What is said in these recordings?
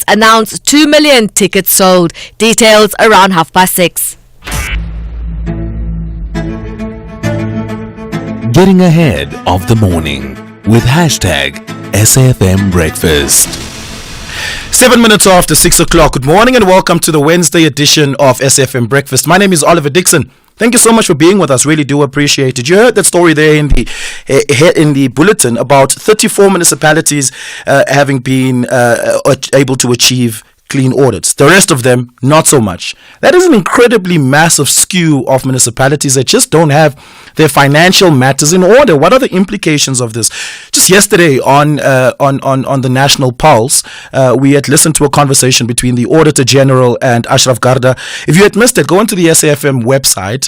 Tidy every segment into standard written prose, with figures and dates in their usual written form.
Announce 2 million tickets sold. Details around 6:30. Getting ahead of the morning with #SAfm Breakfast. 7 minutes after 6 o'clock. Good morning and welcome to the Wednesday edition of SAfm Breakfast. My name is Oliver Dixon. Thank you so much for being with us. Really do appreciate it. You heard that story there in the bulletin about 34 municipalities having been able to achieve clean audits. The rest of them, not so much. That is an incredibly massive skew of municipalities that just don't have their financial matters in order. What are the implications of this? Just yesterday on the National Pulse, we had listened to a conversation between the Auditor General and Ashraf Garda. If you had missed it, go into the SAfm website,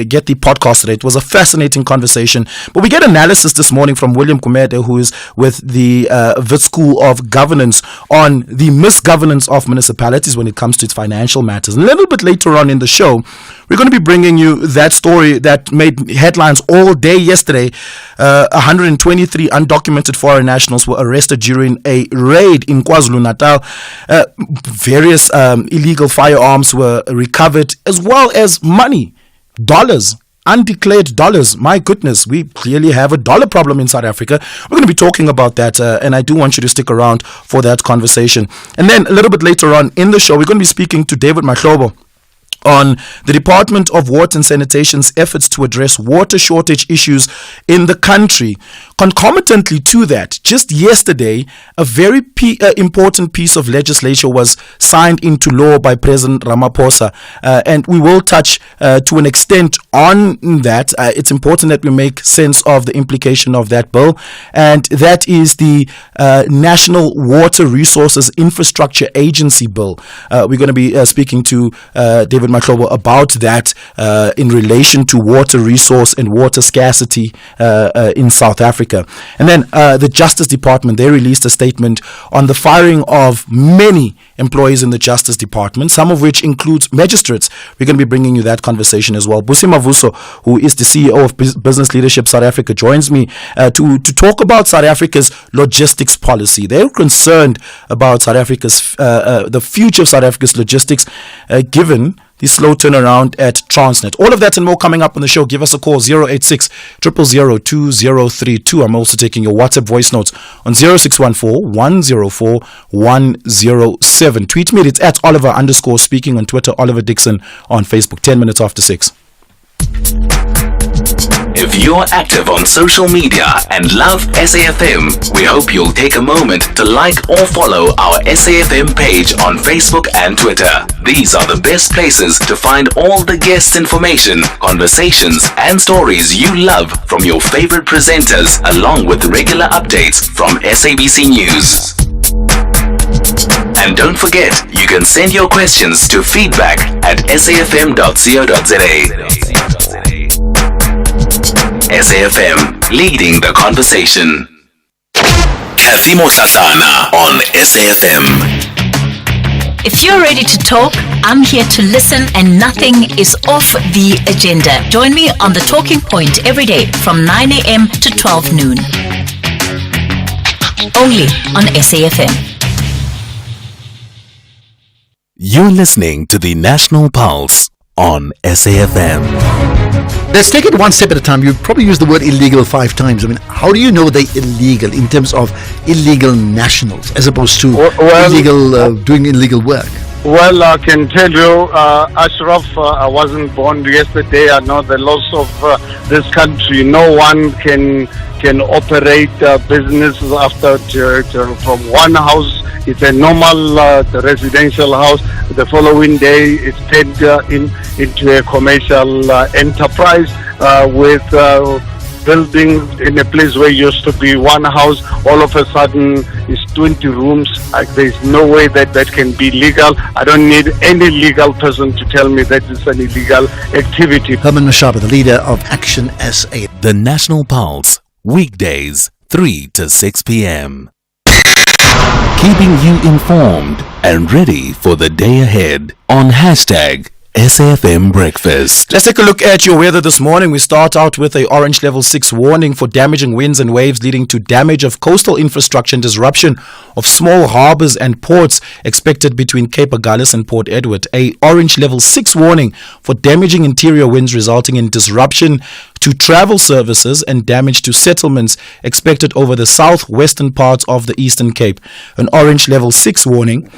get the podcast. It was a fascinating conversation. But we get analysis this morning from William Kumede, who is with the Wits School of Governance, on the misgovernance of municipalities when it comes to its financial matters. And a little bit later on in the show, we're going to be bringing you that story that made headlines all day yesterday. 123 undocumented foreign nationals were arrested during a raid in KwaZulu-Natal. Various illegal firearms were recovered, as well as money, dollars. Undeclared dollars. My goodness, we clearly have a dollar problem in South Africa. We're going to be talking about that, and I do want you to stick around for that conversation. And then a little bit later on in the show, we're going to be speaking to David Mahlobo on the Department of Water and Sanitation's efforts to address water shortage issues in the country. Concomitantly to that, just yesterday, a very important piece of legislation was signed into law by President Ramaphosa, and we will touch to an extent on that. It's important that we make sense of the implication of that bill, and that is the National Water Resources Infrastructure Agency bill. We're going to be speaking to David Mahlobo about that in relation to water resource and water scarcity in South Africa. And then the Justice Department, they released a statement on the firing of many employees in the Justice Department, some of which includes magistrates. We're going to be bringing you that conversation as well. Busi Mavuso, who is the CEO of Business Leadership South Africa, joins me to talk about South Africa's logistics policy. They're concerned about South Africa's the future of South Africa's logistics, given the slow turnaround at Transnet. All of that and more coming up on the show. Give us a call, 086 000 2032. I'm also taking your WhatsApp voice notes on 0614 104 107. Tweet me, it's at Oliver_speaking on Twitter, Oliver Dixon on Facebook. 10 minutes after 6. If you're active on social media and love SAfm, we hope you'll take a moment to like or follow our SAfm page on Facebook and Twitter. These are the best places to find all the guest information, conversations, and stories you love from your favorite presenters, along with regular updates from SABC News. And don't forget, you can send your questions to feedback@safm.co.za. SAfm, leading the conversation. Kathy Mohlahlana on SAfm. If you're ready to talk, I'm here to listen and nothing is off the agenda. Join me on the Talking Point every day from 9 a.m. to 12 noon. Only on SAfm. You're listening to the National Pulse on SAfm. Let's take it one step at a time. You probably used the word illegal 5 times. I mean, how do you know they're illegal in terms of illegal nationals as opposed to doing illegal work? Well, I can tell you, Ashraf, I wasn't born yesterday. I know the laws of this country. No one can operate businesses after from one house. It's a normal residential house. The following day, it's turned into a commercial enterprise with buildings in a place where used to be one house. All of a sudden, it's 20 rooms. There's no way that can be legal. I don't need any legal person to tell me that it's an illegal activity. Herman Mashaba, the leader of Action SA. The National Pulse, weekdays, 3 to 6 p.m. Keeping you informed and ready for the day ahead on SAfm Breakfast. Let's take a look at your weather this morning. We start out with a orange level 6 warning for damaging winds and waves leading to damage of coastal infrastructure and disruption of small harbors and ports expected between Cape Agulhas and Port Edward. A orange level 6 warning for damaging interior winds resulting in disruption to travel services and damage to settlements expected over the southwestern parts of the Eastern Cape. An orange level 6 warning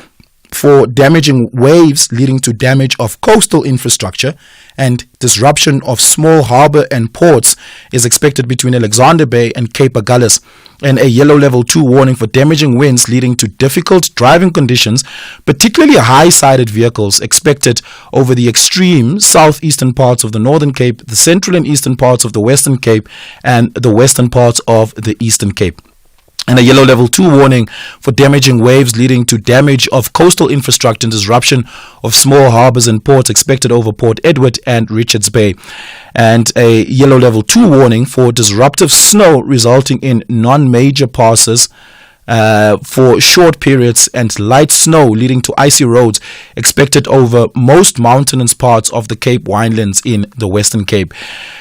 for damaging waves leading to damage of coastal infrastructure and disruption of small harbour and ports is expected between Alexander Bay and Cape Agulhas, and a yellow level 2 warning for damaging winds leading to difficult driving conditions, particularly high-sided vehicles, expected over the extreme southeastern parts of the Northern Cape, the central and eastern parts of the Western Cape, and the western parts of the Eastern Cape. And a yellow level 2 warning for damaging waves leading to damage of coastal infrastructure and disruption of small harbours and ports expected over Port Edward and Richards Bay. And a yellow level 2 warning for disruptive snow resulting in non-major passes for short periods and light snow leading to icy roads expected over most mountainous parts of the Cape Winelands in the Western Cape.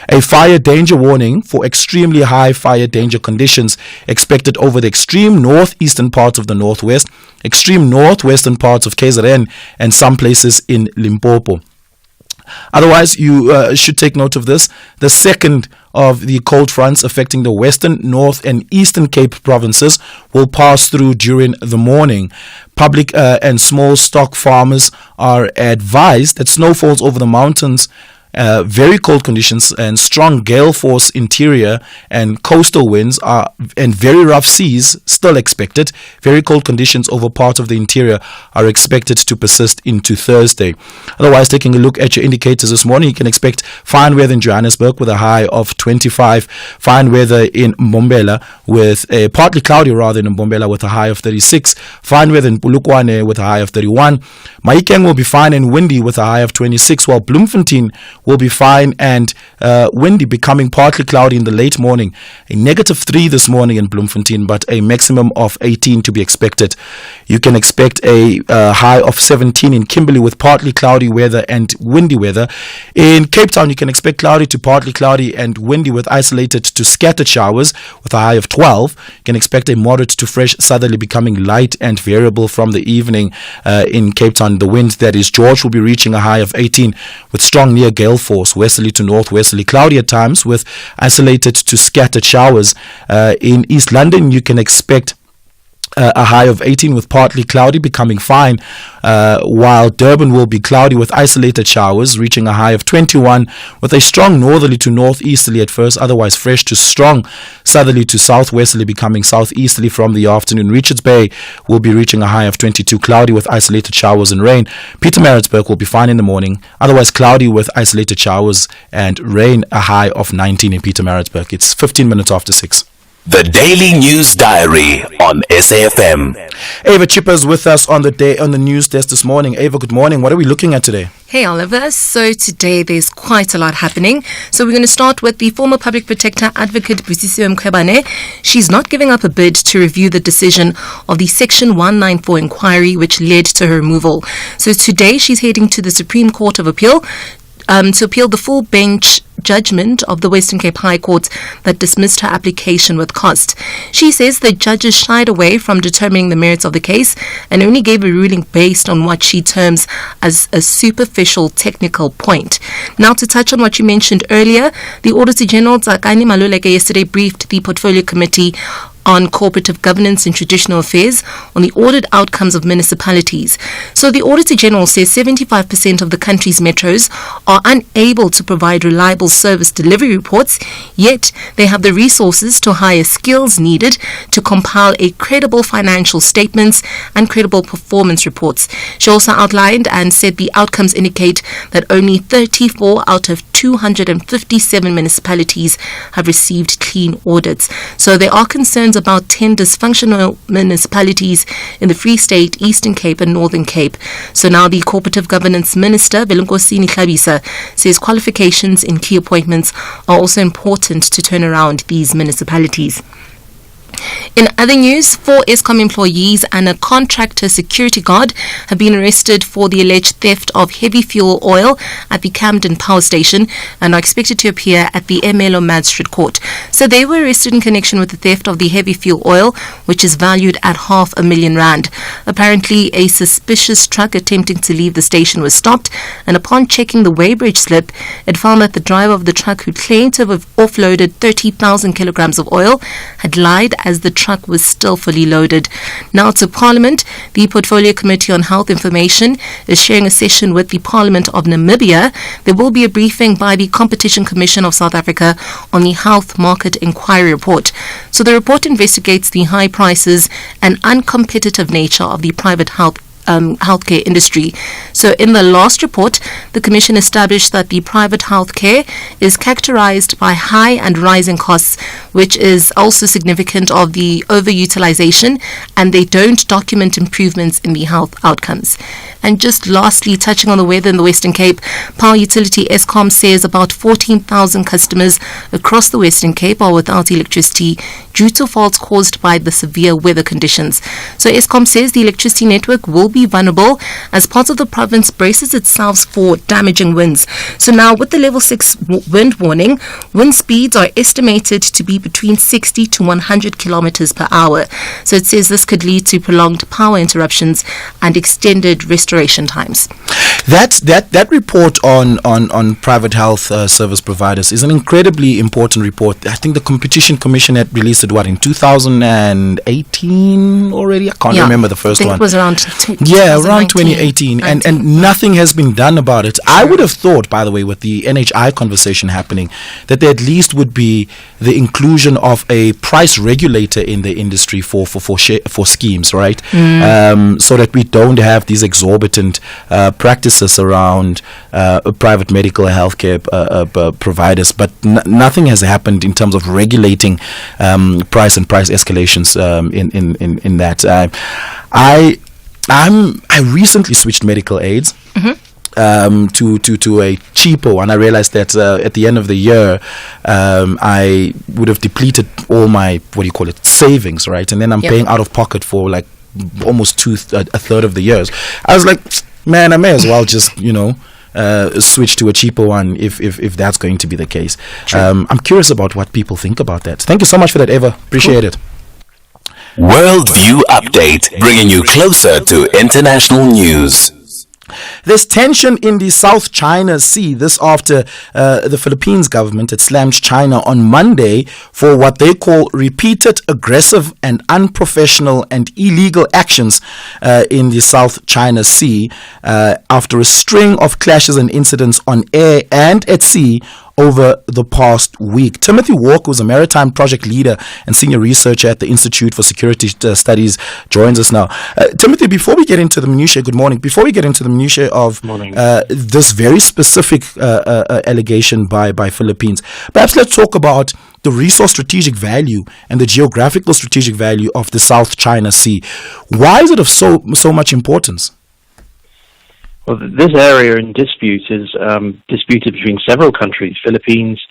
A fire danger warning for extremely high fire danger conditions expected over the extreme northeastern parts of the northwest, extreme northwestern parts of KZN, and some places in Limpopo. Otherwise, you should take note of this. The second of the cold fronts affecting the western, north and eastern Cape provinces will pass through during the morning. Public and small stock farmers are advised that snowfalls over the mountains, very cold conditions and strong gale force interior and coastal winds and very rough seas still expected. Very cold conditions over parts of the interior are expected to persist into Thursday. Otherwise, taking a look at your indicators this morning, you can expect fine weather in Johannesburg with a high of 25, fine weather in Mbombela with a partly cloudy rather in Mbombela with a high of 36, fine weather in Polokwane with a high of 31. Mahikeng will be fine and windy with a high of 26, while Bloemfontein will be fine and windy, becoming partly cloudy in the late morning. A -3 this morning in Bloemfontein, but a maximum of 18 to be expected. You can expect a high of 17 in Kimberley with partly cloudy weather and windy weather. In Cape Town, you can expect cloudy to partly cloudy and windy with isolated to scattered showers with a high of 12. You can expect a moderate to fresh southerly becoming light and variable from the evening in Cape Town. The wind, that is George, will be reaching a high of 18 with strong near gale force, westerly to northwesterly, cloudy at times with isolated to scattered showers. In East London, you can expect a high of 18 with partly cloudy becoming fine, while Durban will be cloudy with isolated showers reaching a high of 21 with a strong northerly to northeasterly at first, otherwise fresh to strong southerly to southwesterly becoming southeasterly from the afternoon. Richards Bay will be reaching a high of 22, cloudy with isolated showers and rain. Pietermaritzburg will be fine in the morning, otherwise cloudy with isolated showers and rain, a high of 19 in Pietermaritzburg. It's 15 minutes after 6. The Daily News Diary on SAfm. Ava Chipper's with us on the news desk this morning. Ava, good morning. What are we looking at today? Hey Oliver, so today there's quite a lot happening. So we're going to start with the former Public Protector Advocate Busisiwe Mkhwebane. She's not giving up a bid to review the decision of the Section 194 inquiry which led to her removal. So today she's heading to the Supreme Court of Appeal to appeal the full bench judgment of the Western Cape High Court that dismissed her application with cost. She says the judges shied away from determining the merits of the case and only gave a ruling based on what she terms as a superficial technical point. Now, to touch on what you mentioned earlier, the Auditor General Tsakani Maluleke yesterday briefed the Portfolio Committee on Cooperative Governance and Traditional Affairs on the audit outcomes of municipalities. So the Auditor General says 75% of the country's metros are unable to provide reliable service delivery reports, yet they have the resources to hire skills needed to compile a credible financial statements and credible performance reports. She also outlined and said the outcomes indicate that only 34 out of 257 municipalities have received clean audits. So there are concerns about 10 dysfunctional municipalities in the Free State, Eastern Cape and Northern Cape. So now the Cooperative Governance Minister, Velunkosini Hlabisa, says qualifications in key appointments are also important to turn around these municipalities. In Other news, 4 Eskom employees and a contractor security guard have been arrested for the alleged theft of heavy fuel oil at the Camden Power Station and are expected to appear at the Emelo Magistrate Court. So they were arrested in connection with the theft of the heavy fuel oil, which is valued at R500,000. Apparently, a suspicious truck attempting to leave the station was stopped, and upon checking the weighbridge slip, it found that the driver of the truck, who claimed to have offloaded 30,000 kilograms of oil, had lied as the truck was still fully loaded. Now to Parliament, the Portfolio Committee on Health Information is sharing a session with the Parliament of Namibia. There will be a briefing by the Competition Commission of South Africa on the Health Market Inquiry Report. So the report investigates the high prices and uncompetitive nature of the private healthcare industry. So in the last report, the Commission established that the private healthcare is characterized by high and rising costs, which is also significant of the overutilization, and they don't document improvements in the health outcomes. And just lastly, touching on the weather in the Western Cape, Power Utility Eskom says about 14,000 customers across the Western Cape are without electricity due to faults caused by the severe weather conditions. So Eskom says the electricity network will be vulnerable as part of the province braces itself for damaging winds. So now with the level 6 wind warning, wind speeds are estimated to be between 60 to 100 kilometers per hour. So it says this could lead to prolonged power interruptions and extended restoration times. That report on private health service providers is an incredibly important report. I think the Competition Commission had released it in 2018 already. I can't remember the first one. It was around around 2018, and nothing has been done about it. I would have thought, by the way, with the NHI conversation happening, that there at least would be the inclusion of a price regulator in the industry for schemes, right? So that we don't have these exorbitant practices around private medical healthcare providers. But nothing has happened in terms of regulating price and price escalations in that. I recently switched medical aids. To a cheaper one. I realized that at the end of the year, I would have depleted all my savings, right? And then I'm paying out of pocket for like almost a third of the years. I was like, man, I may as well just switch to a cheaper one if that's going to be the case. I'm curious about what people think about that. Thank you so much for that, Eva. Appreciate it. Worldview Update, bringing you closer to international news. There's tension in the South China Sea. This after the Philippines government had slammed China on Monday for what they call repeated aggressive and unprofessional and illegal actions in the South China Sea after a string of clashes and incidents on air and at sea over the past week. Timothy Walker, who's a maritime project leader and senior researcher at the Institute for Security Studies, joins us now. Timothy, before we get into the minutiae, good morning. Before we get into the minutiae of this very specific allegation by Philippines, perhaps let's talk about the resource strategic value and the geographical strategic value of the South China Sea. Why is it of so much importance? Well, this area in dispute is disputed between several countries: Philippines,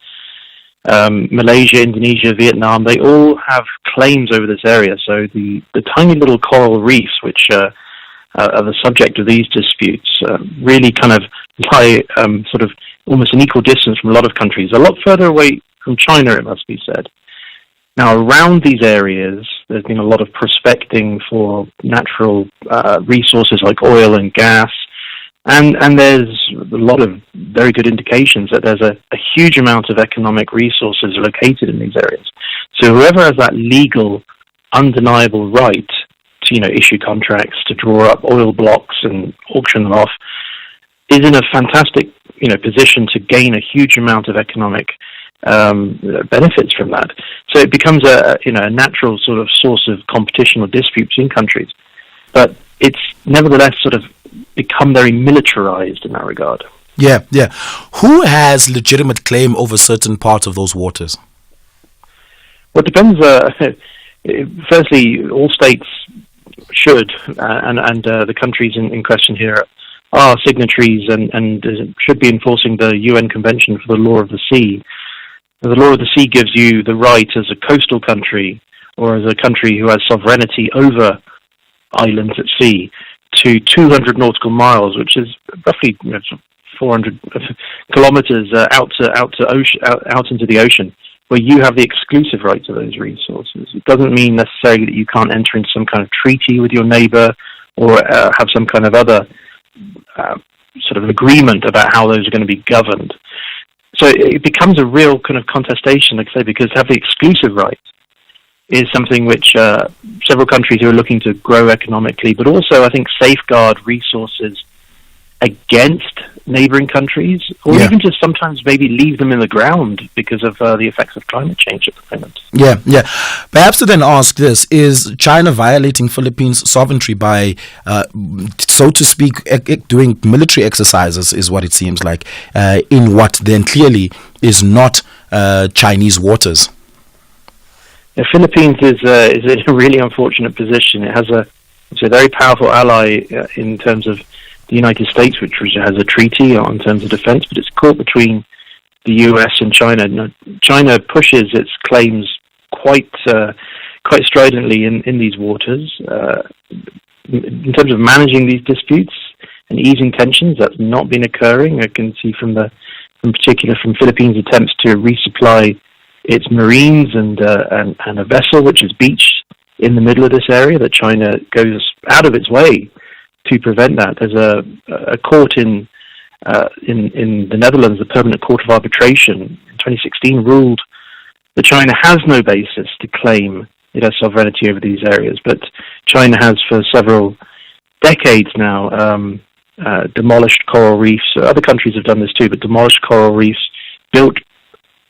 Malaysia, Indonesia, Vietnam. They all have claims over this area. So the tiny little coral reefs, which are the subject of these disputes, really kind of lie sort of almost an equal distance from a lot of countries, a lot further away from China, it must be said. Now, around these areas, there's been a lot of prospecting for natural resources like oil and gas. And there's a lot of very good indications that there's a huge amount of economic resources located in these areas. So whoever has that legal, undeniable right to, issue contracts, to draw up oil blocks and auction them off, is in a fantastic, position to gain a huge amount of economic benefits from that. So it becomes a natural sort of source of competition or dispute between countries. But it's nevertheless sort of become very militarized in that regard. Yeah. Who has legitimate claim over certain parts of those waters? Well, it depends. Firstly, all states should, and the countries in question here are signatories and should be enforcing the UN Convention for the Law of the Sea. The Law of the Sea gives you the right as a coastal country or as a country who has sovereignty over islands at sea, to 200 nautical miles, which is roughly 400 kilometers out into the ocean, where you have the exclusive right to those resources. It doesn't mean necessarily that you can't enter into some kind of treaty with your neighbor or have some kind of other sort of agreement about how those are going to be governed. So it becomes a real kind of contestation, like I say, because have the exclusive right is something which several countries who are looking to grow economically, but also I think safeguard resources against neighboring countries, or even just sometimes maybe leave them in the ground because of the effects of climate change at the moment. Yeah. Perhaps to then ask this, is China violating Philippines' sovereignty by, so to speak, doing military exercises, is what it seems like, in what then clearly is not Chinese waters? The Philippines is in a really unfortunate position. It has a very powerful ally in terms of the United States, which has a treaty on terms of defense, but it's caught between the US and China. Now, China pushes its claims quite stridently in these waters. In terms of managing these disputes and easing tensions, that's not been occurring. I can see from Philippines' attempts to resupply its marines and a vessel which is beached in the middle of this area, that China goes out of its way to prevent that. There's a court in the Netherlands, the Permanent Court of Arbitration, in 2016 ruled that China has no basis to claim it has sovereignty over these areas, but China has for several decades now demolished coral reefs. Other countries have done this too, but demolished coral reefs, built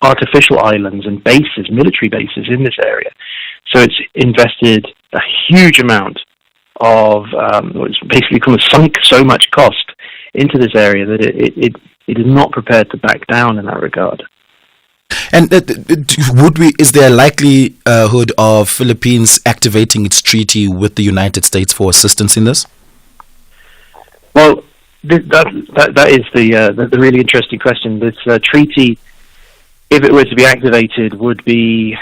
artificial islands and bases, military bases in this area. So it's invested a huge amount of it's basically kind of sunk so much cost into this area that it is not prepared to back down in that regard. And is there a likelihood of Philippines activating its treaty with the United States for assistance in this? Well, that is the really interesting question. This treaty, if it were to be activated, would be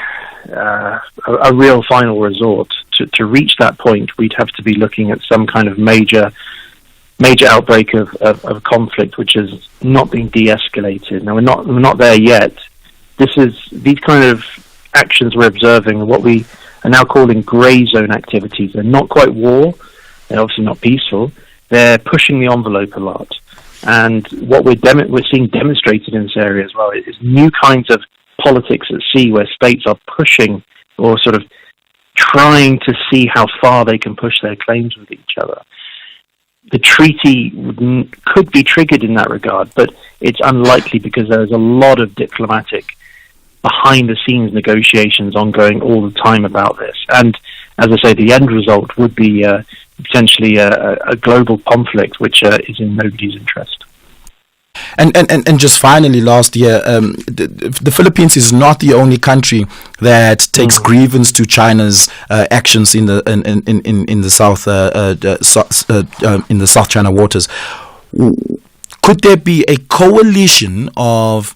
a real final resort. To reach that point, we'd have to be looking at some kind of major outbreak of conflict, which has not been de-escalated. Now we're not there yet. These kind of actions we're observing are what we are now calling grey zone activities. They're not quite war. They're obviously not peaceful. They're pushing the envelope a lot. And what we're seeing demonstrated in this area as well is new kinds of politics at sea, where states are pushing or sort of trying to see how far they can push their claims with each other. The treaty could be triggered in that regard, but it's unlikely because there's a lot of diplomatic behind-the-scenes negotiations ongoing all the time about this. And as I say, the end result would be potentially a global conflict, which is in nobody's interest. And just finally, last year, the Philippines is not the only country that takes grievance to China's actions in the South China waters. Could there be a coalition of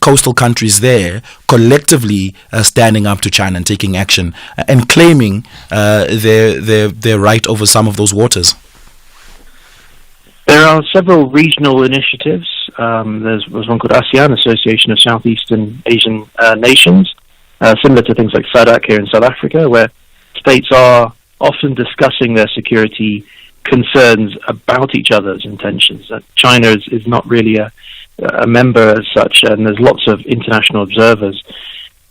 coastal countries there collectively standing up to China and taking action and claiming their right over some of those waters? There are several regional initiatives. There's one called ASEAN, Association of Southeastern Asian Nations, similar to things like SADC here in South Africa, where states are often discussing their security concerns about each other's intentions. China is not really a member as such, and there's lots of international observers.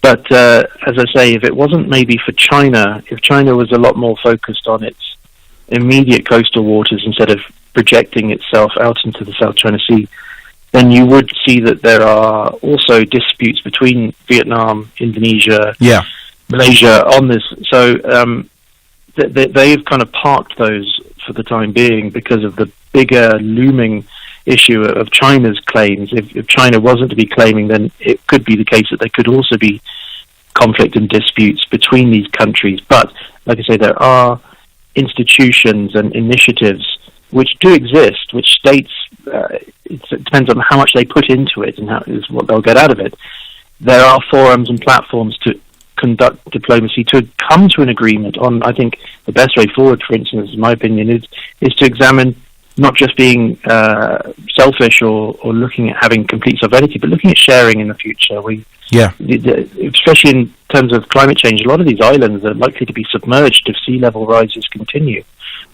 But as I say, if it wasn't maybe for China, if China was a lot more focused on its immediate coastal waters instead of projecting itself out into the South China Sea, then you would see that there are also disputes between Vietnam, Indonesia, Malaysia on this. So they've kind of parked those for the time being because of the bigger looming issue of China's claims. If China wasn't to be claiming, then it could be the case that there could also be conflict and disputes between these countries. But like I say, there are institutions and initiatives which do exist, which states, it depends on how much they put into it and how is what they'll get out of it. There are forums and platforms to conduct diplomacy to come to an agreement on, I think, the best way forward, for instance, in my opinion, is to examine not just being selfish or looking at having complete sovereignty, but looking at sharing in the future. Especially in terms of climate change, a lot of these islands are likely to be submerged if sea level rises continue.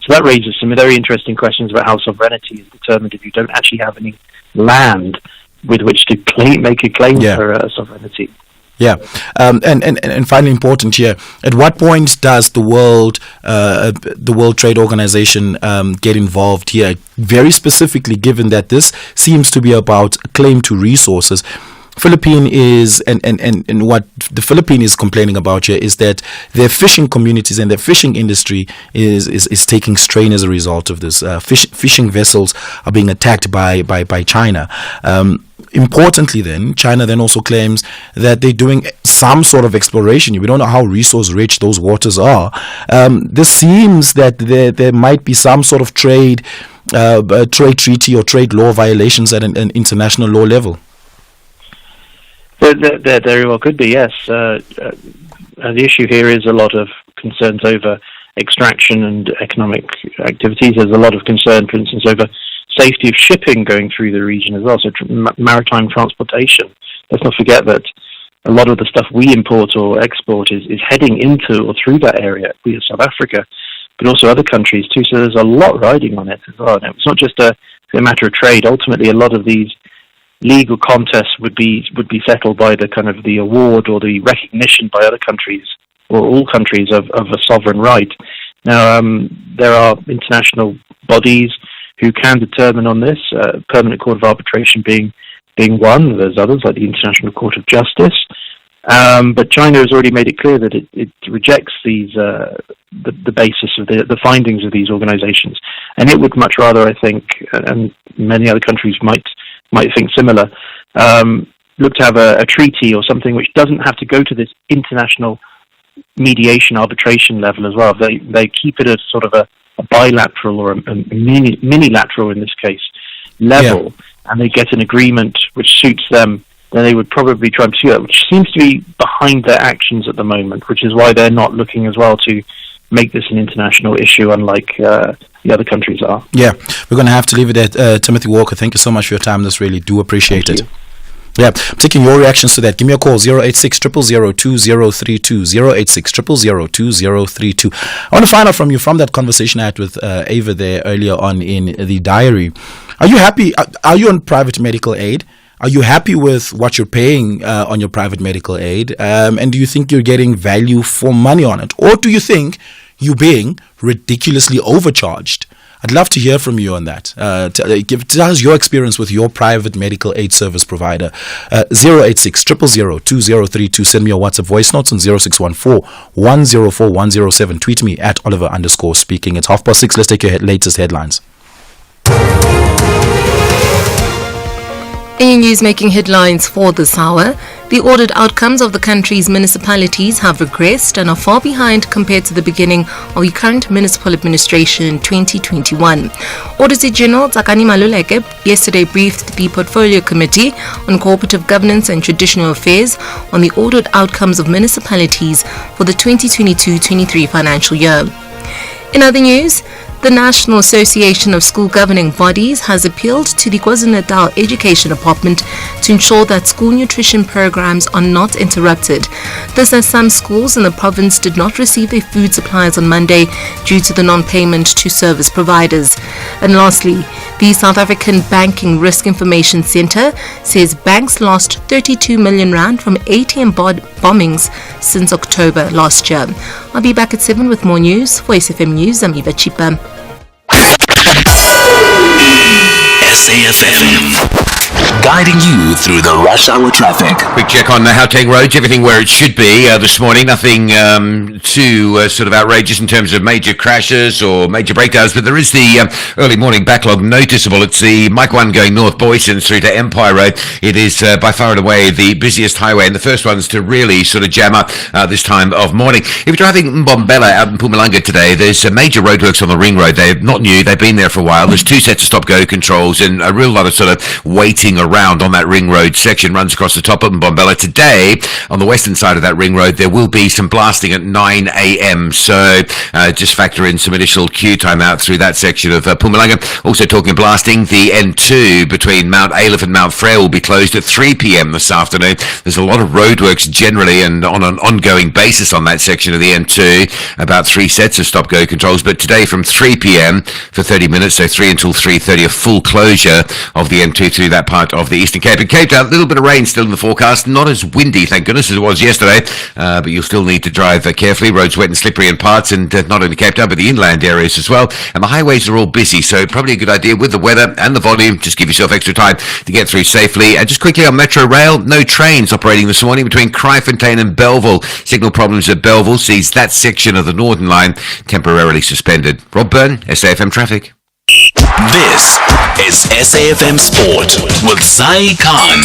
So that raises some very interesting questions about how sovereignty is determined if you don't actually have any land with which to make a claim for sovereignty. Yeah, and finally important here, at what point does the World Trade Organization get involved here? Very specifically, given that this seems to be about claim to resources. Philippine is, and what the Philippine is complaining about here is that their fishing communities and their fishing industry is taking strain as a result of this. Fishing vessels are being attacked by China. Importantly then, China then also claims that they're doing some sort of exploration. We don't know how resource rich those waters are. This seems that there might be some sort of trade treaty or trade law violations at an international law level. There very well could be, yes. The issue here is a lot of concerns over extraction and economic activities. There's a lot of concern, for instance, over safety of shipping going through the region as well, so maritime transportation. Let's not forget that a lot of the stuff we import or export is heading into or through that area, we as South Africa, but also other countries too, so there's a lot riding on it as well. Now, it's not just a matter of trade. Ultimately, a lot of these legal contests would be settled by the kind of the award or the recognition by other countries or all countries of a sovereign right. Now, there are international bodies who can determine on this, Permanent Court of Arbitration being one. There's others like the International Court of Justice. But China has already made it clear that it rejects these the basis of the findings of these organizations. And it would much rather, I think, and many other countries might think similar, look to have a treaty or something which doesn't have to go to this international mediation arbitration level as well. They keep it as sort of a bilateral or a mini-lateral in this case level, and they get an agreement which suits them, then they would probably try and pursue that, which seems to be behind their actions at the moment, which is why they're not looking as well to make this an international issue, unlike the other countries are. Yeah, we're going to have to leave it at Timothy Walker. Thank you so much for your time. This really do appreciate it. Yeah, I'm taking your reactions to that. Give me a call, 086 000 2032, 086 000 2032. I want to find out from you, from that conversation I had with Ava there earlier on in the diary. Are you happy? Are you on private medical aid? Are you happy with what you're paying on your private medical aid? And do you think you're getting value for money on it? Or do you think you're being ridiculously overcharged? I'd love to hear from you on that. Tell us your experience with your private medical aid service provider. 086 000 2032. Send me your WhatsApp voice notes on 0614 104 107. Tweet me at Oliver_speaking. It's 6:30. Let's take your latest headlines. In news making headlines for this hour, the audit outcomes of the country's municipalities have regressed and are far behind compared to the beginning of the current municipal administration in 2021. Auditor General Tsakani Maluleke yesterday briefed the Portfolio Committee on Cooperative Governance and Traditional Affairs on the audit outcomes of municipalities for the 2022-23 financial year. In other news, the National Association of School Governing Bodies has appealed to the KwaZulu-Natal Education Department to ensure that school nutrition programs are not interrupted. This as some schools in the province did not receive their food supplies on Monday due to the non-payment to service providers. And lastly, the South African Banking Risk Information Centre says banks lost 32 million rand from ATM bombings since October last year. I'll be back at 7 with more news. For SAfm News, I'm Eva Chipa. SAfm, guiding you through the rush hour traffic. Quick check on the Gauteng roads, everything where it should be this morning. Nothing too sort of outrageous in terms of major crashes or major breakdowns, but there is the early morning backlog noticeable. It's the Mike 1 going north Boysons through to Empire Road. It is by far and away the busiest highway, and the first ones to really sort of jam up this time of morning. If you're driving Mbombela out in Mpumalanga today, there's major roadworks on the ring road. They're not new, they've been there for a while. There's two sets of stop-go controls and a real lot of sort of waiting around round on that ring road section, runs across the top of Mbombela. Today, on the western side of that ring road, there will be some blasting at 9 a.m. So just factor in some initial queue time out through that section of Mpumalanga. Also talking blasting, the N2 between Mount Aleph and Mount Frere will be closed at 3 p.m. this afternoon. There's a lot of roadworks generally and on an ongoing basis on that section of the N2. About 3 sets of stop-go controls, but today from 3 p.m. for 30 minutes, so 3 until 3:30, a full closure of the N2 through that part of the Eastern Cape. In Cape Town, a little bit of rain still in the forecast, not as windy, thank goodness, as it was yesterday, but you'll still need to drive carefully. Roads wet and slippery in parts, and not only Cape Town, but the inland areas as well. And the highways are all busy, so probably a good idea with the weather and the volume, just give yourself extra time to get through safely. And just quickly on Metro Rail, no trains operating this morning between Kraaifontein and Belleville. Signal problems at Belleville sees that section of the Northern Line temporarily suspended. Rob Byrne, SAfm Traffic. This is SAfm Sport with Sai Khan.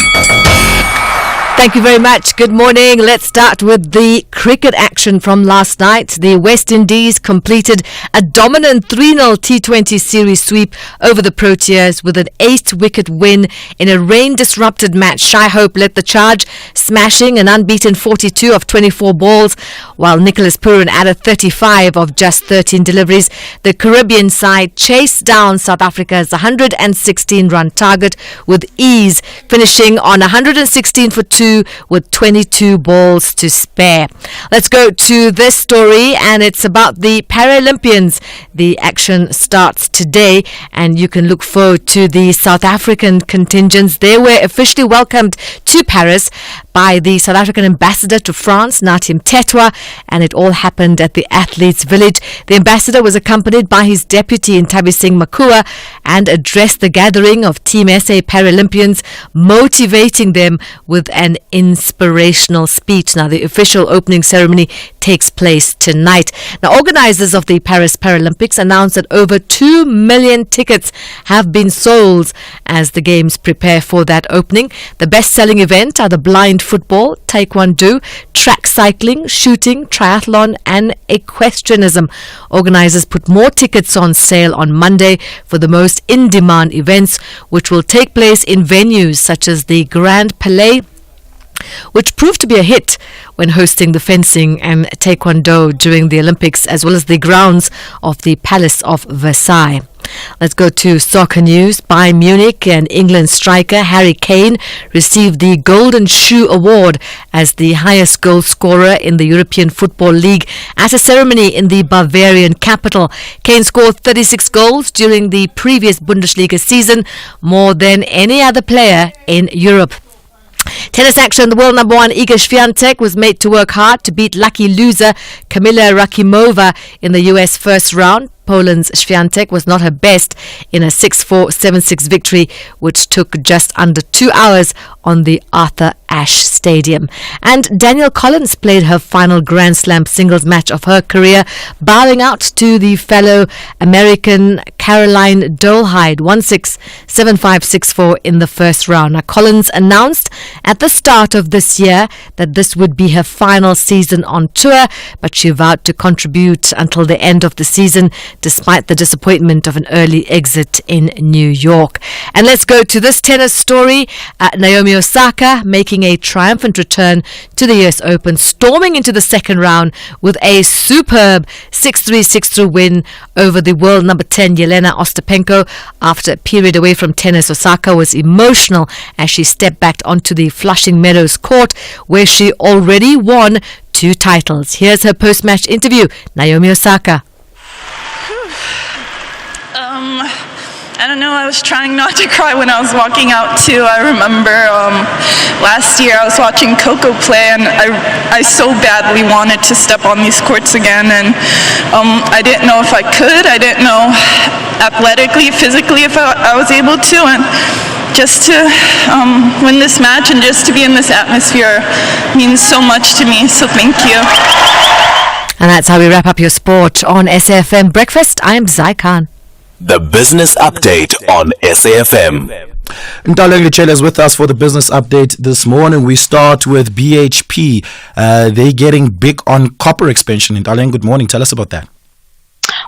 Thank you very much. Good morning. Let's start with the cricket action from last night. The West Indies completed a dominant 3-0 T20 series sweep over the Proteas with an 8-wicket win in a rain-disrupted match. Shai Hope led the charge, smashing an unbeaten 42 of 24 balls, while Nicholas Pooran added 35 of just 13 deliveries. The Caribbean side chased down South Africa's 116-run target with ease, finishing on 116 for 2 with 22 balls to spare. Let's go to this story, and it's about the Paralympians. The action starts today, and you can look forward to the South African contingents. They were officially welcomed to Paris by the South African ambassador to France, Natim Tetwa, and it all happened at the Athletes Village. The ambassador was accompanied by his deputy, Ntabi Singh Makua, and addressed the gathering of Team SA Paralympians, motivating them with an inspirational speech. Now, the official opening ceremony takes place tonight. Now, organizers of the Paris Paralympics announced that over 2 million tickets have been sold as the games prepare for that opening. The best-selling event are the blind football, taekwondo, track cycling, shooting, triathlon and equestrianism. Organizers put more tickets on sale on Monday for the most in-demand events, which will take place in venues such as the Grand Palais, which proved to be a hit when hosting the fencing and taekwondo during the Olympics, as well as the grounds of the Palace of Versailles. Let's go to soccer news. Bayern Munich and England striker Harry Kane received the Golden Shoe Award as the highest goal scorer in the European Football League at a ceremony in the Bavarian capital. Kane scored 36 goals during the previous Bundesliga season, more than any other player in Europe. Tennis action. The world number 1 Iga Swiatek was made to work hard to beat lucky loser Kamila Rakimova in the US first round. Poland's Swiatek was not her best in a 6-4, 7-6 victory, which took just under 2 hours on the Arthur Ashe Stadium. And Danielle Collins played her final Grand Slam singles match of her career, bowing out to the fellow American Caroline Dolehide 1-6, 7-5, 6-4 in the first round. Now, Collins announced at the start of this year that this would be her final season on tour, but she vowed to contribute until the end of the season, despite the disappointment of an early exit in New York. And let's go to this tennis story. Naomi Osaka making a triumphant return to the US Open, storming into the second round with a superb 6-3, 6-2 win over the world number 10 Yelena Ostapenko. After a period away from tennis, Osaka was emotional as she stepped back onto the Flushing Meadows court, where she already won 2 titles. Here's her post-match interview. Naomi Osaka. I don't know, I was trying not to cry when I was walking out too. I remember last year I was watching Coco play, and I so badly wanted to step on these courts again, and I didn't know if I could. I didn't know athletically, physically if I was able to, and just to win this match and just to be in this atmosphere means so much to me, so thank you. And that's how we wrap up your sport on SAfm Breakfast. I'm Sai Khan. The business update on SAfm. Ntaleng Lichela is with us for the business update this morning. We start with BHP. They're getting big on copper expansion. Ntaleng, good morning. Tell us about that.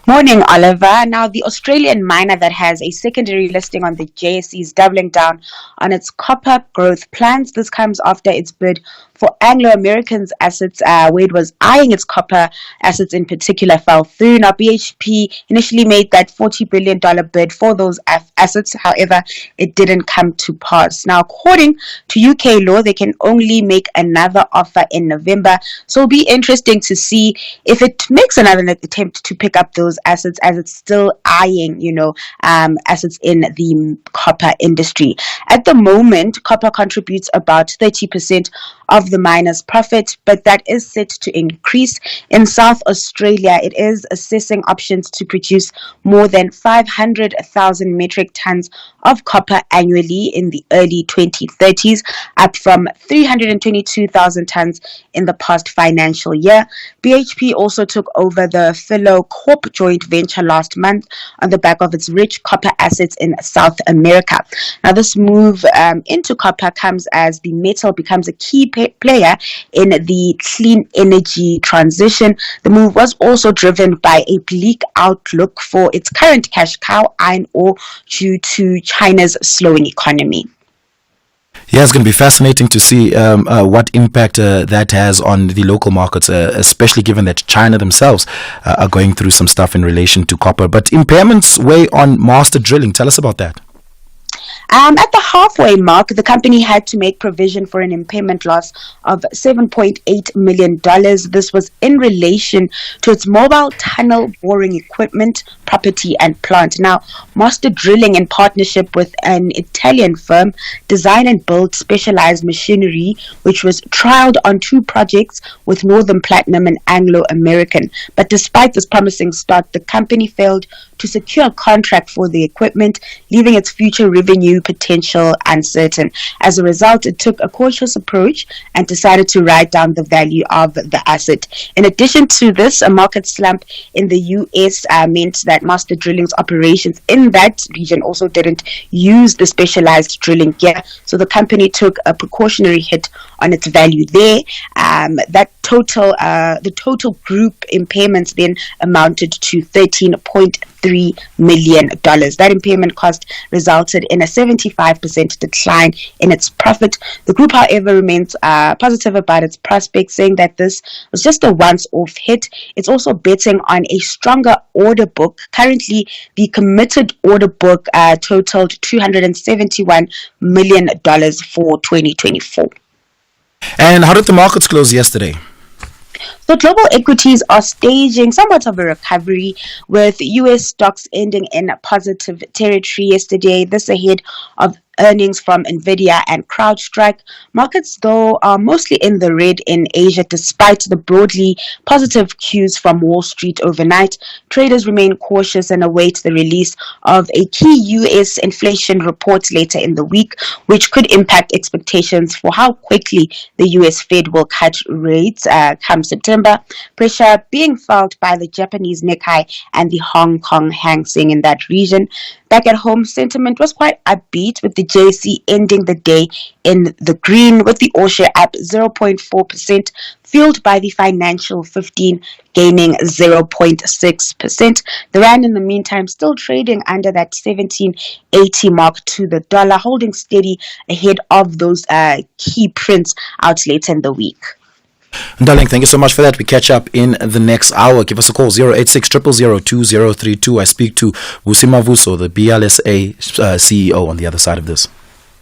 Morning, Oliver. Now, the Australian miner that has a secondary listing on the JSE is doubling down on its copper growth plans. This comes after its bid for Anglo American's assets, where it was eyeing its copper assets in particular, fell through. Now, BHP initially made that $40 billion bid for those assets. However, it didn't come to pass. Now, according to UK law, they can only make another offer in November. So it'll be interesting to see if it makes another attempt to pick up those assets, as it's still eyeing, assets in the copper industry. At the moment, copper contributes about 30% of the miner's profit, but that is set to increase. In South Australia, it is assessing options to produce more than 500,000 metric tons of copper annually in the early 2030s, up from 322,000 tons in the past financial year. BHP also took over the Philo Corp joint venture last month on the back of its rich copper assets in South America. Now, this move into copper comes as the metal becomes a key player in the clean energy transition. The move was also driven by a bleak outlook for its current cash cow, iron ore, due to China's slowing economy. Yeah, it's going to be fascinating to see what impact that has on the local markets, especially given that China themselves are going through some stuff in relation to copper. But impairments weigh on Master Drilling. Tell us about that. At the halfway mark, the company had to make provision for an impairment loss of $7.8 million. This was in relation to its mobile tunnel boring equipment, property and plant. Now, Master Drilling, in partnership with an Italian firm, designed and built specialized machinery, which was trialed on 2 projects with Northern Platinum and Anglo American. But despite this promising start, the company failed to secure a contract for the equipment, leaving its future revenue potential uncertain. As a result, it took a cautious approach and decided to write down the value of the asset. In addition to this, a market slump in the US meant that Master Drilling's operations in that region also didn't use the specialized drilling gear, so the company took a precautionary hit on its value there. The total group impairments then amounted to $13.3 million. That impairment cost resulted in a 75% decline in its profit. The group, however, remains positive about its prospects, saying that this was just a once-off hit. It's also betting on a stronger order book. Currently, the committed order book totaled $271 million for 2024. And how did the markets close yesterday? So global equities are staging somewhat of a recovery, with US stocks ending in positive territory yesterday. This ahead of earnings from Nvidia and CrowdStrike. Markets, though, are mostly in the red in Asia, despite the broadly positive cues from Wall Street overnight. Traders remain cautious and await the release of a key US inflation report later in the week, which could impact expectations for how quickly the US Fed will cut rates come September. Pressure being felt by the Japanese Nikkei and the Hong Kong Hang Seng in that region. Back at home, sentiment was quite upbeat, with the JSE ending the day in the green, with the All-Share up 0.4%, fueled by the Financial 15 gaining 0.6%. The rand, in the meantime, still trading under that 17.80 mark to the dollar, holding steady ahead of those key prints out later in the week. Darling, thank you so much for that. We catch up in the next hour. Give us a call, 086 000 2032. I speak to Vusimavuso, the BLSA CEO, on the other side of this.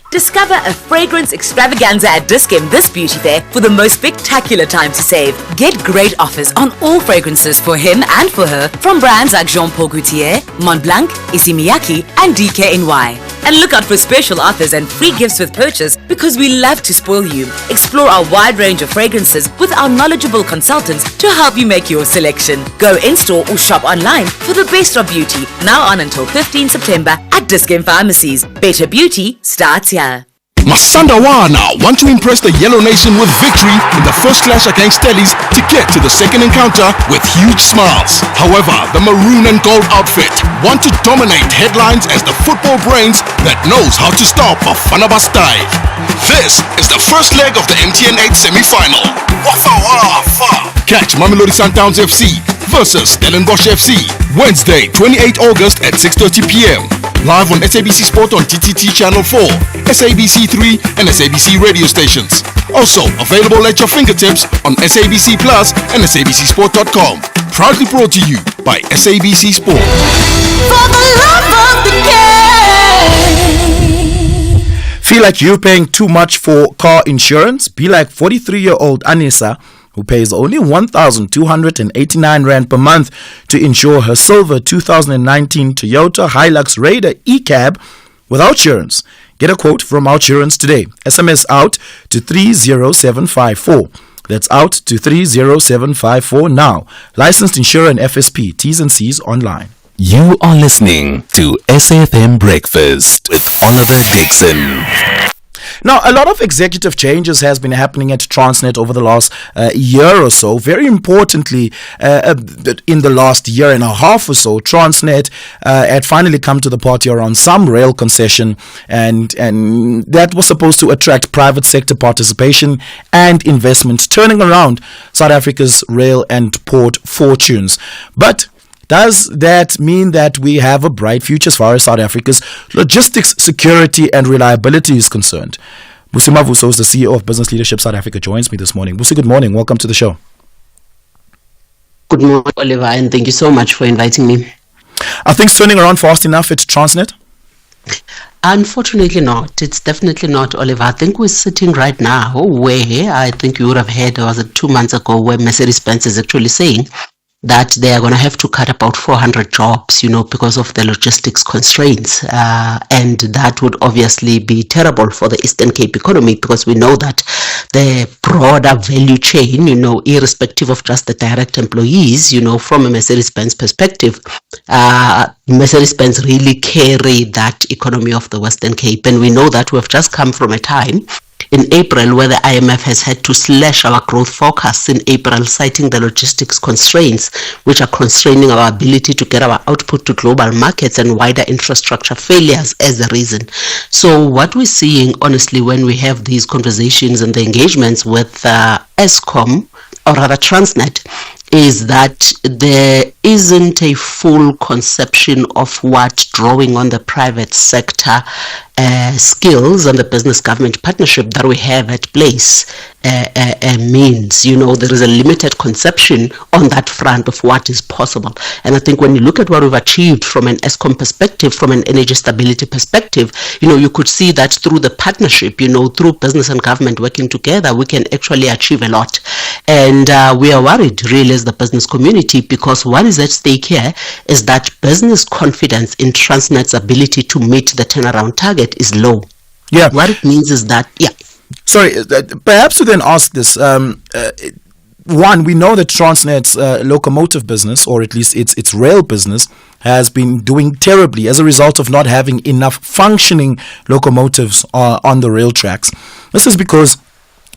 Discover a fragrance extravaganza at Dis-Chem this beauty fair for the most spectacular time to save. Get great offers on all fragrances for him and for her from brands like Jean Paul Gaultier, Mont Blanc, Issey Miyake and DKNY. And look out for special offers and free gifts with purchase, because we love to spoil you. Explore our wide range of fragrances with our knowledgeable consultants to help you make your selection. Go in-store or shop online for the best of beauty, now on until 15 September at Dis-Chem Pharmacies. Better beauty starts here. Masandawana want to impress the Yellow Nation with victory in the first clash against Stellies to get to the second encounter with huge smiles. However, the maroon and gold outfit want to dominate headlines as the football brains that knows how to stop Bafana Bastille. This is the first leg of the MTN 8 semi-final. Wafa wafa. Catch Mamelodi Sundowns FC versus Stellenbosch FC Wednesday, 28 August at 6:30 p.m. Live on SABC Sport on TTT Channel 4, SABC 3 and SABC radio stations. Also available at your fingertips on SABC Plus and SABCSport.com. Proudly brought to you by SABC Sport. For the love of the game. Feel like you're paying too much for car insurance? Be like 43-year-old Anissa, who pays only 1,289 Rand per month to insure her silver 2019 Toyota Hilux Raider e-cab without insurance. Get a quote from OutSurance today. SMS out to 30754. That's out to 30754 now. Licensed insurer and FSP. T's and C's online. You are listening to SAfm Breakfast with Oliver Dixon. Now, a lot of executive changes has been happening at Transnet over the last year or so. Very importantly, in the last year and a half or so, Transnet had finally come to the party around some rail concession, and that was supposed to attract private sector participation and investments, turning around South Africa's rail and port fortunes. But does that mean that we have a bright future as far as South Africa's logistics, security and reliability is concerned? Busi Mavuso is the CEO of Business Leadership South Africa, joins me this morning. Busi, good morning. Welcome to the show. Good morning, Oliver, and thank you so much for inviting me. Are things turning around fast enough at Transnet? Unfortunately not. It's definitely not, Oliver. I think we're sitting right now where I think you would have heard, was it 2 months ago, where Mercedes-Benz is actually saying that they are going to have to cut about 400 jobs, because of the logistics constraints. And that would obviously be terrible for the Eastern Cape economy, because we know that the broader value chain, irrespective of just the direct employees, from a Mercedes-Benz perspective, Mercedes-Benz really carry that economy of the Western Cape. And we know that we have just come from a time in April where the IMF has had to slash our growth forecasts in April, citing the logistics constraints, which are constraining our ability to get our output to global markets, and wider infrastructure failures as a reason. So what we're seeing, honestly, when we have these conversations and the engagements with Eskom, or rather Transnet, is that there isn't a full conception of what drawing on the private sector skills and the business-government partnership that we have at place means. There is a limited conception on that front of what is possible. And I think when you look at what we've achieved from an Eskom perspective, from an energy stability perspective, you could see that through the partnership, through business and government working together, we can actually achieve a lot. And we are worried, really, as the business community, because what is at stake here is that business confidence in Transnet's ability to meet the turnaround target is low. Yeah. What it means is that, Sorry, perhaps to then ask this. One, we know that Transnet's locomotive business, or at least its rail business, has been doing terribly as a result of not having enough functioning locomotives on the rail tracks. This is because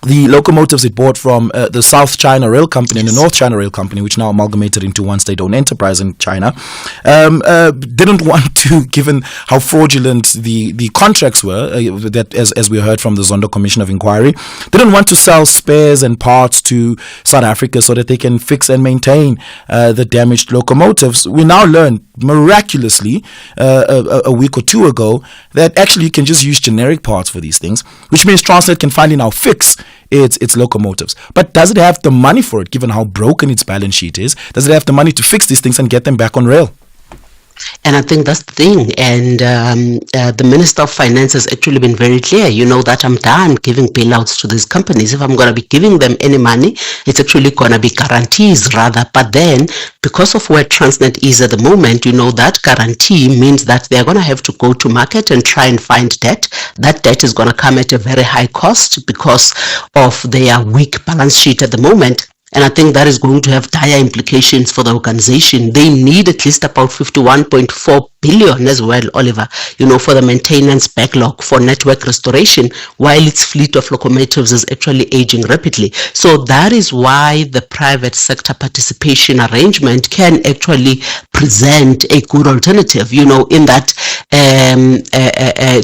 the locomotives it bought from the South China Rail Company and the North China Rail Company, which now amalgamated into one state-owned enterprise in China, didn't want to, given how fraudulent the contracts were, that as we heard from the Zondo Commission of Inquiry, didn't want to sell spares and parts to South Africa so that they can fix and maintain the damaged locomotives. We now learned miraculously a week or two ago that actually you can just use generic parts for these things, which means Transnet can finally now fix its locomotives. But does it have the money for it, given how broken its balance sheet is? Does it have the money to fix these things and get them back on rail? And I think that's the thing. And the Minister of Finance has actually been very clear, that I'm done giving bailouts to these companies. If I'm going to be giving them any money, it's actually going to be guarantees rather. But then, because of where Transnet is at the moment, that guarantee means that they're going to have to go to market and try and find debt. That debt is going to come at a very high cost because of their weak balance sheet at the moment. And I think that is going to have dire implications for the organization. They need at least about 51.4 billion as well, Oliver, for the maintenance backlog for network restoration, while its fleet of locomotives is actually aging rapidly. So that is why the private sector participation arrangement can actually present a good alternative, in that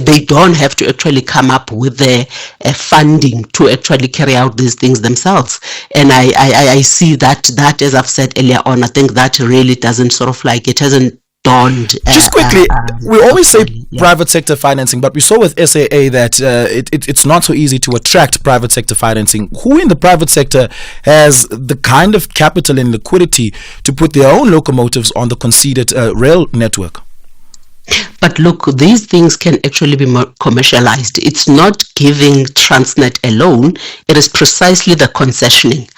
they don't have to actually come up with the funding to actually carry out these things themselves. And I see that, as I've said earlier on, I think that really doesn't it hasn't dawned. Just quickly, we always say private sector financing, but we saw with SAA that it's not so easy to attract private sector financing. Who in the private sector has the kind of capital and liquidity to put their own locomotives on the conceded rail network? But look, these things can actually be commercialized. It's not giving Transnet alone. It is precisely the concessioning,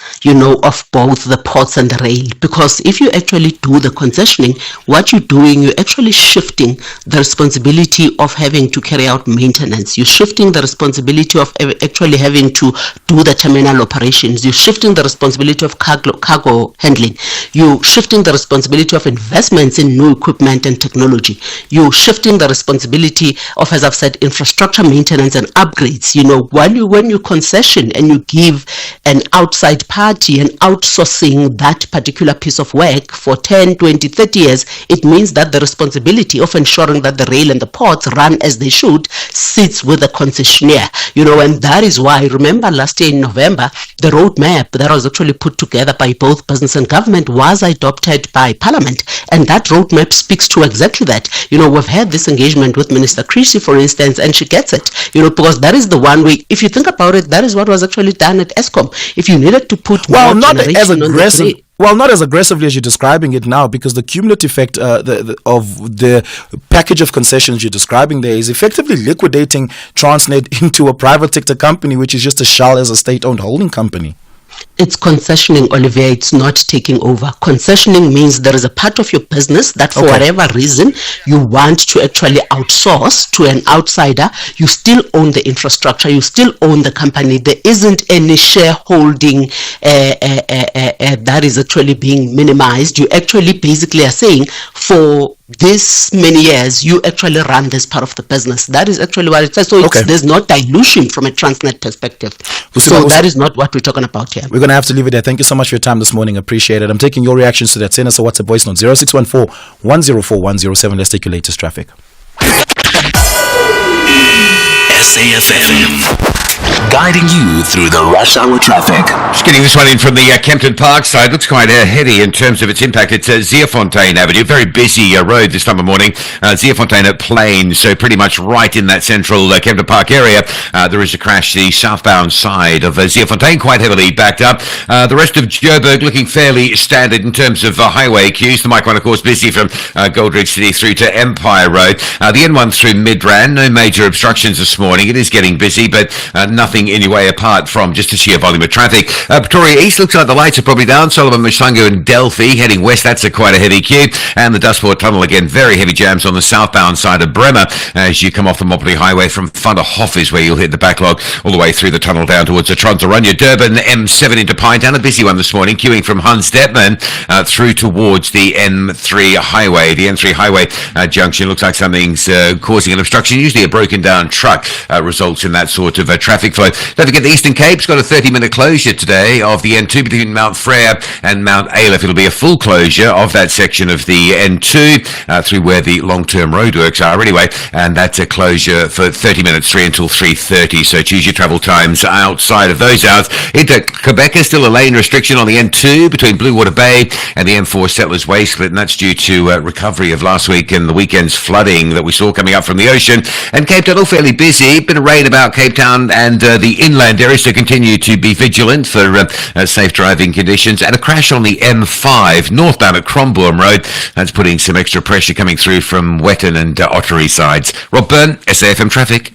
of both the ports and the rail. Because if you actually do the concessioning, what you're doing, you're actually shifting the responsibility of having to carry out maintenance. You're shifting the responsibility of actually having to do the terminal operations. You're shifting the responsibility of cargo handling. You're shifting the responsibility of investments in new equipment and technology. You're shifting the responsibility of, as I've said, infrastructure maintenance and upgrades. When you concession and you give an outside party and outsourcing that particular piece of work for 10, 20, 30 years, it means that the responsibility of ensuring that the rail and the ports run as they should sits with the concessionaire. And that is why, remember last year in November, the roadmap that was actually put together by both business and government was adopted by Parliament. And that roadmap speaks to exactly that. We've had this engagement with Minister Creasy, for instance, and she gets it, because that is the one way, if you think about it, that is what was actually done at ESCOM. If you needed to put not as aggressive. Well, not as aggressively as you're describing it now, because the cumulative effect of the package of concessions you're describing there is effectively liquidating Transnet into a private sector company, which is just a shell as a state-owned holding company. It's concessioning, Olivier. It's not taking over. Concessioning means there is a part of your business that for whatever reason you want to actually outsource to an outsider. You still own the infrastructure. You still own the company. There isn't any shareholding that is actually being minimized. You actually basically are saying for this many years, you actually run this part of the business. That is actually what it says. So there's no dilution from a Transnet perspective. That is not what we're talking about here. We're going to have to leave it there. Thank you so much for your time this morning. Appreciate it. I'm taking your reactions to that. Send us a WhatsApp voice note 0614-104-107. Let's take your latest traffic. SAfm. Guiding you through the rush hour traffic. Just getting this one in from the Kempton Park side. Looks quite heady in terms of its impact. It's Zeefontein Avenue. Very busy road this time of morning. Zeefontein at Plain, so pretty much right in that central Kempton Park area. There is a crash the southbound side of Zeefontein, quite heavily backed up. The rest of Joburg looking fairly standard in terms of highway queues. The Mike one, of course, busy from Goldridge City through to Empire Road. The N1 through Midrand. No major obstructions this morning. It is getting busy, but nothing anyway apart from just a sheer volume of traffic. Pretoria East looks like the lights are probably down. Solomon Mushango and Delphi heading west. That's quite a heavy queue. And the Dustport Tunnel again, very heavy jams on the southbound side of Bremer as you come off the Mopley Highway from Vanderhof is where you'll hit the backlog all the way through the tunnel down towards the Tronsaronia. Durban M7 into Pinetown, a busy one this morning, queuing from Hans Detman through towards the M3 Highway. The M3 Highway junction looks like something's causing an obstruction. Usually a broken down truck results in that sort of traffic flow. Don't forget the Eastern Cape's got a 30-minute closure today of the N2 between Mount Frere and Mount Aleph. It'll be a full closure of that section of the N2 through where the long-term roadworks are anyway, and that's a closure for 30 minutes, 3 until 3:30, so choose your travel times outside of those hours. Into Quebec is still a lane restriction on the N2 between Bluewater Bay and the M4 Settlers Way split, and that's due to recovery of last week and the weekend's flooding that we saw coming up from the ocean. And Cape Town all fairly busy. Bit of rain about Cape Town and the inland areas, to continue to be vigilant for safe driving conditions. And a crash on the M5 northbound at Crombourne Road. That's putting some extra pressure coming through from Wetton and Ottery sides. Rob Byrne, SAfm Traffic.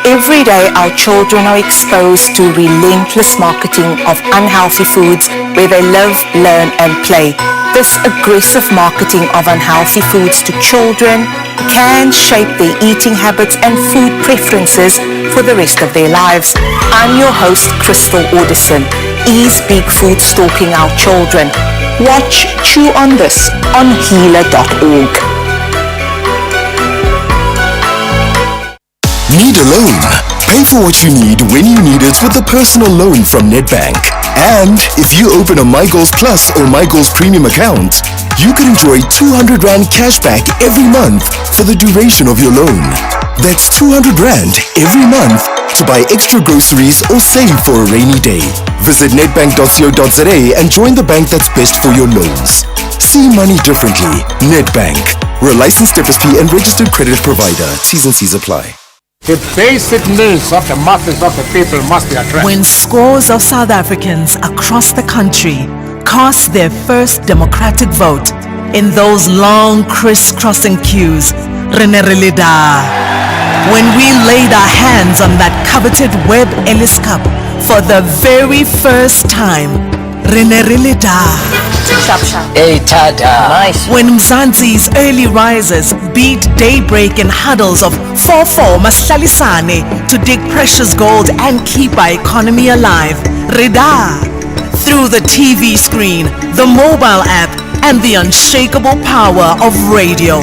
Every day our children are exposed to relentless marketing of unhealthy foods where they live, learn and play. This aggressive marketing of unhealthy foods to children can shape their eating habits and food preferences for the rest of their lives. I'm your host, Crystal Audison. is big food stalking our children? Watch Chew on This on healer.org. Need a loan? Pay for what you need when you need it with a personal loan from Nedbank. And if you open a My Goals Plus or My Goals Premium account, you can enjoy 200 Rand cashback every month for the duration of your loan. That's 200 Rand every month to buy extra groceries or save for a rainy day. Visit nedbank.co.za and join the bank that's best for your loans. See money differently. Nedbank. We're a licensed FSP and registered credit provider. T's and C's apply. The basic needs of the masses of the people must be addressed. When scores of South Africans across the country cast their first democratic vote in those long crisscrossing queues, Renerilida. When we laid our hands on that coveted Webb Ellis Cup for the very first time, Renerilida. Hey, Tada. Nice. When Mzansi's early risers beat daybreak in huddles of 4-4 Maslalisane to dig precious gold and keep our economy alive, Rida. Through the TV screen, the mobile app, and the unshakable power of radio,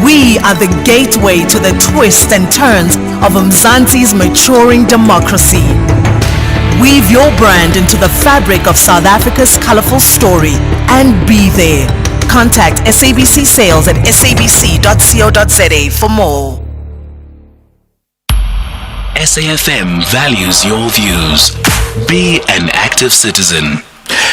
we are the gateway to the twists and turns of Mzansi's maturing democracy. Weave your brand into the fabric of South Africa's colorful story and be there. Contact SABC Sales at sabc.co.za for more. SAfm values your views. Be an active citizen.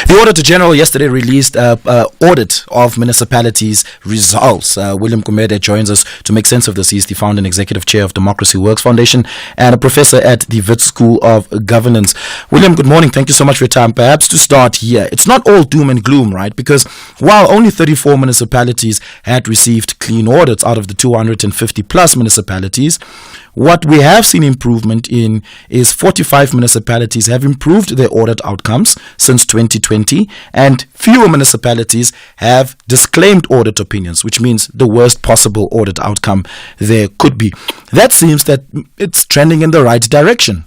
The Auditor General yesterday released an audit of municipalities' results. William Kumede joins us to make sense of this. He's the founder and executive chair of Democracy Works Foundation and a professor at the Wits School of Governance. William, good morning. Thank you so much for your time. Perhaps to start here, it's not all doom and gloom, right? Because while only 34 municipalities had received clean audits out of the 250 plus municipalities, what we have seen improvement in is 45 municipalities have improved their audit outcomes since 2020, and fewer municipalities have disclaimed audit opinions, which means the worst possible audit outcome there could be. That seems that it's trending in the right direction.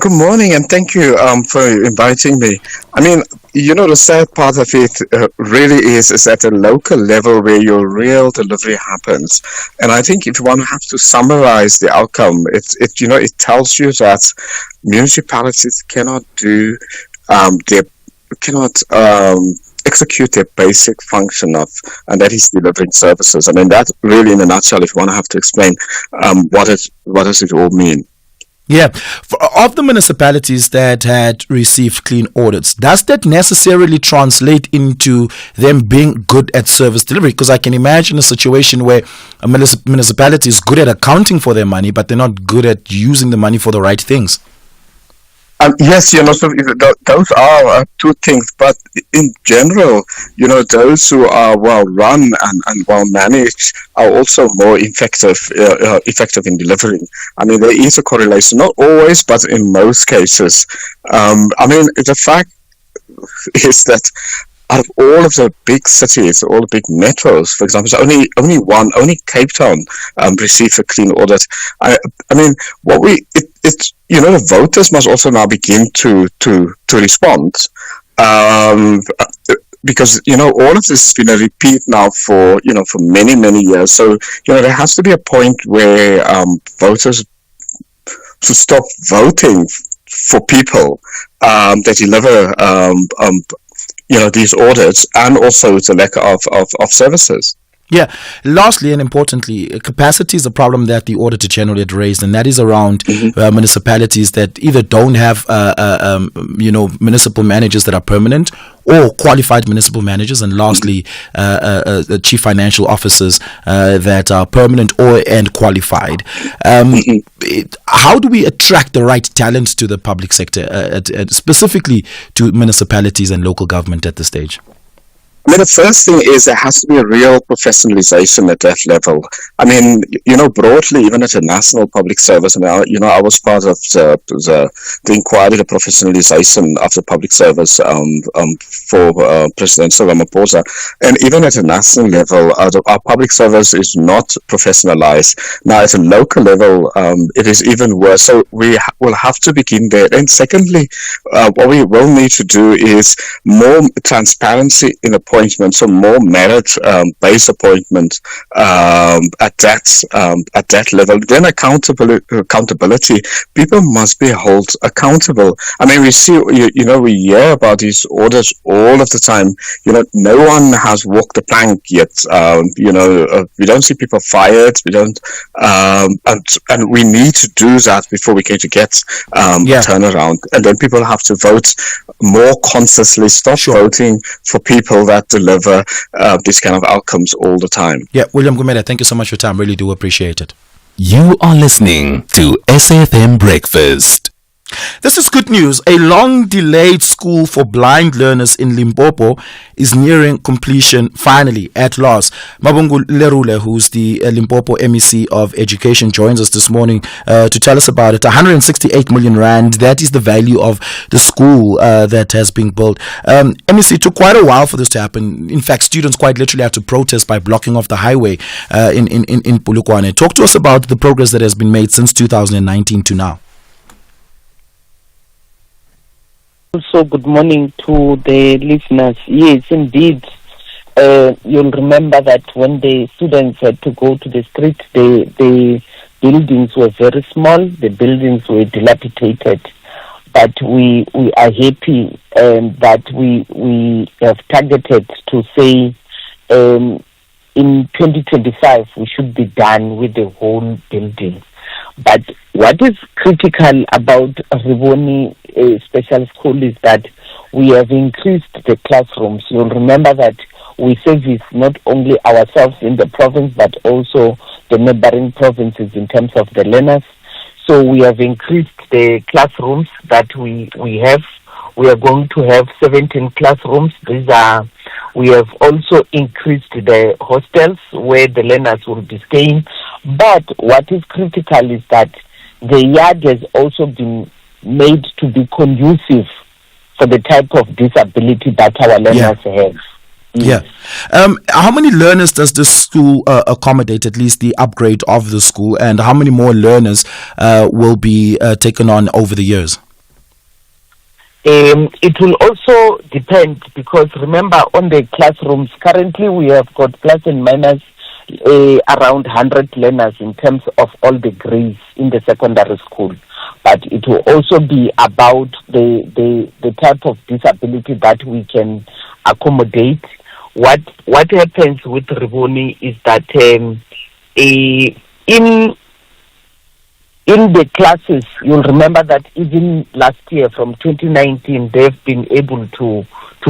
Good morning, and thank you for inviting me. I mean, you know, the sad part of it really is at a local level where your real delivery happens. And I think if one has to summarize the outcome, it tells you that municipalities cannot do execute their basic function of, and that is delivering services. I mean, that really, in a nutshell, if you want to have to explain what does it all mean. Yeah. Of the municipalities that had received clean audits, does that necessarily translate into them being good at service delivery? Because I can imagine a situation where a municipality is good at accounting for their money, but they're not good at using the money for the right things. Yes, you know, so those are two things, but in general, you know, those who are well run and well managed are also more effective in delivering. I mean, there is a correlation, not always, but in most cases. I mean, the fact is that out of all of the big cities, all the big metros, for example, so only Cape Town received a clean audit. I mean, you know, the voters must also now begin to respond, because, you know, all of this has been a repeat now for many years. So, you know, there has to be a point where voters should stop voting for people that deliver these audits, and also the lack of services. Yeah. Lastly and importantly, capacity is a problem that the Auditor General had raised, and that is around municipalities that either don't have municipal managers that are permanent or qualified municipal managers, and lastly, chief financial officers that are permanent and qualified. How do we attract the right talent to the public sector, specifically to municipalities and local government at this stage? I mean, the first thing is there has to be a real professionalization at that level. I mean, broadly, even at a national public service, I was part of the inquiry, the professionalization of the public service for President Ramaphosa. And even at a national level, our public service is not professionalized. Now, at a local level, it is even worse. So we will have to begin there. And secondly, what we will need to do is more transparency in appointments, so more merit-based appointment at that level. Then accountability. People must be held accountable. I mean, we see, we hear about these orders all of the time. No one has walked the plank yet. We don't see people fired. We don't, and we need to do that before we get a turnaround. And then people have to vote more consciously. Stop voting for people that deliver these kind of outcomes all the time. Yeah, William Gumeda, thank you so much for your time. Really do appreciate it. You are listening to SAfm Breakfast. This is good news. A long-delayed school for blind learners in Limpopo is nearing completion finally at last. Mabungu Lerule, who's the Limpopo MEC of Education, joins us this morning to tell us about it. 168 million rand, that is the value of the school that has been built. MEC, it took quite a while for this to happen. In fact, students quite literally had to protest by blocking off the highway in Polokwane. Talk to us about the progress that has been made since 2019 to now. Also, good morning to the listeners. Yes, indeed. You'll remember that when the students had to go to the street, the buildings were very small, the buildings were dilapidated. But we are happy that we have targeted to say in 2025 we should be done with the whole building. But what is critical about Rivoni Special School is that we have increased the classrooms. You'll remember that we service not only ourselves in the province, but also the neighboring provinces in terms of the learners. So we have increased the classrooms that we have. We are going to have 17 classrooms. We have also increased the hostels where the learners will be staying. But what is critical is that the yard has also been made to be conducive for the type of disability that our learners have. Yeah. How many learners does this school accommodate, at least the upgrade of the school, and how many more learners will be taken on over the years? It will also depend, because remember, on the classrooms, currently we have got plus and minus around 100 learners in terms of all the grades in the secondary school. But it will also be about the type of disability that we can accommodate. What happens with Rivoni is that in the classes, you'll remember that even last year, from 2019, they've been able to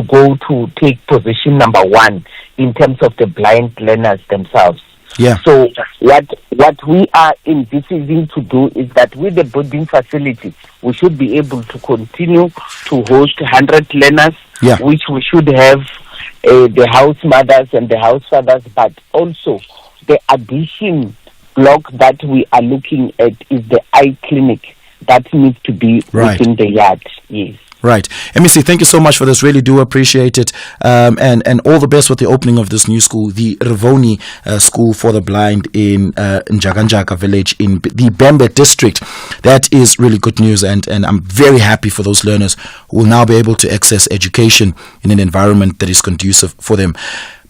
go to take position number 1 in terms of the blind learners themselves. Yeah. So what we are envisaging to do is that with the boarding facility, we should be able to continue to host 100 learners, which we should have the house mothers and the house fathers, but also the addition block that we are looking at is the eye clinic that needs to be within the yard. Yes. Right. MEC, thank you so much for this. Really do appreciate it. And all the best with the opening of this new school, the Rivoni School for the Blind in Njaganjaka village in the Bembe district. That is really good news, and I'm very happy for those learners who will now be able to access education in an environment that is conducive for them.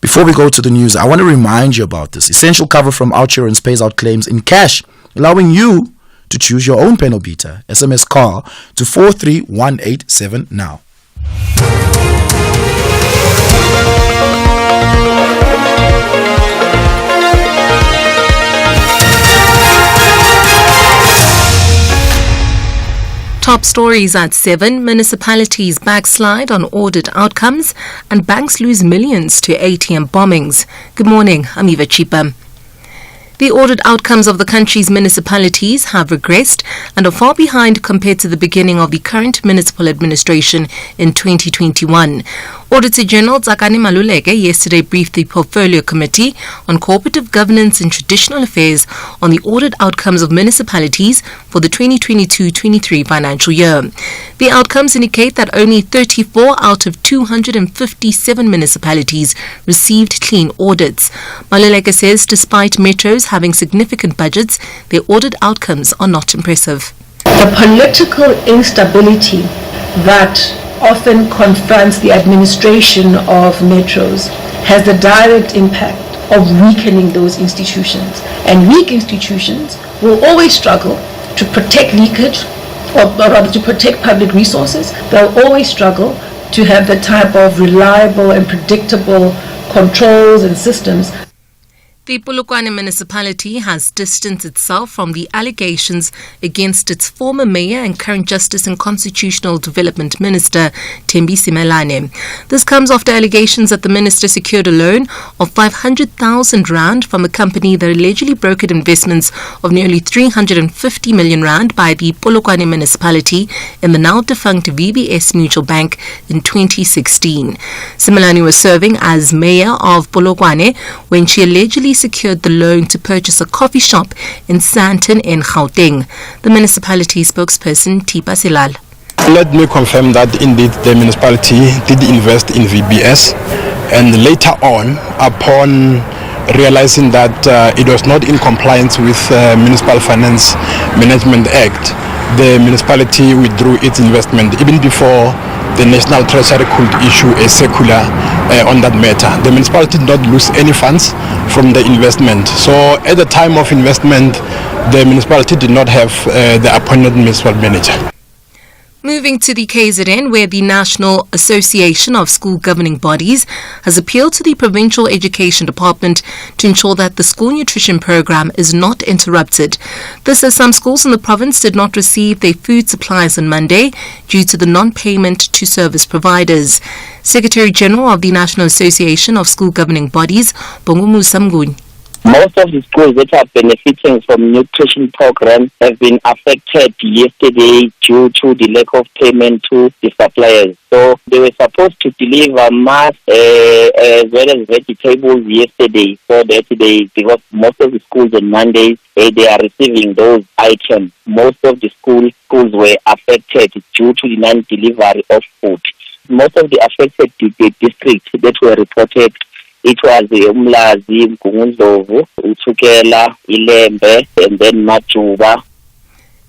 Before we go to the news, I want to remind you about this. Essential cover from OUTsurance pays out claims in cash, allowing you to choose your own panel beater. SMS CAR to 43187 now. Top stories at 7. Municipalities backslide on audit outcomes and banks lose millions to ATM bombings. Good morning, I'm Eva Chipa. The audit outcomes of the country's municipalities have regressed and are far behind compared to the beginning of the current municipal administration in 2021. Auditor General Tsakani Maluleke yesterday briefed the Portfolio Committee on Cooperative Governance and Traditional Affairs on the audit outcomes of municipalities for the 2022-23 financial year. The outcomes indicate that only 34 out of 257 municipalities received clean audits. Maluleke says despite metros having significant budgets, their audit outcomes are not impressive. The political instability that often confronts the administration of metros has the direct impact of weakening those institutions. And weak institutions will always struggle to protect leakage, or rather to protect public resources. They'll always struggle to have the type of reliable and predictable controls and systems. The Polokwane municipality has distanced itself from the allegations against its former mayor and current Justice and Constitutional Development Minister, Thembi Simelane. This comes after allegations that the minister secured a loan of 500,000 rand from a company that allegedly brokered investments of nearly 350 million rand by the Polokwane municipality in the now defunct VBS Mutual Bank in 2016. Simelane was serving as mayor of Polokwane when she allegedly secured the loan to purchase a coffee shop in Sandton in Gauteng. The municipality spokesperson Tipa Silal. Let me confirm that indeed the municipality did invest in VBS, and later on, upon realizing that it was not in compliance with Municipal Finance Management Act, the municipality withdrew its investment even before the National Treasury could issue a circular on that matter. The municipality did not lose any funds from the investment. So at the time of investment, the municipality did not have the appointed municipal manager. Moving to the KZN, where the National Association of School Governing Bodies has appealed to the Provincial Education Department to ensure that the school nutrition program is not interrupted. This as some schools in the province did not receive their food supplies on Monday due to the non-payment to service providers. Secretary General of the National Association of School Governing Bodies, Bongumu Samgun. Most of the schools that are benefiting from nutrition programs have been affected yesterday due to the lack of payment to the suppliers. So they were supposed to deliver mass as well as vegetables yesterday. So that because most of the schools on Mondays, they are receiving those items. Most of the schools were affected due to the non-delivery of food. Most of the affected districts that were reported, it was Umlazi, Mgungundlovu, Utsukela, Ilembe, and then Majuba.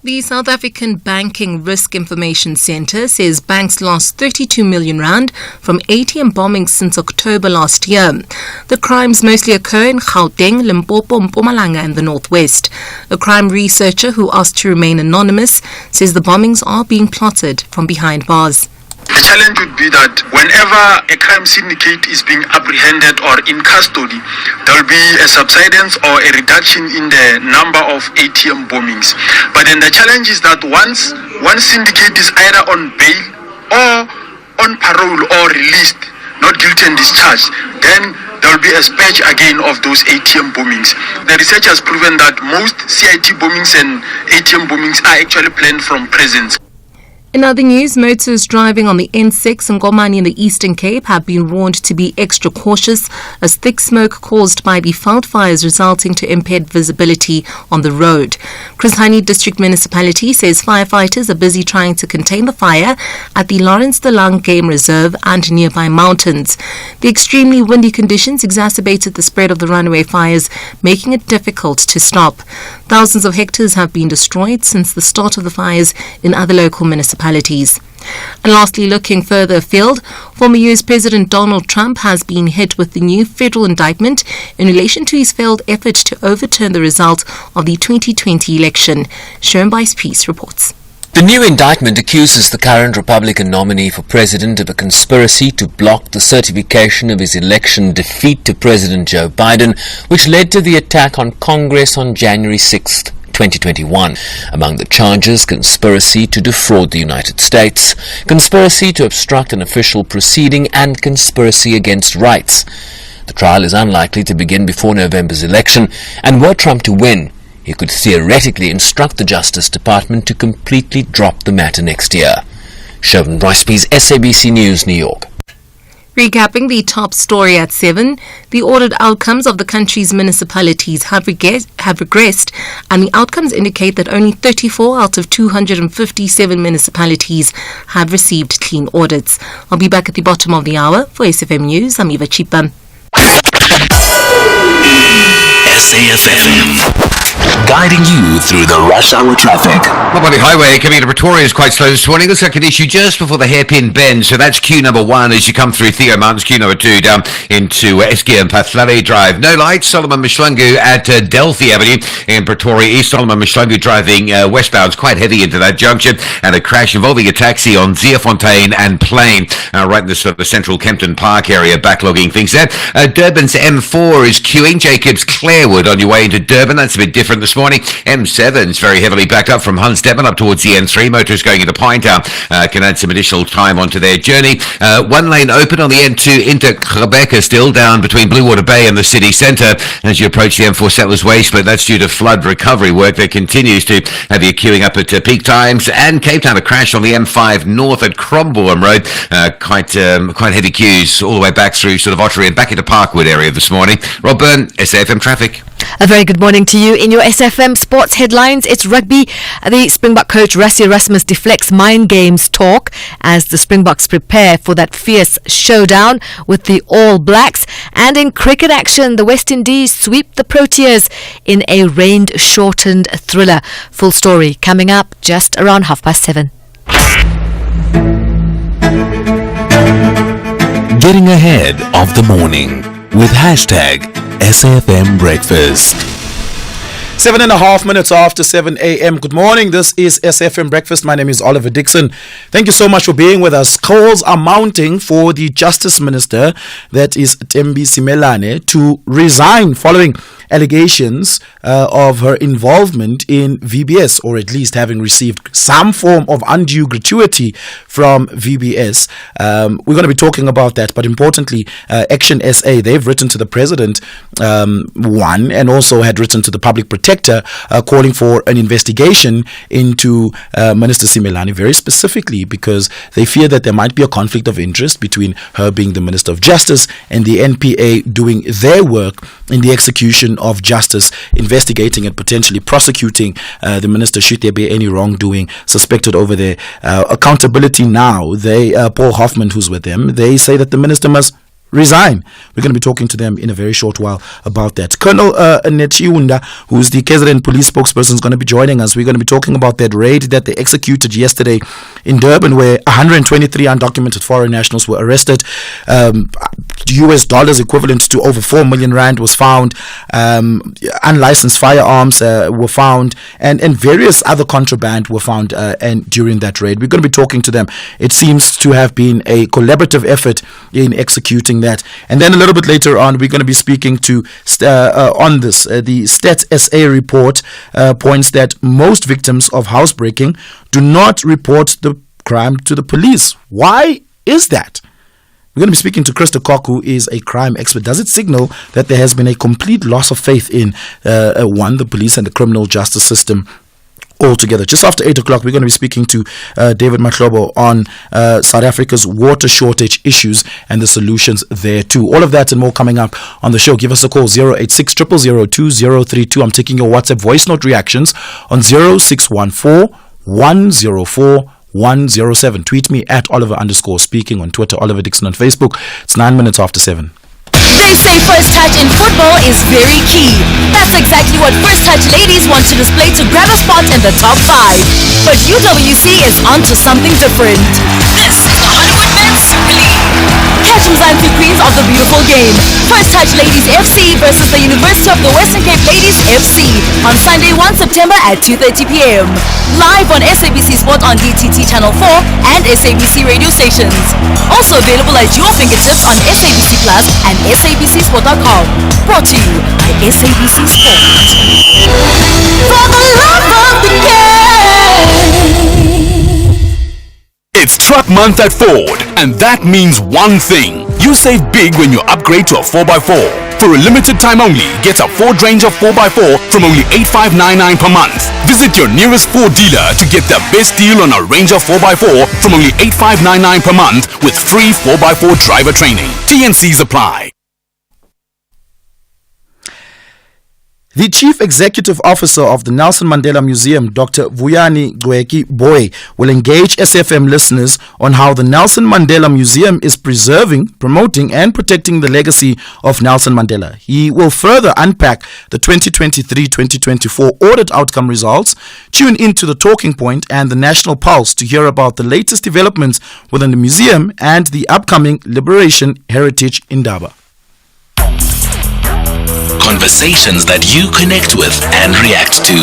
The South African Banking Risk Information Centre says banks lost 32 million rand from ATM bombings since October last year. The crimes mostly occur in Gauteng, Limpopo, Mpumalanga and the Northwest. A crime researcher who asked to remain anonymous says the bombings are being plotted from behind bars. The challenge would be that whenever a crime syndicate is being apprehended or in custody, there will be a subsidence or a reduction in the number of ATM bombings. But then the challenge is that once one syndicate is either on bail or on parole or released, not guilty and discharged, then there will be a spate again of those ATM bombings. The research has proven that most CIT bombings and ATM bombings are actually planned from prisons. In other news, motorists driving on the N6 in Ngomani in the Eastern Cape have been warned to be extra cautious as thick smoke caused by the veld fires resulting to impaired visibility on the road. Chris Hani District Municipality says firefighters are busy trying to contain the fire at the Lawrence de Lang Game Reserve and nearby mountains. The extremely windy conditions exacerbated the spread of the runaway fires, making it difficult to stop. Thousands of hectares have been destroyed since the start of the fires in other local municipalities. And lastly, looking further afield, former US President Donald Trump has been hit with the new federal indictment in relation to his failed effort to overturn the result of the 2020 election. Sharon Bice-Peace reports. The new indictment accuses the current Republican nominee for president of a conspiracy to block the certification of his election defeat to President Joe Biden, which led to the attack on Congress on January 6th. 2021. Among the charges, conspiracy to defraud the United States, conspiracy to obstruct an official proceeding, and conspiracy against rights. The trial is unlikely to begin before November's election, and were Trump to win, he could theoretically instruct the Justice Department to completely drop the matter next year. Siobhan Bryceby's SABC News, New York. Recapping the top story at 7, the audit outcomes of the country's municipalities have regressed, and the outcomes indicate that only 34 out of 257 municipalities have received clean audits. I'll be back at the bottom of the hour. For SAfm News, I'm Eva Chipa. SAfm, guiding you through the rush hour traffic. Mobile Highway coming to Pretoria is quite slow this morning. Looks like an issue just before the hairpin bend. So that's queue number 1 as you come through Theo Mountains. Queue number 2 down into Eskia and Pathlale Drive. No lights. Solomon Mshlangu at Delphi Avenue in Pretoria East. Solomon Mshlangu driving westbound. It's quite heavy into that junction. And a crash involving a taxi on Zeefontein and Plain. Right in the sort of central Kempton Park area. Backlogging things there. Durban's M4 is queuing. Jacobs Clarewood on your way into Durban. That's a bit different this morning. M7's very heavily backed up from Hunstedman up towards the N3. Motorists going into Pinetown can add some additional time onto their journey. One lane open on the N2 into Rebecca, still down between Bluewater Bay and the city centre as you approach the M4 Settlers Way split. That's due to flood recovery work that continues to have you queuing up at peak times. And Cape Town, a crash on the M5 north at Crombourne Road. Quite heavy queues all the way back through sort of Ottery and back into Parkwood area this morning. Rob Byrne, SAfm Traffic. A very good morning to you. In your SAfm sports headlines, it's rugby. The Springbok coach Rassie Erasmus deflects mind games talk as the Springboks prepare for that fierce showdown with the All Blacks. And in cricket action, the West Indies sweep the Proteas in a rain-shortened thriller. Full story coming up just around 7:30. Getting ahead of the morning with hashtag SAfm Breakfast. 7.5 after 7 a.m. Good morning. This is SAfm Breakfast. My name is Oliver Dixon. Thank you so much for being with us. Calls are mounting for the Justice Minister, that is Tembi Simelane, to resign following allegations of her involvement in VBS, or at least having received some form of undue gratuity from VBS. We're going to be talking about that, but importantly, Action SA, they've written to the President, and also had written to the Public Protector calling for an investigation into Minister Simelane, very specifically because they fear that there might be a conflict of interest between her being the Minister of Justice and the NPA doing their work in the execution of justice, investigating and potentially prosecuting the minister should there be any wrongdoing suspected over there. Accountability now, Paul Hoffman, who's with them, they say that the minister must resign. We're going to be talking to them in a very short while about that. Colonel Nechiunda, who's the KZN police spokesperson, is going to be joining us. We're going to be talking about that raid that they executed yesterday in Durban, where 123 undocumented foreign nationals were arrested. US dollars equivalent to over 4 million rand was found. Unlicensed firearms were found, and various other contraband were found and during that raid. We're going to be talking to them. It seems to have been a collaborative effort in executing that. And then a little bit later on, we're going to be speaking to on this. The Stats SA report points that most victims of housebreaking do not report the crime to the police. Why is that? We're going to be speaking to Krista Kok, who is a crime expert. Does it signal that there has been a complete loss of faith in the police and the criminal justice system altogether? Just after 8 o'clock, we're going to be speaking to David Mahlobo on South Africa's water shortage issues and the solutions there too. All of that and more coming up on the show. Give us a call, 086 000 2032. I'm taking your WhatsApp voice note reactions on 0614 104 107. Tweet me at Oliver_speaking on Twitter, Oliver Dixon on Facebook. It's 9 minutes after 7. They say first touch in football is very key. That's exactly what First Touch ladies want to display to grab a spot in the top 5. But UWC is onto something different. This is the Hollywood Men's Super League. Catch Mzansi Queens of the beautiful game. First Touch Ladies FC versus the University of the Western Cape Ladies FC on Sunday 1 September at 2:30 p.m. Live on SABC Sport on DTT Channel 4 and SABC radio stations. Also available at your fingertips on SABC Plus and SABCSport.com. Brought to you by SABC Sport. For the love of the game. It's Truck Month at Ford, and that means one thing. You save big when you upgrade to a 4x4. For a limited time only, get a Ford Ranger 4x4 from only $8,599 per month. Visit your nearest Ford dealer to get the best deal on a Ranger 4x4 from only $8,599 per month with free 4x4 driver training. TNCs apply. The Chief Executive Officer of the Nelson Mandela Museum, Dr. Vuyani Gweki Boy, will engage SAfm listeners on how the Nelson Mandela Museum is preserving, promoting and protecting the legacy of Nelson Mandela. He will further unpack the 2023-2024 audit outcome results, tune into the Talking Point and the National Pulse to hear about the latest developments within the museum and the upcoming Liberation Heritage Indaba. Conversations that you connect with and react to.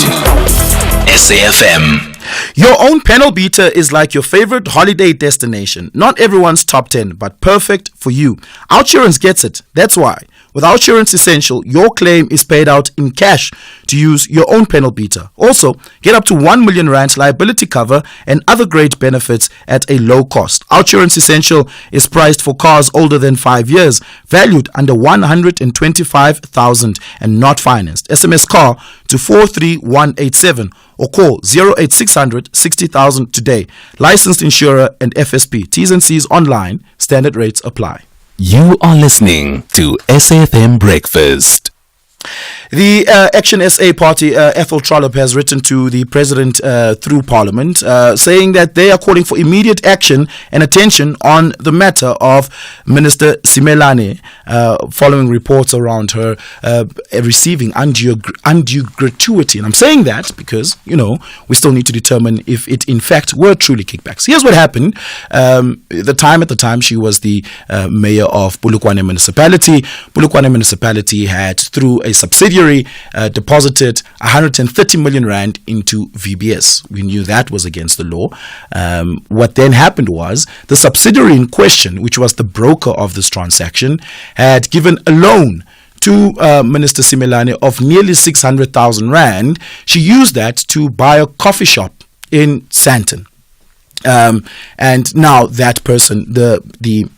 SAfm. Your own panel beater is like your favorite holiday destination. Not everyone's top 10, but perfect for you. Outsurance gets it. That's why. With Outsurance Essential, your claim is paid out in cash to use your own panel beater. Also, get up to 1 million rand liability cover and other great benefits at a low cost. Outsurance Essential is priced for cars older than 5 years, valued under 125,000 and not financed. SMS car to 43187 or call 08600 60,000 today. Licensed insurer and FSP. T's and C's online. Standard rates apply. You are listening to SAfm Breakfast. The Action SA party, Ethel Trollop, has written to the president through Parliament, saying that they are calling for immediate action and attention on the matter of Minister Simelane, following reports around her receiving undue gratuity. And I'm saying that because, we still need to determine if it in fact were truly kickbacks. Here's what happened. At the time, she was the mayor of Bulukwane Municipality. Bulukwane Municipality had, through a subsidiary, deposited 130 million rand into VBS. We knew that was against the law. What then happened was the subsidiary in question, which was the broker of this transaction, had given a loan to Minister Simelane of nearly 600,000 rand. She used that to buy a coffee shop in Sandton. And now that person, the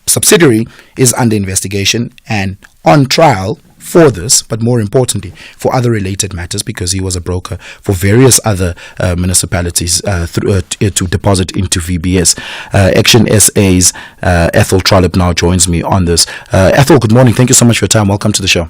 subsidiary, is under investigation and on trial for this, but more importantly for other related matters, because he was a broker for various other municipalities to deposit into VBS. Action SA's Ethel Trollop now joins me on this. Ethel, good morning. Thank you so much for your time. Welcome to the show.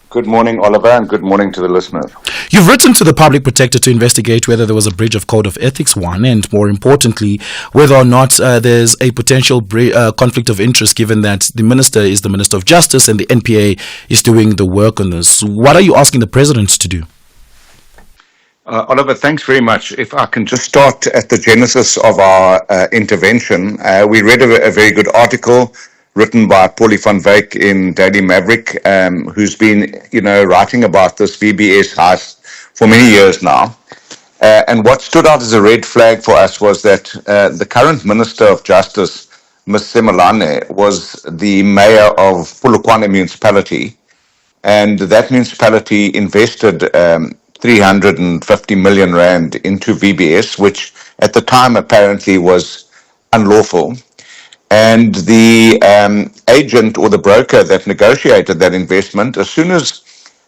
Good morning, Oliver, and good morning to the listeners. You've written to the public protector to investigate whether there was a breach of Code of Ethics 1, and more importantly, whether or not there's a potential conflict of interest, given that the minister is the Minister of Justice and the NPA is doing the work on this. What are you asking the president to do? Oliver, thanks very much. If I can just start at the genesis of our intervention, we read a very good article written by Paulie van Wyk in Daily Maverick, who's been, writing about this VBS heist for many years now. And what stood out as a red flag for us was that the current Minister of Justice, Ms. Simelane, was the mayor of Polokwane Municipality, and that municipality invested 350 million rand into VBS, which at the time apparently was unlawful. And the agent or the broker that negotiated that investment, as soon as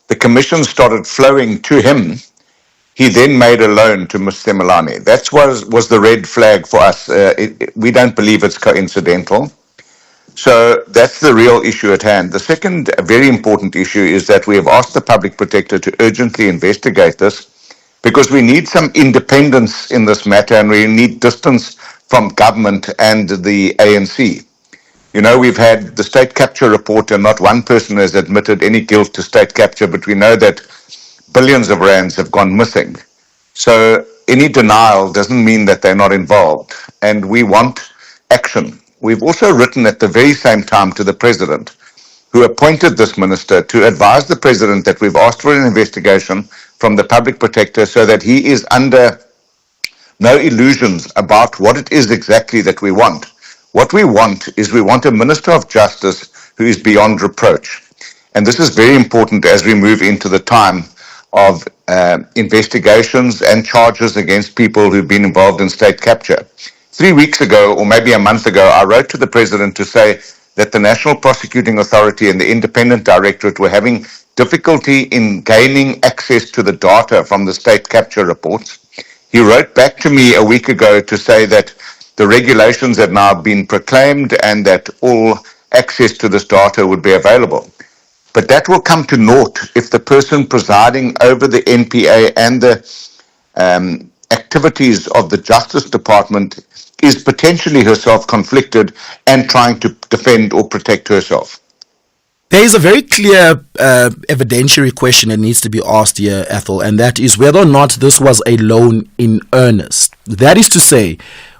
the commission started flowing to him, he then made a loan to Ms. Simelane. That was the red flag for us. We don't believe it's coincidental. So that's the real issue at hand. The second very important issue is that we have asked the public protector to urgently investigate this, because we need some independence in this matter and we need distance from government and the ANC. We've had the state capture report and not one person has admitted any guilt to state capture, but we know that billions of rands have gone missing. So any denial doesn't mean that they're not involved, and we want action. We've also written at the very same time to the president, who appointed this minister, to advise the president that we've asked for an investigation from the public protector so that he is under no illusions about what it is exactly that we want. What we want is we want a Minister of Justice who is beyond reproach. And this is very important as we move into the time of investigations and charges against people who've been involved in state capture. 3 weeks ago, or maybe a month ago, I wrote to the president to say that the National Prosecuting Authority and the Independent Directorate were having difficulty in gaining access to the data from the state capture reports. He wrote back to me a week ago to say that the regulations had now been proclaimed and that all access to this data would be available. But that will come to naught if the person presiding over the NPA and the activities of the Justice Department is potentially herself conflicted and trying to defend or protect herself. There is a very clear evidentiary question that needs to be asked here, Ethel, and that is whether or not this was a loan in earnest. That is to say,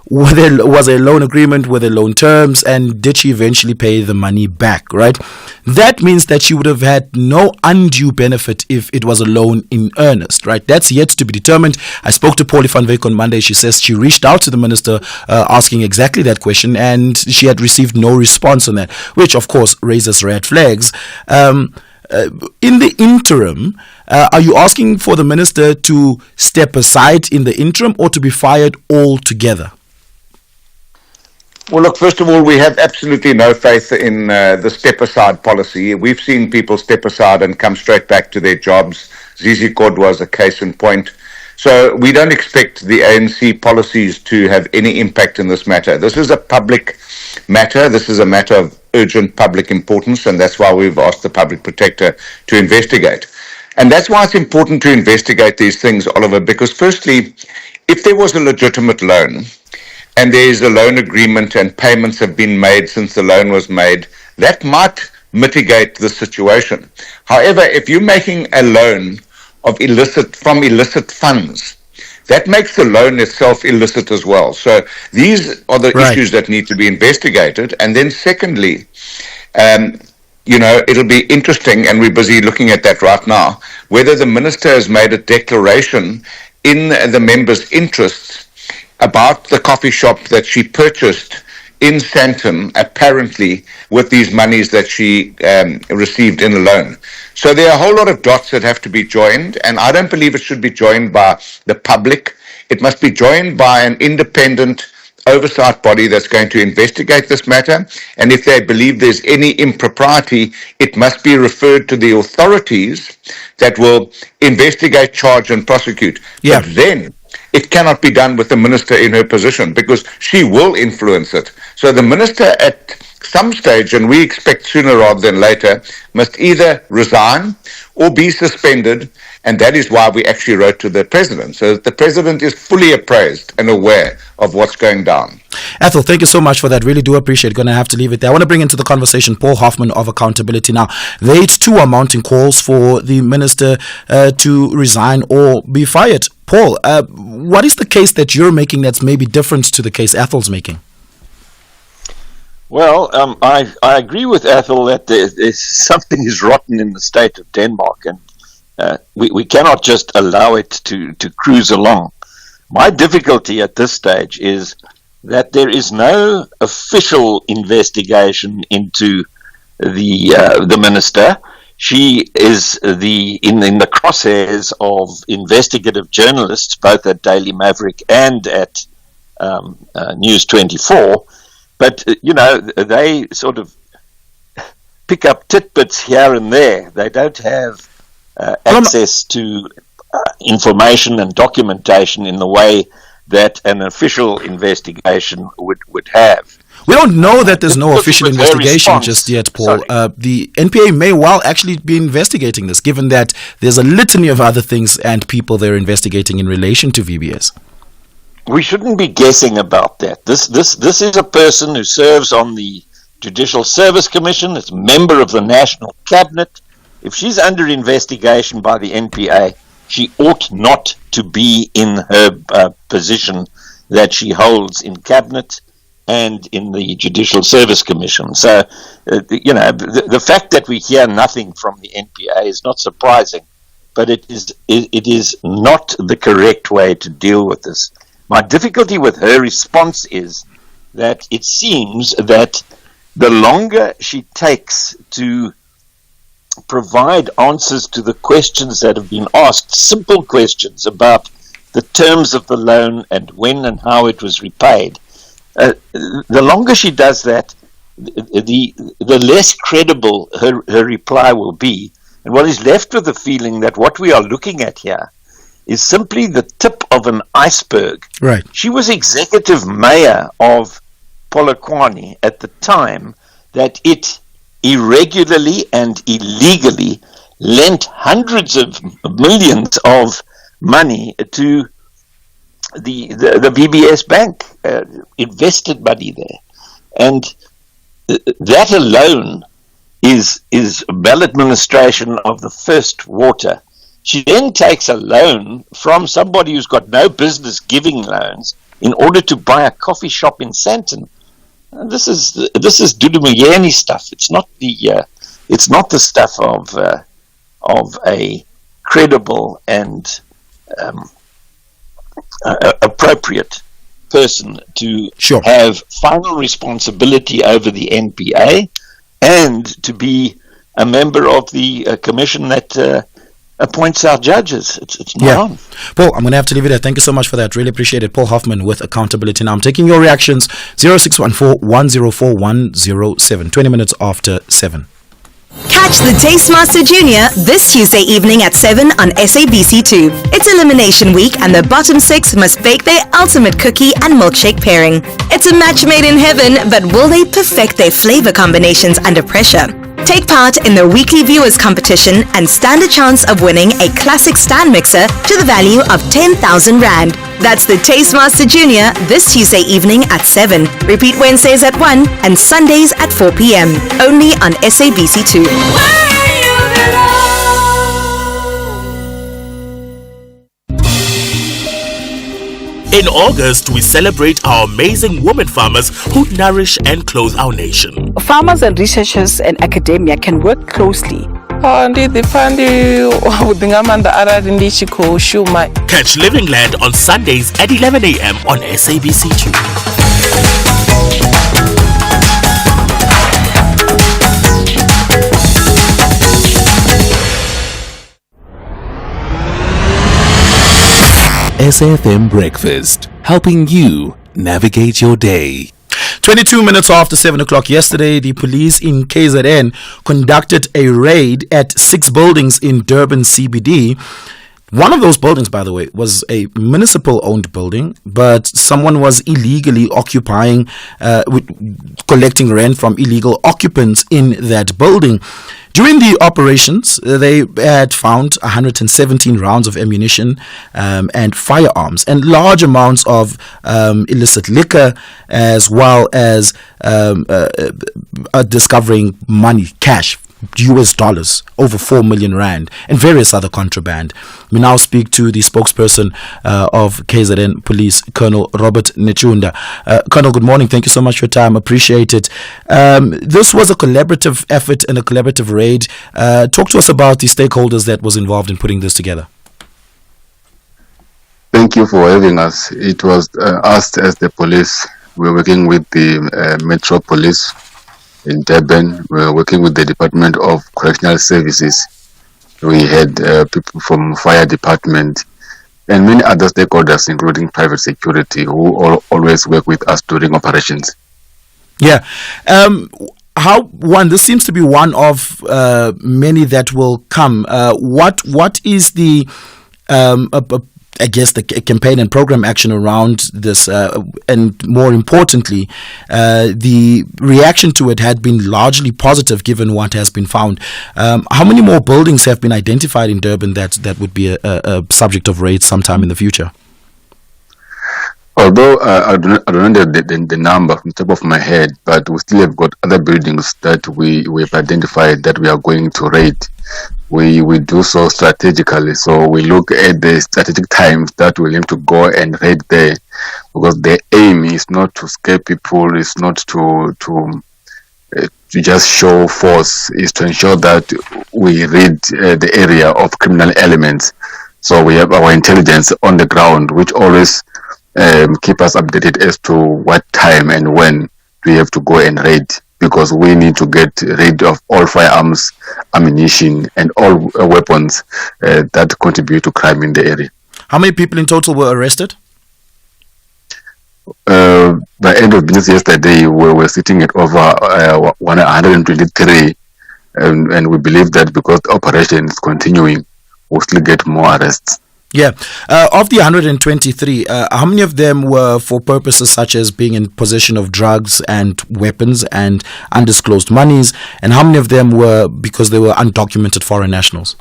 whether was a loan agreement, were there loan terms, and did she eventually pay the money back, right? That means that she would have had no undue benefit if it was a loan in earnest, right? That's yet to be determined. I spoke to Paulie van Wyk on Monday. She says she reached out to the minister asking exactly that question, and she had received no response on that, which of course raises red flags. In the interim, are you asking for the minister to step aside in the interim or to be fired altogether? Well, look, first of all, we have absolutely no faith in the step-aside policy. We've seen people step aside and come straight back to their jobs. Zizi Kod was a case in point. So we don't expect the ANC policies to have any impact in this matter. This is a public matter. This is a matter of urgent public importance, and that's why we've asked the Public Protector to investigate. And that's why it's important to investigate these things, Oliver, because firstly, if there was a legitimate loan, and there is a loan agreement and payments have been made since the loan was made, that might mitigate the situation. However, if you're making a loan of from illicit funds, that makes the loan itself illicit as well. So these are the issues that need to be investigated. And then secondly, it'll be interesting, and we're busy looking at that right now, whether the minister has made a declaration in the members' interests about the coffee shop that she purchased in Sandton, apparently with these monies that she received in a loan. So there are a whole lot of dots that have to be joined, and I don't believe it should be joined by the public. It must be joined by an independent oversight body that's going to investigate this matter, and if they believe there's any impropriety, it must be referred to the authorities that will investigate, charge, and prosecute. Yeah. But then it cannot be done with the minister in her position because she will influence it. So the minister at some stage, and we expect sooner rather than later, must either resign or be suspended, and that is why we actually wrote to the president, so that the president is fully appraised and aware of what's going down. Ethel, thank you so much for that. Really do appreciate it. Going to have to leave it there. I want to bring into the conversation Paul Hoffman of Accountability Now. They too are mounting calls for the minister to resign or be fired. Paul, what is the case that you're making that's maybe different to the case Ethel's making? Well, I agree with Ethel that there's something is rotten in the state of Denmark, and we cannot just allow it to cruise along. My difficulty at this stage is that there is no official investigation into the minister. She is in the crosshairs of investigative journalists, both at Daily Maverick and at News 24. But, they sort of pick up tidbits here and there. They don't have access to information and documentation in the way that an official investigation would have. We don't know that there's no official investigation just yet, Paul. The NPA may well actually be investigating this, given that there's a litany of other things and people they're investigating in relation to VBS. We shouldn't be guessing about that. This is a person who serves on the Judicial Service Commission. It's a member of the National Cabinet. If she's under investigation by the NPA, she ought not to be in her position that she holds in Cabinet and in the Judicial Service Commission. So, the fact that we hear nothing from the NPA is not surprising, but it is not the correct way to deal with this. My difficulty with her response is that it seems that the longer she takes to provide answers to the questions that have been asked, simple questions about the terms of the loan and when and how it was repaid, the longer she does that, the less credible her reply will be. And one is left with the feeling that what we are looking at here is simply the tip of an iceberg. Right. She was executive mayor of Polokwane at the time that it irregularly and illegally lent hundreds of millions of money to the VBS bank, invested money there. And that alone is maladministration of the first water. She then takes a loan from somebody who's got no business giving loans in order to buy a coffee shop in Sandton. And this is Dudumuyeni stuff. It's not the stuff of a credible and appropriate person to have final responsibility over the NPA and to be a member of the commission that appoints our judges. It's not on. Paul, I'm going to have to leave it there. Thank you so much for that. Really appreciate it. Paul Hoffman with Accountability Now. I'm taking your reactions. 0614-104-107. 20 minutes after 7. Catch the Tastemaster Junior this Tuesday evening at 7 on SABC2. It's Elimination Week and the bottom 6 must bake their ultimate cookie and milkshake pairing. It's a match made in heaven, but will they perfect their flavor combinations under pressure? Take part in the weekly viewers competition and stand a chance of winning a classic stand mixer to the value of 10,000 Rand. That's the Tastemaster Junior this Tuesday evening at 7. Repeat Wednesdays at 1 and Sundays at 4 p.m. Only on SABC2. In August, we celebrate our amazing women farmers who nourish and clothe our nation. Farmers and researchers and academia can work closely. Catch Living Land on Sundays at 11 a.m. on SABC2. SAfm Breakfast, helping you navigate your day. 22 minutes after 7 o'clock yesterday, the police in KZN conducted a raid at 6 buildings in Durban CBD. One of those buildings, by the way, was a municipal-owned building, but someone was illegally occupying, collecting rent from illegal occupants in that building. During the operations, they had found 117 rounds of ammunition and firearms and large amounts of illicit liquor, as well as discovering money, cash, US dollars, over 4 million Rand, and various other contraband. We now speak to the spokesperson of KZN Police, Colonel Robert Nechunda. Colonel, good morning. Thank you so much for your time. Appreciate it. This was a collaborative effort and a collaborative raid. Talk to us about the stakeholders that was involved in putting this together. Thank you for having us. It was us as the police. We're working with the Metro Police in Durban. We're working with the Department of Correctional Services. We had people from Fire Department and many other stakeholders, including private security, who always work with us during operations. Yeah. This seems to be one of many that will come. What is the I guess the campaign and program action around this, and more importantly, the reaction to it had been largely positive given what has been found. How many more buildings have been identified in Durban that would be a subject of raid sometime in the future? Although I don't know the number from the top of my head, but we still have got other buildings that we have identified that we are going to raid. We do so strategically, so we look at the strategic times that we'll have to go and raid there, because the aim is not to scare people, it's not to just show force, is to ensure that we rid the area of criminal elements. So we have our intelligence on the ground, which always keep us updated as to what time and when we have to go and raid, because we need to get rid of all firearms, ammunition, and all weapons that contribute to crime in the area. How many people in total were arrested? the end of business yesterday, we were sitting at over 123, and we believe that because the operation is continuing, we'll still get more arrests. Yeah. Of the 123, how many of them were for purposes such as being in possession of drugs and weapons and undisclosed monies? And how many of them were because they were undocumented foreign nationals?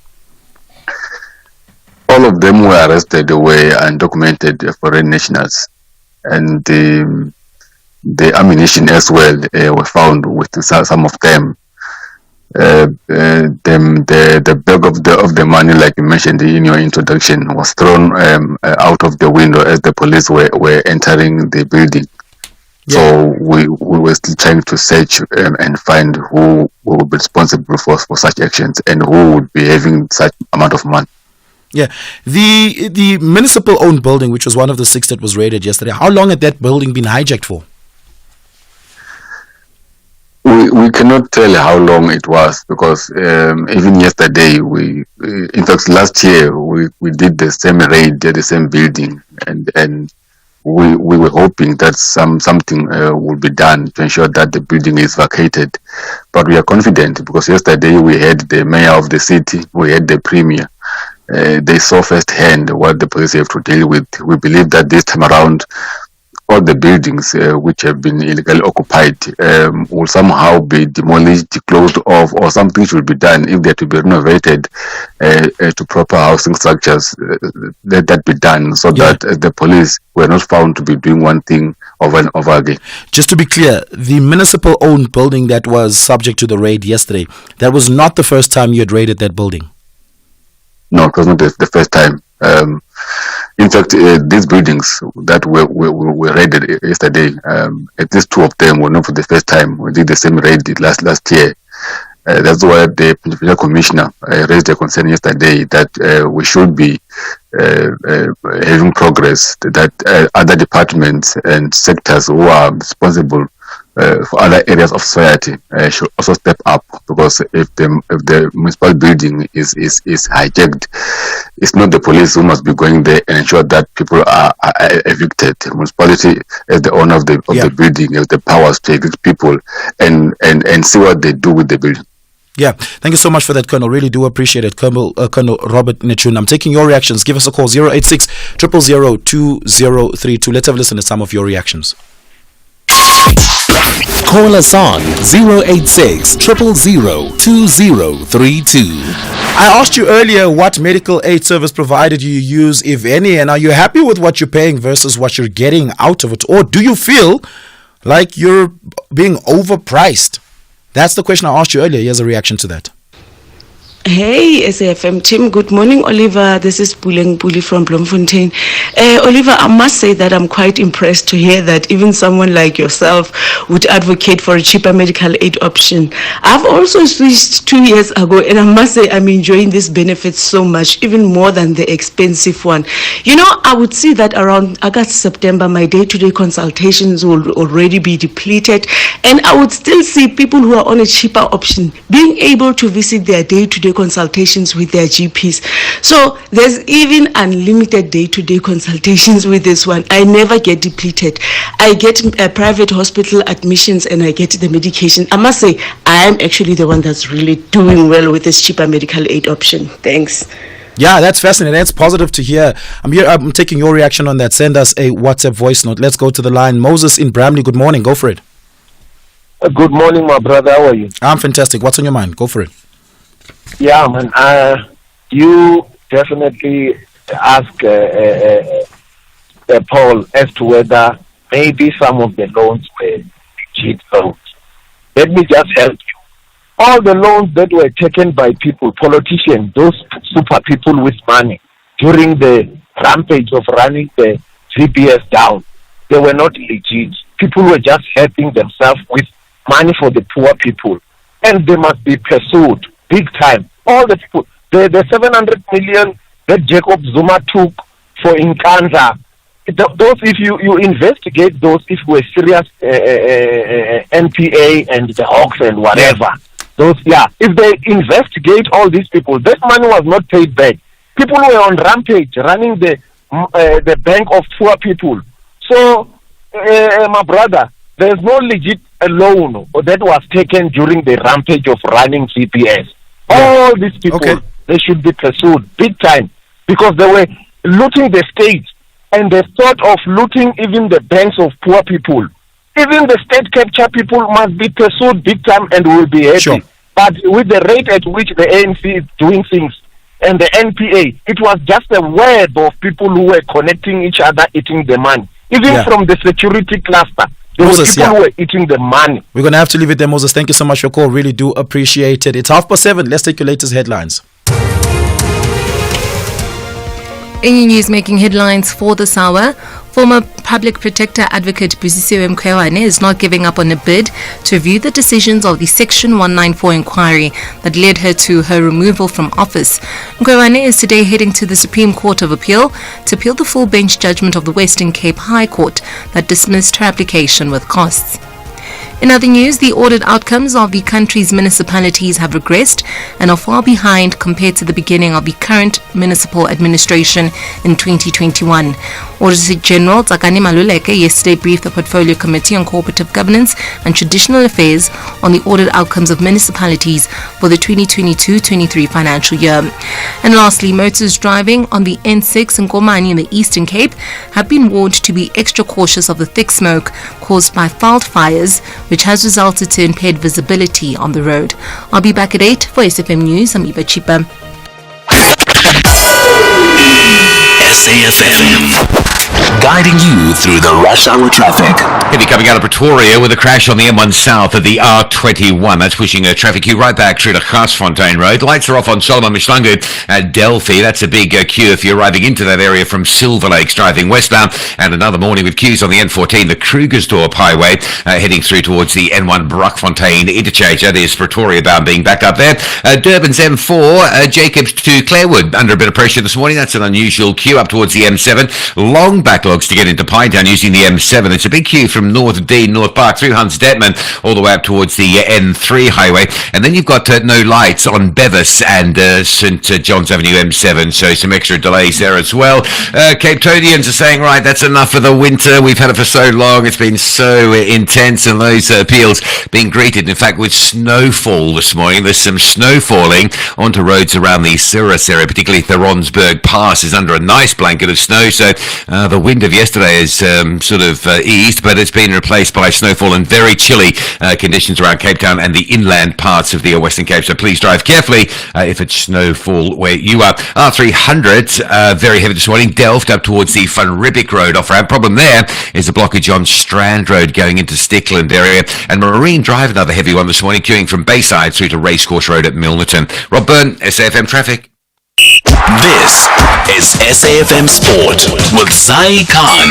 All of them were arrested, were undocumented foreign nationals. And the ammunition as well were found with some of them. The bag of the money, like you mentioned in your introduction, was thrown out of the window as the police were entering the building. Yeah. So we were still trying to search and find who would be responsible for such actions and who would be having such amount of money. Yeah, the municipal owned building, which was one of the 6 that was raided yesterday, how long had that building been hijacked for? We cannot tell how long it was because even yesterday, in fact last year we did the same raid at the same building, and we were hoping that something would be done to ensure that the building is vacated. But we are confident because yesterday we had the mayor of the city, we had the premier. They saw firsthand what the police have to deal with. We believe that this time around, all the buildings which have been illegally occupied will somehow be demolished, closed off, or something should be done if they're to be renovated to proper housing structures. Let that be done so that the police were not found to be doing one thing over and over again. Just to be clear, the municipal owned building that was subject to the raid yesterday, that was not the first time you had raided that building? No, it was not the first time. In fact, these buildings that were raided yesterday, at least 2 of them were not for the first time. We did the same raid last year. That's why the Municipal Commissioner raised a concern yesterday that we should be having progress, that other departments and sectors who are responsible for other areas of society should also step up, because if the municipal building is hijacked, it's not the police who must be going there and ensure that people are evicted. The municipality, as the owner of the building, has the powers to evict people and see what they do with the building. Yeah, thank you so much for that, Colonel. Really do appreciate it. Colonel Robert Nechun, I'm taking your reactions. Give us a call, 086 000 2032. Let's have a listen to some of your reactions. Call us on 086 000 2032. I asked you earlier what medical aid service provider do you use, if any, and are you happy with what you're paying versus what you're getting out of it? Or do you feel like you're being overpriced? That's the question I asked you earlier. Here's a reaction to that. Hey, SAfm team. Good morning, Oliver. This is Buleng Bully from Bloemfontein. Oliver, I must say that I'm quite impressed to hear that even someone like yourself would advocate for a cheaper medical aid option. I've also switched 2 years ago, and I must say I'm enjoying these benefits so much, even more than the expensive one. You know, I would see that around August, September, my day-to-day consultations will already be depleted, and I would still see people who are on a cheaper option being able to visit their day-to-day consultations with their GPs. So there's even unlimited day-to-day consultations with this one. I never get depleted. I get private hospital admissions and I get the medication. I must say, I am actually the one that's really doing well with this cheaper medical aid option. Thanks. Yeah, that's fascinating. That's positive to hear. I'm taking your reaction on that. Send us a WhatsApp voice note. Let's go to the line. Moses in Bramley, good morning. Go for it. Good morning, my brother. How are you? I'm fantastic. What's on your mind? Go for it. Yeah, man. You definitely ask a poll as to whether maybe some of the loans were cheat loans. Let me just help you. All the loans that were taken by people, politicians, those super people with money, during the rampage of running the VBS down, they were not legit. People were just helping themselves with money for the poor people. And they must be pursued big time. All the people, the 700 million that Jacob Zuma took for Nkandla, those, if you investigate those, if we're serious NPA and the Hawks and whatever, those, if they investigate all these people, that money was not paid back. People were on rampage running the bank of poor people. So my brother, there's no legit loan that was taken during the rampage of running CPS. All these people, they should be pursued big time because they were looting the state and the thought of looting even the banks of poor people. Even the state capture people must be pursued big time and will be happy. Sure. But with the rate at which the ANC is doing things and the NPA, it was just a web of people who were connecting each other, eating the money. Even from the security cluster, there were people who were eating the money. We're going to have to leave it there, Moses. Thank you so much for your call. Really do appreciate it. It's 7:30. Let's take your latest headlines. In your news making headlines for this hour, former Public Protector Advocate SAfm Breakfast is not giving up on a bid to review the decisions of the Section 194 inquiry that led her to her removal from office. Breakfast is today heading to the Supreme Court of Appeal to appeal the full bench judgment of the Western Cape High Court that dismissed her application with costs. In other news, the audit outcomes of the country's municipalities have regressed and are far behind compared to the beginning of the current municipal administration in 2021. Auditor General Tsakani Maluleke yesterday briefed the Portfolio Committee on Cooperative Governance and Traditional Affairs on the audit outcomes of municipalities for the 2022-23 financial year. And lastly, motorists driving on the N6 in Komani in the Eastern Cape have been warned to be extra cautious of the thick smoke caused by fault fires, which has resulted to impaired visibility on the road. I'll be back at 8 for SAfm News. I'm Iba Chipa. SAfm, guiding you through the rush hour traffic. Heavy coming out of Pretoria with a crash on the M1 South at the R21. That's pushing a traffic queue right back through to Garsfontein Road. Lights are off on Solomon Mishlangu at Delphi. That's a big queue if you're arriving into that area from Silver Lakes driving westbound. And another morning with queues on the N14, the Krugersdorp Highway, heading through towards the N1 Brockfontein interchange. There's Pretoria bound being backed up there. Durban's M4, Jacobs to Clarewood under a bit of pressure this morning. That's an unusual queue up towards the M7. Long backlogs to get into Pinetown using the M7. It's a big queue from North Dean, North Park through Hans Detman all the way up towards the N3 highway. And then you've got no lights on Bevis and St John's Avenue M7. So some extra delays there as well. Cape Toadians are saying, right, that's enough for the winter. We've had it for so long. It's been so intense, and those appeals being greeted, in fact, with snowfall this morning. There's some snow falling onto roads around the Cirrus area, particularly Theronsburg Pass is under a nice blanket of snow. So the wind of yesterday is sort of eased, but it's been replaced by snowfall and very chilly conditions around Cape Town and the inland parts of the Western Cape. So please drive carefully if it's snowfall where you are. R300, very heavy this morning, Delft up towards the Van Riebeek Road off-ramp. Problem there is a blockage on Strand Road going into Stickland area. And Marine Drive, another heavy one this morning, queuing from Bayside through to Racecourse Road at Milnerton. Rob Byrne, SAfm Traffic. This is SAfm Sport with Sai Khan.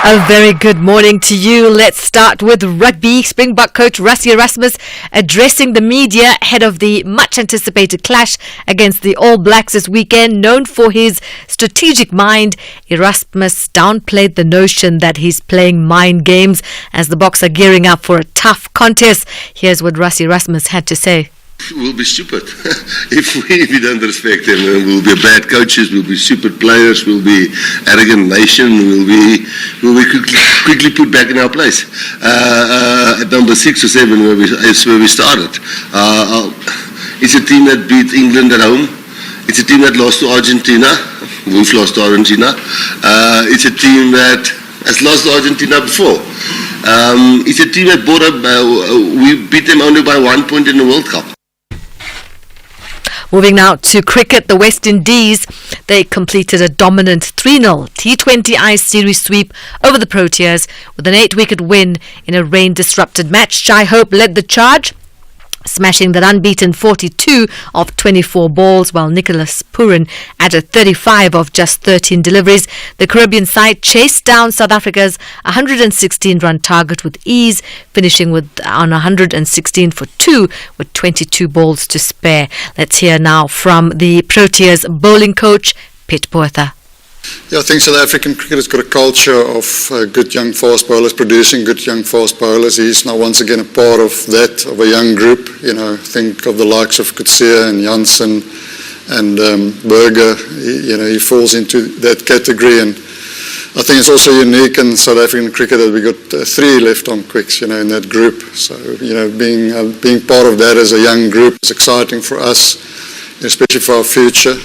A very good morning to you. Let's start with rugby. Springbok coach Rassie Erasmus addressing the media ahead of the much-anticipated clash against the All Blacks this weekend. Known for his strategic mind, Erasmus downplayed the notion that he's playing mind games as the Boks are gearing up for a tough contest. Here's what Rassie Erasmus had to say. We'll be stupid if we don't respect them. We'll be bad coaches. We'll be stupid players. We'll be arrogant nation. We'll be quickly put back in our place at number 6 or 7 is where we started. It's a team that beat England at home. It's a team that lost to Argentina. We've lost to Argentina. It's a team that has lost to Argentina before. It's a team that we beat them only by 1 point in the World Cup. Moving now to cricket, the West Indies, they completed a dominant 3-0 T20I series sweep over the Proteas with an 8-wicket win in a rain-disrupted match. Jai Hope led the charge, smashing that unbeaten 42 of 24 balls, while Nicholas Pooran added 35 of just 13 deliveries. The Caribbean side chased down South Africa's 116-run target with ease, finishing on 116 for 2 with 22 balls to spare. Let's hear now from the Proteas bowling coach, Piet Botha. Yeah, I think South African cricket has got a culture of good young fast bowlers, producing good young fast bowlers. He's now once again a part of that, of a young group. You know, think of the likes of Coetzee and Janssen and Berger. He falls into that category, and I think it's also unique in South African cricket that we got 3 left-arm quicks, in that group. So, being part of that as a young group is exciting for us, especially for our future.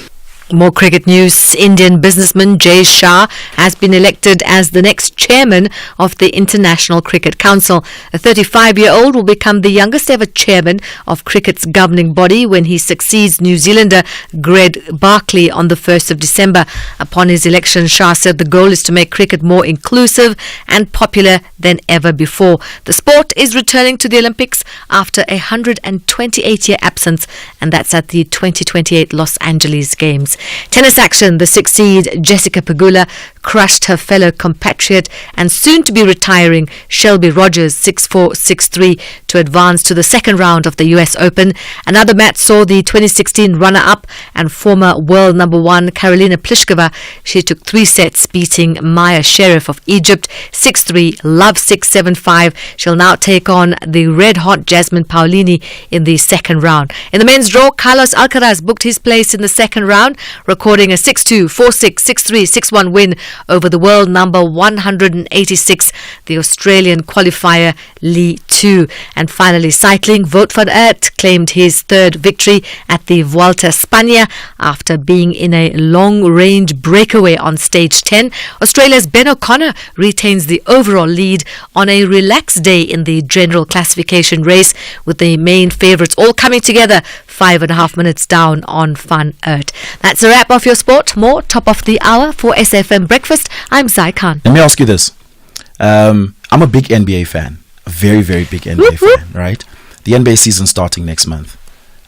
More cricket news. Indian businessman Jay Shah has been elected as the next chairman of the International Cricket Council. A 35-year-old will become the youngest ever chairman of cricket's governing body when he succeeds New Zealander Greg Barkley on the 1st of December. Upon his election, Shah said the goal is to make cricket more inclusive and popular than ever before. The sport is returning to the Olympics after a 128-year absence, and that's at the 2028 Los Angeles Games. Tennis action. The 6th seed Jessica Pegula crushed her fellow compatriot and soon to be retiring Shelby Rogers 6-4, 6-3 to advance to the second round of the US Open. Another match saw the 2016 runner-up and former world number 1 Karolina Pliskova. She took 3 sets, beating Maya Sherif of Egypt 6-3, love 6-7-5. She'll now take on the red-hot Jasmine Paolini in the second round. In the men's draw, Carlos Alcaraz booked his place in the second round, recording a 6-2, 4-6, 6-3, 6-1 win over the world number 186, the Australian qualifier Lee Tu. And finally, cycling, Wout van Aert claimed his 3rd victory at the Vuelta a España after being in a long-range breakaway on stage 10. Australia's Ben O'Connor retains the overall lead on a relaxed day in the general classification race, with the main favourites all coming together 5.5 minutes down on Van Aert. That's a wrap of your sport. More top of the hour for SAfm Breakfast. I'm Zai Khan. Let me ask you this. I'm a big NBA fan. A very, very big NBA fan, right? The NBA season starting next month.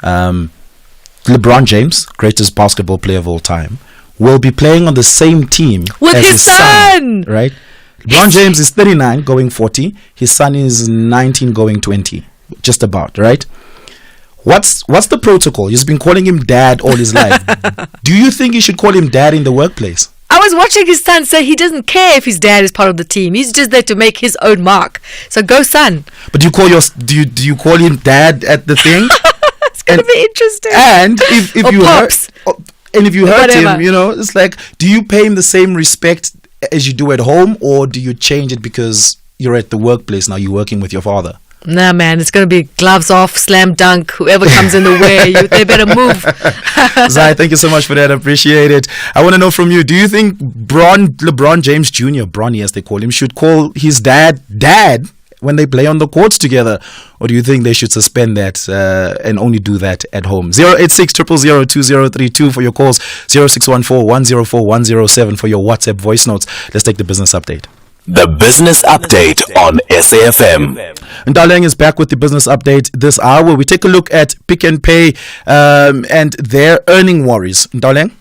LeBron James, greatest basketball player of all time, will be playing on the same team with as his son, right? LeBron James is 39 going 40. His son is 19 going 20. Just about, right? What's the protocol? He's been calling him dad all his life. Do you think he should call him dad in the workplace? I was watching his son say he doesn't care if his dad is part of the team. He's just there to make his own mark. So go, son. But do you call him dad at the thing? It's gonna be interesting. And if you pops. if you hurt Whatever. him, it's like, do you pay him the same respect as you do at home, or do you change it because you're at the workplace now? You're working with your father. Nah, man, it's going to be gloves off, slam dunk, whoever comes in the way, they better move. Zai, thank you so much for that. I appreciate it. I want to know from you, do you think LeBron James Jr., Bronny as they call him, should call his dad when they play on the courts together? Or do you think they should suspend that and only do that at home? 086 000 2032 for your calls, 0614 104 107 for your WhatsApp voice notes. Let's take the business update. The Business Update on SAfm. Ndaleng is back with the business update this hour. We take a look at Pick n Pay and their earning worries. Ndaleng?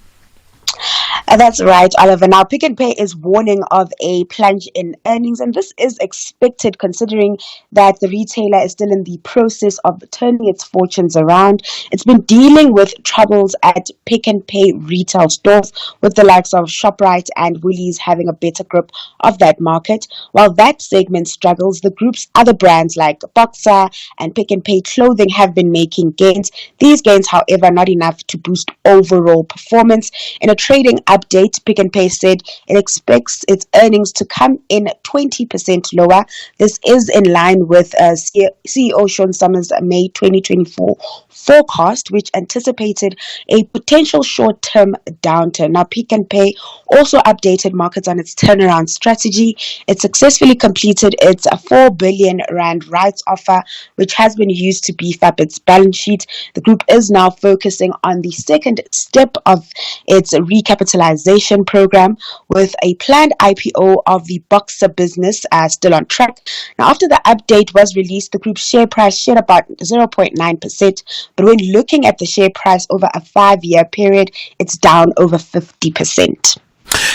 That's right, Oliver. Now, Pick n Pay is warning of a plunge in earnings, and this is expected considering that the retailer is still in the process of turning its fortunes around. It's been dealing with troubles at Pick n Pay retail stores, with the likes of ShopRite and Woolies having a better grip of that market. While that segment struggles, the group's other brands like Boxer and Pick n Pay clothing have been making gains. These gains, however, are not enough to boost overall performance. In a trading update, Pick n Pay said it expects its earnings to come in 20% lower. This is in line with CEO Sean Summers' May 2024 forecast, which anticipated a potential short-term downturn. Now, Pick n Pay also updated markets on its turnaround strategy. It successfully completed its 4 billion rand rights offer, which has been used to beef up its balance sheet. The group is now focusing on the second step of its recapitalization program, with a planned IPO of the Boxer business still on track. Now, after the update was released, the group's share price shed about 0.9%, but when looking at the share price over a 5-year period, it's down over 50%.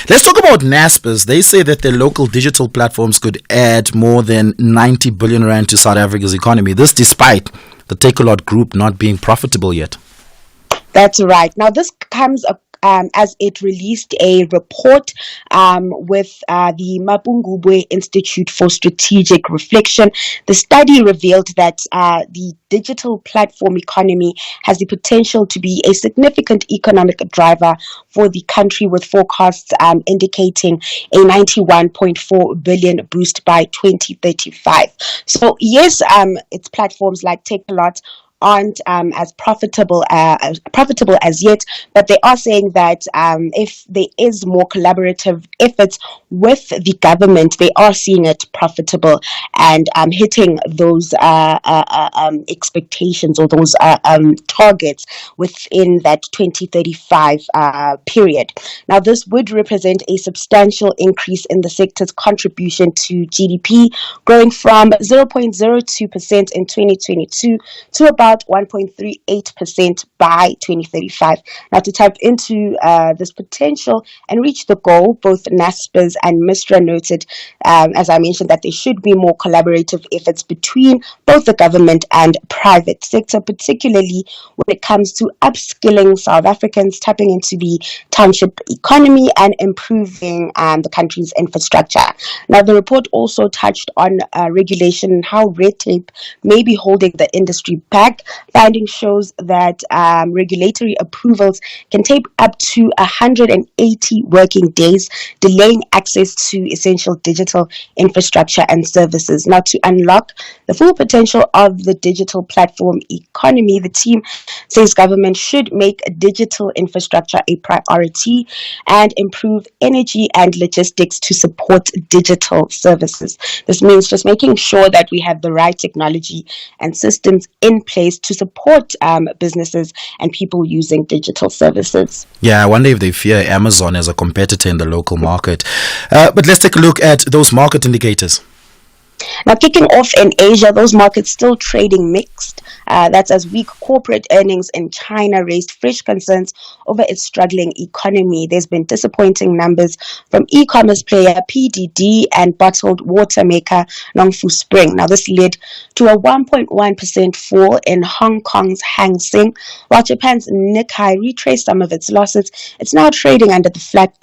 Let's talk about Naspers. They say that their local digital platforms could add more than 90 billion rand to South Africa's economy. This despite the Takealot Group not being profitable yet. That's right. Now, this comes as it released a report with the Mapungubwe Institute for Strategic Reflection. The study revealed that the digital platform economy has the potential to be a significant economic driver for the country, with forecasts indicating a 91.4 billion boost by 2035. So yes, its platforms like Takealot aren't as profitable as yet, but they are saying that if there is more collaborative efforts with the government, they are seeing it profitable and hitting those expectations or those targets within that 2035 period. Now, this would represent a substantial increase in the sector's contribution to GDP, growing from 0.02% in 2022 to about 1.38% by 2035. Now, to tap into this potential and reach the goal, both NASPERS and MISTRA noted, as I mentioned, that there should be more collaborative efforts between both the government and private sector, particularly when it comes to upskilling South Africans, tapping into the township economy and improving the country's infrastructure. Now, the report also touched on regulation and how red tape may be holding the industry back. Findings shows that regulatory approvals can take up to 180 working days, delaying access to essential digital infrastructure and services. Now, to unlock the full potential of the digital platform economy, the team says government should make digital infrastructure a priority and improve energy and logistics to support digital services. This means just making sure that we have the right technology and systems in place to support businesses and people using digital services. Yeah, I wonder if they fear Amazon as a competitor in the local market. But let's take a look at those market indicators. Now, kicking off in Asia, those markets still trading mixed. That's as weak corporate earnings in China raised fresh concerns over its struggling economy. There's been disappointing numbers from e-commerce player PDD and bottled water maker Nongfu Spring. Now, this led to a 1.1% fall in Hong Kong's Hang Seng, while Japan's Nikkei retraced some of its losses. It's now trading under the flat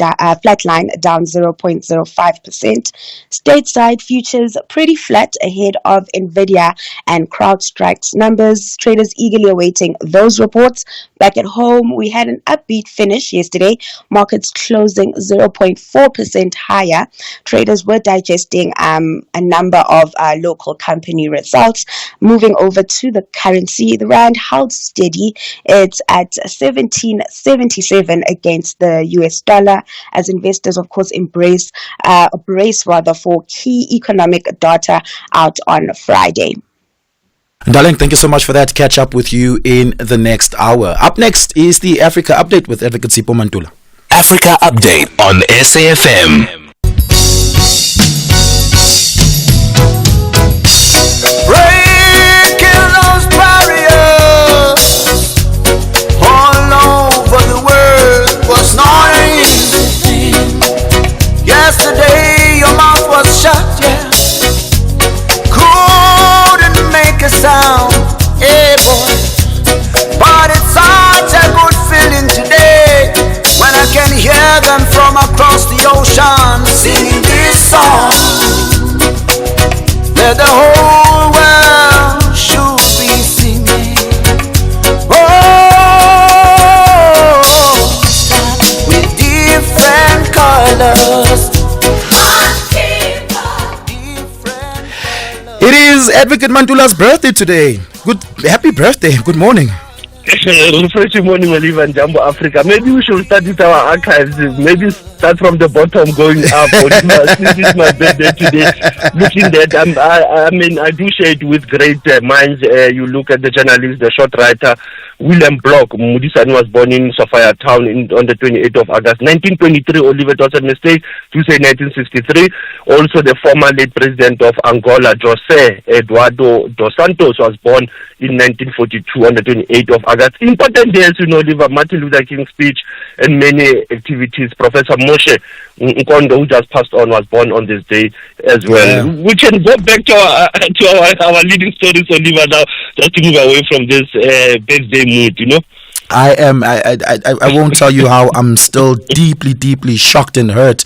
line, down 0.05%. Stateside futures pretty flat ahead of Nvidia and CrowdStrike's numbers. Traders eagerly awaiting those reports. Back at home, we had an upbeat finish yesterday. Markets closing 0.4% higher. Traders were digesting a number of local company results. Moving over to the currency, the rand held steady. It's at 17.77 against the US dollar, as investors, of course, brace for key economic data out on Friday. Darling, thank you so much for that. Catch up with you in the next hour. Up next is the Africa Update with Advocate Sipho Mantula. Africa Update on SAfm. Breaking those barriers all over the world was not an easy thing. Yesterday your mouth was shut, yeah. Couldn't make a sound, hey boy. But it's such a good feeling today when I can hear them from across the ocean singing this song. That the whole world should be singing. Oh, with different colors. It is Advocate Mantula's birthday today. Happy birthday. Good morning. Refreshing morning, Oliver and Jumbo Africa. Maybe we should start with our archives. Maybe start from the bottom going up. This is my birthday today. Looking at I do share it with great minds. You look at the journalist, the short writer, William Block. Mudisani was born in Sophia Town on the 28th of August 1923. Oliver, it was a mistake to say 1963. Also, the former late president of Angola, José Eduardo dos Santos, was born in 1942 on the 28th of August. Important days, Oliver, Martin Luther King's speech and many activities. Professor Moshe Nkondo, who just passed on, was born on this day as well. Yeah. We can go back to our leading stories, Oliver, now, just to move away from this birthday mood, I won't tell you how I'm still deeply shocked and hurt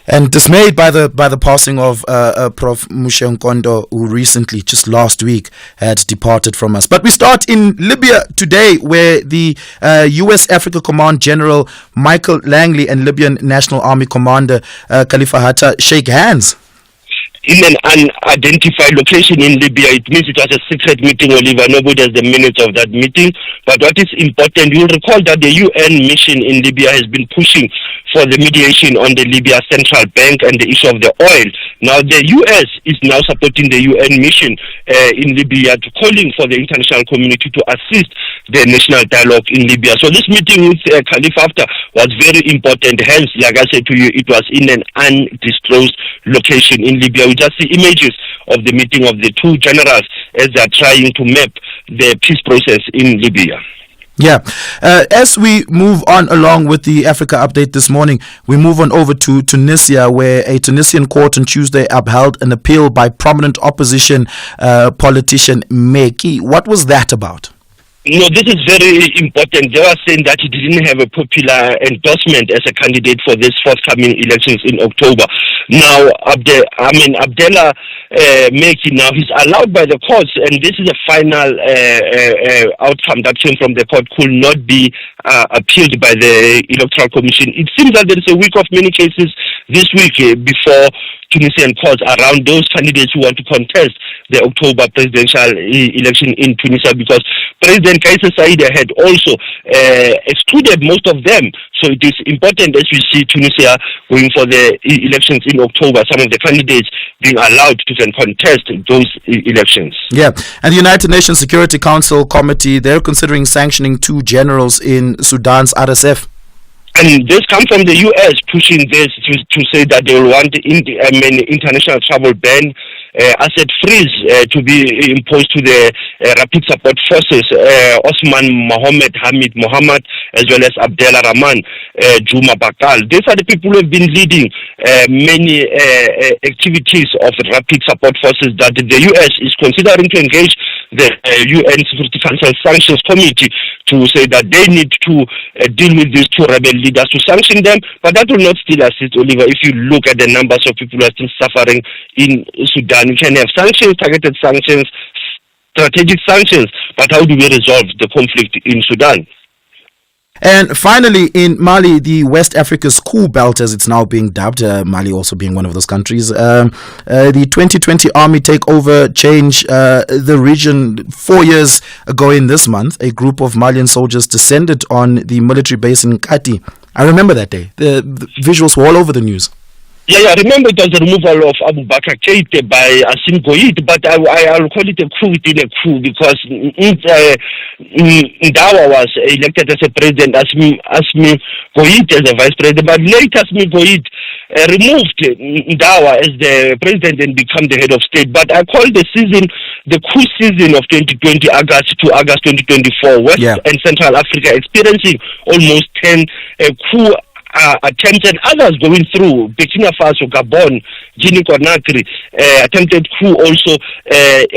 and dismayed by the passing of Prof. Mushe Nkondo, who recently, just last week, had departed from us. But we start in Libya today, where the U.S. Africa Command General Michael Langley and Libyan National Army Commander Khalifa Haftar shake hands. In an unidentified location in Libya. It means it was a secret meeting, Oliver. Nobody has the minutes of that meeting. But what is important, you'll recall that the UN mission in Libya has been pushing for the mediation on the Libya Central Bank and the issue of the oil. Now, the US is now supporting the UN mission in Libya, calling for the international community to assist the national dialogue in Libya. So this meeting with Khalifa Haftar was very important. Hence, like I said to you, it was in an undisclosed location in Libya. We just see images of the meeting of the two generals as they are trying to map the peace process in Libya. Yeah. As we move on along with the Africa update this morning, we move on over to Tunisia, where a Tunisian court on Tuesday upheld an appeal by prominent opposition politician Meki. What was that about? No, this is very important. They were saying that he didn't have a popular endorsement as a candidate for this forthcoming elections in October. Now, Abdallah Meki, now he's allowed by the courts, and this is a final outcome that came from the court, could not be appealed by the Electoral Commission. It seems that there is a week of many cases this week before Tunisian courts around those candidates who want to contest the October presidential election in Tunisia, because President Kais Saied had also excluded most of them. So it is important as we see Tunisia going for the elections in October, some of the candidates being allowed to then contest those elections. Yeah, and the United Nations Security Council Committee, they're considering sanctioning two generals in Sudan's RSF. And this comes from the U.S. pushing this to say that they will want international travel ban, asset freeze to be imposed to the Rapid Support Forces, Osman Mohammed Hamid Mohammed, as well as Abdullah Rahman Juma Bakal. These are the people who have been leading many activities of Rapid Support Forces that the U.S. is considering to engage the UN Security Council Sanctions Committee to say that they need to deal with these two rebel leaders, to sanction them, but that will not still assist, Oliver. If you look at the numbers of people who are still suffering in Sudan, you can have sanctions, targeted sanctions, strategic sanctions, but how do we resolve the conflict in Sudan? And finally, in Mali, the West Africa's cool belt, as it's now being dubbed, Mali also being one of those countries, the 2020 army takeover changed the region 4 years ago in this month. A group of Malian soldiers descended on the military base in Kati. I remember that day. The visuals were all over the news. Yeah, I remember it was the removal of Abu Bakr Keita by Assimi Goïta, but I'll call it a coup within a coup, because Ndawa was elected as a president, Assimi Goïta as a vice president, but later Assimi Goïta removed Ndawa as the president and become the head of state. But I call the coup season of 2020, August to August 2024, West and Central Africa experiencing almost 10 coup attempts, and others going through. Burkina Faso, Gabon, Guinea Conakry, attempted coup also,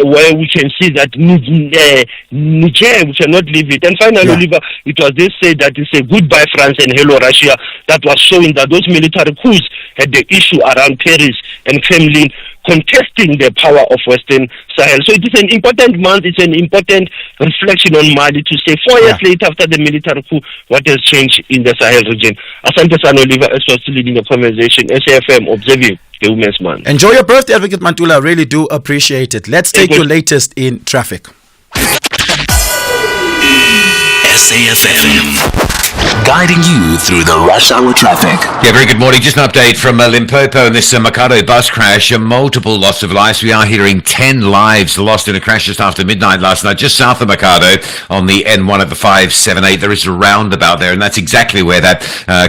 where we can see that Niger, we cannot leave it. And finally, Oliver, it was this say that it's a goodbye France and hello Russia, that was showing that those military coups had the issue around Paris and Kremlin contesting the power of Western Sahel. So it is an important month, it's an important reflection on Mali to say 4 years later after the military coup, what has changed in the Sahel region. Asante San Oliver, as was leading the conversation, SAfm observing the Women's Month. Enjoy your birthday, Advocate Mantula. Really do appreciate it. Let's take your latest in traffic. SAfm, guiding you through the rush hour traffic. Yeah, very good morning. Just an update from Limpopo and this Mikado bus crash. Multiple loss of lives. We are hearing 10 lives lost in a crash just after midnight last night, just south of Mikado on the N1 at the 578. There is a roundabout there, and that's exactly where that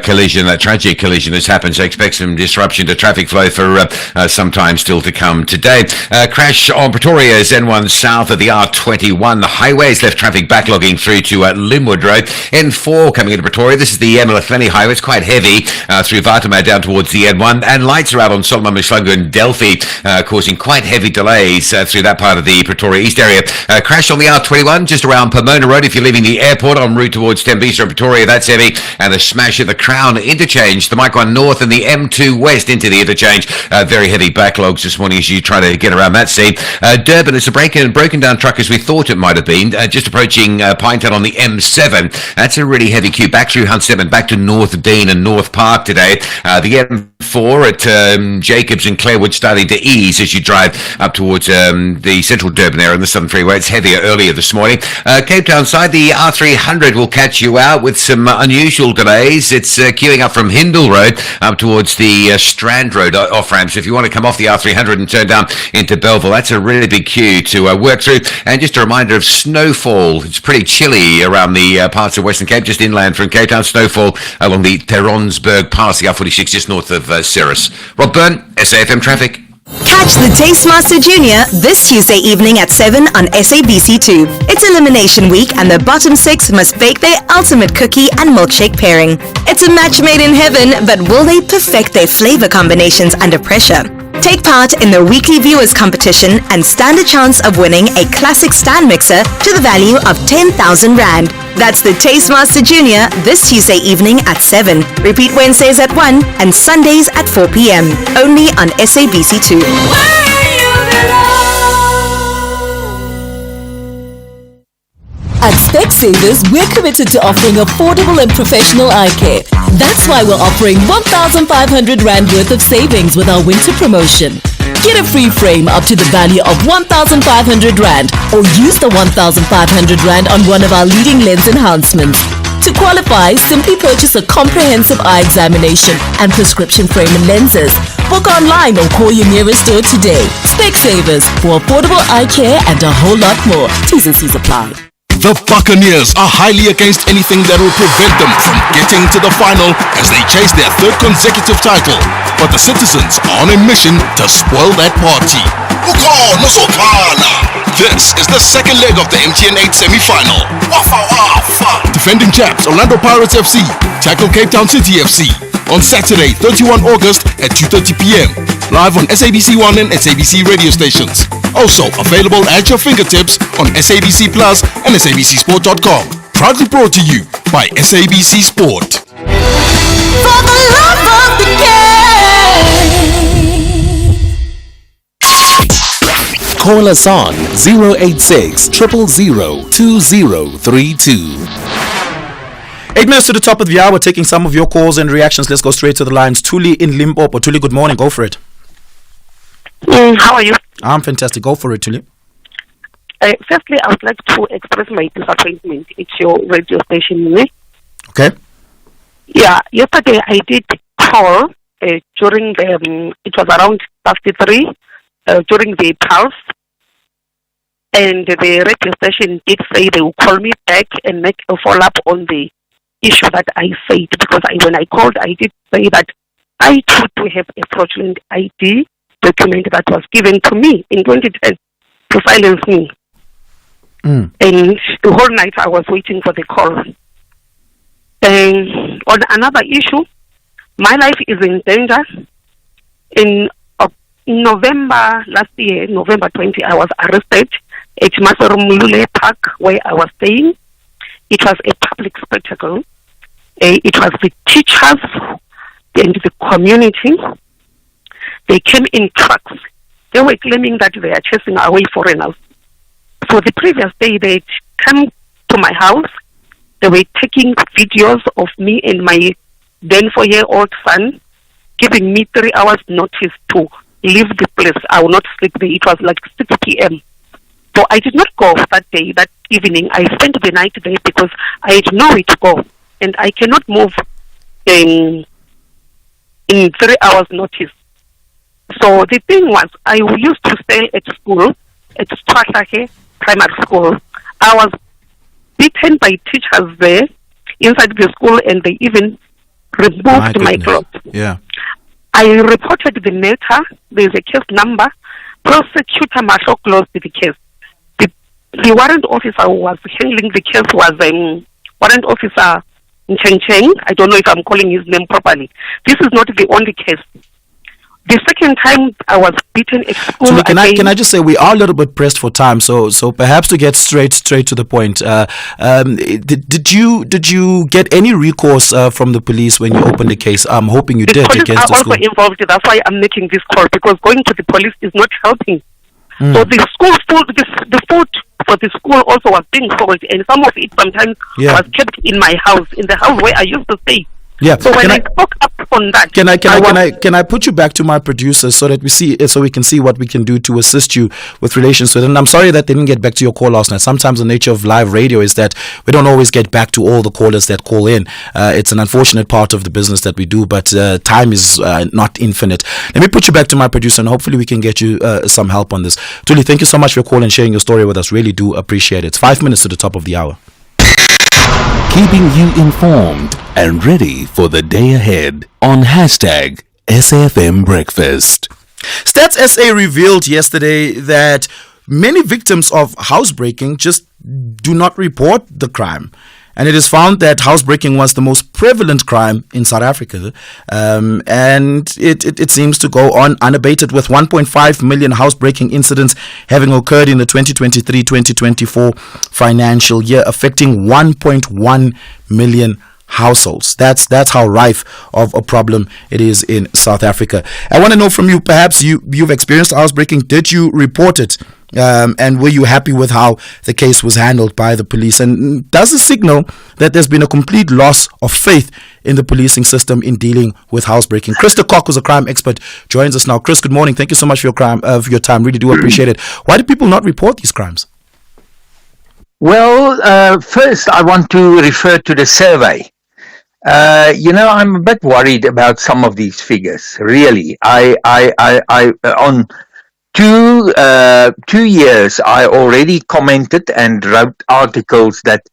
collision, that tragic collision has happened. So expect some disruption to traffic flow for some time still to come today. Crash on Pretoria's N1 south of the R21. The highway has left traffic backlogging through to Linwood Road. N4 coming into into Pretoria. This is the Emelathleni Highway. It's quite heavy through Watermeer down towards the N1. And lights are out on Solomon Mhlanga and Delphi, causing quite heavy delays through that part of the Pretoria East area. Crash on the R21 just around Pomona Road. If you're leaving the airport en route towards Tembisa and Pretoria, that's heavy. And the smash at the Crown Interchange, the Mike 1 North and the M2 West into the interchange. Very heavy backlogs this morning as you try to get around that scene. Durban, it's a broken down truck as we thought it might have been, just approaching Pinetown on the M7. That's a really heavy queue back through Huntstep and back to North Dean and North Park today. The M4 at Jacobs and Clarewood starting to ease as you drive up towards the central Durban area on the Southern Freeway. It's heavier earlier this morning. Cape Town side, the R300 will catch you out with some unusual delays. It's queuing up from Hindle Road up towards the Strand Road off-ramp. So if you want to come off the R300 and turn down into Belleville, that's a really big queue to work through. And just a reminder of snowfall. It's pretty chilly around the parts of Western Cape, just inland from Cape Town. Snowfall along the Teronsburg Pass, the R46, just north of Ceres. Rob Byrne, SAfm Traffic. Catch the Tastemaster Junior this Tuesday evening at 7 on SABC2. It's Elimination Week and the bottom 6 must bake their ultimate cookie and milkshake pairing. It's a match made in heaven, but will they perfect their flavor combinations under pressure? Take part in the weekly viewers competition and stand a chance of winning a classic stand mixer to the value of 10,000 Rand. That's the Tastemaster Junior this Tuesday evening at 7. Repeat Wednesdays at 1 and Sundays at 4 p.m. Only on SABC2. At Specsavers, we're committed to offering affordable and professional eye care. That's why we're offering 1,500 Rand worth of savings with our winter promotion. Get a free frame up to the value of 1,500 Rand or use the 1,500 Rand on one of our leading lens enhancements. To qualify, simply purchase a comprehensive eye examination and prescription frame and lenses. Book online or call your nearest store today. Specsavers, for affordable eye care and a whole lot more. T's and C's apply. The Buccaneers are highly against anything that will prevent them from getting to the final as they chase their third consecutive title. But the citizens are on a mission to spoil that party. This is the second leg of the MTN 8 semi-final. Defending champs Orlando Pirates FC tackle Cape Town City FC on Saturday, 31 August at 2:30 p.m. Live on SABC1 and SABC radio stations. Also available at your fingertips on SABC Plus and SABCSport.com. Proudly brought to you by SABC Sport. For the love of the game. Call us on 086 000 2032. 8 minutes to the top of the hour, taking some of your calls and reactions. Let's go straight to the lines. Tuli in Limpopo. Tuli, good morning. Go for it. How are you? I'm fantastic. Go for it, Tuli. Firstly, I would like to express my disappointment at your radio station. Okay. Yeah, yesterday I did call during the, it was around 53, during the pulse. And the radio station did say they will call me back and make a follow-up on the issue that I said. Because when I called, I did say that I too do have a fraudulent ID document that was given to me in 2010 to silence me. And the whole night I was waiting for the call. And on another issue, my life is in danger. In November last year, November 20, I was arrested at Masorumulule Park where I was staying. It was a public spectacle. It was the teachers and the community. They came in trucks. They were claiming that they are chasing away foreigners. So the previous day, they came to my house. They were taking videos of me and my then 4-year-old son, giving me 3 hours notice to leave the place. I will not sleep there. It was like 6 p.m. So I did not go that day, that evening. I spent the night there because I had nowhere to go. And I cannot move in 3 hours notice. So the thing was, I used to stay at school, at Strathake Primary School. I was beaten by teachers there inside the school, and they even removed my clothes. Yeah. I reported the matter. There's a case number. Prosecutor Marshall closed the case. The warrant officer who was handling the case was warrant officer Cheng Cheng. I don't know if I'm calling his name properly. This is not the only case. The second time I was beaten at school. So can I just say we are a little bit pressed for time, so perhaps to get straight to the point, did you get any recourse from the police when you opened the case? I'm hoping you did police against are the school. also involved. That's why I'm making this call, because going to the police is not helping. So the school food, the food for the school also was being sold, and some of it sometimes was kept in my house, in the house where I used to stay. Yeah. So when I spoke up on that, Can I put you back to my producer so that we can see what we can do to assist you with relations to it? And I'm sorry that they didn't get back to your call last night. Sometimes the nature of live radio is that we don't always get back to all the callers that call in. It's an unfortunate part of the business that we do, but time is not infinite. Let me put you back to my producer, and hopefully we can get you some help on this. Tuli, thank you so much for your call and sharing your story with us. Really do appreciate it. It's 5 minutes to the top of the hour. Keeping you informed and ready for the day ahead on #SAfm Breakfast. Stats SA revealed yesterday that many victims of housebreaking just do not report the crime. And it is found that housebreaking was the most prevalent crime in South Africa. And it seems to go on unabated, with 1.5 million housebreaking incidents having occurred in the 2023-2024 financial year, affecting 1.1 million households. That's how rife of a problem it is in South Africa. I want to know from you, perhaps you've experienced housebreaking. Did you report it? And were you happy with how the case was handled by the police? And does it signal that there's been a complete loss of faith in the policing system in dealing with housebreaking? Chris de Kock, who's a crime expert, joins us now. Chris, good morning. Thank you so much for your time. Really do appreciate it. Why do people not report these crimes? Well, first I want to refer to the survey. I'm a bit worried about some of these figures. Really, I on 2 years, I already commented and wrote articles that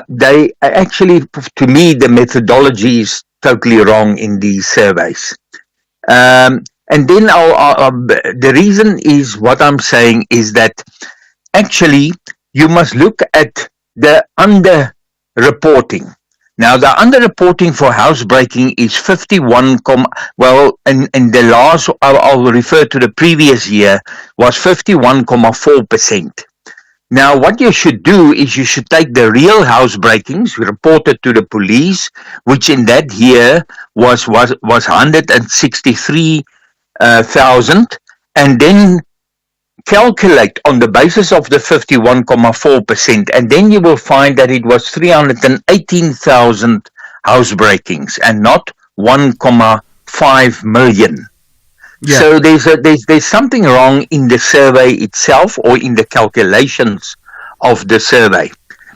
they actually, to me, the methodology is totally wrong in these surveys. And then the reason is, what I'm saying is that actually you must look at the underreporting. Now, the underreporting for housebreaking is 51, and the last, I'll refer to the previous year, was 51.4%. Now, what you should do is you should take the real housebreakings reported to the police, which in that year was 163,000, and then calculate on the basis of the 51.4%, and then you will find that it was 318,000 housebreakings and not 1.5 million. Yeah. So there's something wrong in the survey itself, or in the calculations of the survey.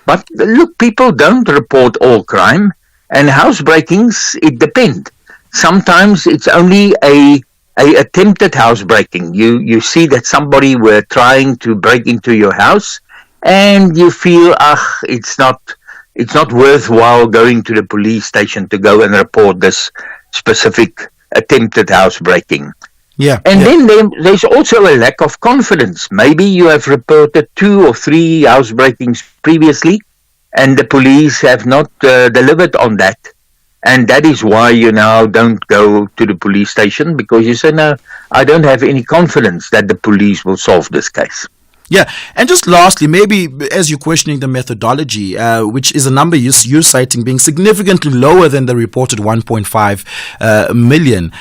But look, people don't report all crime, and housebreakings, it depends. Sometimes it's only a attempted housebreaking. You see that somebody were trying to break into your house, and you feel, it's not worthwhile going to the police station to go and report this specific attempted housebreaking. Yeah. And then there's also a lack of confidence. Maybe you have reported 2 or 3 housebreakings previously, and the police have not delivered on that. And that is why you now don't go to the police station, because you say, no, I don't have any confidence that the police will solve this case. Yeah, and just lastly, maybe as you're questioning the methodology, which is a number you're citing being significantly lower than the reported 1.5 million,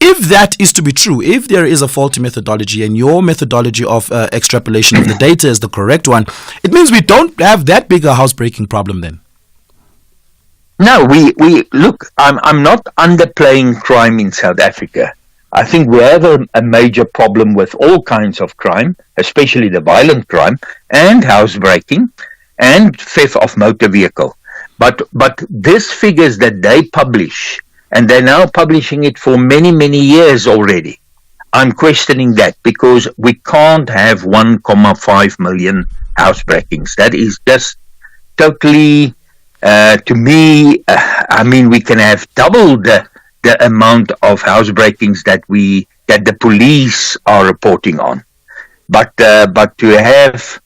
if that is to be true, if there is a faulty methodology and your methodology of extrapolation of the data is the correct one, it means we don't have that big a housebreaking problem then. No, we look, I'm not underplaying crime in South Africa. I think we have a major problem with all kinds of crime, especially the violent crime, and housebreaking, and theft of motor vehicle. But these figures that they publish, and they're now publishing it for many, many years already, I'm questioning that, because we can't have 1.5 million housebreakings. That is just totally... to me, we can have double the amount of housebreakings that the police are reporting on, but to have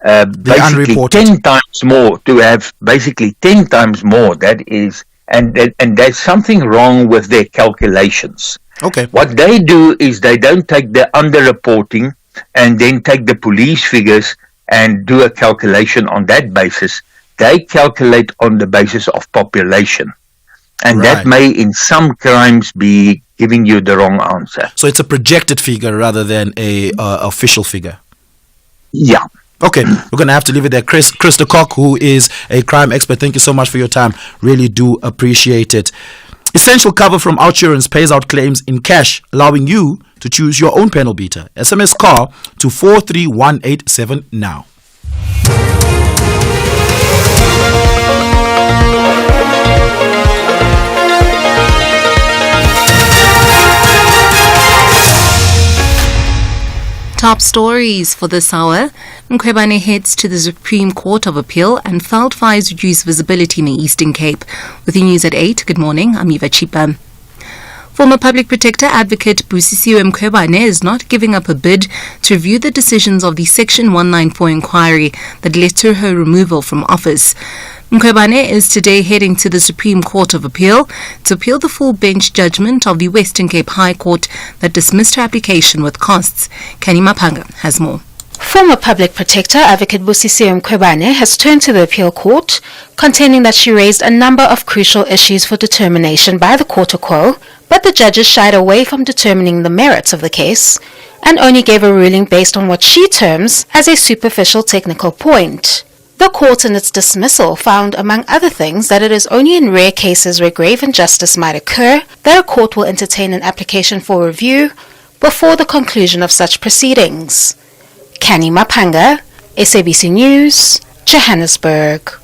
basically unreported. 10 times more, to have basically 10 times more. That is, and there's something wrong with their calculations. Okay. What they do is they don't take the underreporting and then take the police figures and do a calculation on that basis. They calculate on the basis of population. And that Right. may, in some crimes, be giving you the wrong answer. So it's a projected figure rather than a official figure. Yeah. Okay, we're going to have to leave it there. Chris de Kock, who is a crime expert, thank you so much for your time. Really do appreciate it. Essential Cover from Outsurance pays out claims in cash, allowing you to choose your own panel beater. SMS CAR to 43187 now. Top stories for this hour. Mkhwebane heads to the Supreme Court of Appeal and filed fires reduce visibility in the Eastern Cape. With the news at 8, good morning, I'm Eva Chipa. Former Public Protector Advocate Busisiwe Mkhwebane is not giving up a bid to review the decisions of the Section 194 inquiry that led to her removal from office. Mkhwebane is today heading to the Supreme Court of Appeal to appeal the full bench judgment of the Western Cape High Court that dismissed her application with costs. Kenny Mapanga has more. Former Public Protector Advocate Busisiwe Mkhwebane has turned to the appeal court, contending that she raised a number of crucial issues for determination by the court of quo, but the judges shied away from determining the merits of the case and only gave a ruling based on what she terms as a superficial technical point. The court in its dismissal found, among other things, that it is only in rare cases where grave injustice might occur that a court will entertain an application for review before the conclusion of such proceedings. Kani Mapanga, SABC News, Johannesburg.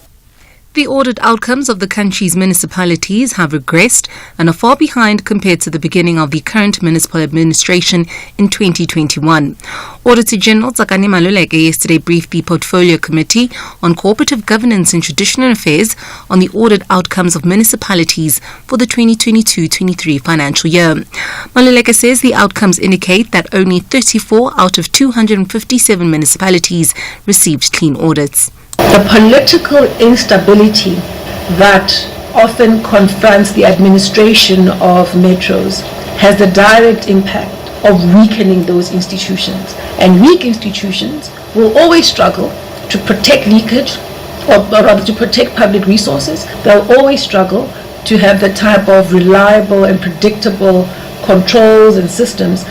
The audit outcomes of the country's municipalities have regressed and are far behind compared to the beginning of the current municipal administration in 2021. Auditor General Tsakani Maluleke yesterday briefed the Portfolio Committee on Cooperative Governance and Traditional Affairs on the audit outcomes of municipalities for the 2022-23 financial year. Maluleke says the outcomes indicate that only 34 out of 257 municipalities received clean audits. The political instability that often confronts the administration of metros has the direct impact of weakening those institutions. And weak institutions will always struggle to protect leakage, or rather to protect public resources. They'll always struggle to have the type of reliable and predictable controls and systems.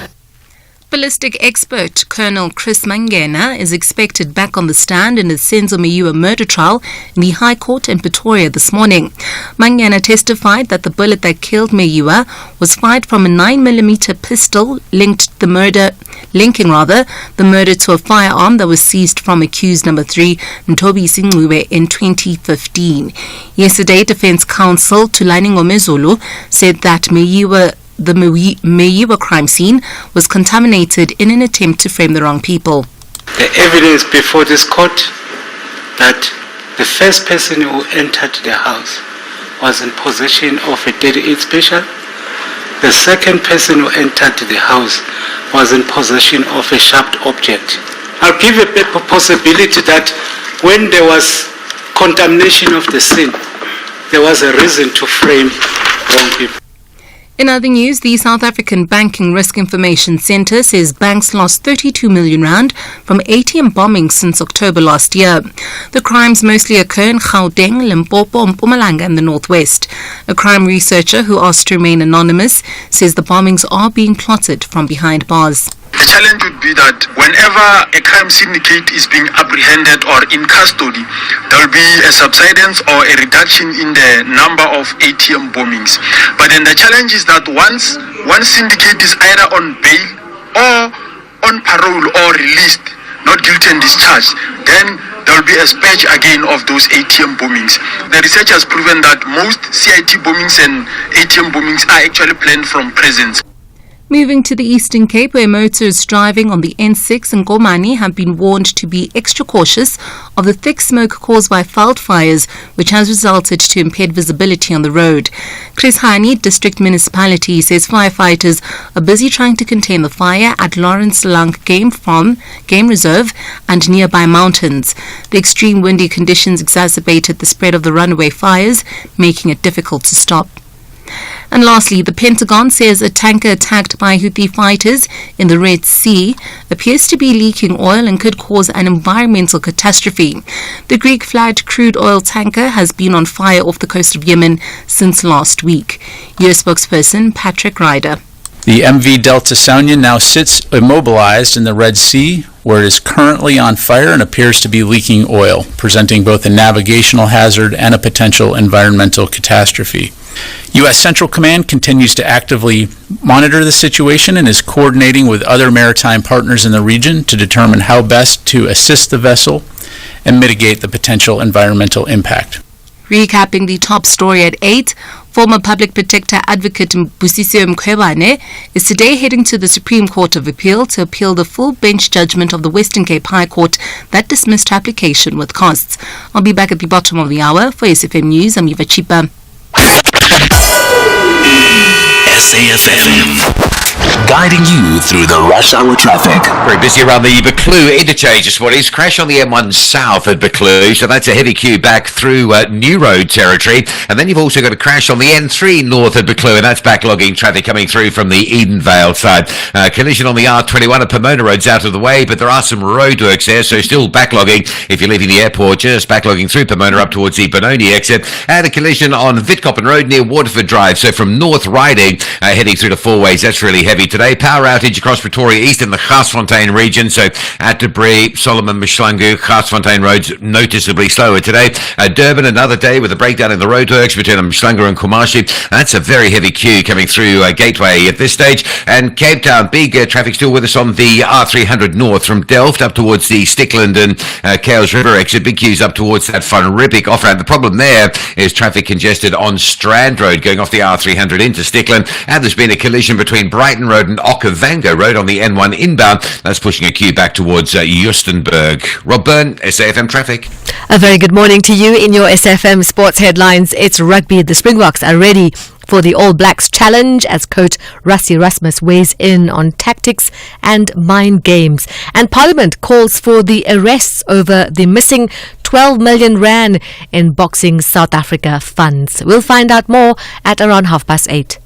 Ballistic expert Colonel Chris Mangena is expected back on the stand in the Senzo Meyiwa murder trial in the High Court in Pretoria this morning. Mangena testified that the bullet that killed Meyiwa was fired from a 9mm pistol linking the murder to a firearm that was seized from accused number 3 Ntobi Singcube in 2015. Yesterday, Defence Counsel Tulani Ngomezulu said that the Meyiwa crime scene was contaminated in an attempt to frame the wrong people. The evidence before this court that the first person who entered the house was in possession of a 38 special. The second person who entered the house was in possession of a sharp object. I'll give a possibility that when there was contamination of the scene, there was a reason to frame wrong people. In other news, the South African Banking Risk Information Centre says banks lost 32 million rand from ATM bombings since October last year. The crimes mostly occur in Gauteng, Limpopo, Mpumalanga and the Northwest. A crime researcher who asked to remain anonymous says the bombings are being plotted from behind bars. The challenge would be that whenever a crime syndicate is being apprehended or in custody, there will be a subsidence or a reduction in the number of ATM bombings. But then the challenge is that once one syndicate is either on bail or on parole or released, not guilty and discharged, then there will be a spate again of those ATM bombings. The research has proven that most CIT bombings and ATM bombings are actually planned from prisons. Moving to the Eastern Cape, where motorists driving on the N6 and Ngomani have been warned to be extra cautious of the thick smoke caused by fires, which has resulted to impaired visibility on the road. Chris Hani, District Municipality, says firefighters are busy trying to contain the fire at Lawrence Lunk Game Reserve and nearby mountains. The extreme windy conditions exacerbated the spread of the runaway fires, making it difficult to stop. And lastly, the Pentagon says a tanker attacked by Houthi fighters in the Red Sea appears to be leaking oil and could cause an environmental catastrophe. The Greek-flagged crude oil tanker has been on fire off the coast of Yemen since last week. US spokesperson Patrick Ryder. The MV Delta Sounion now sits immobilized in the Red Sea, where it is currently on fire and appears to be leaking oil, presenting both a navigational hazard and a potential environmental catastrophe. U.S. Central Command continues to actively monitor the situation and is coordinating with other maritime partners in the region to determine how best to assist the vessel and mitigate the potential environmental impact. Recapping the top story at 8, former Public Protector Advocate Busisiwe Mkhwebane is today heading to the Supreme Court of Appeal to appeal the full bench judgment of the Western Cape High Court that dismissed her application with costs. I'll be back at the bottom of the hour. For SAfm News, I'm Eva Chipa. SAfm, guiding you through the rush hour traffic. Very busy around the Buccleuch interchange this morning. It's crash on the M1 south at Buccleuch, so that's a heavy queue back through New Road territory. And then you've also got a crash on the N3 north at Buccleuch, and that's backlogging traffic coming through from the Edenvale side. Collision on the R21 at Pomona Road's out of the way, but there are some roadworks there, so still backlogging if you're leaving the airport, just backlogging through Pomona up towards the Benoni exit. And a collision on Witkoppen Road near Waterford Drive, so from North Riding heading through to Four Ways, that's really heavy today. Power outage across Pretoria East in the Garsfontein region, so at Debris, Solomon, Mshlangu, Garsfontein roads noticeably slower today. Durban, another day with a breakdown in the roadworks between Mshlangu and Kumashi. That's a very heavy queue coming through Gateway at this stage. And Cape Town, big traffic still with us on the R300 north from Delft up towards the Stickland and Kales River exit. Big queues up towards that Van Riebeek off-ramp. The problem there is traffic congested on Strand Road going off the R300 into Stickland. And there's been a collision between Brighton Road and Okavango Road on the N1 inbound. That's pushing a queue back towards Justenburg. Rob Byrne, SAfm Traffic. A very good morning to you in your SAfm Sports headlines. It's rugby. The Springboks are ready for the All Blacks challenge as coach Rassie Erasmus weighs in on tactics and mind games. And Parliament calls for the arrests over the missing 12 million rand in Boxing South Africa funds. We'll find out more at around 8:30.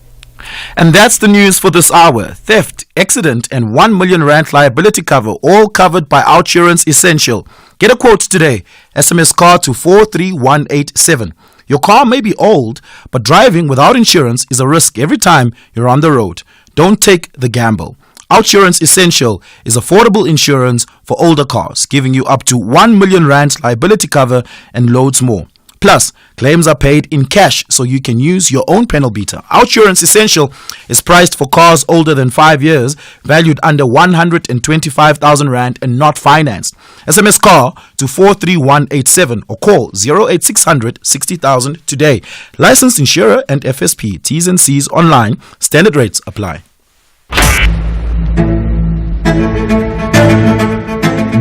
And that's the news for this hour. Theft, accident and 1 million rand liability cover, all covered by Outsurance Essential. Get a quote today. SMS car to 43187. Your car may be old, but driving without insurance is a risk every time you're on the road. Don't take the gamble. Outsurance Essential is affordable insurance for older cars, giving you up to 1 million rand liability cover and loads more. Plus, claims are paid in cash so you can use your own panel beater. Outsurance Essential is priced for cars older than 5 years, valued under 125,000 rand and not financed. SMS car to 43187 or call 08600 60,000 today. Licensed insurer and FSP. T's and C's online. Standard rates apply.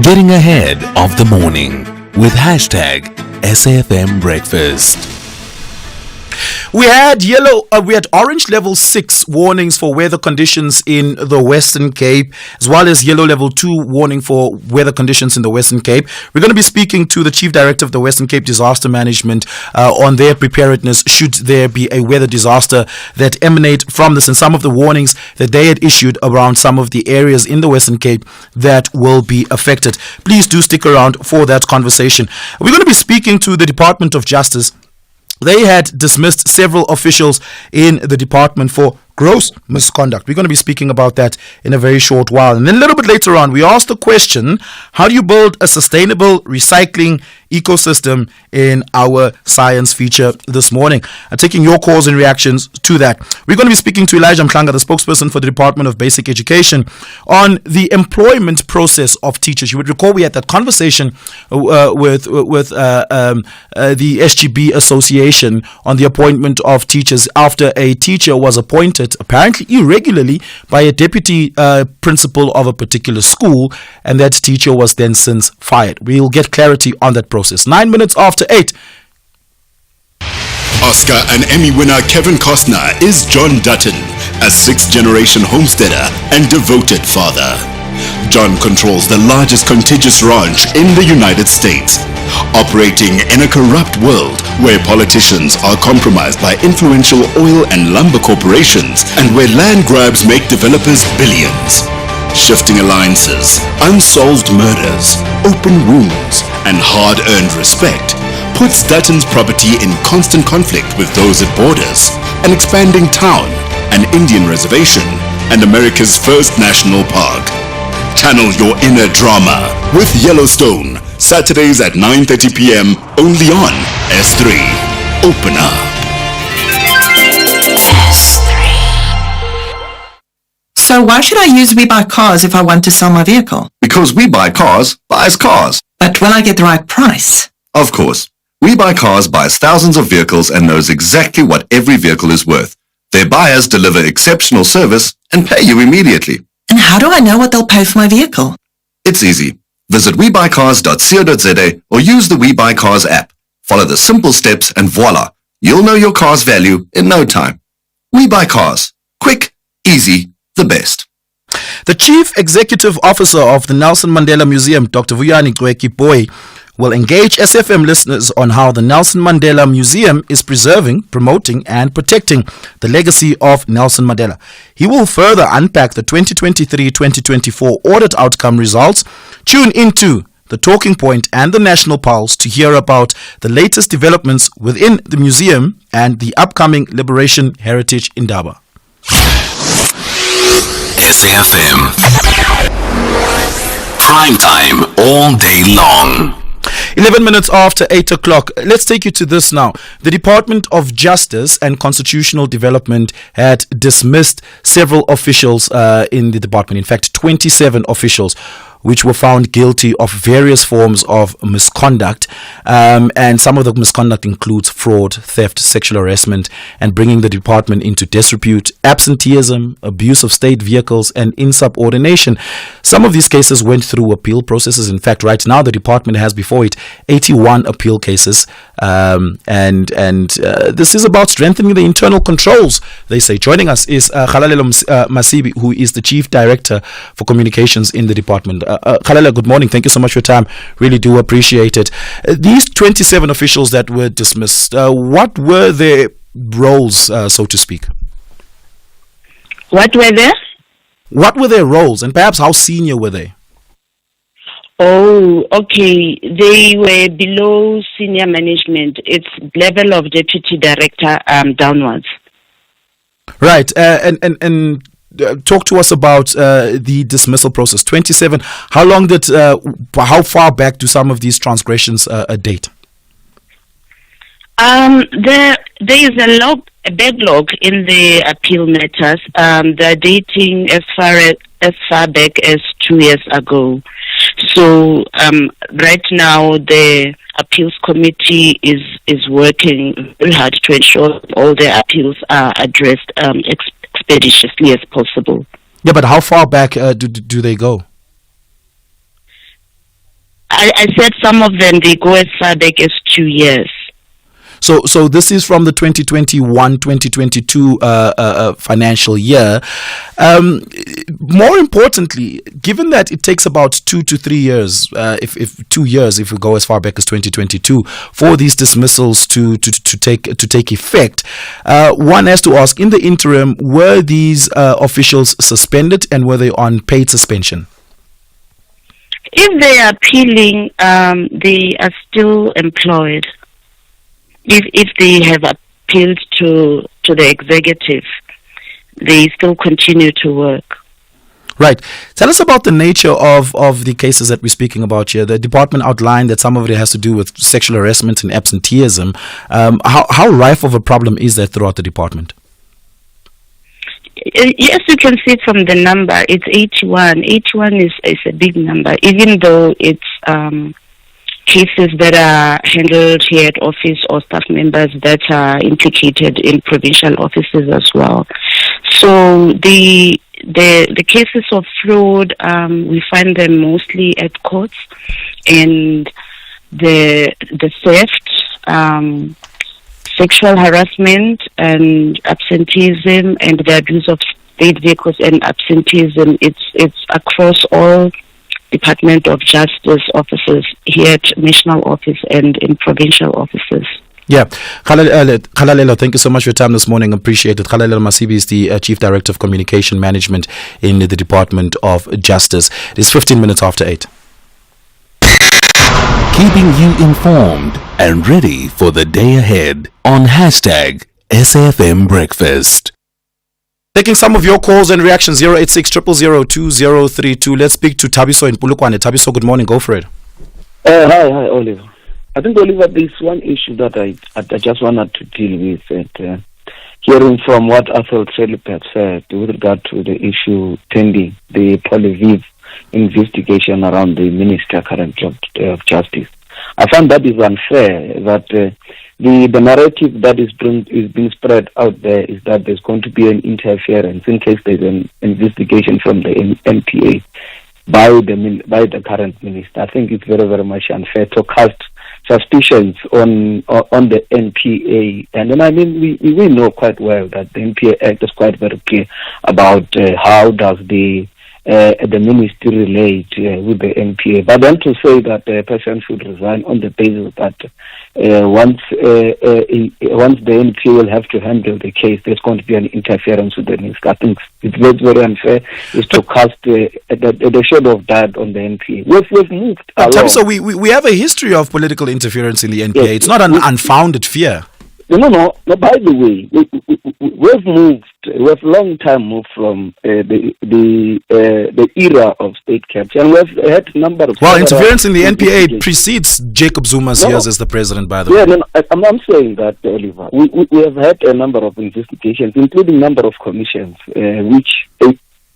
Getting ahead of the morning with hashtag SAfm Breakfast. We had orange level 6 warnings for weather conditions in the Western Cape, as well as yellow level 2 warning for weather conditions in the Western Cape. We're going to be speaking to the Chief Director of the Western Cape Disaster Management on their preparedness should there be a weather disaster that emanate from this, and some of the warnings that they had issued around some of the areas in the Western Cape that will be affected. Please do stick around for that conversation. We're going to be speaking to the Department of Justice. They had dismissed several officials in the department for gross misconduct. We're going to be speaking about that in a very short while. And then a little bit later on, we asked the question, how do you build a sustainable recycling ecosystem in our science feature this morning? I'm taking your calls and reactions to that. We're going to be speaking to Elijah Mklanga, the spokesperson for the Department of Basic Education, on the employment process of teachers. You would recall we had that conversation with the SGB Association on the appointment of teachers after a teacher was appointed conducted apparently irregularly by a deputy principal of a particular school, and that teacher was then since fired. We'll get clarity on that process. 9 minutes after 8. Oscar and Emmy winner Kevin Costner is John Dutton, a sixth-generation homesteader and devoted father. John controls the largest contiguous ranch in the United States, operating in a corrupt world where politicians are compromised by influential oil and lumber corporations and where land grabs make developers billions. Shifting alliances, unsolved murders, open wounds, and hard-earned respect puts Dutton's property in constant conflict with those it borders, an expanding town, an Indian reservation, and America's first national park. Channel your inner drama with Yellowstone, Saturdays at 9:30 p.m. only on S3. Open up. So why should I use We Buy Cars if I want to sell my vehicle? Because We Buy Cars buys cars. But will I get the right price? Of course. We Buy Cars buys thousands of vehicles and knows exactly what every vehicle is worth. Their buyers deliver exceptional service and pay you immediately. And how do I know what they'll pay for my vehicle? It's easy. Visit webuycars.co.za or use the We Buy Cars app. Follow the simple steps and voila, you'll know your car's value in no time. We Buy Cars. Quick, easy, the best. The Chief Executive Officer of the Nelson Mandela Museum, Dr. Vuyani Boy, will engage SAfm listeners on how the Nelson Mandela Museum is preserving, promoting and protecting the legacy of Nelson Mandela. He will further unpack the 2023-2024 audit outcome results. Tune into The Talking Point and the National Pulse to hear about the latest developments within the museum and the upcoming Liberation Heritage Indaba. SAfm. Prime time all day long. 11 minutes after 8 o'clock. Let's take you to this now. The Department of Justice and Constitutional Development had dismissed several officials in the department. In fact, 27 officials which were found guilty of various forms of misconduct. And some of the misconduct includes fraud, theft, sexual harassment, and bringing the department into disrepute, absenteeism, abuse of state vehicles, and insubordination. Some of these cases went through appeal processes. In fact, right now, the department has before it 81 appeal cases. This is about strengthening the internal controls, they say. Joining us is Khalalelo Masibi, who is the Chief Director for Communications in the department. Khalela, good morning. Thank you so much for your time. Really do appreciate it. These 27 officials that were dismissed, what were their roles, so to speak? What were they? What were their roles, and perhaps how senior were they? Oh, okay. They were below senior management. It's level of deputy director downwards. Right. And talk to us about the dismissal process. 27. How long did? How far back do some of these transgressions date? There is a backlog in the appeal matters. They're dating as far back as 2 years ago. So right now the appeals committee is working very hard to ensure all the appeals are addressed expeditiously as possible. Yeah, but how far back do they go? I said some of them, they go as far back as 2 years. So this is from the 2021-2022 financial year. More importantly, given that it takes about 2 to 3 years, if 2 years, if we go as far back as 2022, for these dismissals to take effect, one has to ask: in the interim, were these officials suspended, and were they on paid suspension? If they are appealing, they are still employed. If they have appealed to the executive, they still continue to work. Right. Tell us about the nature of the cases that we're speaking about here. The department outlined that some of it has to do with sexual harassment and absenteeism. How rife of a problem is that throughout the department? Yes, you can see from the number. It's 81. 81 is a big number, even though it's cases that are handled here at office or staff members that are implicated in provincial offices as well. So the cases of fraud, we find them mostly at courts, and the theft, sexual harassment and absenteeism, and the abuse of state vehicles and absenteeism. It's across all Department of Justice offices here at national office and in provincial offices. Yeah, Khalalelo, thank you so much for your time this morning. Appreciate it. Khalalelo Masibi is the Chief Director of Communication Management in the Department of Justice. It is 15 minutes after 8. Keeping you informed and ready for the day ahead on #SAfm Breakfast. Taking some of your calls and reactions, 086 000 2032. Let's speak to Tabiso in Pulukwane. Tabiso, good morning. Go for it. Hi, Oliver. I think, Oliver, there's one issue that I just wanted to deal with. And, hearing from what Athol Trelipet said with regard to the issue pending, the Polyviv investigation around the Minister current of Justice. I find that is unfair, that the narrative that is being spread out there is that there's going to be an interference in case there's an investigation from the NPA by the current minister. I think it's very, very much unfair to cast suspicions on the NPA. And then, I mean, we know quite well that the NPA Act is quite very clear about how does the ministry relate with the NPA. But then to say that a person should resign on the basis that once the NPA will have to handle the case, there's going to be an interference with the minister. I think it's very, very unfair is to cast the shadow of that on the NPA. We've moved along. So we have a history of political interference in the NPA. Yes, it's not an unfounded fear. No. By the way, we've long time moved from the era of state capture, and we've had a number of. Well, interference in the NPA precedes Jacob Zuma's years as the president. By the way, I'm saying that, Oliver, we have had a number of investigations, including a number of commissions, which,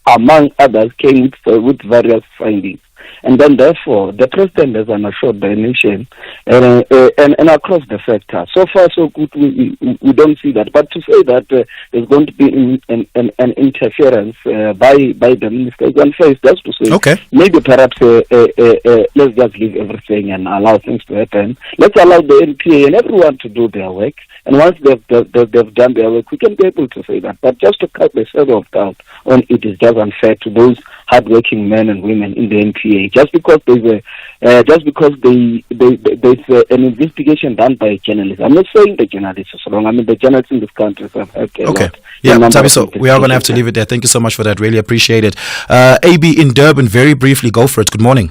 among others, came with various findings. And then, therefore, the president has assured the nation and across the sector. So far, so good, we don't see that. But to say that there's going to be an interference by the minister is unfair. That's to say, okay, maybe perhaps let's just leave everything and allow things to happen. Let's allow the NPA and everyone to do their work. And once they've done their work, we can be able to say that. But just to cut the shadow of doubt on it is just unfair to those hardworking men and women in the NPA. Just because there's an investigation done by a journalist. I'm not saying the journalist is wrong. I mean, the journalists in this country have helped a lot. Yeah, Tabiso, we are going to have to leave it there. Thank you so much for that. Really appreciate it. AB in Durban, very briefly, go for it. Good morning.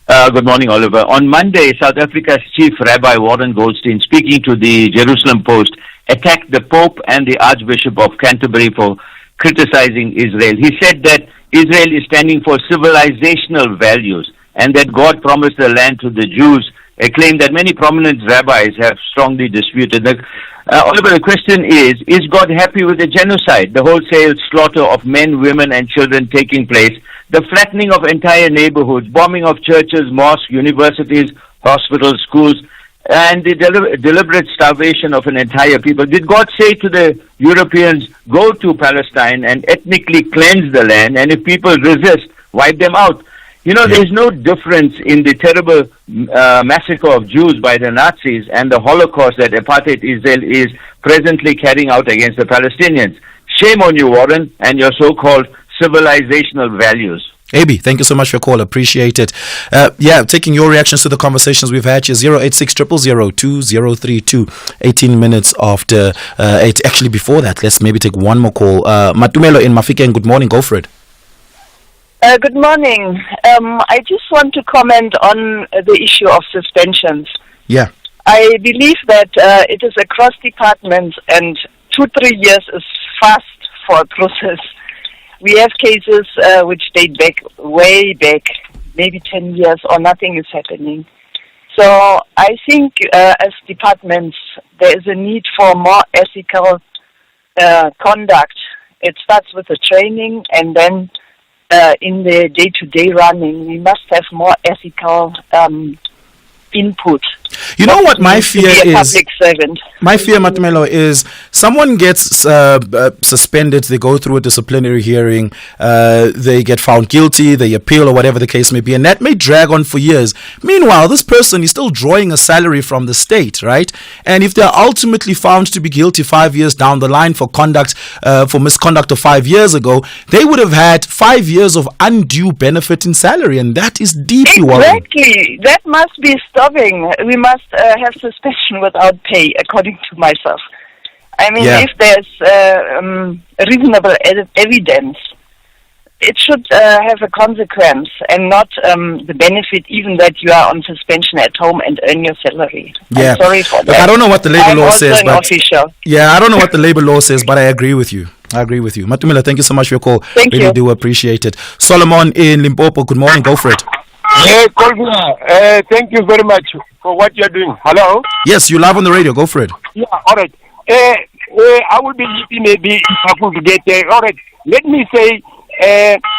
Good morning, Oliver. On Monday, South Africa's Chief Rabbi Warren Goldstein, speaking to the Jerusalem Post, attacked the Pope and the Archbishop of Canterbury for criticizing Israel. He said that Israel is standing for civilizational values and that God promised the land to the Jews, a claim that many prominent rabbis have strongly disputed. Oliver, the question is God happy with the genocide, the wholesale slaughter of men, women, and children taking place, the flattening of entire neighborhoods, bombing of churches, mosques, universities, hospitals, schools, and the deliberate starvation of an entire people? Did God say to the Europeans, go to Palestine and ethnically cleanse the land, and if people resist, wipe them out? You know, there's no difference in the terrible massacre of Jews by the Nazis and the Holocaust that apartheid Israel is presently carrying out against the Palestinians. Shame on you, Warren, and your so-called civilizational values. AB, thank you so much for your call. Appreciate it. Taking your reactions to the conversations we've had here, 086 000 2032, 18 minutes after 8. Actually, before that, let's maybe take one more call. Matumelo in Mafikeng, good morning. Go for it. Good morning. I just want to comment on the issue of suspensions. Yeah. I believe that it is across departments, and 2-3 years is fast for a process. We have cases which date back, way back, maybe 10 years, or nothing is happening. So I think as departments, there is a need for more ethical conduct. It starts with the training, and then in the day-to-day running, we must have more ethical input You know what my fear to be a is? public servant. My fear, Matumelo, is someone gets suspended, they go through a disciplinary hearing, they get found guilty, they appeal or whatever the case may be, and that may drag on for years. Meanwhile, this person is still drawing a salary from the state, right? And if they're ultimately found to be guilty 5 years down the line for misconduct of 5 years ago, they would have had 5 years of undue benefit in salary, and that is deeply worrying. Exactly. That must be stopping. We must have suspension without pay, according to myself. I mean, if there's reasonable evidence, it should have a consequence and not the benefit even that you are on suspension at home and earn your salary. Yeah. I'm sorry for Look, that. I don't know what the labor law says, but official. yeah, I don't know what the labor law says, but I agree with you. Matumela, thank you so much for your call. Thank really you. do appreciate it. Solomon in Limpopo, good morning. Go for it. Hey, Colvina, thank you very much for what you're doing. Hello? Yes, you're live on the radio. Go for it. Yeah, all right. I will be happy maybe if I could get all right. Let me say,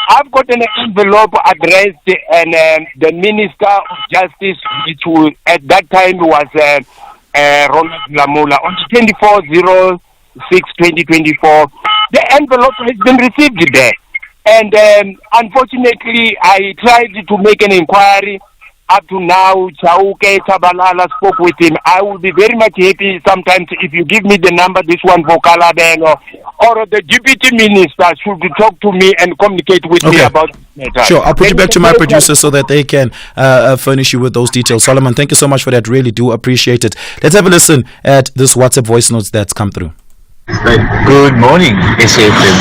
I've got an envelope addressed and the Minister of Justice, which at that time was Ronald Lamula, on 24/06/2024. The envelope has been received there. And unfortunately, I tried to make an inquiry. Up to now, Chauke Tabalala spoke with him. I will be very much happy sometimes if you give me the number, this one for Kalabeno, or the deputy minister should talk to me and communicate with me about this matter. Sure, I'll put you back to my producer so that they can furnish you with those details. Solomon, thank you so much for that. Really do appreciate it. Let's have a listen at this WhatsApp voice notes that's come through. Good morning, SAfm.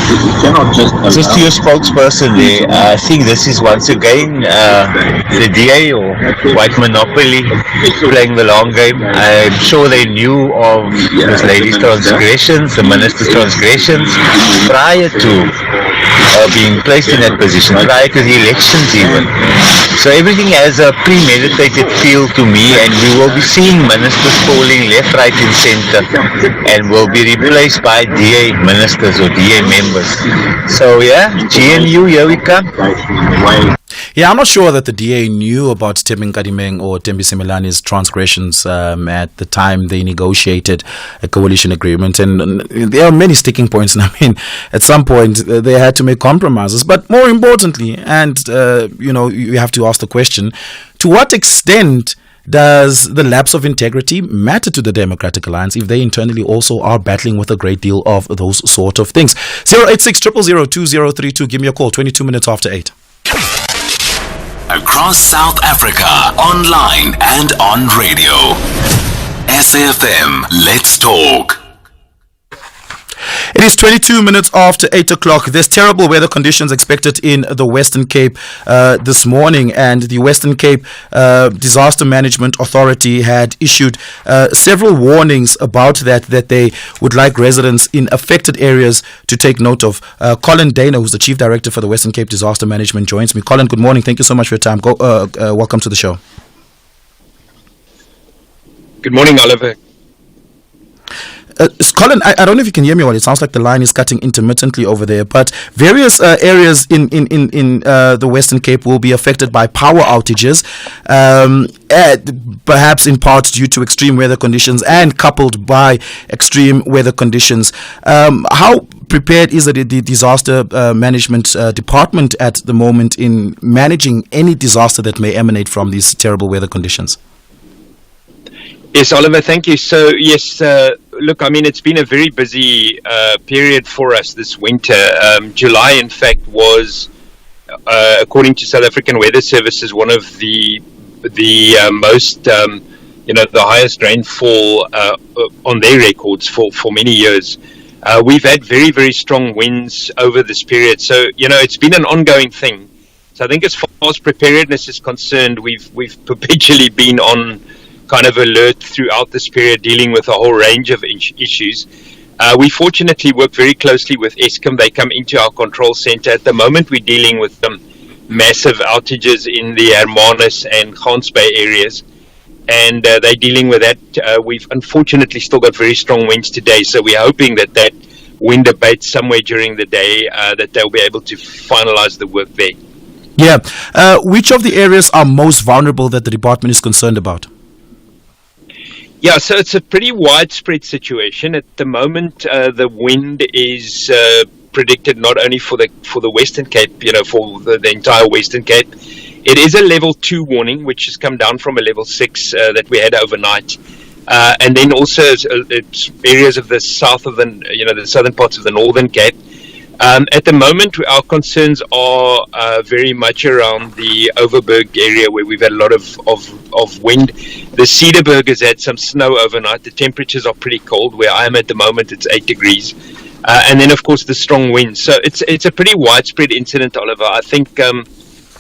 Just to your spokesperson there, I think this is once again the DA or White Monopoly playing the long game. I'm sure they knew of this lady's transgressions, the minister's transgressions, prior to being placed in that position, prior to the elections even. So everything has a premeditated feel to me, and we will be seeing ministers falling left, right and centre, and will be replaced by DA ministers or DA members. So yeah, GNU, here we come. Yeah, I'm not sure that the DA knew about Tembeng Kadimeng or Tembi Simelani's transgressions at the time they negotiated a coalition agreement. And there are many sticking points. And I mean, at some point, they had to make compromises. But more importantly, and, you have to ask the question, to what extent does the lapse of integrity matter to the Democratic Alliance if they internally also are battling with a great deal of those sort of things? 086 000 2032. Give me a call, 22 minutes after 8. Across South Africa, online and on radio. SAfm, let's talk. It is 22 minutes after 8 o'clock. There's terrible weather conditions expected in the Western Cape this morning, and the Western Cape Disaster Management Authority had issued several warnings about that they would like residents in affected areas to take note of. Colin Dana, who's the Chief Director for the Western Cape Disaster Management, joins me. Colin, good morning. Thank you so much for your time. Welcome to the show. Good morning, Oliver. Colin, I don't know if you can hear me well. It sounds like the line is cutting intermittently over there. But various areas in the Western Cape will be affected by power outages, perhaps in part due to extreme weather conditions and coupled by extreme weather conditions. How prepared is the disaster management department at the moment in managing any disaster that may emanate from these terrible weather conditions? Yes, Oliver, thank you. So, yes, look, I mean, it's been a very busy period for us this winter. July, in fact, was, according to South African Weather Services, one of the most, the highest rainfall on their records for many years. We've had very, very strong winds over this period. So, it's been an ongoing thing. So I think as far as preparedness is concerned, we've perpetually been on kind of alert throughout this period, dealing with a whole range of issues. We fortunately work very closely with Eskom. They come into our control center. At the moment, we're dealing with some massive outages in the Hermanus and Gans Bay areas, and they're dealing with that. We've unfortunately still got very strong winds today, so we're hoping that wind abates somewhere during the day, that they'll be able to finalize the work there. Yeah. Which of the areas are most vulnerable that the department is concerned about? Yeah, so it's a pretty widespread situation at the moment. The wind is predicted not only for the Western Cape, for the entire Western Cape. It is a level 2 warning, which has come down from a level 6 that we had overnight. And then also it's areas of the south of the southern parts of the Northern Cape. At the moment, our concerns are very much around the Overberg area, where we've had a lot of wind. The Cedarburg has had some snow overnight. The temperatures are pretty cold. Where I am at the moment, it's 8 degrees. And then, of course, the strong winds. So it's a pretty widespread incident, Oliver. I think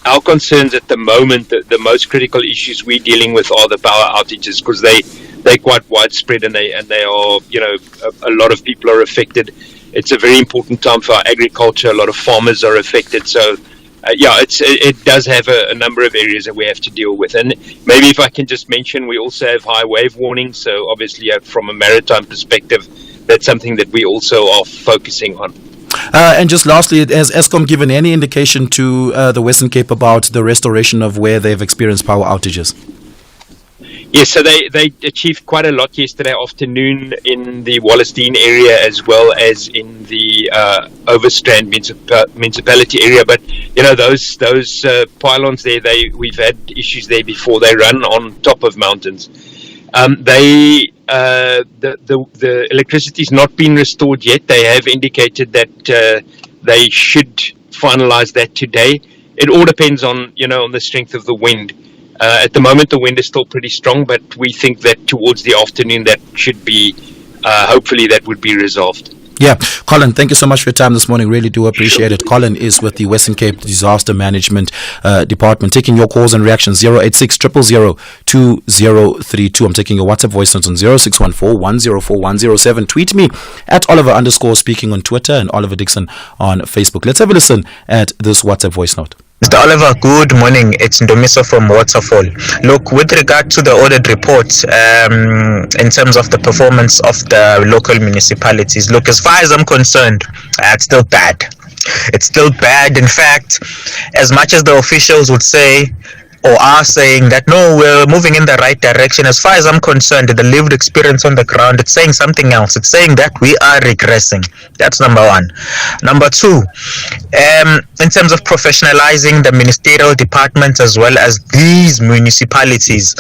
our concerns at the moment, the most critical issues we're dealing with are the power outages, because they're quite widespread, and they are, a lot of people are affected. It's a very important time for our agriculture. A lot of farmers are affected. So, it does have a number of areas that we have to deal with. And maybe if I can just mention, we also have high wave warnings. So, obviously, from a maritime perspective, that's something that we also are focusing on. And just lastly, has Eskom given any indication to the Western Cape about the restoration of where they've experienced power outages? Yes, so they achieved quite a lot yesterday afternoon in the Wallerstein area, as well as in the Overstrand municipality area. But those pylons there, we've had issues there before. They run on top of mountains. The electricity's not been restored yet. They have indicated that they should finalize that today. It all depends on on the strength of the wind. At the moment, the wind is still pretty strong, but we think that towards the afternoon that should be, hopefully that would be resolved. Yeah, Colin, thank you so much for your time this morning. Really do appreciate it. Colin is with the Western Cape Disaster Management Department. Taking your calls and reactions, 086 000 2032. I'm taking your WhatsApp voice notes on 0614 104 107. Tweet me at Oliver_speaking on Twitter and Oliver Dixon on Facebook. Let's have a listen at this WhatsApp voice note. Mr. Oliver, good morning. It's Ndomiso from Waterfall. Look, with regard to the audit report, in terms of the performance of the local municipalities, look, as far as I'm concerned, it's still bad. It's still bad. In fact, as much as the officials would say, or are saying that, no, we're moving in the right direction, as far as I'm concerned, the lived experience on the ground, it's saying something else. It's saying that we are regressing. That's number one. Number two, in terms of professionalizing the ministerial departments as well as these municipalities,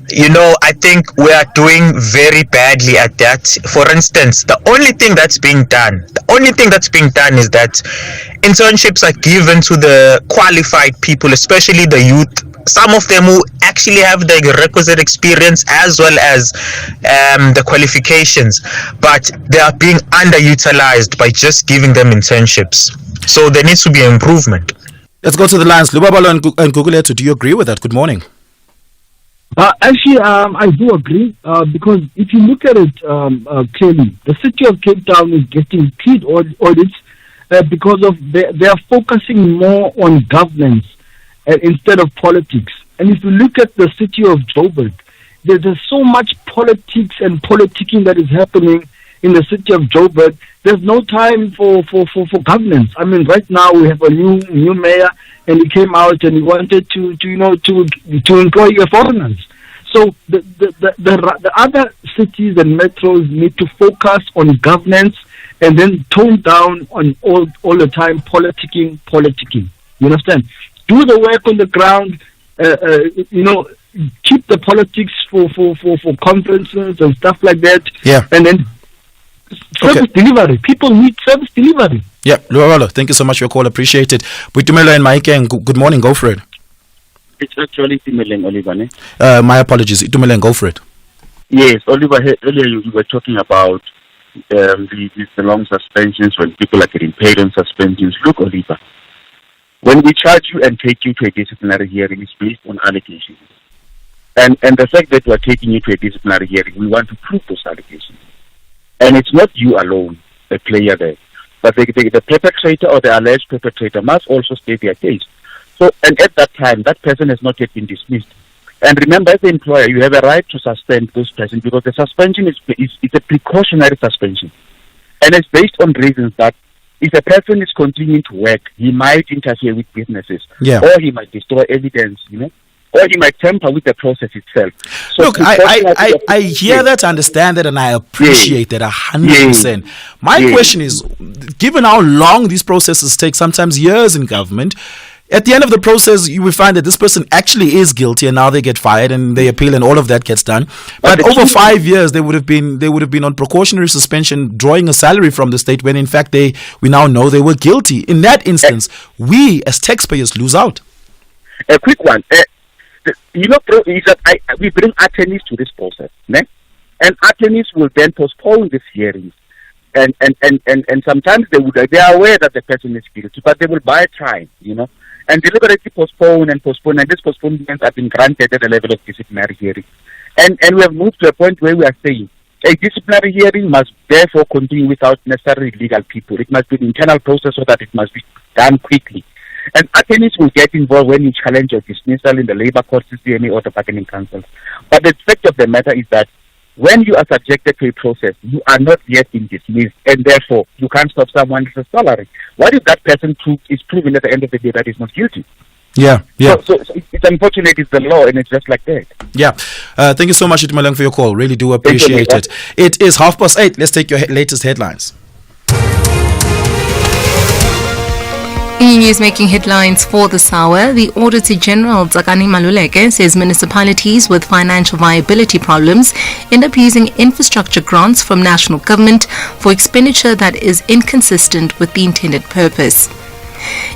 I think we are doing very badly at that. For instance, the only thing that's being done is that internships are given to the qualified people, especially the youth, some of them who actually have the requisite experience as well as the qualifications, but they are being underutilized by just giving them internships. So there needs to be an improvement. Let's go to the lines. Lubabalo and Guguletu, do you agree with that? Good morning. Actually, I do agree because if you look at it clearly, the city of Cape Town is getting paid audits because of they are focusing more on governance instead of politics. And if you look at the city of Joburg, there's so much politics and politicking that is happening in the city of Joburg. There's no time for governance. I mean, right now we have a new mayor, and he came out and he wanted to employ foreigners. So the other cities and metros need to focus on governance and then tone down on all the time politicking. You understand? Do the work on the ground. Keep the politics for conferences and stuff like that. Yeah. And then service delivery. People need service delivery. Yeah, Luaralo, thank you so much for your call. Appreciate it. Butumelo and Mike, and good morning. Go for it. It's actually Itumeleng, Oliver. My apologies. Itumeleng, go for it. Yes, Oliver, earlier you were talking about the long suspensions when people are getting paid on suspensions. Look, Oliver, when we charge you and take you to a disciplinary hearing, it's based on allegations. And the fact that we're taking you to a disciplinary hearing, we want to prove those allegations. And it's not you alone, the player there. But the perpetrator or the alleged perpetrator must also state their case. So, and at that time, that person has not yet been dismissed. And remember, as the employer, you have a right to suspend those persons because the suspension is a precautionary suspension. And it's based on reasons that if a person is continuing to work, he might interfere with businesses, yeah, or he might destroy evidence, or he might tamper with the process itself. So look, I hear that, understand that, and I appreciate that 100%. My question is, given how long these processes take, sometimes years in government, at the end of the process, you will find that this person actually is guilty, and now they get fired and they appeal, and all of that gets done. But over 5 years, they would have been on precautionary suspension, drawing a salary from the state, when in fact we now know they were guilty. In that instance, we as taxpayers lose out. A quick one, is that we bring attorneys to this process, né? And attorneys will then postpone these hearings. And sometimes they are aware that the person is guilty, but they will buy time, and deliberately postpone, and these postponements have been granted at the level of disciplinary hearing. And we have moved to a point where we are saying a disciplinary hearing must therefore continue without necessarily legal people. It must be an internal process so that it must be done quickly. And attorneys will get involved when you challenge your dismissal in the labor court, CCMA, or the bargaining council. But the fact of the matter is that when you are subjected to a process, you are not yet been dismissed, and therefore you can't stop someone's salary. What if that person is proven at the end of the day that is not guilty? Yeah. So it's unfortunate, it's the law, and it's just like that. Yeah. Thank you so much, Itumeleng, for your call. Really do appreciate it. It is 8:30. Let's take your latest headlines. News making headlines for this hour. The Auditor General Tsakani Maluleke says municipalities with financial viability problems end up using infrastructure grants from national government for expenditure that is inconsistent with the intended purpose.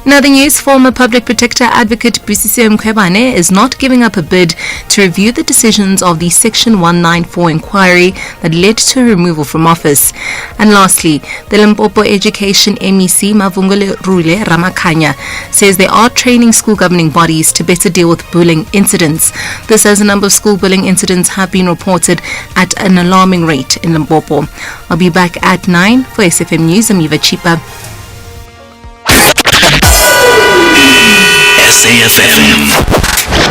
In other news, former Public Protector Advocate Busisiwe Mkhwebane is not giving up a bid to review the decisions of the Section 194 inquiry that led to her removal from office. And lastly, the Limpopo Education MEC Mavungule Rule Ramakhanya says they are training school governing bodies to better deal with bullying incidents. This as a number of school bullying incidents have been reported at an alarming rate in Limpopo. I'll be back at 9 for SAfm News. I'm Eva Chipa. SAfm,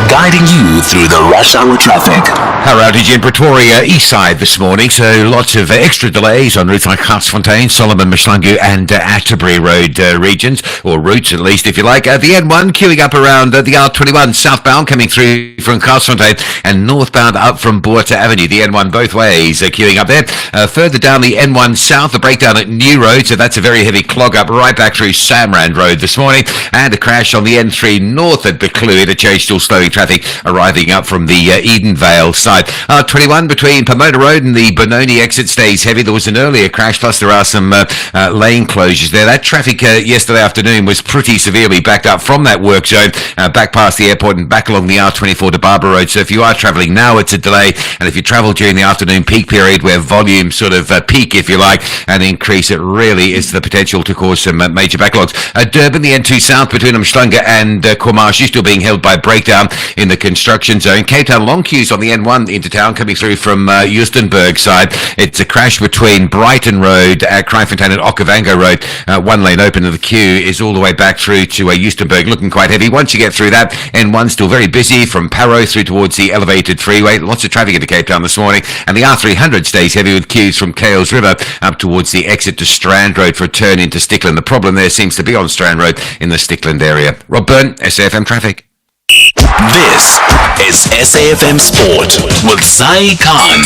guiding you through the rush hour traffic. Power outage in Pretoria east side this morning, so lots of extra delays on routes like Garsfontein, Solomon, Mashlangu and Atterbury Road regions, or routes at least if you like. The N1 queuing up around the R21 southbound coming through from Garsfontein, and northbound up from Boerta Avenue. The N1 both ways queuing up there. Further down the N1 south, the breakdown at New Road, so that's a very heavy clog up right back through Samrand Road this morning, and a crash on the N3 north at Beclue interchange, still slowing traffic arriving up from the Edenvale side. 21 between Pomona Road and the Benoni exit stays heavy. There was an earlier crash, plus there are some lane closures there. That traffic yesterday afternoon was pretty severely backed up from that work zone back past the airport and back along the R24 to Barbara Road. So if you are travelling now, it's a delay, and if you travel during the afternoon peak period where volumes sort of peak, if you like, and increase, it really is the potential to cause some major backlogs. Durban, the N2 south between Umhlanga and Komashi still being held by breakdown in the construction zone. Cape Town long queues on the N1 into town coming through from Eustonburg side. It's a crash between Brighton Road, Kraaifontein and Okavango Road. One lane open, and the queue is all the way back through to Eustonburg, looking quite heavy. Once you get through that, N1 still very busy from Parow through towards the elevated freeway. Lots of traffic into Cape Town this morning, and the R300 stays heavy with queues from Kales River up towards the exit to Strand Road for a turn into Stickland. The problem there seems to be on Strand Road in the Stickland area. Rob Byrne, SAfm Traffic. This is SAfm Sport with Sai Khan.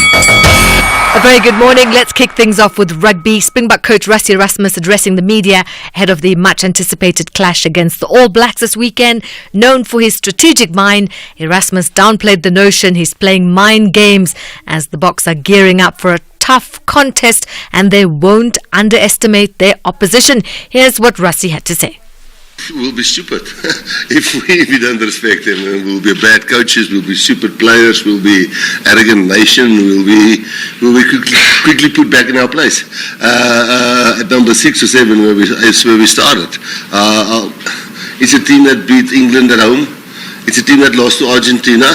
A very good morning. Let's kick things off with rugby. Springbok coach Rassie Erasmus addressing the media ahead of the much-anticipated clash against the All Blacks this weekend. Known for his strategic mind, Erasmus downplayed the notion he's playing mind games as the Boks are gearing up for a tough contest and they won't underestimate their opposition. Here's what Rassie had to say. We'll be stupid if we don't respect them. We'll be bad coaches. We'll be stupid players. We'll be arrogant nation. We'll be quickly put back in our place at number 6 or 7 is where we started. It's a team that beat England at home. It's a team that lost to Argentina.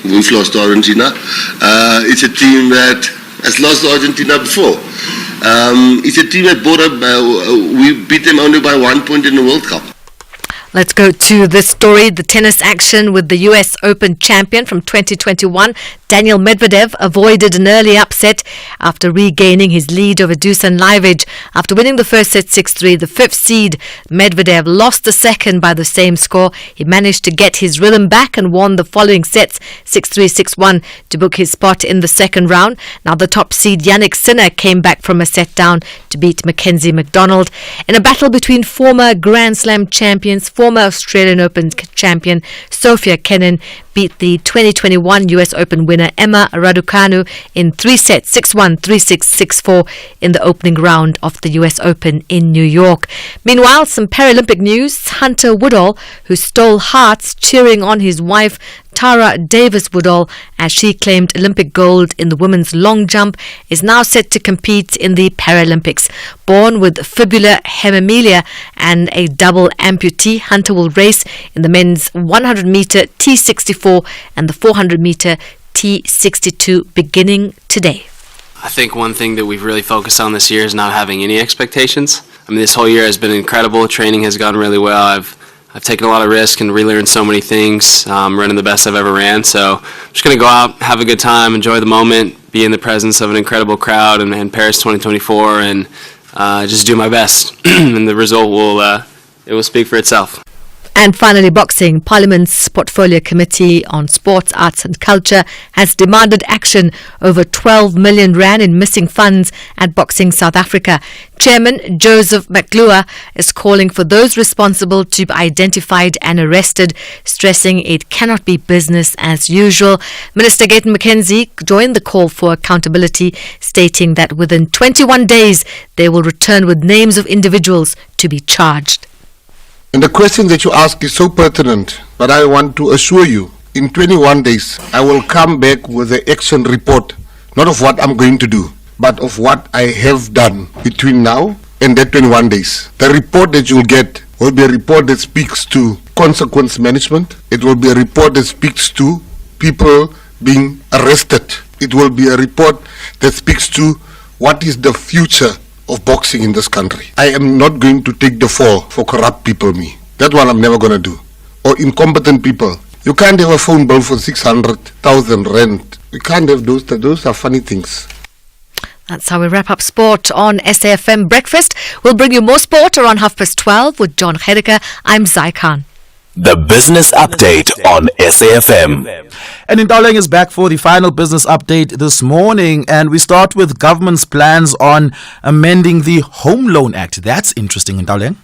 We've lost to Argentina. It's a team that has lost to Argentina before. It's a team that we beat them only by 1 point in the World Cup. Let's go to this story, the tennis action with the US Open champion from 2021, Daniil Medvedev avoided an early upset after regaining his lead over Dusan Lajovic. After winning the first set 6-3, the fifth seed Medvedev lost the second by the same score. He managed to get his rhythm back and won the following sets 6-3, 6-1 to book his spot in the second round. Now the top seed Yannick Sinner came back from a set down to beat Mackenzie McDonald. In a battle between former Grand Slam champions, former Australian Open champion Sofia Kenin beat the 2021 US Open winner Emma Raducanu in 3 sets, 6-1, 3-6, 6-4 in the opening round of the US Open in New York. Meanwhile, some Paralympic news. Hunter Woodall, who stole hearts cheering on his wife Tara Davis Woodall as she claimed Olympic gold in the women's long jump, is now set to compete in the Paralympics. Born with fibular hemimelia and a double amputee, Hunter will race in the men's 100-meter T64 and the 400-meter T62 beginning today. I think one thing that we've really focused on this year is not having any expectations. I mean, this whole year has been incredible. Training has gone really well. I've taken a lot of risk and relearned so many things, running the best I've ever ran. So I'm just going to go out, have a good time, enjoy the moment, be in the presence of an incredible crowd and Paris 2024, and just do my best. And the result will speak for itself. And finally, boxing. Parliament's Portfolio Committee on Sports, Arts and Culture has demanded action over 12 million rand in missing funds at Boxing South Africa. Chairman Joseph McClure is calling for those responsible to be identified and arrested, stressing it cannot be business as usual. Minister Gayton McKenzie joined the call for accountability, stating that within 21 days they will return with names of individuals to be charged. And the question that you ask is so pertinent, but I want to assure you, in 21 days, I will come back with an action report, not of what I'm going to do, but of what I have done between now and that 21 days. The report that you'll get will be a report that speaks to consequence management. It will be a report that speaks to people being arrested. It will be a report that speaks to what is the future of boxing in this country. I am not going to take the fall for corrupt people, me. That one I'm never going to do. Or incompetent people. You can't have a phone bill for 600,000 rand. You can't have those. Those are funny things. That's how we wrap up sport on SAfm Breakfast. We'll bring you more sport around 12:30 with John Gericke. I'm Zai Khan. The Business Update on SAfm. And Indauleng is back for the final business update this morning, and we start with government's plans on amending the Home Loan Act. That's interesting, Indauleng.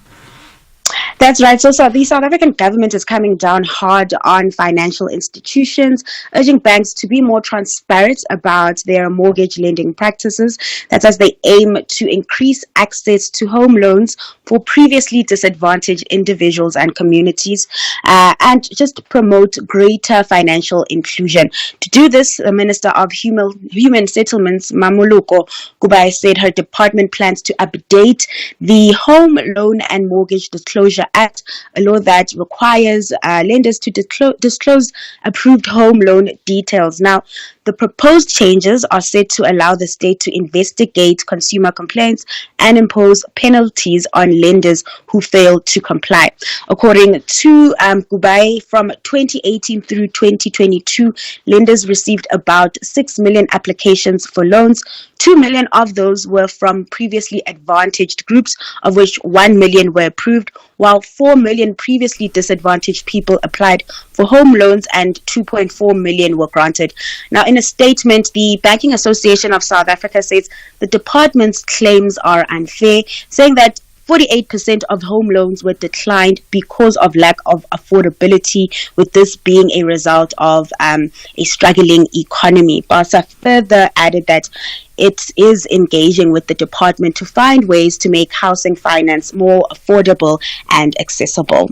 That's right. So the South African government is coming down hard on financial institutions, urging banks to be more transparent about their mortgage lending practices. That's as they aim to increase access to home loans for previously disadvantaged individuals and communities, and just promote greater financial inclusion. To do this, the Minister of Human Settlements, Mamuluko Kubai, said her department plans to update the Home Loan and Mortgage Disclosure Act, a law that requires lenders to disclose approved home loan details. Now, the proposed changes are set to allow the state to investigate consumer complaints and impose penalties on lenders who fail to comply. According to Kubai, from 2018 through 2022, lenders received about 6 million applications for loans. 2 million of those were from previously advantaged groups, of which 1 million were approved, while 4 million previously disadvantaged people applied for home loans and 2.4 million were granted. Now, in a statement, the Banking Association of South Africa says the department's claims are unfair, saying that 48% of home loans were declined because of lack of affordability, with this being a result of a struggling economy. BASA further added that it is engaging with the department to find ways to make housing finance more affordable and accessible.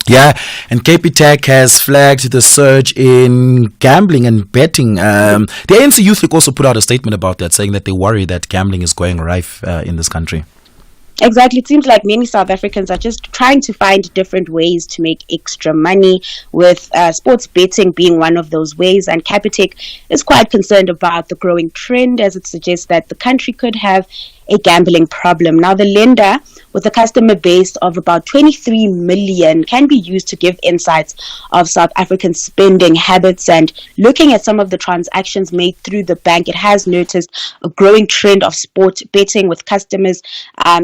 Yeah, and Capitec has flagged the surge in gambling and betting. The ANC Youth League also put out a statement about that, saying that they worry that gambling is going rife in this country. Exactly. It seems like many South Africans are just trying to find different ways to make extra money, with sports betting being one of those ways. And Capitec is quite concerned about the growing trend, as it suggests that the country could have a gambling problem. Now, the lender, with a customer base of about 23 million, can be used to give insights of South African spending habits. And looking at some of the transactions made through the bank, it has noticed a growing trend of sport betting, with customers,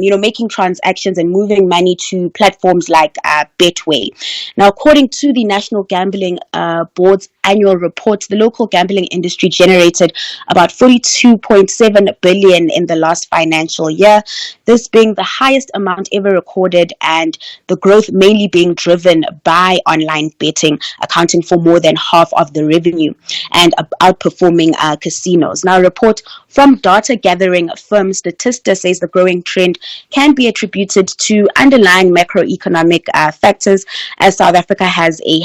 making transactions and moving money to platforms like Betway. Now, according to the National Gambling Board's annual report, the local gambling industry generated about 42.7 billion in the last financial year, this being the highest amount ever recorded, and the growth mainly being driven by online betting, accounting for more than half of the revenue and outperforming casinos. Now, a report from data gathering firm Statista says the growing trend can be attributed to underlying macroeconomic factors, as South Africa has a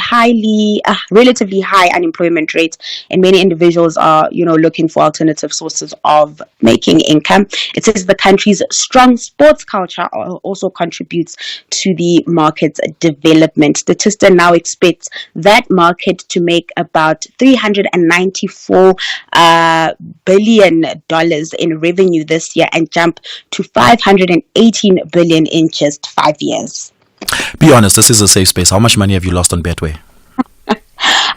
relatively high unemployment rate, and many individuals are, looking for alternative sources of making income. It says the country's strong sports culture also contributes to the market's development. Statista now expects that market to make about $394 billion in revenue this year and jump to $518 billion in just 5 years. Be honest, this is a safe space. How much money have you lost on Betway?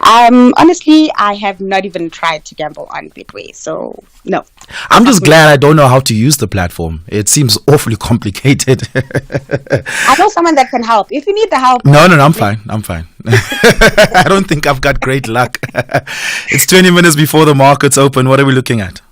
Honestly, I have not even tried to gamble on Betway, so no. I'm just glad I don't know how to use the platform. It seems awfully complicated. I know someone that can help. If you need the help. No, I'm fine. I don't think I've got great luck. It's 20 minutes before the markets open. What are we looking at?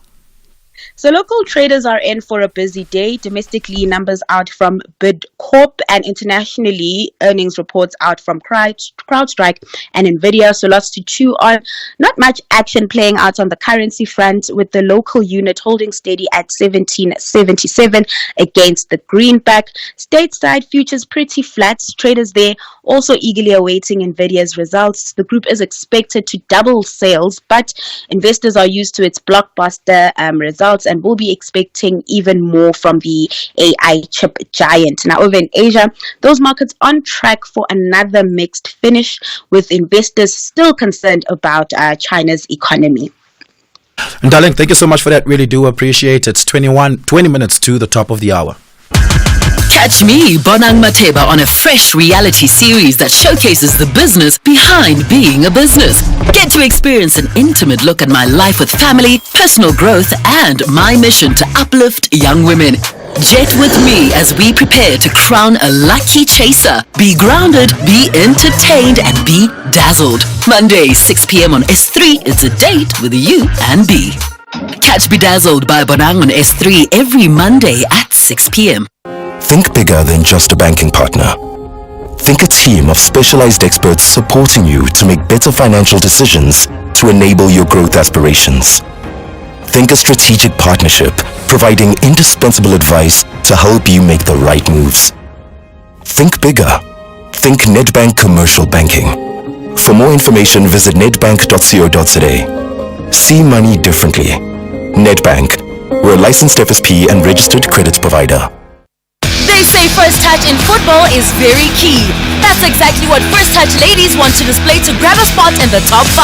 So local traders are in for a busy day. Domestically, numbers out from Bidcorp, and internationally, earnings reports out from CrowdStrike and Nvidia. So lots to chew on. Not much action playing out on the currency front, with the local unit holding steady at 1777 against the greenback. Stateside futures pretty flat. Traders there also eagerly awaiting Nvidia's results. The group is expected to double sales, but investors are used to its blockbuster results and will be expecting even more from the AI chip giant. Now, over in Asia, those markets on track for another mixed finish, with investors still concerned about China's economy. And darling, thank you so much for that. Really do appreciate it. It's 20 minutes to the top of the hour. Catch me, Bonang Mateba, on a fresh reality series that showcases the business behind being a business. Get to experience an intimate look at my life with family, personal growth, and my mission to uplift young women. Jet with me as we prepare to crown a lucky chaser. Be grounded, be entertained, and be dazzled. Monday, 6 p.m. on S3, it's a date with you and B. Catch Bedazzled by Bonang on S3 every Monday at 6 p.m. Think bigger than just a banking partner. Think a team of specialized experts supporting you to make better financial decisions to enable your growth aspirations. Think a strategic partnership providing indispensable advice to help you make the right moves. Think bigger. Think Nedbank Commercial Banking. For more information, visit nedbank.co.za. See money differently. Nedbank. We're a licensed FSP and registered credit provider. They say first touch in football is very key. That's exactly what First Touch ladies want to display to grab a spot in the top 5.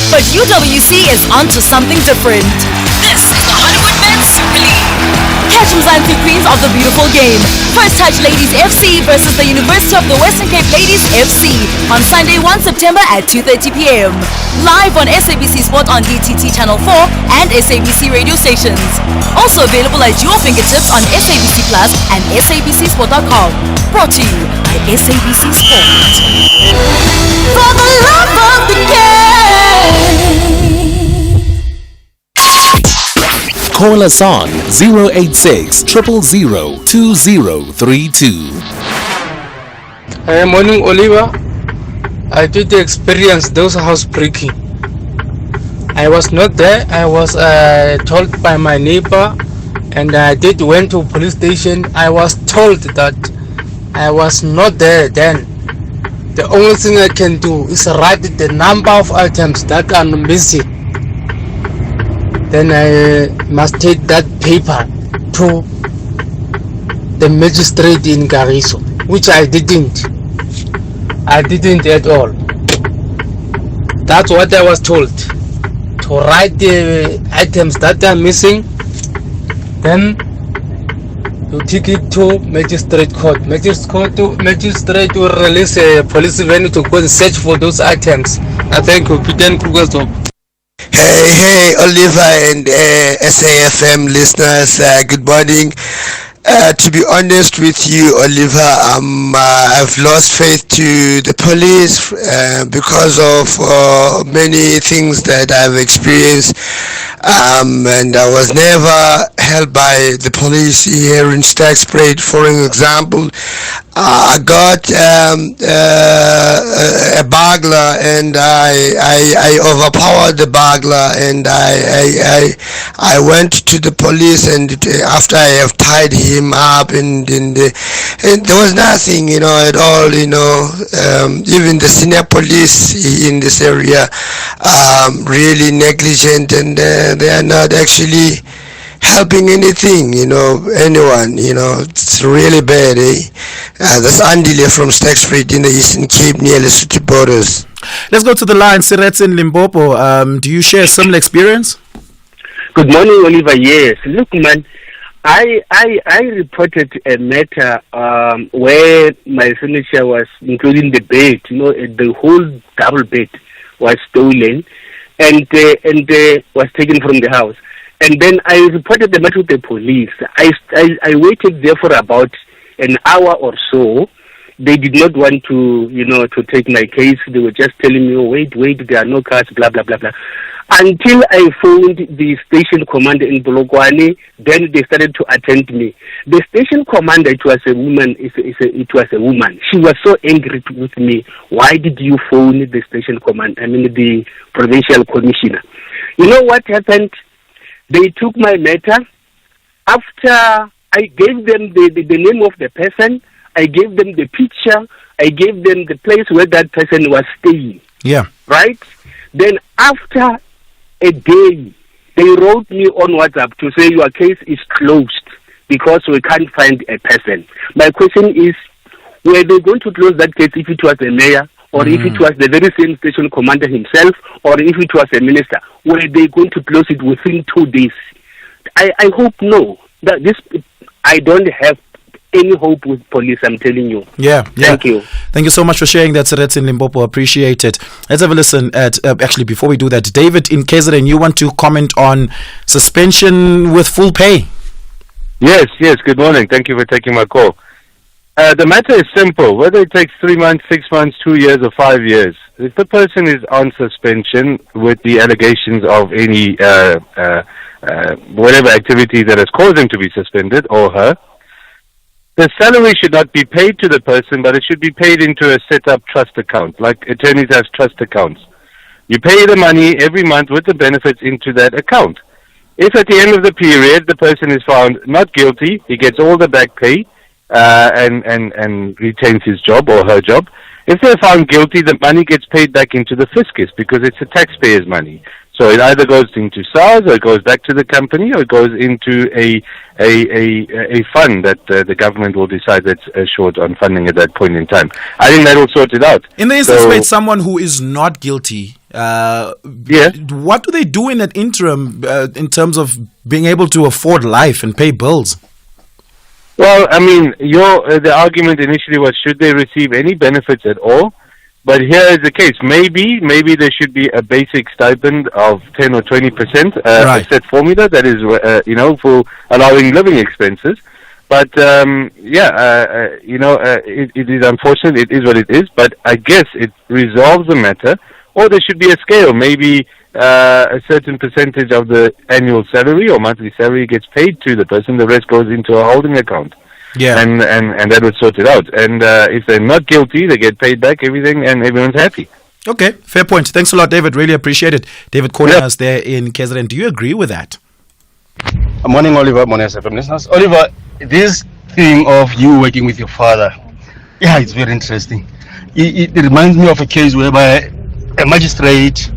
But UWC is onto something different. This is the Hollywood Men's Super League. Catch Mzansi Queens of the beautiful game. First Touch Ladies FC versus the University of the Western Cape Ladies FC on Sunday 1 September at 2:30 p.m. Live on SABC Sport on DTT Channel 4 and SABC radio stations. Also available at your fingertips on SABC Plus and SABCSport.com. Brought to you by SABC Sport. For the love of the game. Call us on 086 000 2032. Morning, Oliver. I did experience those housebreaking. I was not there. I was told by my neighbor, and I went to police station. I was told that I was not there then. The only thing I can do is write the number of items that are missing. Then I must take that paper to the magistrate in Gariso, which I didn't. I didn't at all. That's what I was told. To write the items that are missing. Then you take it to magistrate court. Magistrate will release a police venue to go and search for those items. I thank you, Peter Kruger. Hey, Oliver and SAfm listeners, good morning. To be honest with you, Oliver, I've lost faith to the police because of many things that I've experienced, and I was never held by the police here in Stagspread. For example, I got a burglar, and I overpowered the burglar, and I went to the police, and after I have tied him up, and there was nothing, at all, even the senior police in this area really negligent, and they are not actually helping anything, anyone, it's really bad, That's Andile from Stagspread in the Eastern Cape near Lesotho borders. Let's go to the line. Sirets in Limpopo. Do you share similar experience? Good morning, Oliver. Yes. Look, man, I reported a matter where my furniture was, including the bed, the whole double bed was stolen and was taken from the house. And then I reported the matter to the police. I waited there for about an hour or so. They did not want to, to take my case. They were just telling me, wait, there are no cars, blah, blah, blah, blah. Until I phoned the station commander in Polokwane, then they started to attend me. The station commander, it was a woman. She was so angry with me. Why did you phone the station commander? The provincial commissioner. You know what happened? They took my matter. After I gave them the name of the person, I gave them the picture, I gave them the place where that person was staying. Yeah. Right? Then after a day, they wrote me on WhatsApp to say your case is closed because we can't find a person. My question is, were they going to close that case if it was a mayor, or if it was the very same station commander himself, or if it was a minister? Were they going to close it within 2 days? I hope no. I don't have any hope with police, I'm telling you. Yeah. Thank you. Thank you so much for sharing that, Sirets in Limpopo. Appreciate it. Let's have a listen at, actually, before we do that, David in KZN, you want to comment on suspension with full pay? Yes. Good morning. Thank you for taking my call. The matter is simple. Whether it takes 3 months, 6 months, 2 years, or 5 years, if the person is on suspension with the allegations of any whatever activity that has caused him to be suspended, or her, the salary should not be paid to the person, but it should be paid into a set-up trust account, like attorneys have trust accounts. You pay the money every month with the benefits into that account. If at the end of the period the person is found not guilty, he gets all the back pay and retains his job or her job. If they're found guilty, the money gets paid back into the fiscus because it's a taxpayer's money. So it either goes into SARS, or it goes back to the company, or it goes into a fund that the government will decide that's short on funding at that point in time. I think that will sort it out. In the instance where it's someone who is not guilty, what do they do in that interim in terms of being able to afford life and pay bills? Well, I mean, the argument initially was, should they receive any benefits at all? But here is the case. Maybe there should be a basic stipend of 10 or 20%, a set formula that is, for allowing living expenses. But it is unfortunate. It is what it is. But I guess it resolves the matter. Or there should be a scale. Maybe a certain percentage of the annual salary or monthly salary gets paid to the person. The rest goes into a holding account. Yeah. And that would sort it out. And if they're not guilty, they get paid back everything and everyone's happy. Okay, fair point. Thanks a lot, David. Really appreciate it. David calling us there in KZN. Do you agree with that? Morning, Oliver. Morning, SAfm listeners. Oliver, this thing of you working with your father, it's very interesting. It reminds me of a case whereby a magistrate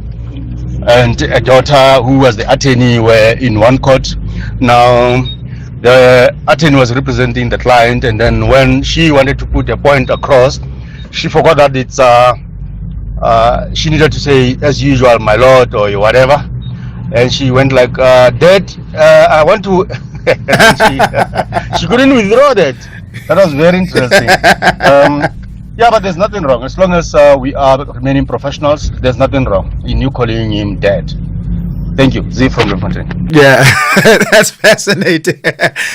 and a daughter who was the attorney were in one court. Now, the attorney was representing the client, and then when she wanted to put a point across, she forgot that it's she needed to say, as usual, my lord, or whatever. And she went like, Dad, I want to And she couldn't withdraw that. That was very interesting. Yeah, but there's nothing wrong. As long as we are remaining professionals, there's nothing wrong in you calling him dad. Thank you. Z from Bloemfontein. Yeah, that's fascinating.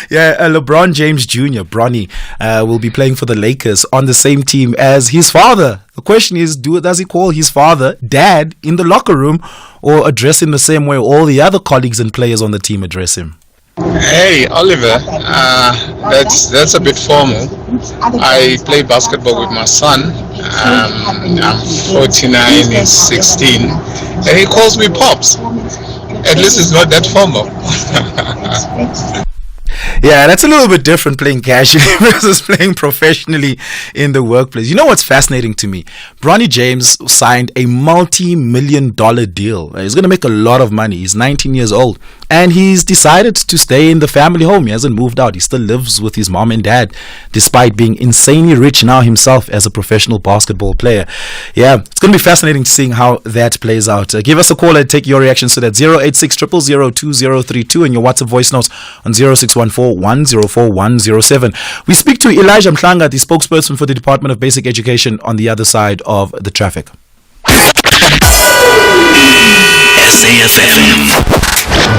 Yeah, LeBron James Jr., Bronny, will be playing for the Lakers on the same team as his father. The question is, does he call his father dad in the locker room or address him the same way all the other colleagues and players on the team address him? Hey, Oliver, that's a bit formal. I play basketball with my son. I'm 49, he's 16, and he calls me Pops. At least it's not that formal. Yeah, that's a little bit different playing casually versus playing professionally in the workplace. You know what's fascinating to me? Bronny James signed a multi-million-dollar deal. He's going to make a lot of money. He's 19 years old. And he's decided to stay in the family home. He hasn't moved out. He still lives with his mom and dad, despite being insanely rich now himself as a professional basketball player. Yeah, it's going to be fascinating to seeing how that plays out. Give us a call and take your reactions to that. 086 000 2032 and your WhatsApp voice notes on 0614 104 107. We speak to Elijah Mhlanga, the spokesperson for the Department of Basic Education, on the other side of the traffic. SAfm,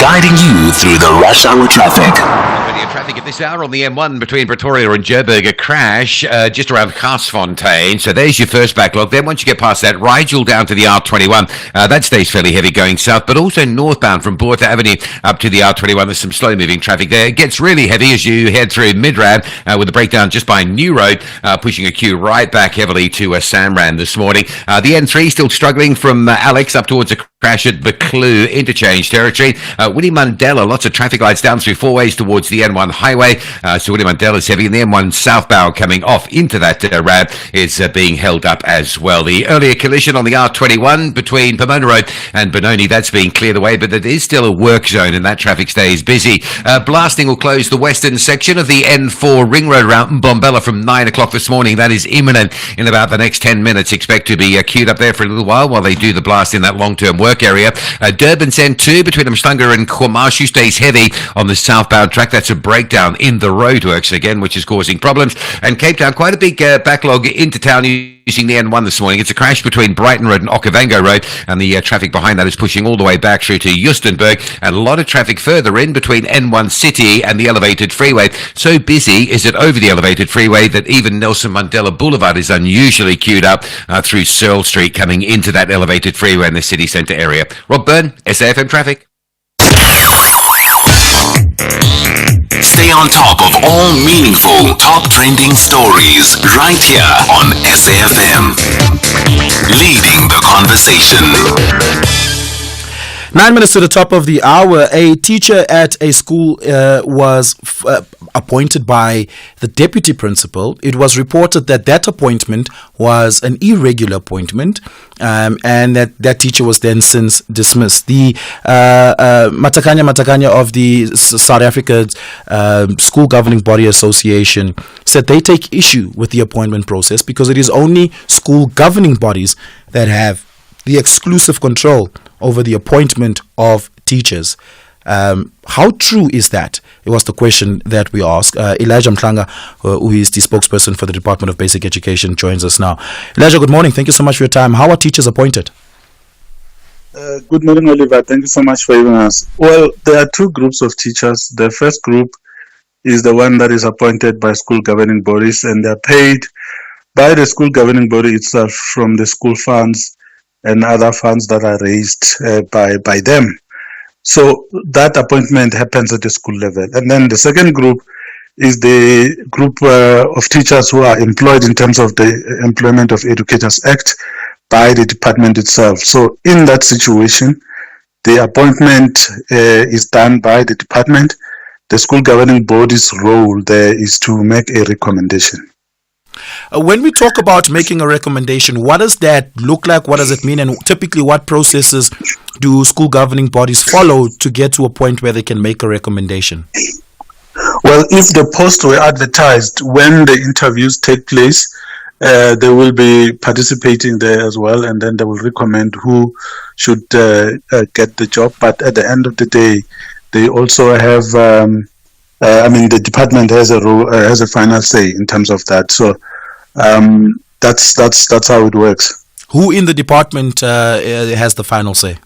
guiding you through the rush hour traffic. Plenty of traffic at this hour on the M1 between Pretoria and Joburg. A crash just around Garsfontein. So there's your first backlog. Then once you get past that, Rigel down to the R21. That stays fairly heavy going south, but also northbound from Botha Avenue up to the R21. There's some slow-moving traffic there. It gets really heavy as you head through Midrand with a breakdown just by New Road, pushing a queue right back heavily to Samran this morning. The N3 still struggling from Alex up towards a crash at Buccleuch interchange territory. Winnie Mandela, lots of traffic lights down through four ways towards the N1 highway. So Winnie Mandela is heavy, and the M1 southbound coming off into that ramp is being held up as well. The earlier collision on the R21 between Pomona Road and Benoni, that's being cleared away, but it is still a work zone and that traffic stays busy. Blasting will close the western section of the N4 ring road around Mbombela from 9 o'clock this morning. That is imminent in about the next 10 minutes. Expect to be queued up there for a little while they do the blast in that long-term work area. Durban's N2 between Mhlanga and Kwamashu stays heavy on the southbound track. That's a breakdown in the roadworks again, which is causing problems. And Cape Town, quite a big backlog into town using the N1 this morning. It's a crash between Brighton Road and Okavango Road, and the traffic behind that is pushing all the way back through to Justenburg, and a lot of traffic further in between N1 City and the elevated freeway. So busy is it over the elevated freeway that even Nelson Mandela Boulevard is unusually queued up through Searle Street coming into that elevated freeway in the city centre area. Rob Byrne, SAfm Traffic. Stay on top of all meaningful, top trending stories right here on SAfm. Leading the conversation. 9 minutes to the top of the hour. A teacher at a school was appointed by the deputy principal. It was reported that appointment was an irregular appointment, and that teacher was then since dismissed. The Matakanya of the South Africa School Governing Body Association said they take issue with the appointment process because it is only school governing bodies that have the exclusive control over the appointment of teachers. How true is that? It was the question that we asked. Elijah Mhlanga, who is the spokesperson for the Department of Basic Education, joins us now. Elijah, good morning. Thank you so much for your time. How are teachers appointed? Good morning, Oliver. Thank you so much for having us. Well, there are two groups of teachers. The first group is the one that is appointed by school governing bodies, and they're paid by the school governing body itself from the school funds and other funds that are raised by them. So that appointment happens at the school level. And then the second group is the group of teachers who are employed in terms of the Employment of Educators Act by the department itself. So in that situation, the appointment is done by the department. The school governing body's role there is to make a recommendation. When we talk about making a recommendation, what does that look like? What does it mean? And typically, what processes do school governing bodies follow to get to a point where they can make a recommendation? Well, if the posts were advertised, when the interviews take place, they will be participating there as well, and then they will recommend who should get the job. But at the end of the day, they also have the department has a role, has a final say in terms of that. So that's how it works. Who in the department has the final say?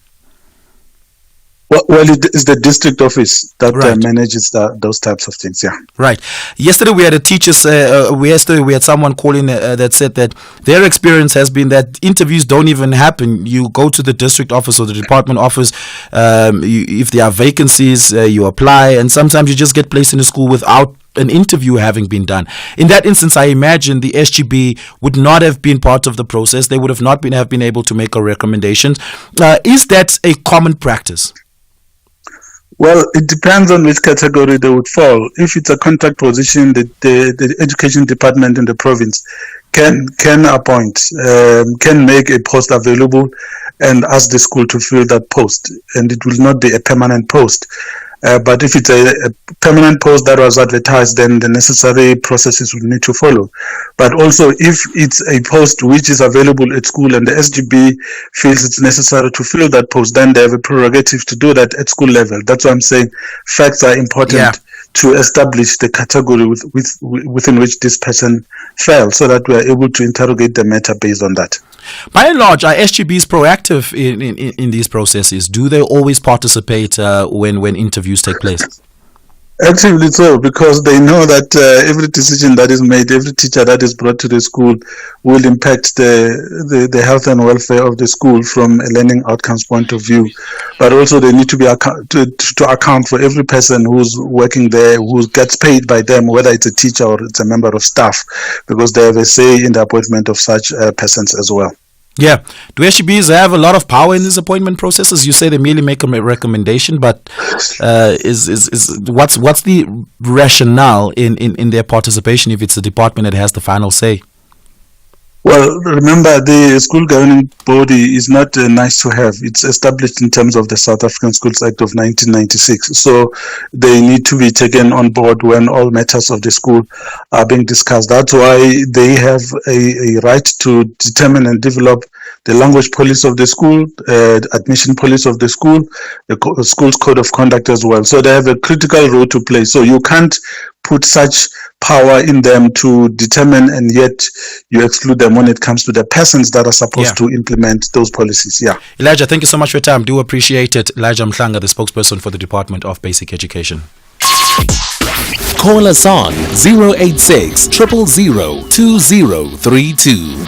Well, it is the district office that manages those types of things. Yeah. Right. Yesterday we had a teacher's. We had someone calling that said that their experience has been that interviews don't even happen. You go to the district office or the department office. If there are vacancies, you apply, and sometimes you just get placed in a school without an interview having been done. In that instance, I imagine the SGB would not have been part of the process. They would have not been able to make a recommendation. Is that a common practice? Well, it depends on which category they would fall. If it's a contract position, the education department in the province can appoint, can make a post available and ask the school to fill that post, and it will not be a permanent post. But if it's a permanent post that was advertised, then the necessary processes would need to follow. But also, if it's a post which is available at school and the SGB feels it's necessary to fill that post, then they have a prerogative to do that at school level. That's why I'm saying facts are important to establish the category within which this person fell, so that we are able to interrogate the matter based on that. By and large, are SGBs proactive in these processes? Do they always participate when interviews take place? Actively so, because they know that every decision that is made, every teacher that is brought to the school will impact the health and welfare of the school from a learning outcomes point of view. But also they need to be to account for every person who's working there, who gets paid by them, whether it's a teacher or it's a member of staff, because they have a say in the appointment of such persons as well. Yeah. Do SGBs have a lot of power in these appointment processes? You say they merely make a recommendation, but what's the rationale in their participation if it's the department that has the final say? Well, remember, the school governing body is not nice to have. It's established in terms of the South African Schools Act of 1996. So they need to be taken on board when all matters of the school are being discussed. That's why they have a right to determine and develop the language policy of the school, admission policy of the school, the school's code of conduct as well. So they have a critical role to play. So you can't put such power in them to determine, and yet you exclude them when it comes to the persons that are supposed to implement those policies. Yeah. Elijah, thank you so much for your time. Do appreciate it. Elijah Mhlanga, the spokesperson for the Department of Basic Education. Call us on 086 000 2032.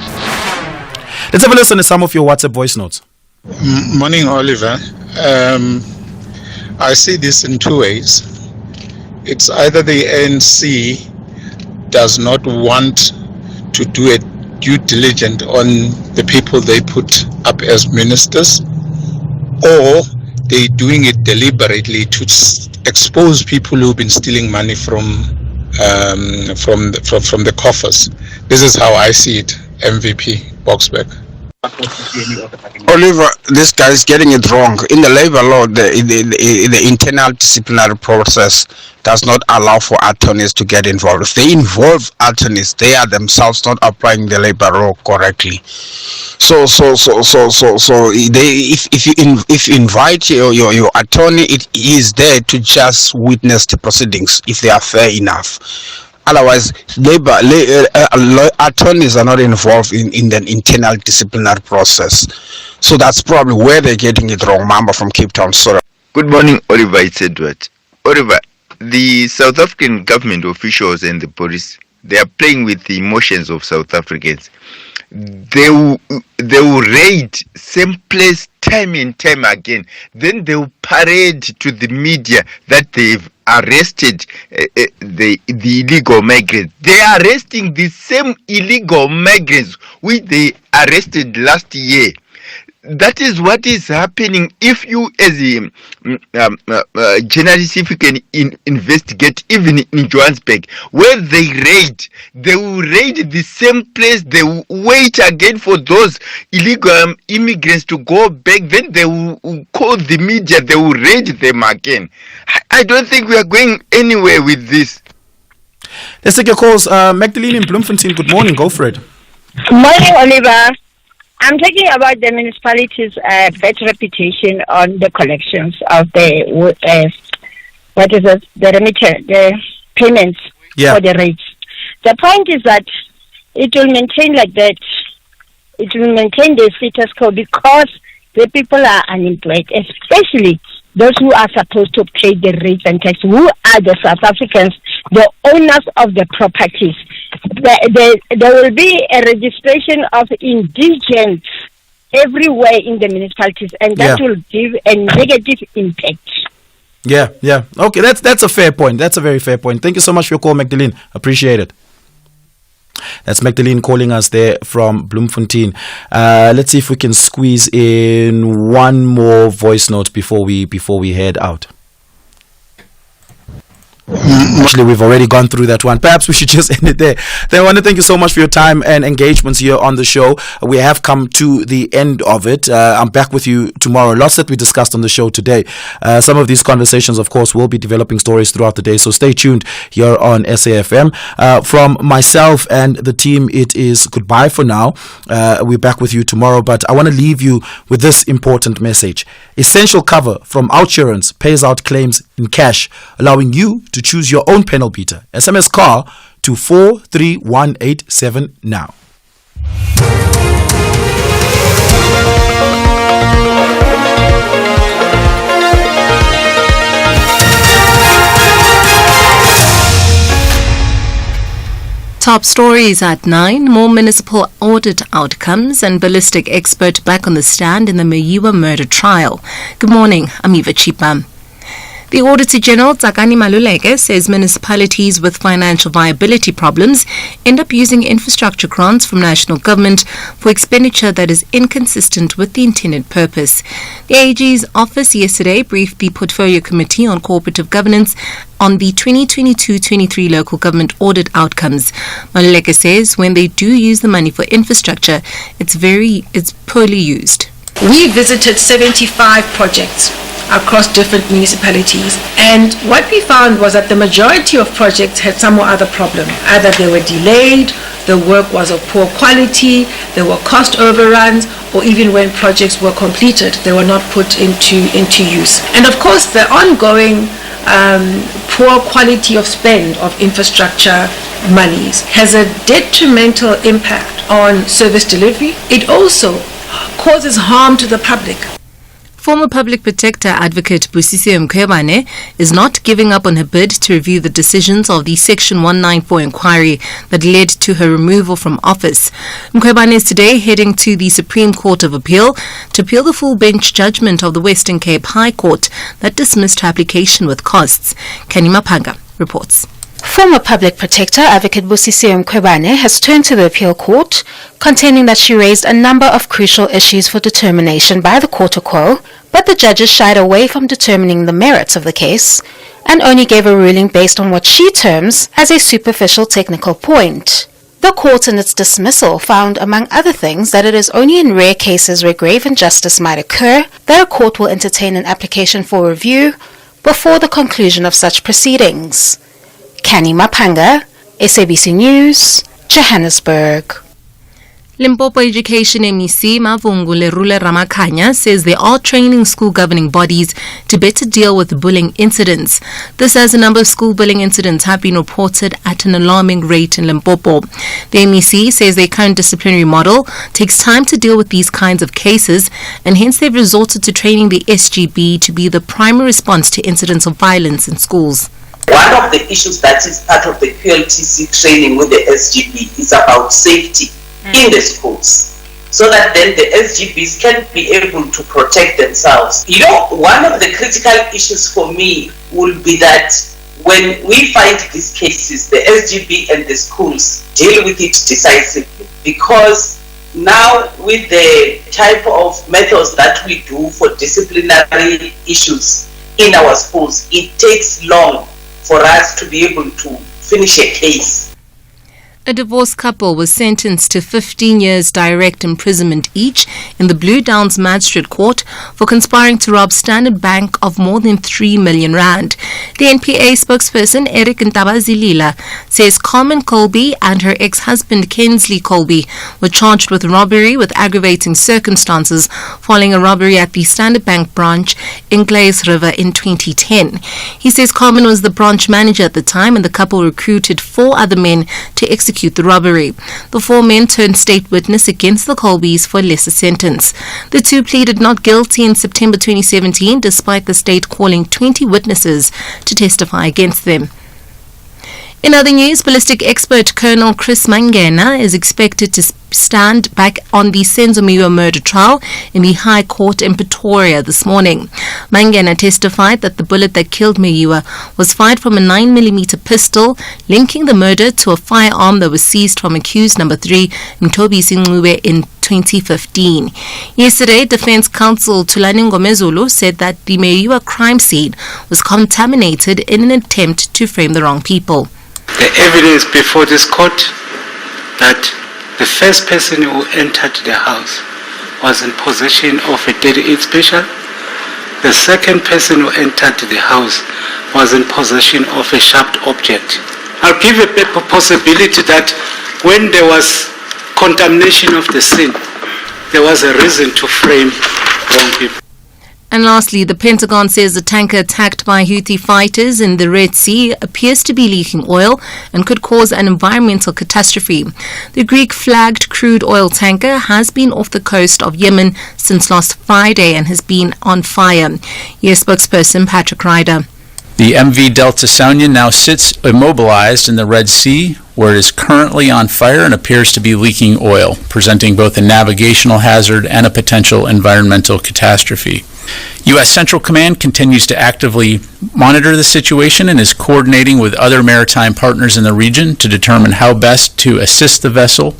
Let's have a listen to some of your WhatsApp voice notes. Morning, Oliver. I see this in two ways. It's either the ANC does not want to do a due diligence on the people they put up as ministers, or they're doing it deliberately to expose people who've been stealing money from the coffers. This is how I see it. MVP Boxback. Oliver, this guy is getting it wrong. In the labor law, the internal disciplinary process does not allow for attorneys to get involved. If they involve attorneys, they are themselves not applying the labor law correctly. So if you invite your attorney, it is there to just witness the proceedings if they are fair enough. Otherwise, attorneys are not involved in the internal disciplinary process. So that's probably where they're getting it wrong. Mamba from Cape Town. Sorry. Good morning, Oliver. It's Edward. Oliver, the South African government officials and the police, they are playing with the emotions of South Africans. They will raid same place time and time again. Then they will parade to the media that they've arrested the illegal migrants. They are arresting the same illegal migrants which they arrested last year. That is what is happening. If you as a journalist, if you can investigate, even in Johannesburg, where they will raid the same place. They will wait again for those illegal immigrants to go back. Then they will call the media. They will raid them again. I don't think we are going anywhere with this. Let's take your calls. Magdalene in Bloemfontein, good morning. Go for it. Good morning, Oliver. I'm talking about the municipality's bad reputation on the collections of the what is it, the remitter, the payments for the rates. The point is that it will maintain like that. It will maintain the status quo because the people are unemployed, especially those who are supposed to pay the rates and tax, who are the South Africans, the owners of the properties. There will be a registration of indigents everywhere in the municipalities, and that will give a negative impact. Yeah. Okay, that's a fair point. That's a very fair point. Thank you so much for your call, Magdalene. Appreciate it. That's Magdalene calling us there from Bloemfontein. Let's see if we can squeeze in one more voice note before we head out. Actually, we've already gone through that one. Perhaps we should just end it there. Then I want to thank you so much for your time and engagements here on the show. We have come to the end of it. I'm back with you tomorrow. Lots that we discussed on the show today. Some of these conversations, of course, will be developing stories throughout the day. So stay tuned here on SAfm. From myself and the team, it is goodbye for now. We're back with you tomorrow. But I want to leave you with this important message. Essential Cover from Outsurance pays out claims in cash, allowing you to choose your own panel beater. SMS CAR to 43187 now. Top stories at 9. More municipal audit outcomes and ballistic expert back on the stand in the Meyiwa murder trial. Good morning, I'm Eva Chipam. The Auditor General, Tsakani Maluleke, says municipalities with financial viability problems end up using infrastructure grants from national government for expenditure that is inconsistent with the intended purpose. The AG's office yesterday briefed the Portfolio Committee on Cooperative Governance on the 2022-23 local government audit outcomes. Maluleke says when they do use the money for infrastructure, it's poorly used. We visited 75 projects across different municipalities, and what we found was that the majority of projects had some or other problem. Either they were delayed, the work was of poor quality, there were cost overruns, or even when projects were completed, they were not put into use. And of course, the ongoing poor quality of spend of infrastructure monies has a detrimental impact on service delivery. It also causes harm to the public. Former Public Protector Advocate Busisi Mkhwebane is not giving up on her bid to review the decisions of the Section 194 inquiry that led to her removal from office. Mkhwebane is today heading to the Supreme Court of Appeal to appeal the full bench judgment of the Western Cape High Court that dismissed her application with costs. Kenny Mapanga reports. Former Public Protector Advocate Busisi Mkhwebane has turned to the appeal court, contending that she raised a number of crucial issues for determination by the court of quo, but the judges shied away from determining the merits of the case and only gave a ruling based on what she terms as a superficial technical point. The court in its dismissal found, among other things, that it is only in rare cases where grave injustice might occur that a court will entertain an application for review before the conclusion of such proceedings. Kani Mapanga, SABC News, Johannesburg. Limpopo Education MEC Mavungu Lerule Ramakhanya says they are training school governing bodies to better deal with bullying incidents. This as a number of school bullying incidents have been reported at an alarming rate in Limpopo. The MEC says their current disciplinary model takes time to deal with these kinds of cases, and hence they've resorted to training the SGB to be the primary response to incidents of violence in schools. One of the issues that is part of the QLTC training with the SGB is about safety in the schools, so that then the SGBs can be able to protect themselves. You know, one of the critical issues for me will be that when we find these cases, the SGB and the schools deal with it decisively, because now with the type of methods that we do for disciplinary issues in our schools, it takes long for us to be able to finish a case. A divorced couple was sentenced to 15 years direct imprisonment each in the Blue Downs Magistrate Court for conspiring to rob Standard Bank of more than 3 million rand. The NPA spokesperson Eric Ntabazilila says Carmen Colby and her ex-husband Kensley Colby were charged with robbery with aggravating circumstances following a robbery at the Standard Bank branch in Glaze River in 2010. He says Carmen was the branch manager at the time and the couple recruited 4 other men to execute the robbery. The 4 men turned state witness against the Colbys for a lesser sentence. The 2 pleaded not guilty in September 2017 despite the state calling 20 witnesses to testify against them. In other news, ballistic expert Colonel Chris Mangena is expected to stand back on the Senzo Meyiwa murder trial in the High Court in Pretoria this morning. Mangena testified that the bullet that killed Meyiwa was fired from a 9mm pistol, linking the murder to a firearm that was seized from accused number 3, Mtobi Singube, in 2015. Yesterday, Defense Counsel Tulani Ngomezulu said that the Meyiwa crime scene was contaminated in an attempt to frame the wrong people. The evidence before this court that the first person who entered the house was in possession of a 38 special. The second person who entered the house was in possession of a sharp object. I'll give a possibility that when there was contamination of the scene, there was a reason to frame wrong people. And lastly, the Pentagon says the tanker attacked by Houthi fighters in the Red Sea appears to be leaking oil and could cause an environmental catastrophe. The Greek-flagged crude oil tanker has been off the coast of Yemen since last Friday and has been on fire. US spokesperson Patrick Ryder. The MV Delta Sonia now sits immobilized in the Red Sea, where it is currently on fire and appears to be leaking oil, presenting both a navigational hazard and a potential environmental catastrophe. U.S. Central Command continues to actively monitor the situation and is coordinating with other maritime partners in the region to determine how best to assist the vessel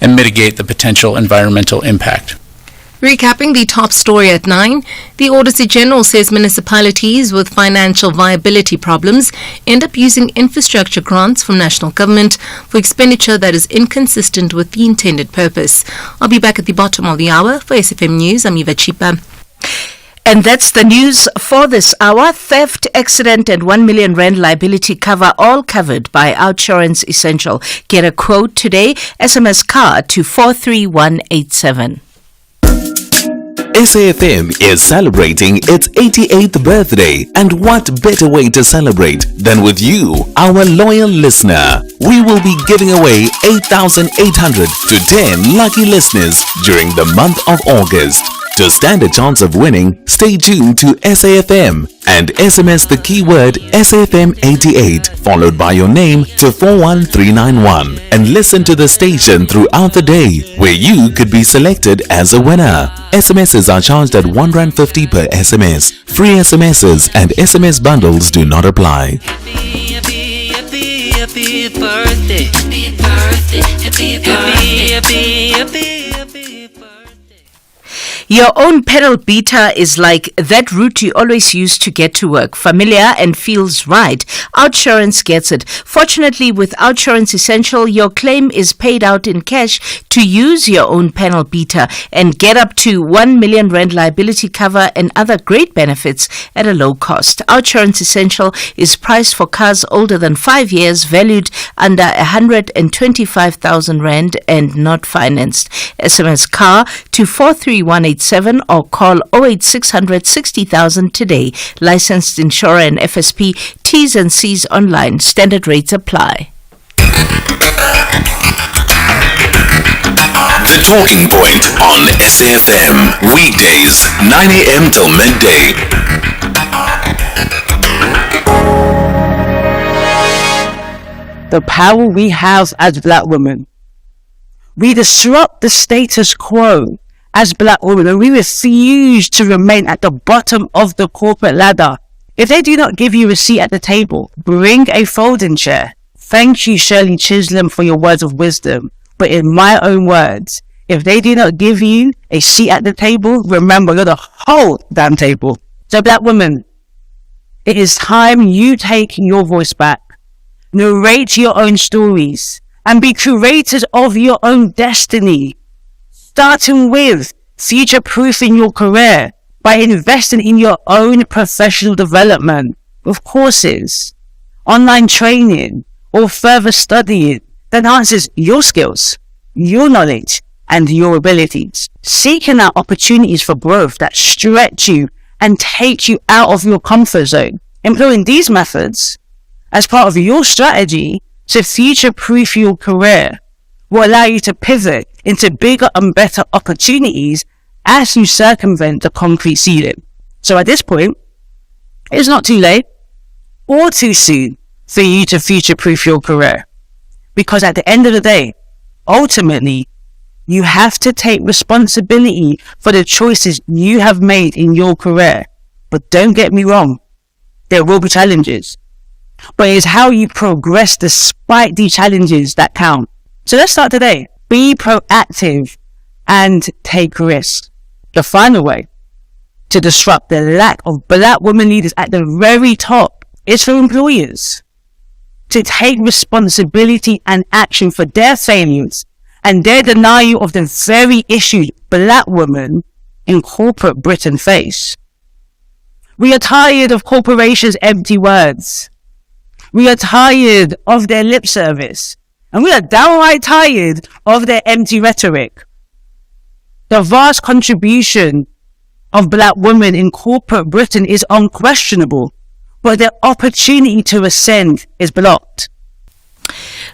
and mitigate the potential environmental impact. Recapping the top story at 9, the Auditor General says municipalities with financial viability problems end up using infrastructure grants from national government for expenditure that is inconsistent with the intended purpose. I'll be back at the bottom of the hour. For SAfm News, I'm Eva Chipa. And that's the news for this hour. Theft, accident and 1 million rand liability cover all covered by Outsurance Essential. Get a quote today. SMS CAR to 43187. SAfm is celebrating its 88th birthday, and what better way to celebrate than with you, our loyal listener. We will be giving away 8,800 to 10 lucky listeners during the month of August. To stand a chance of winning, stay tuned to SAfm and SMS the keyword SAfm88 followed by your name to 41391 and listen to the station throughout the day where you could be selected as a winner. SMSs are charged at R1.50 per SMS. Free SMSs and SMS bundles do not apply. Happy birthday, happy birthday, happy birthday, happy birthday. Your own pedal beater is like that route you always use to get to work. Familiar and feels right. Outsurance gets it. Fortunately, with Outsurance Essential, your claim is paid out in cash to use your own pedal beater and get up to 1 million rand liability cover and other great benefits at a low cost. Outsurance Essential is priced for cars older than 5 years, valued under 125,000 rand and not financed. SMS CAR to 43187 or call 08600 60,000 today. Licensed insurer and FSP. T's and C's online. Standard rates apply. The Talking Point on SAfm. Weekdays, 9 a.m. till midday. The power we have as black women. We disrupt the status quo as black women, and we refuse to remain at the bottom of the corporate ladder. If they do not give you a seat at the table, bring a folding chair. Thank you, Shirley Chisholm, for your words of wisdom. But in my own words, if they do not give you a seat at the table, remember, you're the whole damn table. So black women, it is time you take your voice back. Narrate your own stories. and be curators of your own destiny, starting with future-proofing your career by investing in your own professional development with courses, online training, or further studying that enhances your skills, your knowledge, and your abilities. Seeking out opportunities for growth that stretch you and take you out of your comfort zone. Employing these methods as part of your strategy to future-proof your career will allow you to pivot into bigger and better opportunities as you circumvent the concrete ceiling. So at this point, it's not too late or too soon for you to future-proof your career. Because at the end of the day, ultimately, you have to take responsibility for the choices you have made in your career. But don't get me wrong, there will be challenges. But it's how you progress despite the challenges that count. So let's start today. Be proactive and take risks. The final way to disrupt the lack of black women leaders at the very top is for employers to take responsibility and action for their failures and their denial of the very issues black women in corporate Britain face. We are tired of corporations' empty words. We are tired of their lip service. And we are downright tired of their empty rhetoric. The vast contribution of black women in corporate Britain is unquestionable, but their opportunity to ascend is blocked.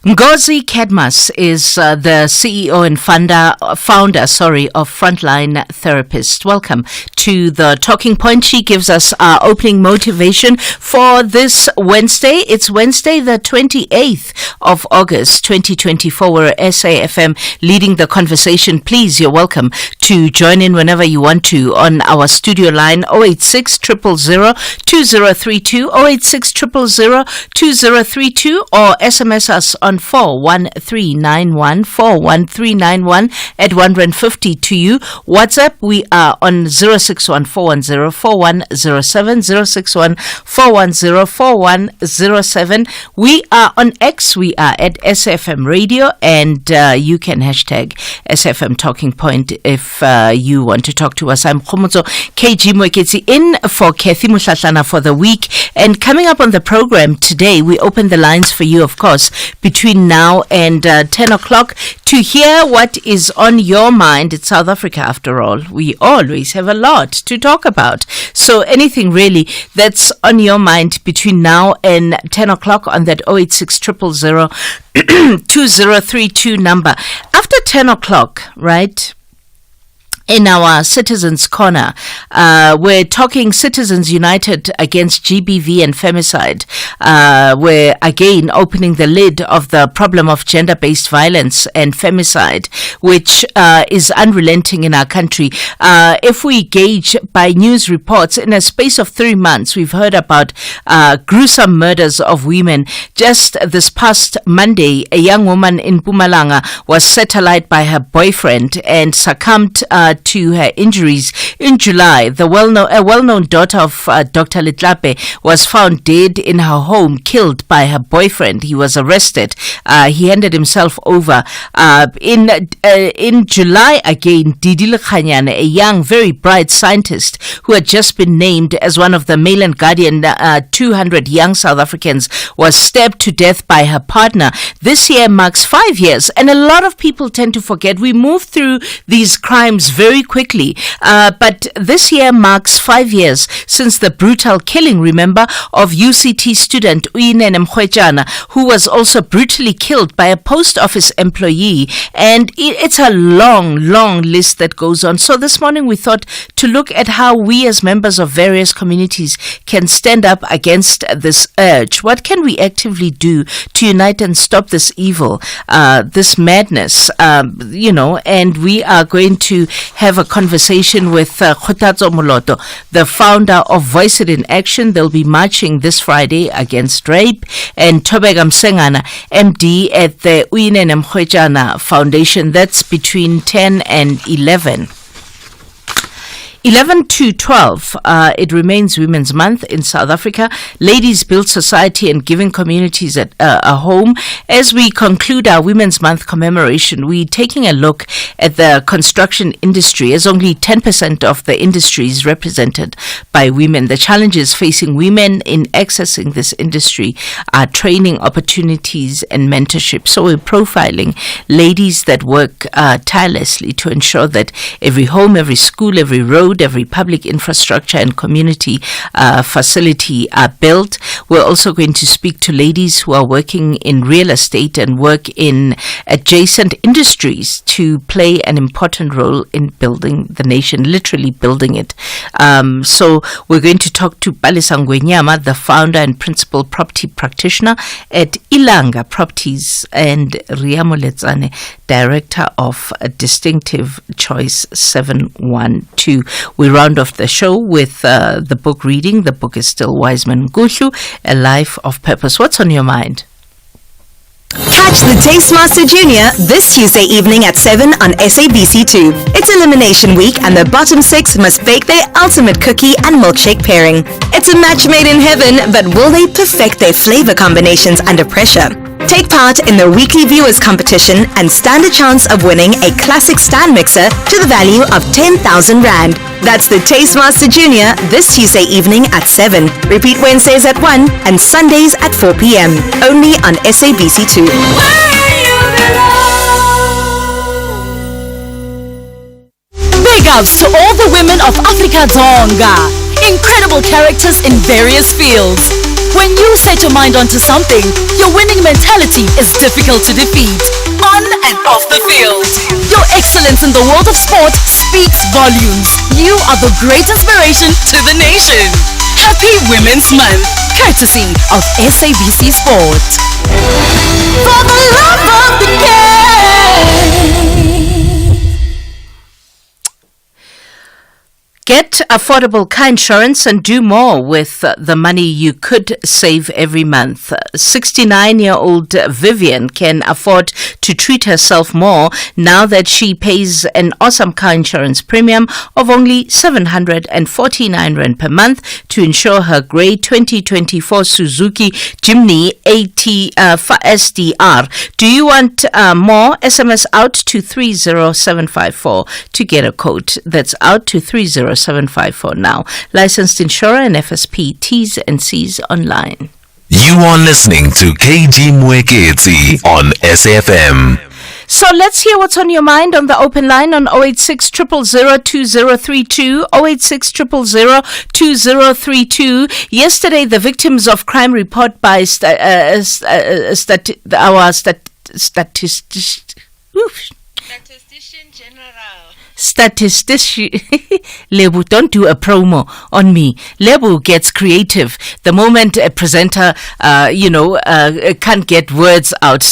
Ngozi Kedmas is the CEO and founder of Frontline Therapist. Welcome to the Talking Point. She gives us our opening motivation for this Wednesday. It's Wednesday, the 28th of August, 2024. We're SAfm leading the conversation. Please, you're welcome to join in whenever you want to on our studio line 086 000 2032, 086 000 2032, or SMS us on 41391, 41391 at 150 to you. WhatsApp, we are on 061 410 4107, 061 410 4107. We are on X, we are at SAfm Radio, and you can hashtag SAfm Talking Point if you want to talk to us. I'm Khomotso KG Mweketsi in for Kathy Mushatlana for the week. And coming up on the program today, we open the lines for you, of course, between now and 10 o'clock to hear what is on your mind. It's South Africa, after all. We always have a lot to talk about. So anything really that's on your mind between now and 10 o'clock on that 086 000 2032 number. After 10 o'clock, right? In our Citizens Corner, we're talking Citizens United against GBV and femicide. We're again opening the lid of the problem of gender-based violence and femicide, which is unrelenting in our country. If we gauge by news reports, in a space of 3 months, we've heard about gruesome murders of women. Just this past Monday, a young woman in Mpumalanga was set alight by her boyfriend and succumbed to her injuries in July. A well-known daughter of Dr. Litlape was found dead in her home, killed by her boyfriend. He was arrested. He handed himself over. In July again, Didi Lekhanyane, a young, very bright scientist who had just been named as one of the Mail and Guardian 200 young South Africans, was stabbed to death by her partner. This year marks 5 years, and a lot of people tend to forget. We move through these crimes very quickly, but this year marks 5 years since the brutal killing, remember, of UCT student Uyinene Mkhwejana, who was also brutally killed by a post office employee. And it's a long list that goes on. So this morning we thought to look at how we as members of various communities can stand up against this urge. What can we actively do to unite and stop this evil, this madness, and we are going to have a conversation with Kgotatso Moloto, the founder of Voice It in Action. They'll be marching this Friday against rape. And Thobeka Msengana, MD at the Uyinene Mkhwejana Foundation. That's between 10 and 11. 11 to 12, it remains Women's Month in South Africa. Ladies build society and giving communities a home. As we conclude our Women's Month commemoration, we're taking a look at the construction industry, as only 10% of the industry is represented by women. The challenges facing women in accessing this industry are training opportunities and mentorship. So we're profiling ladies that work tirelessly to ensure that every home, every school, every road, every public infrastructure and community facility are built. We're also going to speak to ladies who are working in real estate and work in adjacent industries to play an important role in building the nation, literally building it. So we're going to talk to Palesa Ngwenyama, the founder and principal property practitioner at Ilanga Properties, and Riamo Letsane, director of Distinctive Choice 712. We round off the show with the book reading. The book is still Wiseman Gushu, A Life of Purpose. What's on your mind? Catch the Tastemaster Junior this Tuesday evening at 7 on SABC2. It's Elimination Week and the bottom 6 must bake their ultimate cookie and milkshake pairing. It's a match made in heaven, but will they perfect their flavor combinations under pressure? Take part in the weekly viewers competition and stand a chance of winning a classic stand mixer to the value of 10,000 Rand. That's the Tastemaster Junior this Tuesday evening at 7. Repeat Wednesdays at 1 and Sundays at 4 p.m. Only on SABC2. Big ups to all the women of Africa Dzonga. Incredible characters in various fields. When you set your mind onto something, your winning mentality is difficult to defeat, on and off the field. Your excellence in the world of sport speaks volumes. You are the great inspiration to the nation. Happy Women's Month, courtesy of SABC Sport. For the love of the game. Get affordable car insurance and do more with the money you could save every month. 69-year-old Vivian can afford to treat herself more now that she pays an awesome car insurance premium of only 749 Rand per month to insure her grey 2024 Suzuki Jimny SDR. Do you want more? SMS out to 30754 to get a quote. That's out to 30754 now. Licensed insurer and FSP. T's and C's online. You are listening to KG Mwekezi on SAfm. So let's hear what's on your mind on the open line on 086 000 2032, 086 000 2032. Yesterday, the Victims of Crime report by statistician Lebu, don't do a promo on me. Lebu gets creative the moment a presenter can't get words out.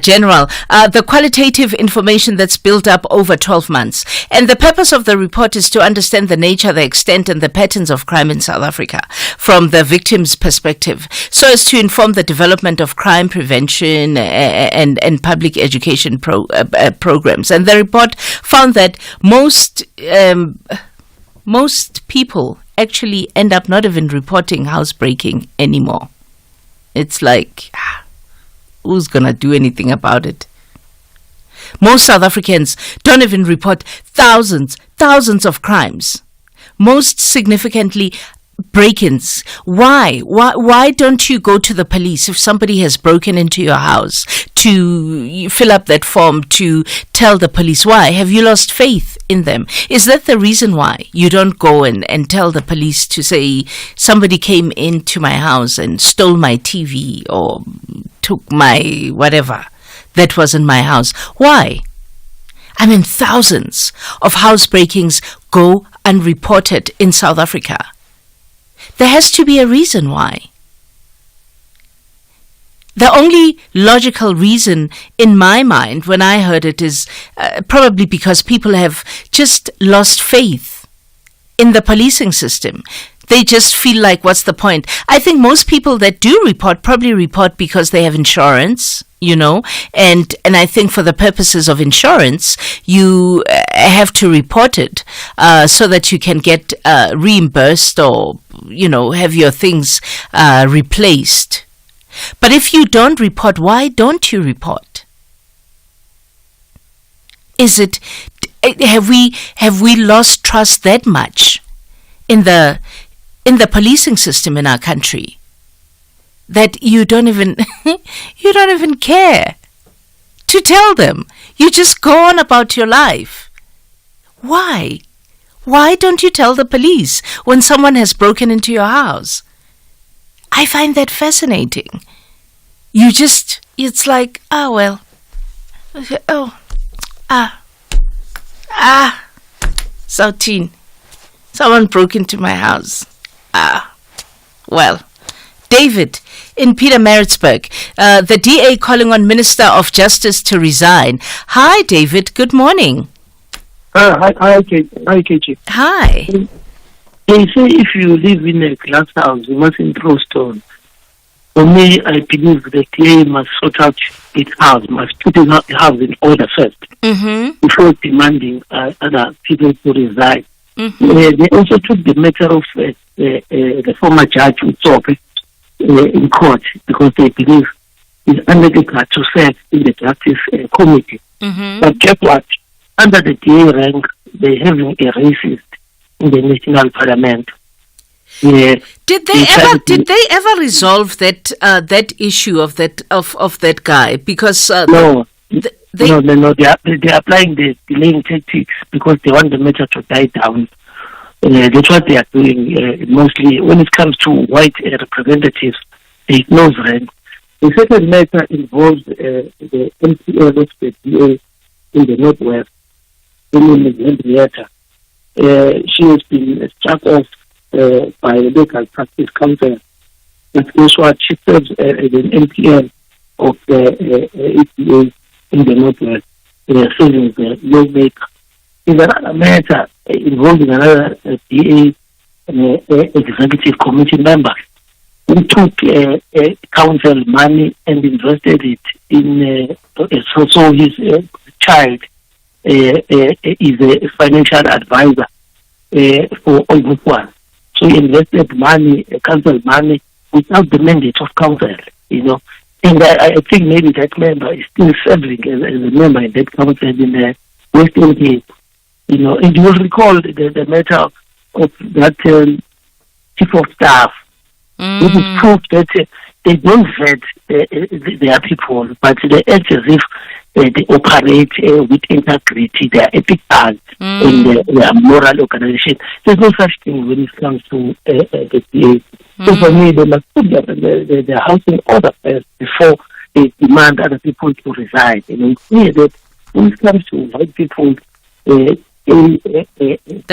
General, the qualitative information that's built up over 12 months. And the purpose of the report is to understand the nature, the extent and the patterns of crime in South Africa from the victim's perspective, so as to inform the development of crime prevention and public education programs. And the report found that most people actually end up not even reporting housebreaking anymore. It's like, who's gonna do anything about it? Most South Africans don't even report thousands of crimes. Most significantly, break-ins. Why don't you go to the police if somebody has broken into your house to fill up that form to tell the police? Why? Have you lost faith in them? Is that the reason why you don't go and tell the police to say somebody came into my house and stole my TV or took my whatever that was in my house? Why? I mean, thousands of housebreakings go unreported in South Africa. There has to be a reason why. The only logical reason in my mind when I heard it is probably because people have just lost faith in the policing system. They just feel like, what's the point? I think most people that do report probably report because they have insurance. and I think for the purposes of insurance, you have to report it so that you can get reimbursed or, have your things replaced. But if you don't report, why don't you report? Is it, have we lost trust that much in the policing system in our country that you don't even care to tell them? You just go on about your life. Why don't you tell the police when someone has broken into your house? I find that fascinating. It's like, Southern, someone broke into my house. David in Pietermaritzburg, the DA calling on Minister of Justice to resign. Hi, David. Good morning. Hi, KG. Hi. They say if you live in a glass house, you mustn't throw stones. For me, I believe the clay must sort out its house, must put its house in order first, before demanding other people to resign. They also took the matter of the former judge Utsope in court because they believe he's unable to serve in the justice committee. But guess what? Under the DA rank, they're having a racist in the national parliament. Did they ever resolve that issue of that guy? Because no. They are applying the delaying tactics because they want the matter to die down. That's what they are doing mostly when it comes to white representatives. They ignore rank. The second matter involves the MPL of the DA in the Northwest, Henrietta. She has been struck off by a local practice council. But guess what? She serves as an MPL of the EPA in the Northwest, serving the lawmaker. In another matter involving another DA executive committee member who took council money and invested it in so his child is a financial advisor for Olgupwa. So he invested money, council money, without the mandate of council, And I think maybe that member is still serving as a member in that council in the Western Cape. And you will recall the matter of that chief of staff. It is proof that they don't vet their people, but they act as if they operate with integrity, they are ethical in their moral organization. There's no such thing when it comes to the DA. So for me, they must put their house in order first before they demand other people to resign. And it's clear that when it comes to white people, the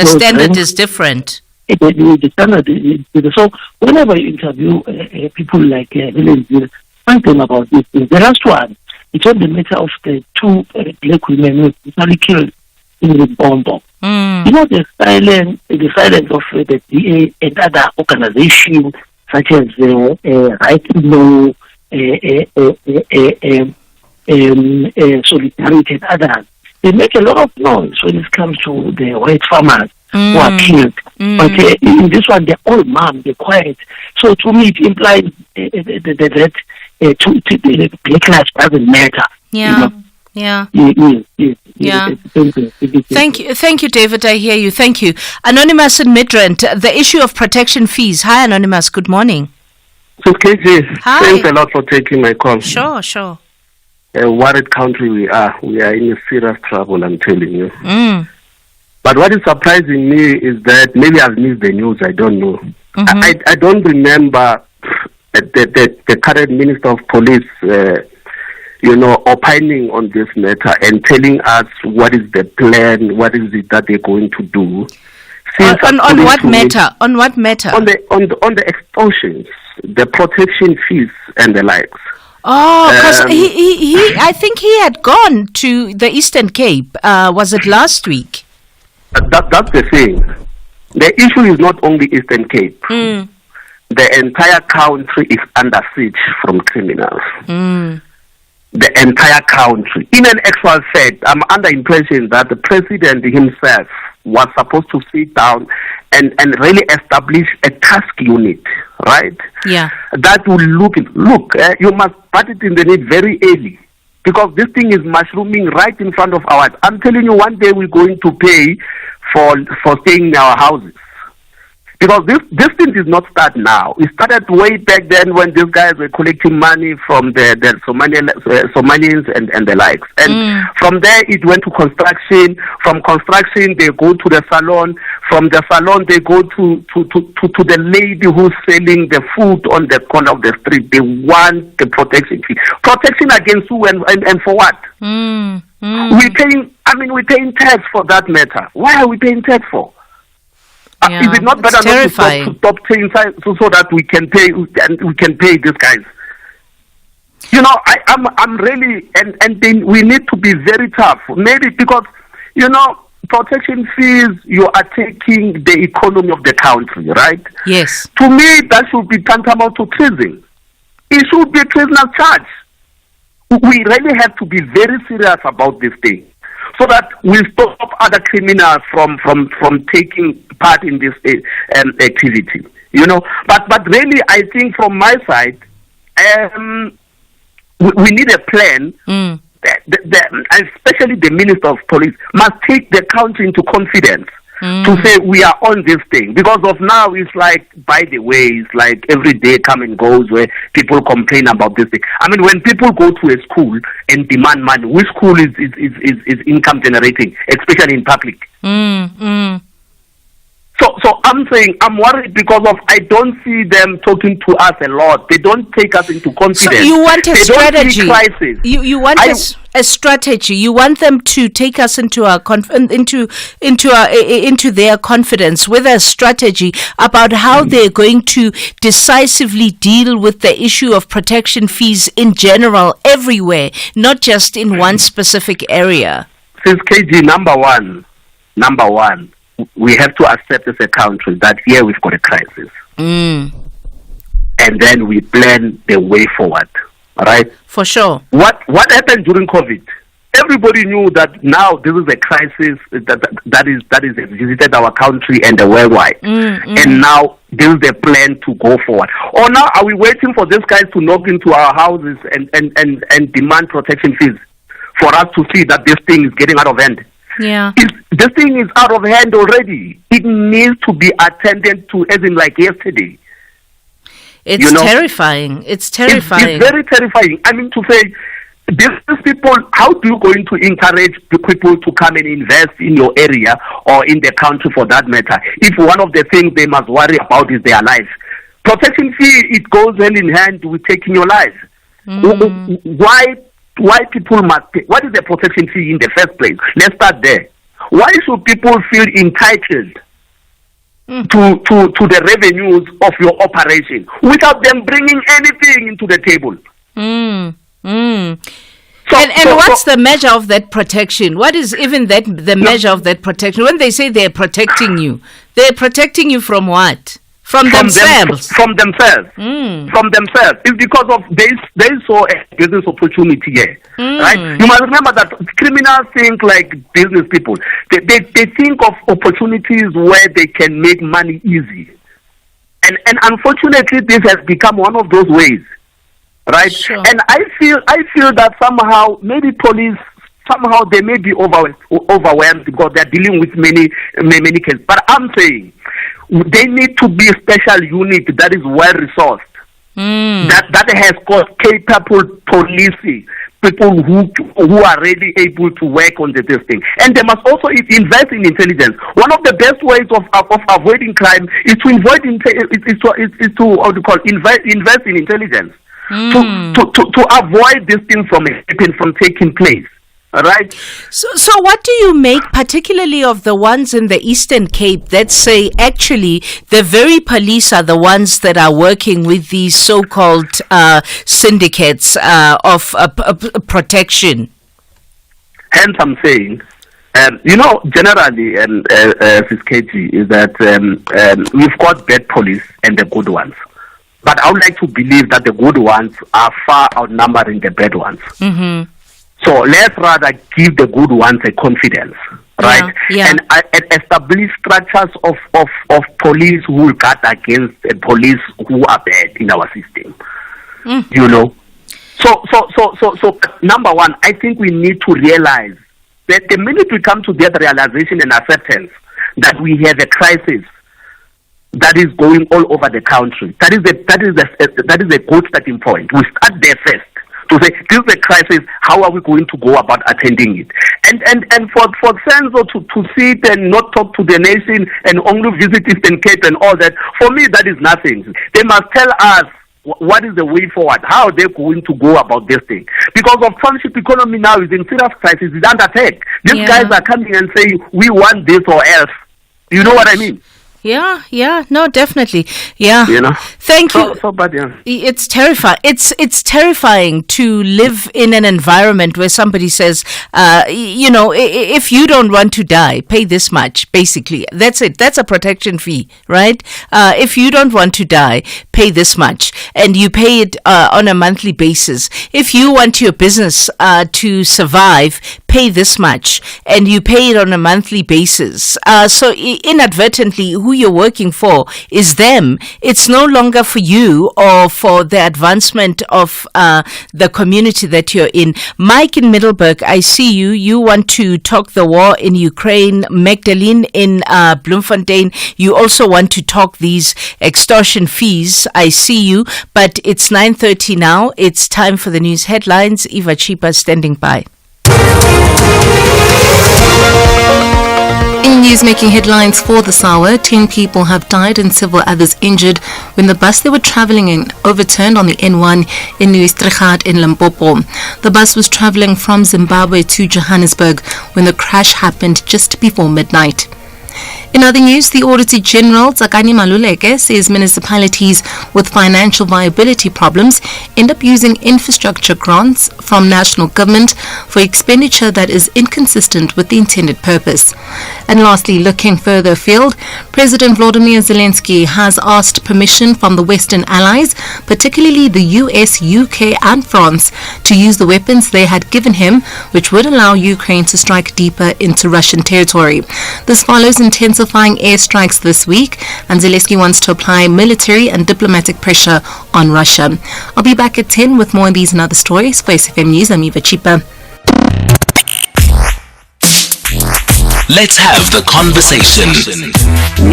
standard is different. The standard is different. So whenever you interview people like Helen, find them about this thing. The last one, it's on the matter of the two black women who were killed in the bomb. The silence of the DA and other organizations such as Right to Know, Solidarity and others. They make a lot of noise when it comes to the white farmers who are killed. But in this one, they're all mum, they're quiet. So to me, it implies that the black lives doesn't matter. Yeah. Yeah. Thank you, David. I hear you. Thank you. Anonymous in Midrand, the issue of protection fees. Hi, Anonymous. Good morning. So, KJ, hi. Thanks a lot for taking my call. Sure. A worried country we are. We are in serious trouble, I'm telling you. But what is surprising me is that maybe I've missed the news. I don't know. I don't remember the current Minister of Police opining on this matter and telling us what is the plan, what is it that they're going to do. On what matter? On what matter? On the extortions, the protection fees and the likes. Oh, because I think he had gone to the Eastern Cape. Was it last week? That's the thing. The issue is not only Eastern Cape. The entire country is under siege from criminals. the entire country. In an actual fact, I'm under impression that the president himself was supposed to sit down and really establish a task unit, right? Yeah. That will look, you must put it in the need very early, because this thing is mushrooming right in front of our eyes. I'm telling you, one day we're going to pay for staying in our houses. Because this thing did not start now. It started way back then when these guys were collecting money from the Somalians and the likes. And from there, it went to construction. From construction, they go to the salon. From the salon, they go to the lady who's selling the food on the corner of the street. They want the protection fee. Protection against who and for what? We're paying tax for that matter. Why are we paying tax for? Yeah, is it not better not to stop paying so that we can pay these guys? You know, I'm really and then we need to be very tough. Maybe because, you know, protection fees, you are taking the economy of the country, right? Yes. To me, that should be tantamount to treason. It should be a prisoner's charge. We really have to be very serious about this thing, so that we stop other criminals from taking part in this activity, you know. But really, I think from my side, we need a plan. Especially the Minister of Police must take the country into confidence to say we are on this thing. Because of now, it's like, by the way, it's like every day come and goes where people complain about this thing. I mean, when people go to a school and demand money, which school is income generating, especially in public? So I'm saying I'm worried because of I don't see them talking to us a lot. They don't take us into confidence. So you want a strategy. You want a strategy. You want them to take us into their confidence with a strategy about how they're going to decisively deal with the issue of protection fees in general everywhere, not just in one specific area. Since KG, number one, we have to accept as a country that here we've got a crisis. And then we plan the way forward. All right? For sure. What happened during COVID? Everybody knew that now this is a crisis that is visited our country and the worldwide. And now this is the plan to go forward. Or now are we waiting for these guys to knock into our houses and demand protection fees for us to see that this thing is getting out of hand? Yeah. This thing is out of hand already. It needs to be attended to, as in like yesterday. It's terrifying. It's terrifying. It's very terrifying. I mean, to say, these people, how do you going to encourage the people to come and invest in your area or in the country for that matter, if one of the things they must worry about is their life? Protection fee, it goes hand in hand with taking your life. Why people must pay? What is the protection fee in the first place? Let's start there. Why should people feel entitled to the revenues of your operation without them bringing anything into the table? So what's the measure of that protection? What is even the measure of that protection? When they say they're protecting you from what? From themselves. From themselves. It's because of they saw a business opportunity here. Right? You must remember that criminals think like business people. They think of opportunities where they can make money easy. And unfortunately this has become one of those ways. Right? Sure. And I feel that somehow maybe police they may be overwhelmed because they're dealing with many cases. But I'm saying they need to be a special unit that is well resourced, that has got capable policing, people who are really able to work on this thing. And they must also invest in intelligence. One of the best ways of avoiding crime is to invest in intelligence to avoid this thing from taking place. Right. So what do you make particularly of the ones in the Eastern Cape that say actually the very police are the ones that are working with these so-called syndicates of protection? Hence I'm saying, generally, KG, is that we've got bad police and the good ones. But I would like to believe that the good ones are far outnumbering the bad ones. Mm-hmm. So let's rather give the good ones a confidence, right? Yeah. And establish structures of police who will guard against police who are bad in our system. You know? So number one, I think we need to realize that the minute we come to that realization and acceptance that we have a crisis that is going all over the country, that is a good starting point. We start there first to say this is a crisis. How are we going to go about attending it? And for Senzo to sit and not talk to the nation and only visit Eastern Cape and all that, for me that is nothing. They must tell us what is the way forward? How are they going to go about this thing? Because of township economy now is in serious crisis, is under attack. These guys are coming and saying, we want this or else. You know what I mean? Yeah, no, definitely. Yeah. You know? Thank you. So bad, yeah. It's terrifying. It's terrifying to live in an environment where somebody says, if you don't want to die, pay this much, basically. That's it. That's a protection fee, right? If you don't want to die, pay this much. And you pay it on a monthly basis. If you want your business to survive, pay this much. And you pay it on a monthly basis. So inadvertently, who you're working for is them. It's no longer for you or for the advancement of the community that you're in. Mike in Middleburg, I see you. You want to talk the war in Ukraine. Magdalene in Bloemfontein, you also want to talk these extortion fees. I see you. But it's 9:30 now. It's time for the news headlines. Eva Chipa standing by. In news making headlines for this hour, 10 people have died and several others injured when the bus they were travelling in overturned on the N1 in Nieuwestrigard in Limpopo. The bus was travelling from Zimbabwe to Johannesburg when the crash happened just before midnight. In other news, the Auditor General, Tsakani Maluleke, says municipalities with financial viability problems end up using infrastructure grants from national government for expenditure that is inconsistent with the intended purpose. And lastly, looking further afield, President Volodymyr Zelensky has asked permission from the Western allies, particularly the US, UK and France, to use the weapons they had given him, which would allow Ukraine to strike deeper into Russian territory. This follows intensifying airstrikes this week, and Zelensky wants to apply military and diplomatic pressure on Russia. I'll be back at 10 with more of these and other stories. For SAfm News, I'm Eva Chipa. Let's have the conversation.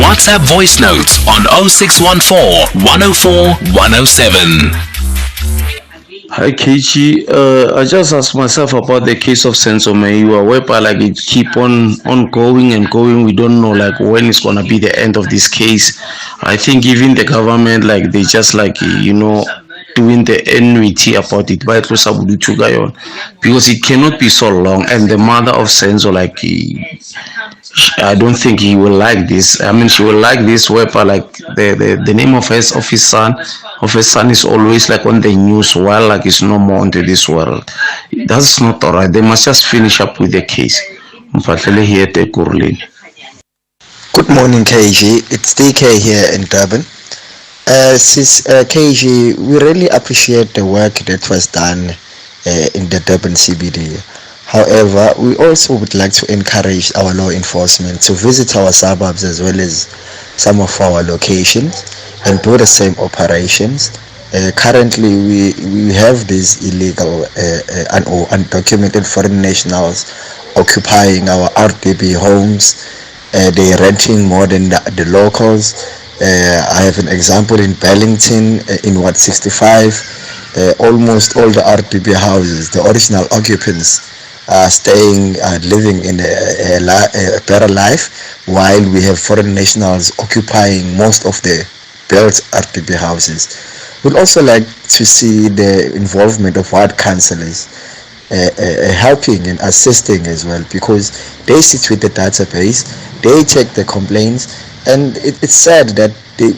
WhatsApp voice note on 0614 104 107. Hi KG, I just asked myself about the case of Senzo Meiwa, whereby like it keep on going and going. We don't know like when it's gonna be the end of this case. I think even the government like they just like doing the enmity about it by because it cannot be so long. And the mother of Senzo I don't think he will like this. I mean, she will like this whereby like the name of his son is always like on the news while like it's no more into this world. That's not alright. They must just finish up with the case. Good morning, KG. It's DK here in Durban. KG, we really appreciate the work that was done in the Durban CBD. However, we also would like to encourage our law enforcement to visit our suburbs as well as some of our locations and do the same operations. Currently, we have these illegal or undocumented foreign nationals occupying our RDB homes. They're renting more than the locals. I have an example in Burlington, in Ward 65. Almost all the RDB houses, the original occupants, are living in a better life, while we have foreign nationals occupying most of the built RDB houses. We'd also like to see the involvement of ward councillors helping and assisting as well, because they sit with the database, they take the complaints, and it's sad that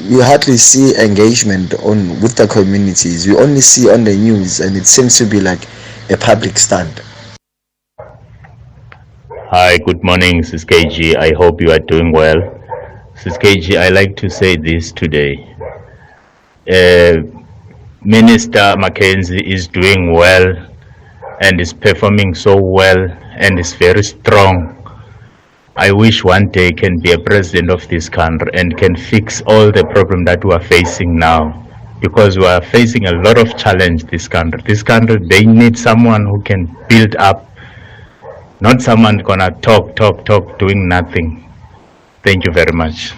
we hardly see engagement with the communities. We only see on the news, and it seems to be like a public stunt. Hi, good morning, Sis KG. I hope you are doing well. Sis KG, I like to say this today. Minister Mackenzie is doing well and is performing so well and is very strong. I wish one day can be a president of this country and can fix all the problem that we are facing now, because we are facing a lot of challenge. This country, they need someone who can build up, not someone gonna talk, doing nothing. Thank you very much.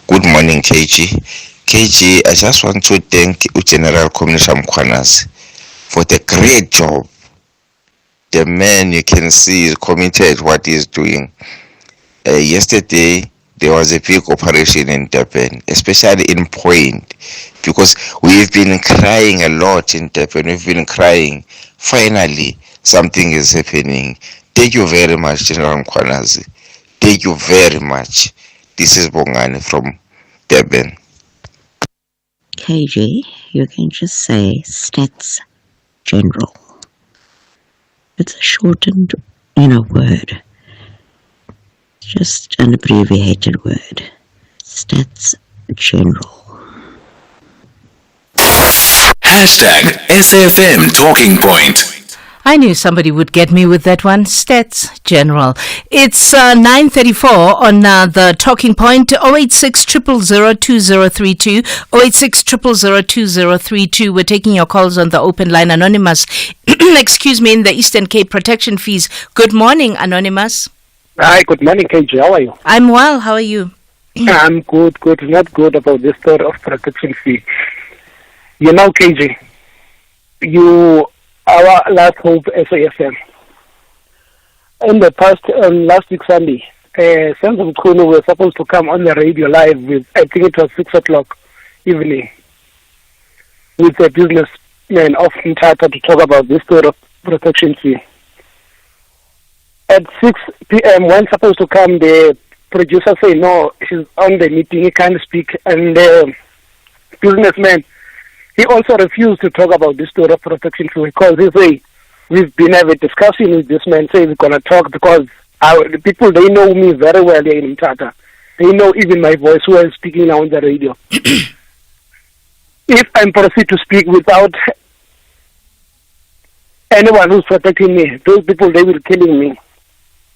Good morning, KG. KG, I just want to thank General Commissioner Mkhwanazi for the great job. The man, you can see, is committed what he's doing. Yesterday, there was a big operation in Durban, especially in Point, because we've been crying a lot in Durban. We've been crying. Finally, something is happening. Thank you very much, General Mkhwanazi. Thank you very much. This is Bongani from Durban. KG, you can just say Stats General. It's a shortened, word. Just an abbreviated word. Stats General. Hashtag SAfm Talking Point. I knew somebody would get me with that one. Stats General. It's 9:34 on the Talking Point. 086 000 2032. 086 000 2032. We're taking your calls on the open line. Anonymous, excuse me, in the Eastern Cape protection fees. Good morning, Anonymous. Hi, good morning, KG. How are you? I'm well. How are you? I'm good. Not good about this story of protection fee. You know, KG, our last hope, SAfm. In the past, last week Sunday, Sons of Kunu were supposed to come on the radio live with, I think it was 6 o'clock evening, with a businessman of Mthatha to talk about this story of protection fee. At 6 p.m., when supposed to come, the producer said, no, he's on the meeting, he can't speak. And the businessman, he also refused to talk about this story of protection fee because he said, we've been having a discussion with this man, saying we're going to talk because the people, they know me very well here in Mthatha. They know even my voice who is speaking now on the radio. If I proceed to speak without anyone who's protecting me, those people, they will killing me.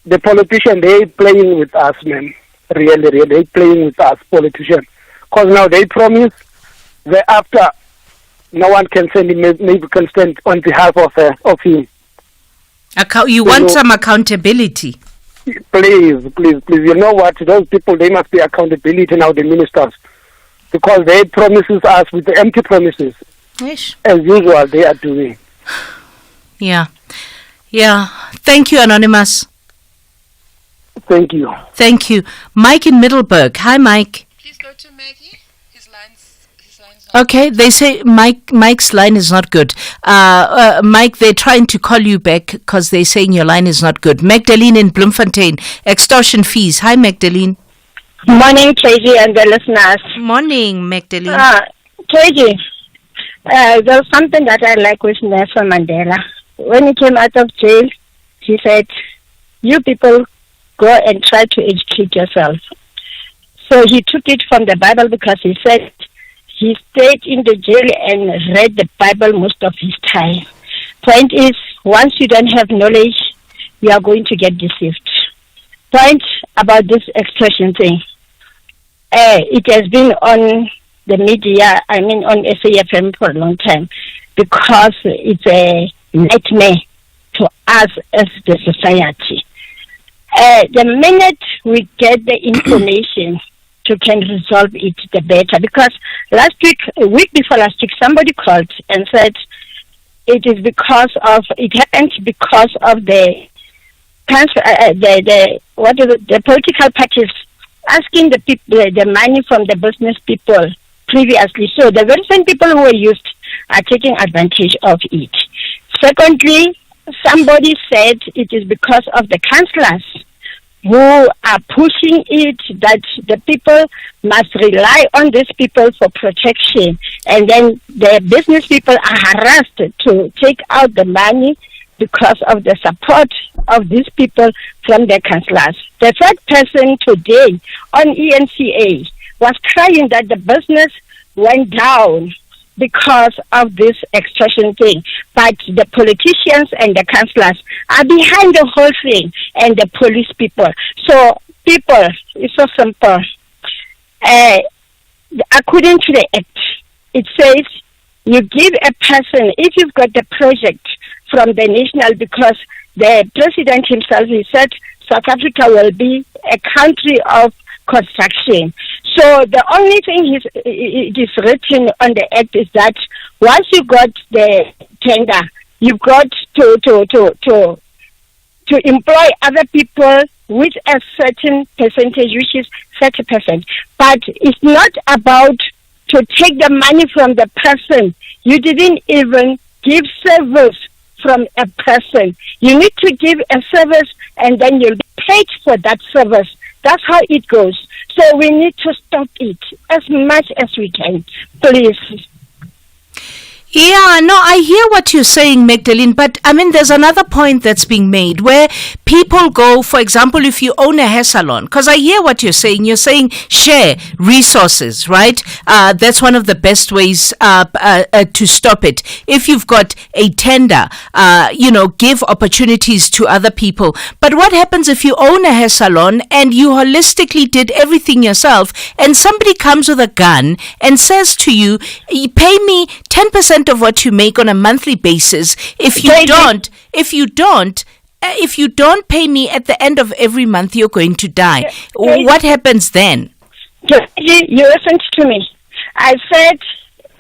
The politician, they playing with us, man. Really, they playing with us, politicians. Because now they promise that after no one can send him, maybe can stand on behalf of him. You want some accountability? Please. You know what? Those people, they must be accountability now, the ministers. Because they promises us with the empty promises. Ish. As usual, they are doing. Yeah. Thank you, Anonymous. Thank you. Mike in Middleburg. Hi, Mike. Please go to Maggie. His line's okay, they say Mike's line is not good. Mike, they're trying to call you back because they're saying your line is not good. Magdalene in Bloemfontein. Extortion fees. Hi, Magdalene. Morning, Tracy and the listeners. Morning, Magdalene. Tracy, there's something that I like with Nelson Mandela. When he came out of jail, he said, you people go and try to educate yourself. So he took it from the Bible because he said he stayed in the jail and read the Bible most of his time. Point is, once you don't have knowledge, you are going to get deceived. Point about this extortion thing. It has been on the media, on SAfm for a long time, because it's a nightmare to us as the society. The minute we get the information to can resolve it, the better. Because a week before last week, somebody called and said it happened because of the political parties asking the people the money from the business people previously. So the very same people who were used are taking advantage of it. Secondly, somebody said it is because of the councillors who are pushing it that the people must rely on these people for protection, and then the business people are harassed to take out the money because of the support of these people from the councillors. The third person today on ENCA was crying that the business went down because of this extortion thing. But the politicians and the councillors are behind the whole thing, and the police people. So people, it's so simple. According to the Act, it says you give a person, if you've got the project from the national, because the president himself, he said South Africa will be a country of construction. So the only thing it is written on the Act is that once you got the tender, you've got to employ other people with a certain percentage, which is 30%. But it's not about to take the money from the person. You didn't even give service from a person. You need to give a service and then you'll be paid for that service. That's how it goes. So we need to stop it as much as we can, please. Yeah, no, I hear what you're saying, Magdalene, but I mean, there's another point that's being made where people go, for example, if you own a hair salon, because I hear what you're saying share resources, right? That's one of the best ways to stop it. If you've got a tender, give opportunities to other people. But what happens if you own a hair salon and you holistically did everything yourself and somebody comes with a gun and says to you, pay me 10% of what you make on a monthly basis. If you don't pay me at the end of every month, you're going to die. What happens then? You listened to me. I said,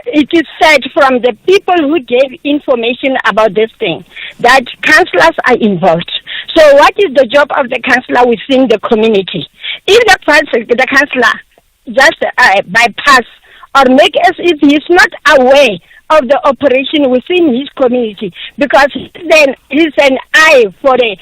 it is said from the people who gave information about this thing that councillors are involved. So what is the job of the councillor within the community? If the councillor just bypass or make as if he's not aware of the operation within his community, because then he's an eye for the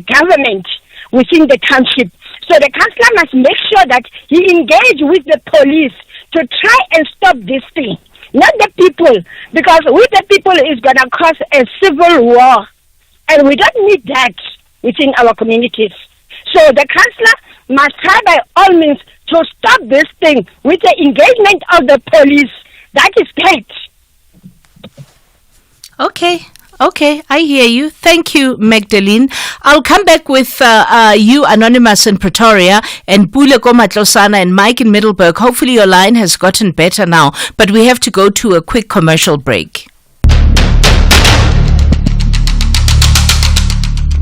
government within the township. So the councillor must make sure that he engage with the police to try and stop this thing, not the people, because with the people it's going to cause a civil war, and we don't need that within our communities. So the councillor must try by all means to stop this thing with the engagement of the police. That is that. Okay, I hear you. Thank you, Magdalene. I'll come back with you, Anonymous in Pretoria, and Bule Komatlosana and Mike in Middleburg. Hopefully your line has gotten better now, but we have to go to a quick commercial break.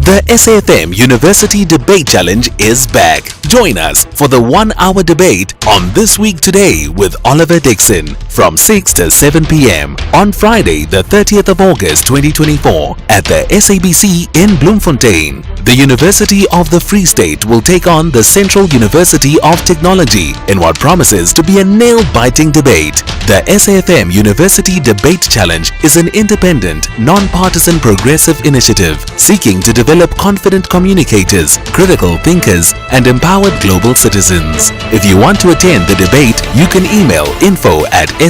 The SAfm University Debate Challenge is back. Join us for the 1-hour debate on This Week Today with Oliver Dixon from 6 to 7 p.m. on Friday, the 30th of August 2024 at the SABC in Bloemfontein. The University of the Free State will take on the Central University of Technology in what promises to be a nail-biting debate. The SAfm University Debate Challenge is an independent, non-partisan progressive initiative seeking to develop confident communicators, critical thinkers, and empowered global citizens. If you want to attend the debate, you can email info@safm.co.za.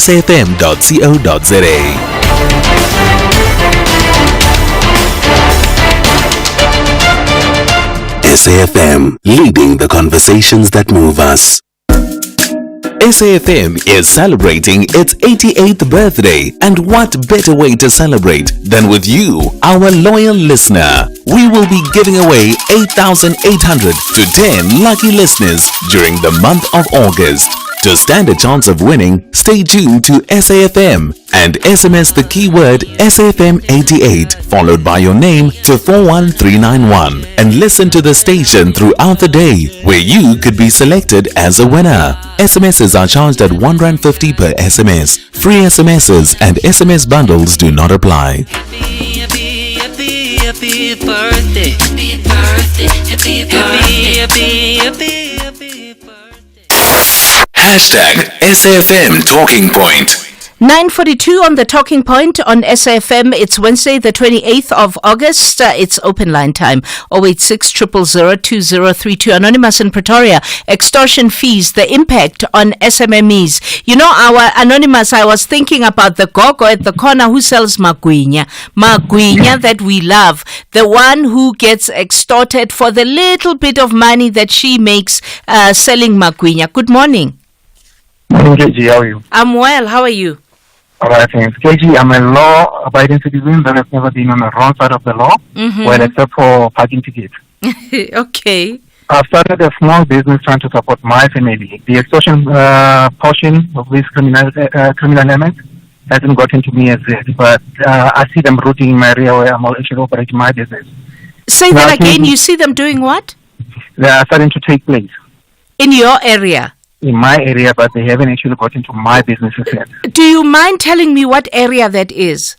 SAfm, leading the conversations that move us. SAfm is celebrating its 88th birthday, and what better way to celebrate than with you, our loyal listener. We will be giving away 8,800 to 10 lucky listeners during the month of August. To stand a chance of winning, stay tuned to SAfm and SMS the keyword SAfm88 followed by your name to 41391 and listen to the station throughout the day where you could be selected as a winner. SMSs are charged at R1.50 per SMS. Free SMSs and SMS bundles do not apply. Happy birthday, happy birthday, happy birthday, happy #SAfm Talking Point. 9:42 on the Talking Point on SAfm. It's Wednesday, the 28th of August. It's open line time. 086 0002032. Anonymous in Pretoria. Extortion fees, the impact on SMMEs. You know, our Anonymous, I was thinking about the gogo at the corner who sells magwinya. Magwinya that we love. The one who gets extorted for the little bit of money that she makes selling magwinya. Good morning. KG, how are you? I'm well. How are you? All right, thanks. KG, I'm a law-abiding citizen that has never been on the wrong side of the law, well, except for parking tickets. Okay. I've started a small business trying to support my family. The extortion portion of this criminal element hasn't gotten to me as yet, but I see them rooting in my area where I'm actually operating my business. Say that again. You see them doing what? They are starting to take place. In your area? In my area, but they haven't actually got into my businesses yet. Do you mind telling me what area that is?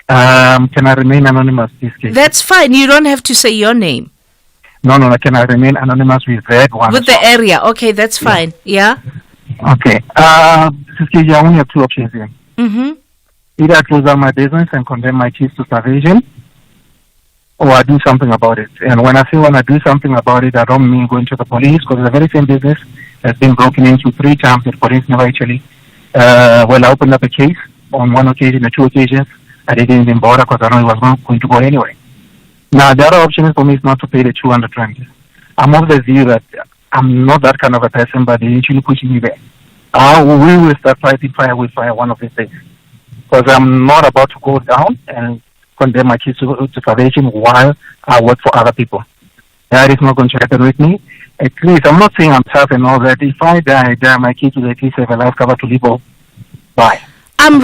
Can I remain anonymous, this case? That's fine. You don't have to say your name. No, can I remain anonymous with that one? With the area. Okay, that's fine. Yeah? Okay. This case, I only have two options here. Either I close down my business and condemn my chiefs to starvation, or I do something about it. And when I say when I do something about it, I don't mean going to the police, because the very same business has been broken into 3 times. The police never actually, I opened up a case on 1 occasion or 2 occasions. I didn't even bother because I know it was not going to go anyway. Now, the other option for me is not to pay the 200 rand. I'm of the view that I'm not that kind of a person, but they actually pushing me there. We will start fighting fire with fire one of these days. Because I'm not about to go down and condemn my kids to starvation while I work for other people. That is not going to happen with me. At least, I'm not saying I'm tough and all that. If I die, my kids will at least have a life cover to live on. Bye. I'm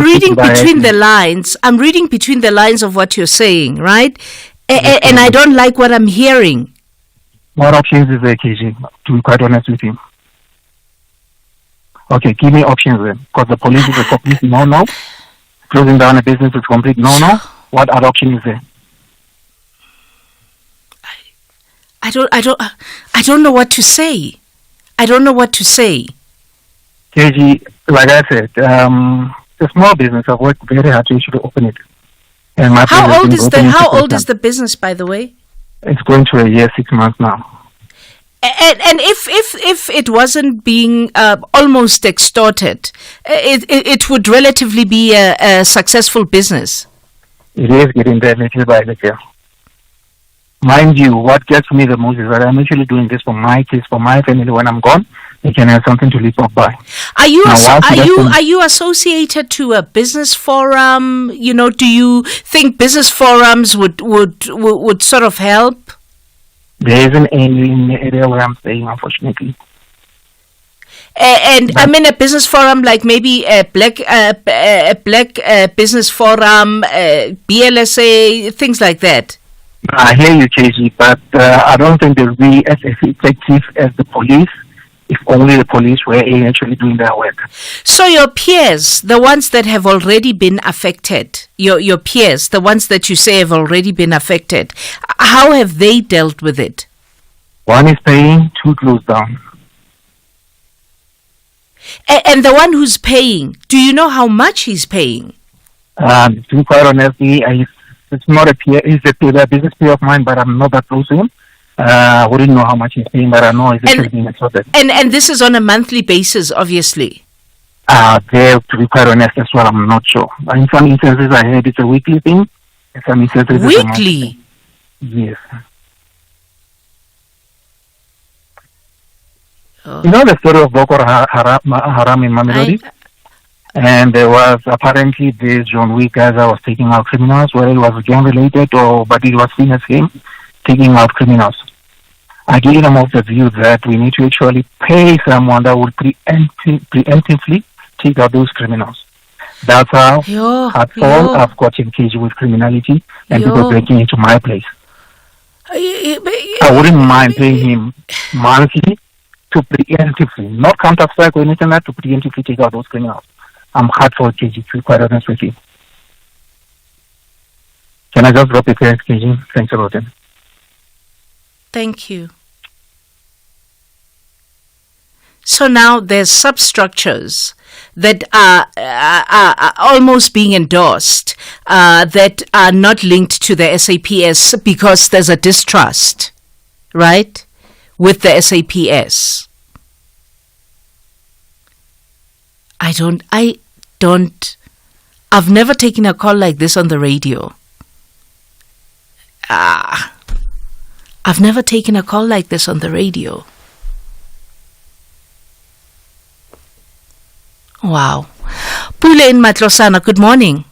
reading between the lines. I'm reading between the lines of what you're saying, right? And I don't like what I'm hearing. What options is there, KG, to be quite honest with you? Okay, give me options then. Because the police is a complete no-no. Closing down a business is complete no-no. What other option is there? I don't know what to say. I don't know what to say. KG, like I said, it's a small business. I've worked very hard to actually open it. And my how old is the business, by the way? It's going to a year, 6 months now. And if it wasn't being almost extorted, it would relatively be a successful business. It is getting there little by little. Mind you, what gets me the most is that I'm actually doing this for my kids, for my family. When I'm gone, they can have something to live up by. Are you associated to a business forum? Do you think business forums would sort of help? There isn't any in the area where I'm staying, unfortunately. And I mean a business forum, like maybe a black business forum, BLSA, things like that. I hear you, KG, but I don't think they'll be as effective as the police if only the police were actually doing their work. So your peers, the ones that have already been affected, your peers, the ones that you say have already been affected, how have they dealt with it? One is paying, 2 closed down. And the one who's paying, do you know how much he's paying? To be quite honest, it's not a peer, it's a business peer of mine, but I'm not that close to him. I wouldn't know how much he's paying, but I know he's actually being extorted. And this is on a monthly basis, obviously. To be quite honest, as well, I'm not sure. In some instances, I heard it's a weekly thing. In some instances, weekly? Yes. Oh. You know the story of Boko Haram in Mamelodi? And there was apparently this John Wick guy that was taking out criminals, whether it was gang related but it was seen as him taking out criminals. Again, I'm of the view that we need to actually pay someone that would preemptively take out those criminals. That's how I've got engaged with criminality and people breaking into my place. I wouldn't mind paying him monthly to preemptively, not counter-strike or anything like that, to preemptively take out those criminals. I'm hard for KG, to be quite honest with you. Can I just drop it here, KG? Thanks a lot. Then. Thank you. So now there's substructures that are almost being endorsed that are not linked to the SAPS because there's a distrust, right, with the SAPS. I've never taken a call like this on the radio. I've never taken a call like this on the radio. Wow. Pule in Matlosana, good morning.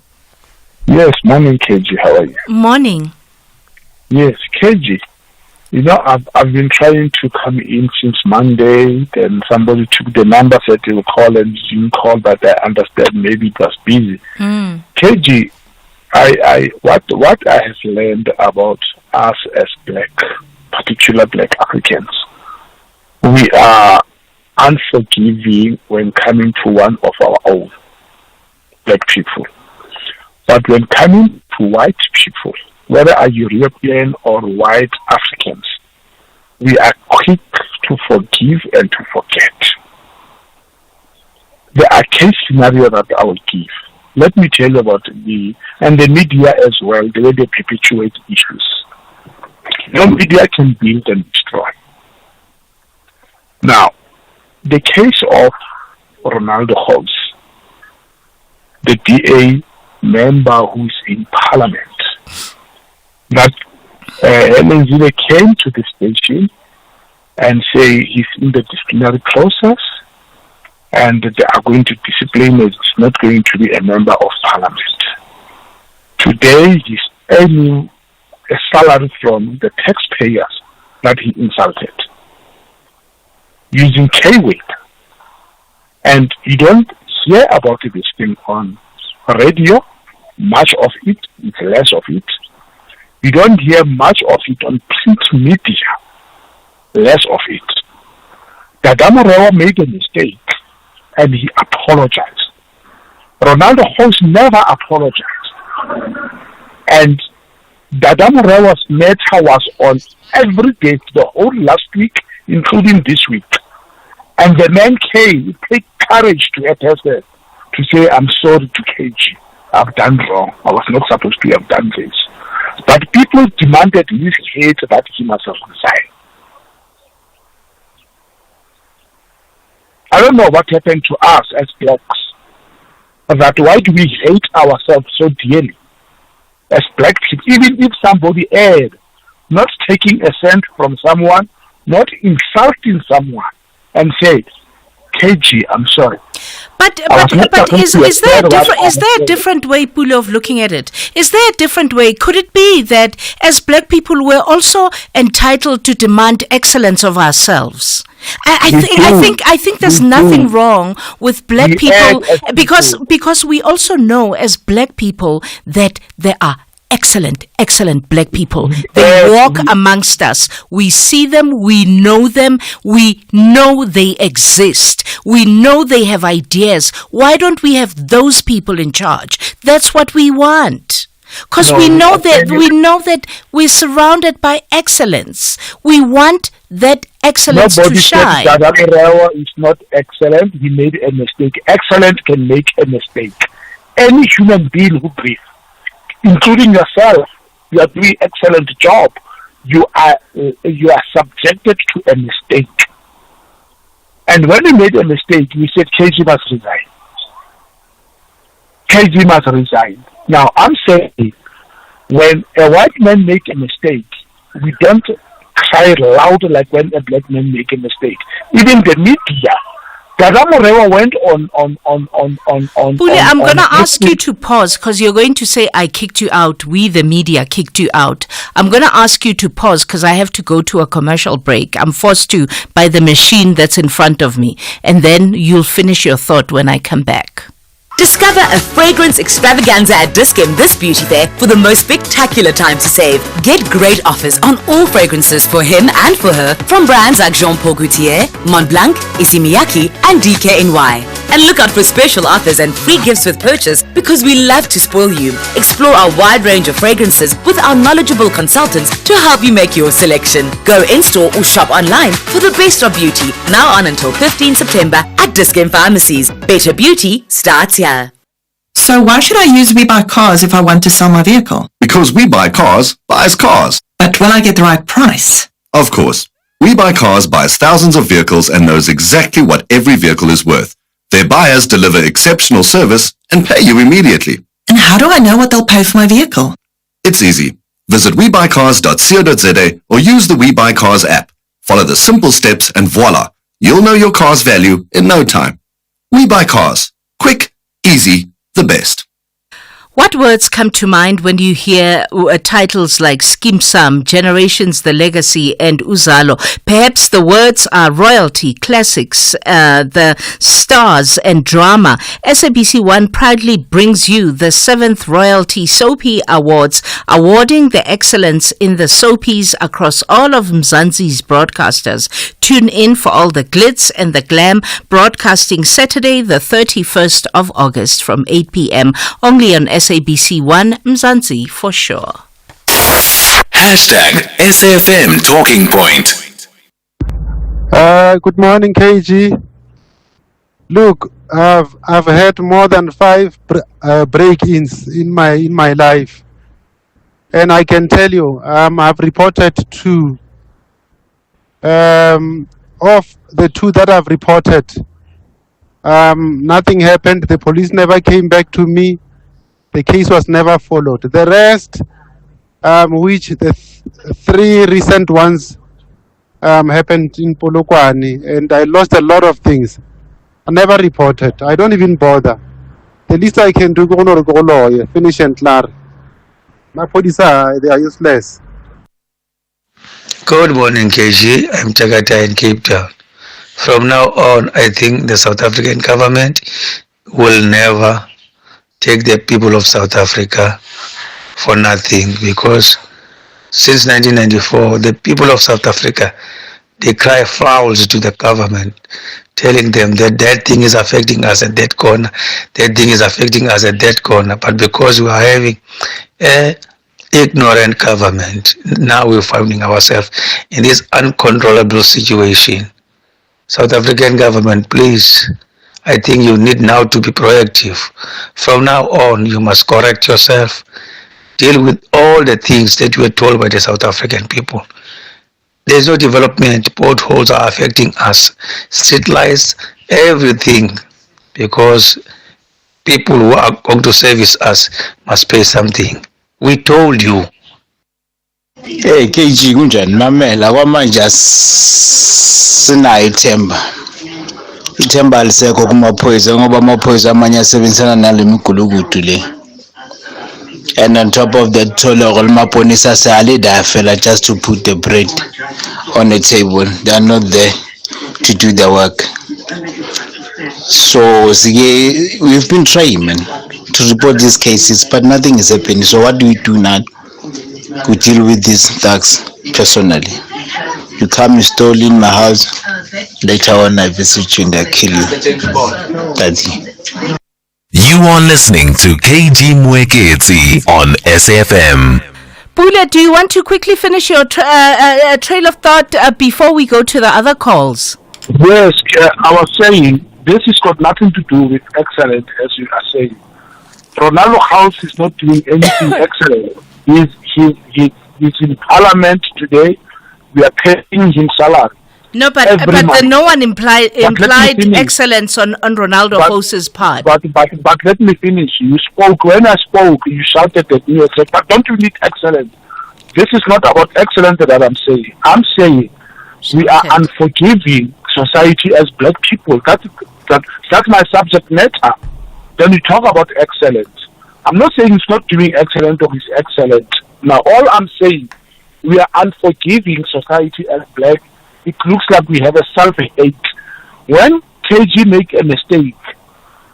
Yes, morning, KG. How are you? Morning. Yes, KG. I've been trying to come in since Monday. Then somebody took the number, said they will call, and didn't call, but I understand maybe it was busy. KG, what I have learned about us as particular black Africans, we are unforgiving when coming to one of our own black people. But when coming to white people, whether are European or white Africans, we are quick to forgive and to forget. There are case scenarios that I will give. Let me tell you about the media as well, the way they perpetuate issues. Media can build and destroy. Now, the case of Ronaldo Holmes, the DA member who is in Parliament, that Helen Zille came to the station and say he's in the disciplinary process and they are going to discipline him. He's not going to be a member of Parliament. Today he's earning a salary from the taxpayers that he insulted using K-weight. And you don't hear about this thing on radio, much of it, it's less of it. You don't hear much of it on print media, less of it. Dada Morewa made a mistake and he apologized. Ronaldo Holmes never apologized. And Dada Morewa's matter was on every day, the whole last week, including this week. And the man came, it takes courage to a person to say, I'm sorry to KG. I've done wrong. I was not supposed to have done this. But people demanded his hate that he must have resign. I don't know what happened to us as blacks. That why do we hate ourselves so dearly as black people? Even if somebody erred, not taking a cent from someone, not insulting someone, and said, KG, I'm sorry. But is there a different way, Pule, of looking at it? Is there a different way? Could it be that as black people we're also entitled to demand excellence of ourselves? I think there's nothing wrong with black people because we also know as black people that there are excellent black people. They walk amongst us. We see them, we know they exist. We know they have ideas. Why don't we have those people in charge? That's what we want. Because we know that we're surrounded by excellence. We want that excellence to shine. Nobody said Dada Morewa is not excellent. He made a mistake. Excellent can make a mistake. Any human being who breathes, including yourself, you are doing excellent job. You are subjected to a mistake. And when we made a mistake, we said KG must resign. KG must resign. Now I'm saying, when a white man make a mistake, we don't cry loud like when a black man make a mistake. Even the media. Dada Morewa went on. Pule, I'm going to ask you to pause because you're going to say I kicked you out. We, the media, kicked you out. I'm going to ask you to pause because I have to go to a commercial break. I'm forced to by the machine that's in front of me. And then you'll finish your thought when I come back. Discover a fragrance extravaganza at Dis-Chem this beauty fair for the most spectacular time to save. Get great offers on all fragrances for him and for her from brands like Jean Paul Gaultier, Mont Blanc, Issey Miyake and DKNY. And look out for special offers and free gifts with purchase because we love to spoil you. Explore our wide range of fragrances with our knowledgeable consultants to help you make your selection. Go in-store or shop online for the best of beauty now on until 15 September at Dis-Chem Pharmacies. Better beauty starts here. So why should I use We Buy Cars if I want to sell my vehicle? Because We Buy Cars buys cars. But will I get the right price? Of course. We Buy Cars buys thousands of vehicles and knows exactly what every vehicle is worth. Their buyers deliver exceptional service and pay you immediately. And how do I know what they'll pay for my vehicle? It's easy. Visit webuycars.co.za or use the We Buy Cars app. Follow the simple steps and voila, you'll know your car's value in no time. We Buy Cars. Quick, easy, the best. What words come to mind when you hear titles like Skim Sam, Generations, The Legacy, and Uzalo? Perhaps the words are royalty, classics, the stars, and drama. SABC 1 proudly brings you the 7th Royalty Soapie Awards, awarding the excellence in the soapies across all of Mzansi's broadcasters. Tune in for all the glitz and the glam, broadcasting Saturday, the 31st of August from 8 p.m. only on SABC 1 Mzansi for sure. Hashtag SAfm Talking Point. Good morning, KG. Look, I've had more than 5 break-ins in my life, and I can tell you, I've reported 2. Of the 2 that I've reported, nothing happened. The police never came back to me. The case was never followed. The rest, which the 3 recent ones, happened in Polokwane, and I lost a lot of things. I never reported. I don't even bother. The least I can do is finish and clear. My police they are useless. Good morning, KG. I'm Chagata in Cape Town. From now on, I think the South African government will never take the people of South Africa for nothing, because since 1994, the people of South Africa, they cry fouls to the government, telling them that that thing is affecting us at that corner, that thing is affecting us at that corner. But because we are having an ignorant government, now we're finding ourselves in this uncontrollable situation. South African government, please, I think you need now to be proactive. From now on, you must correct yourself. Deal with all the things that you were told by the South African people. There's no development. Potholes are affecting us. Street lights, everything. Because people who are going to service us must pay something. We told you. Hey, KG kunjani mamela kwamanje sinayo ithemba lisekho kumaphoyisa ngoba amaphoyisa amanye asebenzisana nale migulukudu le. And on top of that, tholoko limaponisa sayalidafela just to put the bread on the table. They are not there to do the work. So we've been trying, man, to report these cases, but nothing is happening. So what do we do now to deal with these thugs personally? You come install in my house, later on I visit you and I kill you. That's it. You are listening to KG Mwekezi on SAfm. Pula, do you want to quickly finish your trail of thought before we go to the other calls? Yes, I was saying, this has got nothing to do with excellent, as you are saying. Ronaldo House is not doing anything excellent. He's in Parliament today. We are paying him salary. No, but no one implied excellence on Ronaldo House's part. But let me finish. You spoke. When I spoke, you shouted at me and said, but don't you need excellence? This is not about excellence that I'm saying. I'm saying we are unforgiving society as black people. That's my subject matter. Then you talk about excellence. I'm not saying he's not doing excellent or he's excellent. Now, all I'm saying, we are unforgiving society as black. It looks like we have a self-hate. When KG make a mistake,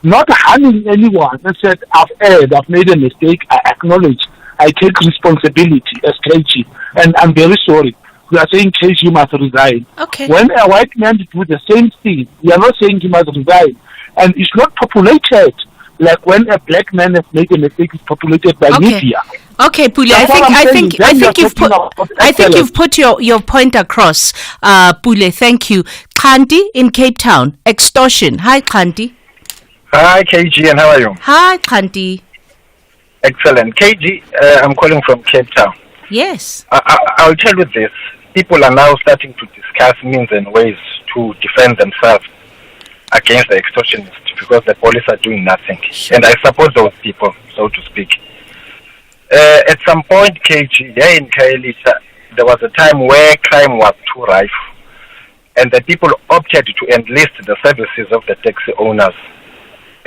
not harming anyone, and said, I've erred, I've made a mistake, I acknowledge, I take responsibility as KG, and I'm very sorry. We are saying KG must resign. Okay. When a white man do the same thing, we are not saying he must resign. And it's not populated like when a black man has made a mistake, it's populated by media. Okay, Puli, I think you've put your point across, Pule. Thank you. Kanti in Cape Town, extortion. Hi, Kanti. Hi, KG, and how are you? Hi, Kanti. Excellent. KG, I'm calling from Cape Town. Yes. I'll tell you this. People are now starting to discuss means and ways to defend themselves against the extortionists because the police are doing nothing. Sure. And I support those people, so to speak. At some point, KG, here in Kailita, there was a time where crime was too rife, and the people opted to enlist the services of the taxi owners.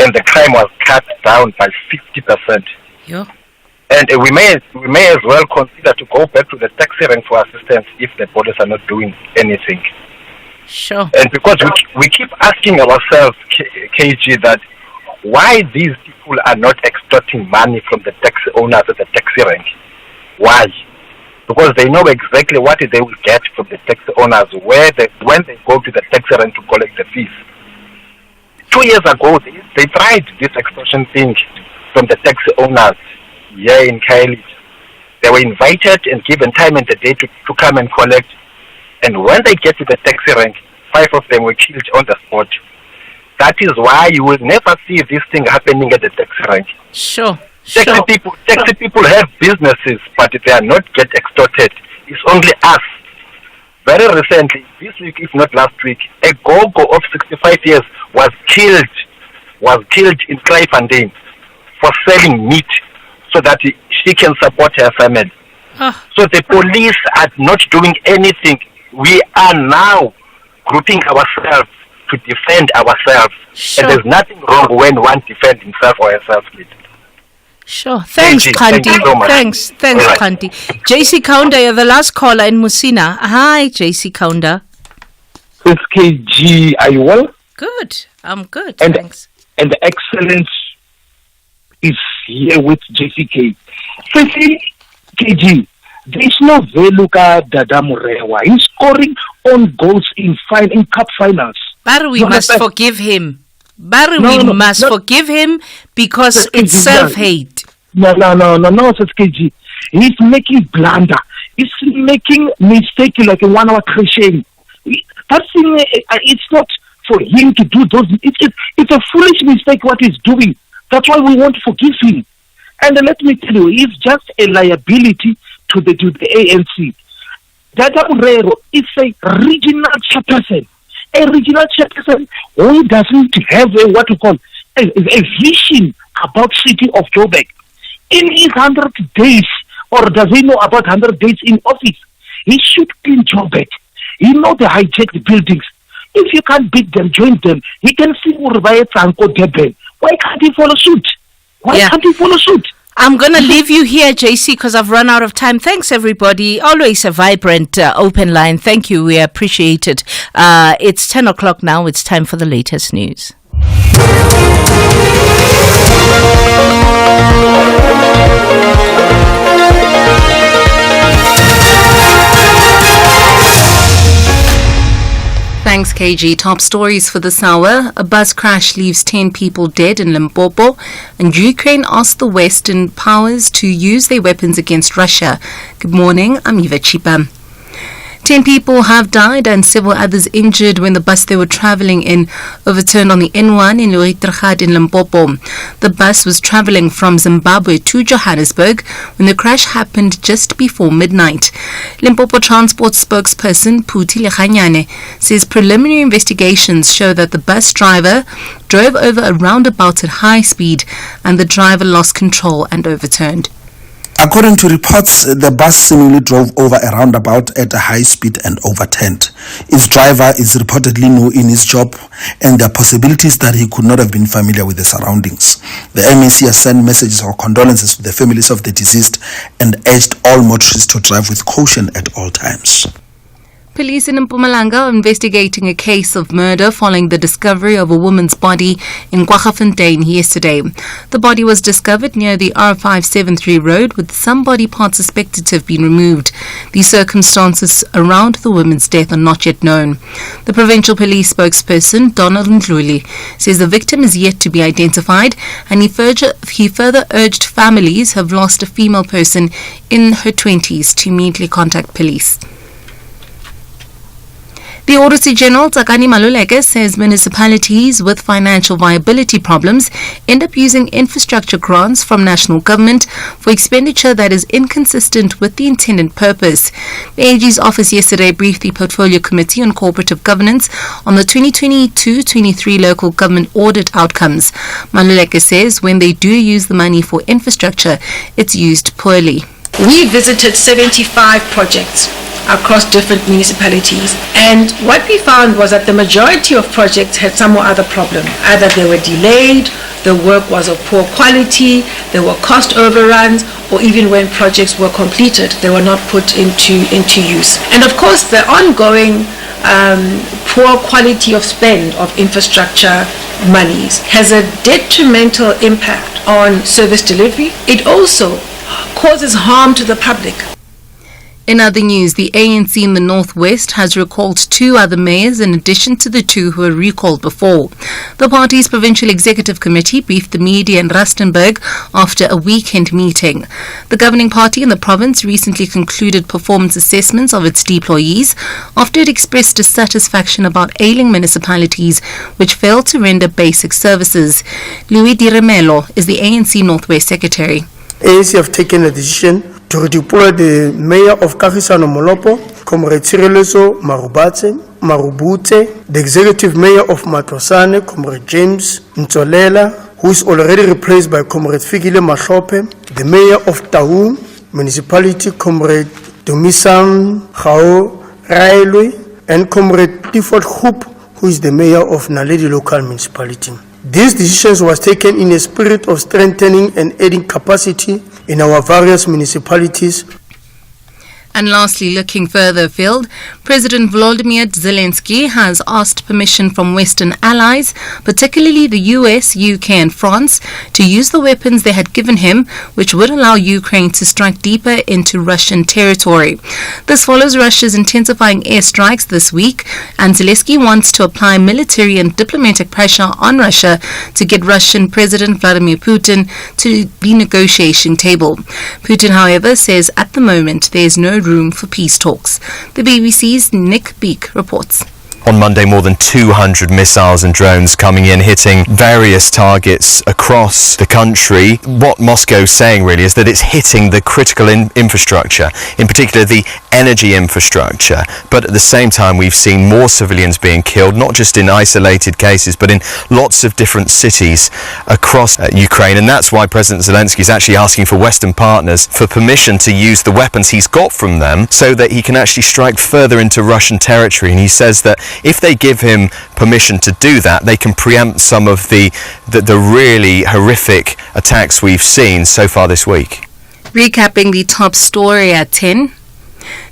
and the crime was cut down by 50%. Yeah. And we may as well consider to go back to the taxi rank for assistance if the police are not doing anything. Sure. And because we keep asking ourselves, KG, that why these people are not extorting money from the taxi owners at the taxi rank. Why? Because they know exactly what they will get from the taxi owners when they go to the taxi rank to collect the fees. 2 years ago, they tried this extortion thing from the taxi owners here in Kylie. They were invited and given time and the day to come and collect. And when they get to the taxi rank, 5 of them were killed on the spot. That is why you will never see this thing happening at the taxi rank. Sure. Taxi people have businesses, but they are not get extorted. It's only us. Very recently, this week, if not last week, a go-go of 65 years was killed in Kraaifontein for selling meat so that she can support her family. So the police are not doing anything. We are now grouping ourselves to defend ourselves. Sure. And there's nothing wrong when one defends himself or herself. Sure. Thanks, Thank you Kanti. so much. Thanks, Right. Kanti. JC Kaunda, you're the last caller in Musina. Hi, JC Kaunda. It's KG. Are you well? Good. I'm good. And, Thanks. And the excellence is here with JCK. Firstly, KG, there's no Veluka Dadamurewa. He's scoring on goals in cup finals. But we must forgive him. We must forgive him because it's self-hate. No, it's KG. He's making blunder. He's making mistake like in 1 hour crashing. That thing, it's not for him to do those. It's a foolish mistake what he's doing. That's why we want to forgive him. And let me tell you, he's just a liability to the ANC. Dada Urero is a regional chairperson. A regional chairperson who doesn't have a vision about city of Joburg. In his 100 days, or does he know about 100 days in office? He should clean Joburg. He know the hijacked buildings. If you can't beat them, join them. He can see Urbaye Franco Deben. Why can't he follow suit? Can't he follow suit? I'm going to leave you here, JC, because I've run out of time. Thanks, everybody. Always a vibrant, open line. Thank you. We appreciate it. It's 10 o'clock now. It's time for the latest news. Thanks, KG. Top stories for this hour. A bus crash leaves 10 people dead in Limpopo, and Ukraine asked the Western powers to use their weapons against Russia. Good morning, I'm Eva Chipa. 10 people have died and several others injured when the bus they were traveling in overturned on the N1 in Loitrigad in Limpopo. The bus was traveling from Zimbabwe to Johannesburg when the crash happened just before midnight. Limpopo Transport spokesperson Phuthi Lekganyane says preliminary investigations show that the bus driver drove over a roundabout at high speed and the driver lost control and overturned. According to reports, the bus seemingly drove over a roundabout at a high speed and overturned. Its driver is reportedly new in his job, and there are possibilities that he could not have been familiar with the surroundings. The MAC has sent messages of condolences to the families of the deceased and urged all motorists to drive with caution at all times. Police in Mpumalanga are investigating a case of murder following the discovery of a woman's body in Kwaggafontein yesterday. The body was discovered near the R573 road with some body parts suspected to have been removed. The circumstances around the woman's death are not yet known. The provincial police spokesperson, Donald Ndluli, says the victim is yet to be identified, and he further urged families who have lost a female person in her 20s to immediately contact police. The Auditor General, Tsakani Maluleke, says municipalities with financial viability problems end up using infrastructure grants from national government for expenditure that is inconsistent with the intended purpose. The AG's office yesterday briefed the Portfolio Committee on Cooperative Governance on the 2022-23 local government audit outcomes. Maluleke says when they do use the money for infrastructure, it's used poorly. We visited 75 projects across different municipalities, and what we found was that the majority of projects had some or other problem. Either they were delayed, the work was of poor quality, there were cost overruns, or even when projects were completed, they were not put into use. And of course, the ongoing poor quality of spend of infrastructure monies has a detrimental impact on service delivery. It also causes harm to the public. In other news, the ANC in the Northwest has recalled 2 other mayors in addition to the 2 who were recalled before. The party's Provincial Executive Committee briefed the media in Rustenburg after a weekend meeting. The governing party in the province recently concluded performance assessments of its employees after it expressed dissatisfaction about ailing municipalities which failed to render basic services. Louis Di Remelo is the ANC Northwest Secretary. ANC have taken a decision to redeploy the mayor of Kagisano Molopo, Comrade Tshireletso Marubute, the executive mayor of Matlosane, Comrade James Ntsolela, who is already replaced by Comrade Fikile Mahlope, the mayor of Taung municipality, Comrade Dumisang Khao Railway, and Comrade Tifot Hoop, who is the mayor of Naledi local municipality. These decisions was taken in a spirit of strengthening and adding capacity in our various municipalities. And lastly, looking further afield, President Volodymyr Zelensky has asked permission from Western allies, particularly the US, UK and France, to use the weapons they had given him, which would allow Ukraine to strike deeper into Russian territory. This follows Russia's intensifying airstrikes this week, and Zelensky wants to apply military and diplomatic pressure on Russia to get Russian President Vladimir Putin to the negotiation table. Putin, however, says at the moment there is no room for peace talks. The BBC's Nick Beek reports. On Monday, more than 200 missiles and drones coming in, hitting various targets across the country. What Moscow's saying really is that it's hitting the critical infrastructure, in particular the energy infrastructure. But at the same time, we've seen more civilians being killed, not just in isolated cases, but in lots of different cities across Ukraine. And that's why President Zelensky is actually asking for Western partners for permission to use the weapons he's got from them so that he can actually strike further into Russian territory. And he says that if they give him permission to do that, they can preempt some of the really horrific attacks we've seen so far this week. Recapping the top story at 10.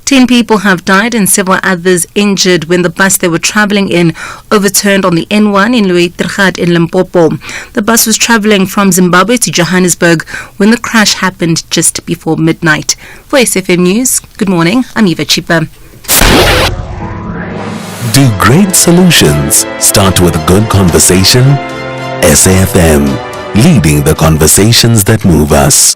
10 people have died and several others injured when the bus they were travelling in overturned on the N1 in Louis-Trichardt in Limpopo. The bus was travelling from Zimbabwe to Johannesburg when the crash happened just before midnight. For SAfm News, good morning, I'm Eva Chipa. Do great solutions start with good conversation? SAfm, leading the conversations that move us.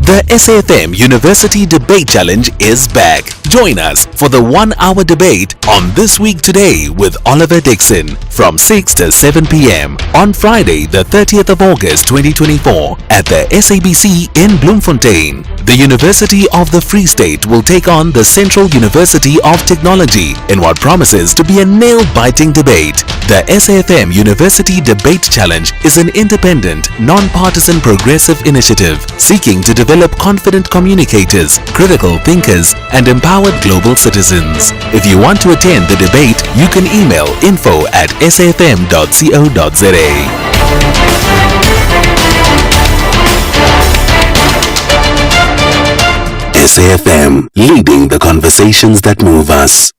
The SAfm University Debate Challenge is back. Join us for the 1-hour debate on This Week Today with Oliver Dixon from 6 to 7 p.m. on Friday, the 30th of August 2024 at the SABC in Bloemfontein. The University of the Free State will take on the Central University of Technology in what promises to be a nail-biting debate. The SAfm University Debate Challenge is an independent, non-partisan progressive initiative seeking to develop confident communicators, critical thinkers, and empowered global citizens. If you want to attend the debate, you can email info@safm.co.za. SAfm, leading the conversations that move us.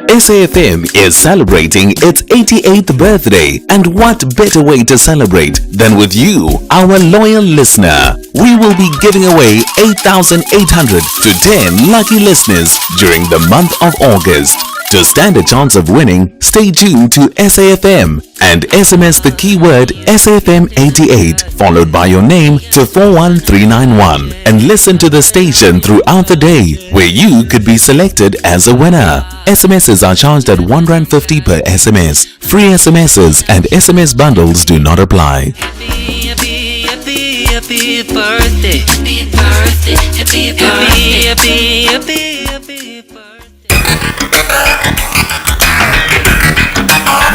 SAfm is celebrating its 88th birthday, and what better way to celebrate than with you, our loyal listener. We will be giving away 8,800 to 10 lucky listeners during the month of August. To stand a chance of winning, stay tuned to SAfm and SMS the keyword SAfm88 followed by your name to 41391 and listen to the station throughout the day where you could be selected as a winner. SMSs are charged at R1.50 per SMS. Free SMSs and SMS bundles do not apply. Happy birthday, happy birthday, happy birthday, happy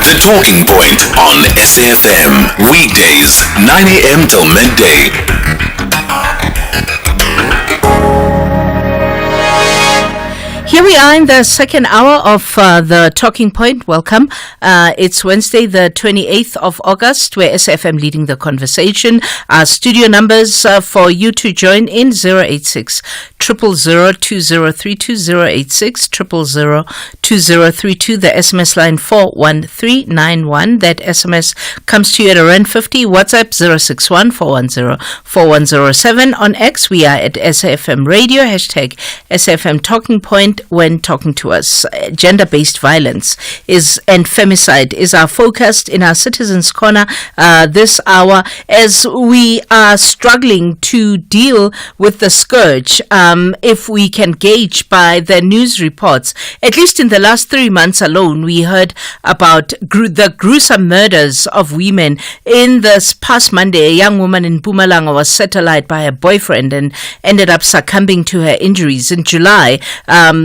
The Talking Point on SAfm. Weekdays, 9 a.m. till midday. Here we are in the second hour of the Talking Point. Welcome. It's Wednesday, the 28th of August, where SAfm leading the conversation. Our studio numbers for you to join in 086 000 2032 086 000 2032. The SMS line 41391. That SMS comes to you at around 50. WhatsApp 061 410 4107. On X, we are at SAfm Radio, hashtag SAfm Talking Point. When talking to us, gender-based violence and femicide is our focus in our Citizens Corner this hour, as we are struggling to deal with the scourge. If we can gauge by the news reports, at least in the last 3 months alone, we heard about the gruesome murders of women. In this past Monday, a young woman in Mpumalanga was set alight by her boyfriend and ended up succumbing to her injuries. In July,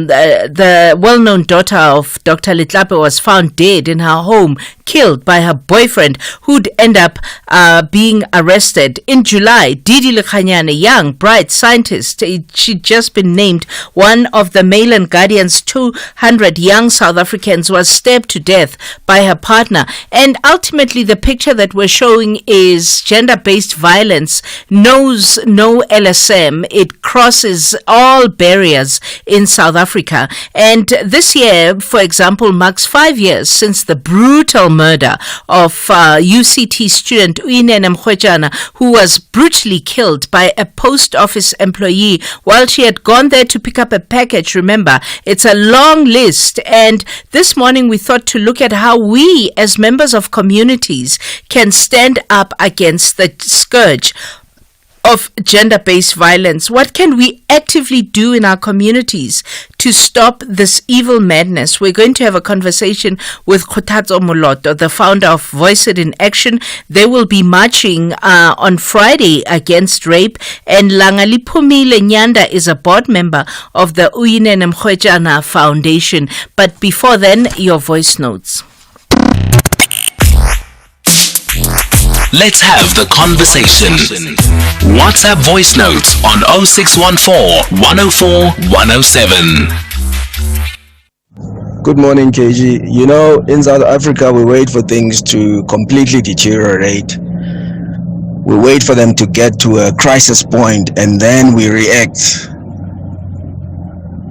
the well-known daughter of Dr. Litlape was found dead in her home, killed by her boyfriend, who'd end up being arrested. In July, Didi Lekhanyane, a young, bright scientist, she'd just been named one of the Mail and Guardian's 200 young South Africans, was stabbed to death by her partner. And ultimately, the picture that we're showing is gender-based violence knows no LSM. It crosses all barriers in South Africa. And this year, for example, marks 5 years since the brutal murder of UCT student Uyinene Mkhwejana, who was brutally killed by a post office employee while she had gone there to pick up a package. Remember, it's a long list. And this morning we thought to look at how we, as members of communities, can stand up against the scourge of gender-based violence. What can we actively do in our communities to stop this evil madness? We're going to have a conversation with Khothatso Moloto, the founder of Voice It in Action. They will be marching on Friday against rape. And Langaliphumile Nyanda is a board member of the Uyinene Mkhwejana Foundation. But before then, your voice notes. Let's have the conversation. WhatsApp voice notes on 0614 104 107. Good morning, KG. You know, in South Africa, we wait for things to completely deteriorate. We wait for them to get to a crisis point and then we react.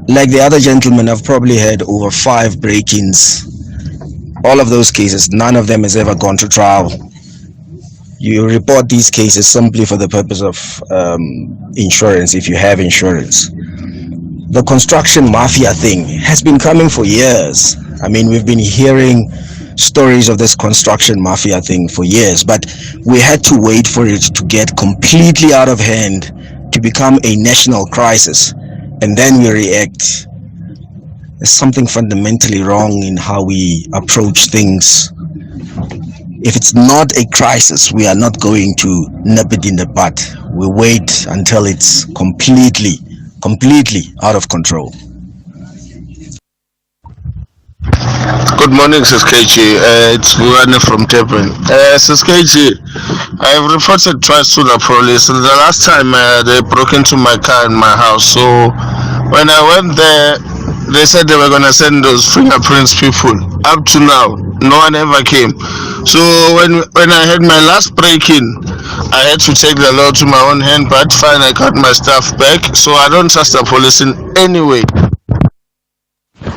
Like the other gentlemen, I've probably had over 5 break-ins. All of those cases, none of them has ever gone to trial. You report these cases simply for the purpose of insurance, if you have insurance. The construction mafia thing has been coming for years. I mean, we've been hearing stories of this construction mafia thing for years, but we had to wait for it to get completely out of hand to become a national crisis, and then we react. There's something fundamentally wrong in how we approach things. If it's not a crisis, we are not going to nip it in the bud. We wait until it's completely out of control. Good morning, Saskatchewan. It's Guane from Durban. Saskatchewan, I've reported twice to the police. The last time they broke into my car in my house. So when I went there, they said they were going to send those fingerprints people. Up to now, no one ever came. So when I had my last break-in, I had to take the law to my own hand, but fine, I got my stuff back. So I don't trust the police in any way.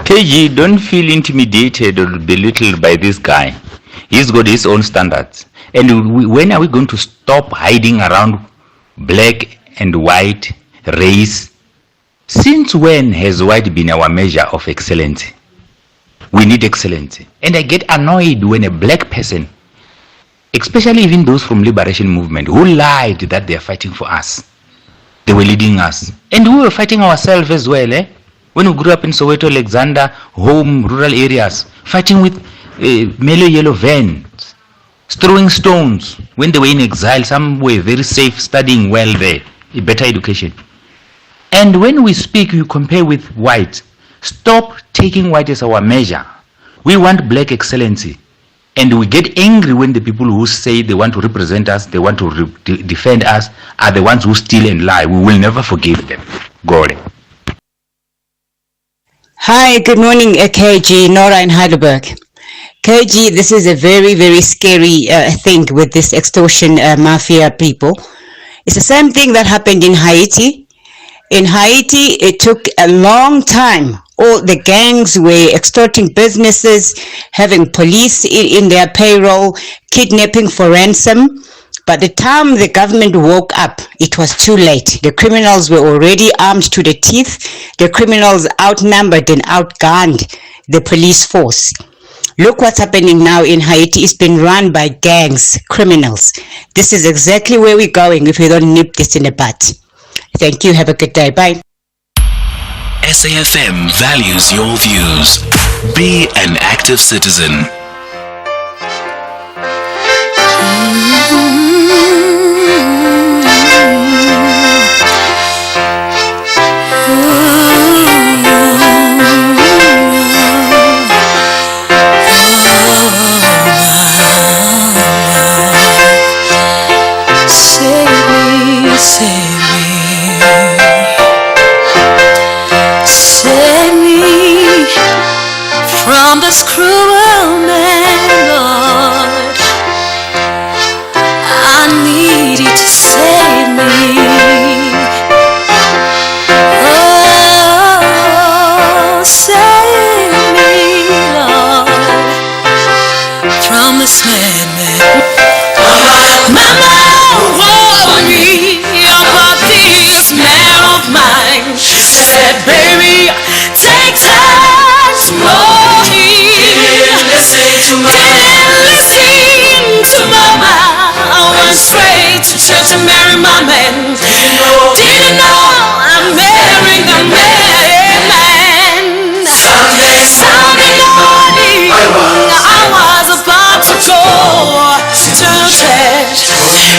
KG, don't feel intimidated or belittled by this guy. He's got his own standards. And when are we going to stop hiding around black and white, race? Since when has white been our measure of excellence? We need excellence. And I get annoyed when a black person, especially even those from liberation movement, who lied that they are fighting for us. They were leading us. And we were fighting ourselves as well, eh? When we grew up in Soweto, Alexander, home, rural areas, fighting with Melo yellow vans, throwing stones. When they were in exile, some were very safe, studying well there, a better education. And when we speak, we compare with white. Stop taking white as our measure. We want black excellency. And we get angry when the people who say they want to represent us, they want to defend us, are the ones who steal and lie. We will never forgive them. Go on. Hi, good morning, KG, Nora in Heidelberg. KG, this is a very, very scary thing with this extortion mafia people. It's the same thing that happened in Haiti. In Haiti, it took a long time. All the gangs were extorting businesses, having police in their payroll, kidnapping for ransom. By the time the government woke up, it was too late. The criminals were already armed to the teeth. The criminals outnumbered and outgunned the police force. Look what's happening now in Haiti. It's been run by gangs, criminals. This is exactly where we're going if we don't nip this in the bud. Thank you. Have a good day. Bye. SAfm values your views. Be an active citizen. Save me from this cruel man, Lord. I need you to save me. Oh, save me, Lord, from this madman. Mama warned me about this man of mine. She said, baby, take time slowly. Didn't listen to mama. I went straight to church and married my man. Didn't know I'm marrying a married man. Sunday morning, I was about to go to church.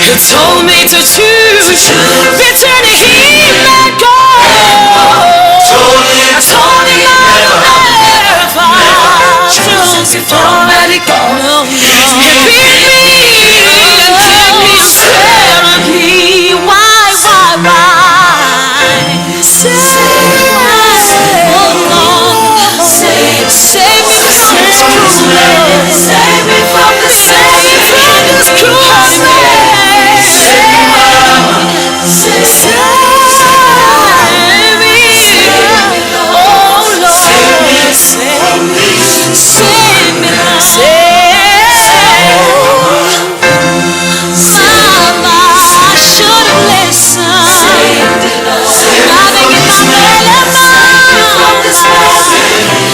He told me to choose between him and God. I told him I'll never choose if already gone. He beat me and gave me a therapy. Why? Save me from this cruel man. Save me from this cruel man. Save me, oh Lord. Save me, Mama, I should have listened. Nothing in my belly, Mama.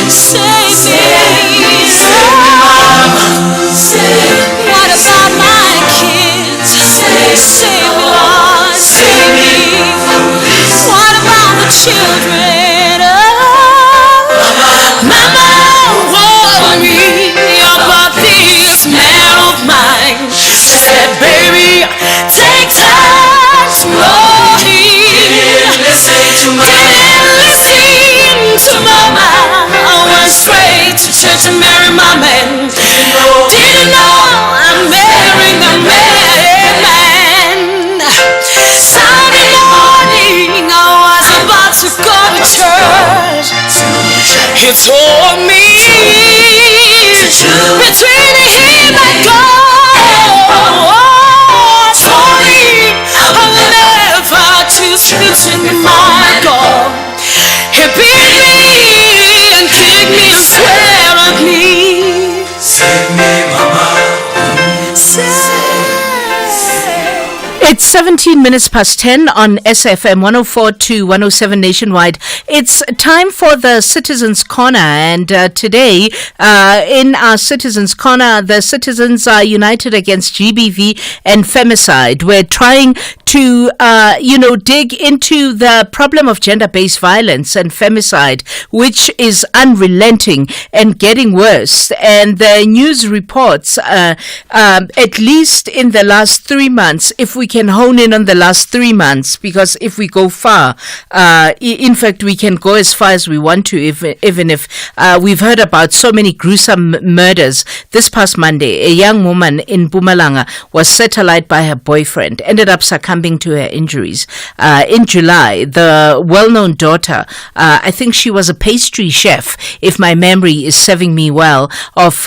Save me, what about my kids? Save me, Lord, save me. What about the children? Mama warned me about this man of mine. She said, baby, take time slowly. Didn't listen to mama. I went straight to church and married my man. Didn't know I'm marrying a married man. Sunday morning, I was about to go to church. He told me between him and God. Told me I'll never choose between my God. He beat me and gave me a therapy. Save me, mama. It's 17 minutes past 10 on SAfm 104 to 107 nationwide. It's time for the Citizens Corner, and today in our Citizens Corner, the citizens are united against GBV and femicide. We're trying to, dig into the problem of gender-based violence and femicide, which is unrelenting and getting worse. And the news reports, at least in the last 3 months, if we can can hone in on the last 3 months, because if we go far, in fact, we can go as far as we want to, even if we've heard about so many gruesome murders. This past Monday, a young woman in Mpumalanga was set alight by her boyfriend, ended up succumbing to her injuries. In July, the well-known daughter, I think she was a pastry chef, if my memory is serving me well, of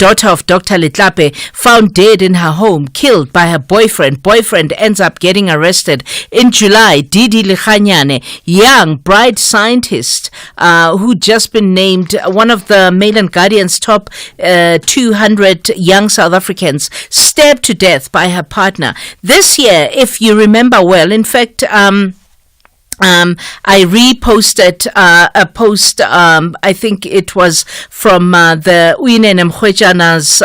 daughter of Dr. Letlape, found dead in her home, killed by her boyfriend. Boyfriend ends up getting arrested. In July, Didi Likhanyane, young bright scientist who just been named one of the Mail and Guardian's top 200 young South Africans, stabbed to death by her partner. This year, if you remember well, in fact, I reposted a post, I think it was from the Uyinene Mkhwejana's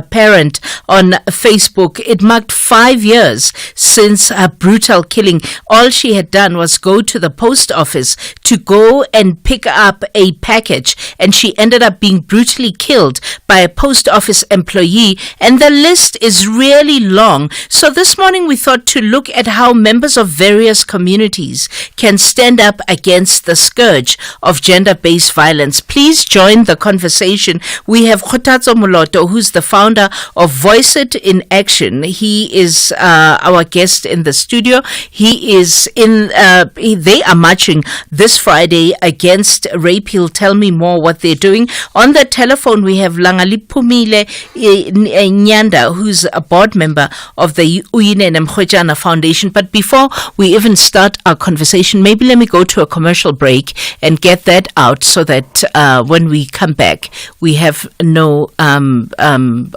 parent on Facebook. It marked 5 years since her brutal killing. All she had done was go to the post office to go and pick up a package, and she ended up being brutally killed by a post office employee, and the list is really long. So this morning we thought to look at how members of various communities can stand up against the scourge of gender-based violence. Please join the conversation. We have Kgotatso Moloto, who's the founder of Voice It in Action. He is our guest in the studio. He is they are marching this Friday against rape. He'll tell me more what they're doing. On the telephone, we have Langalipumile Nyanda, who's a board member of the Uyinene Mkhwejana Foundation. But before we even start our conversation, maybe let me go to a commercial break and get that out so that when we come back, we have no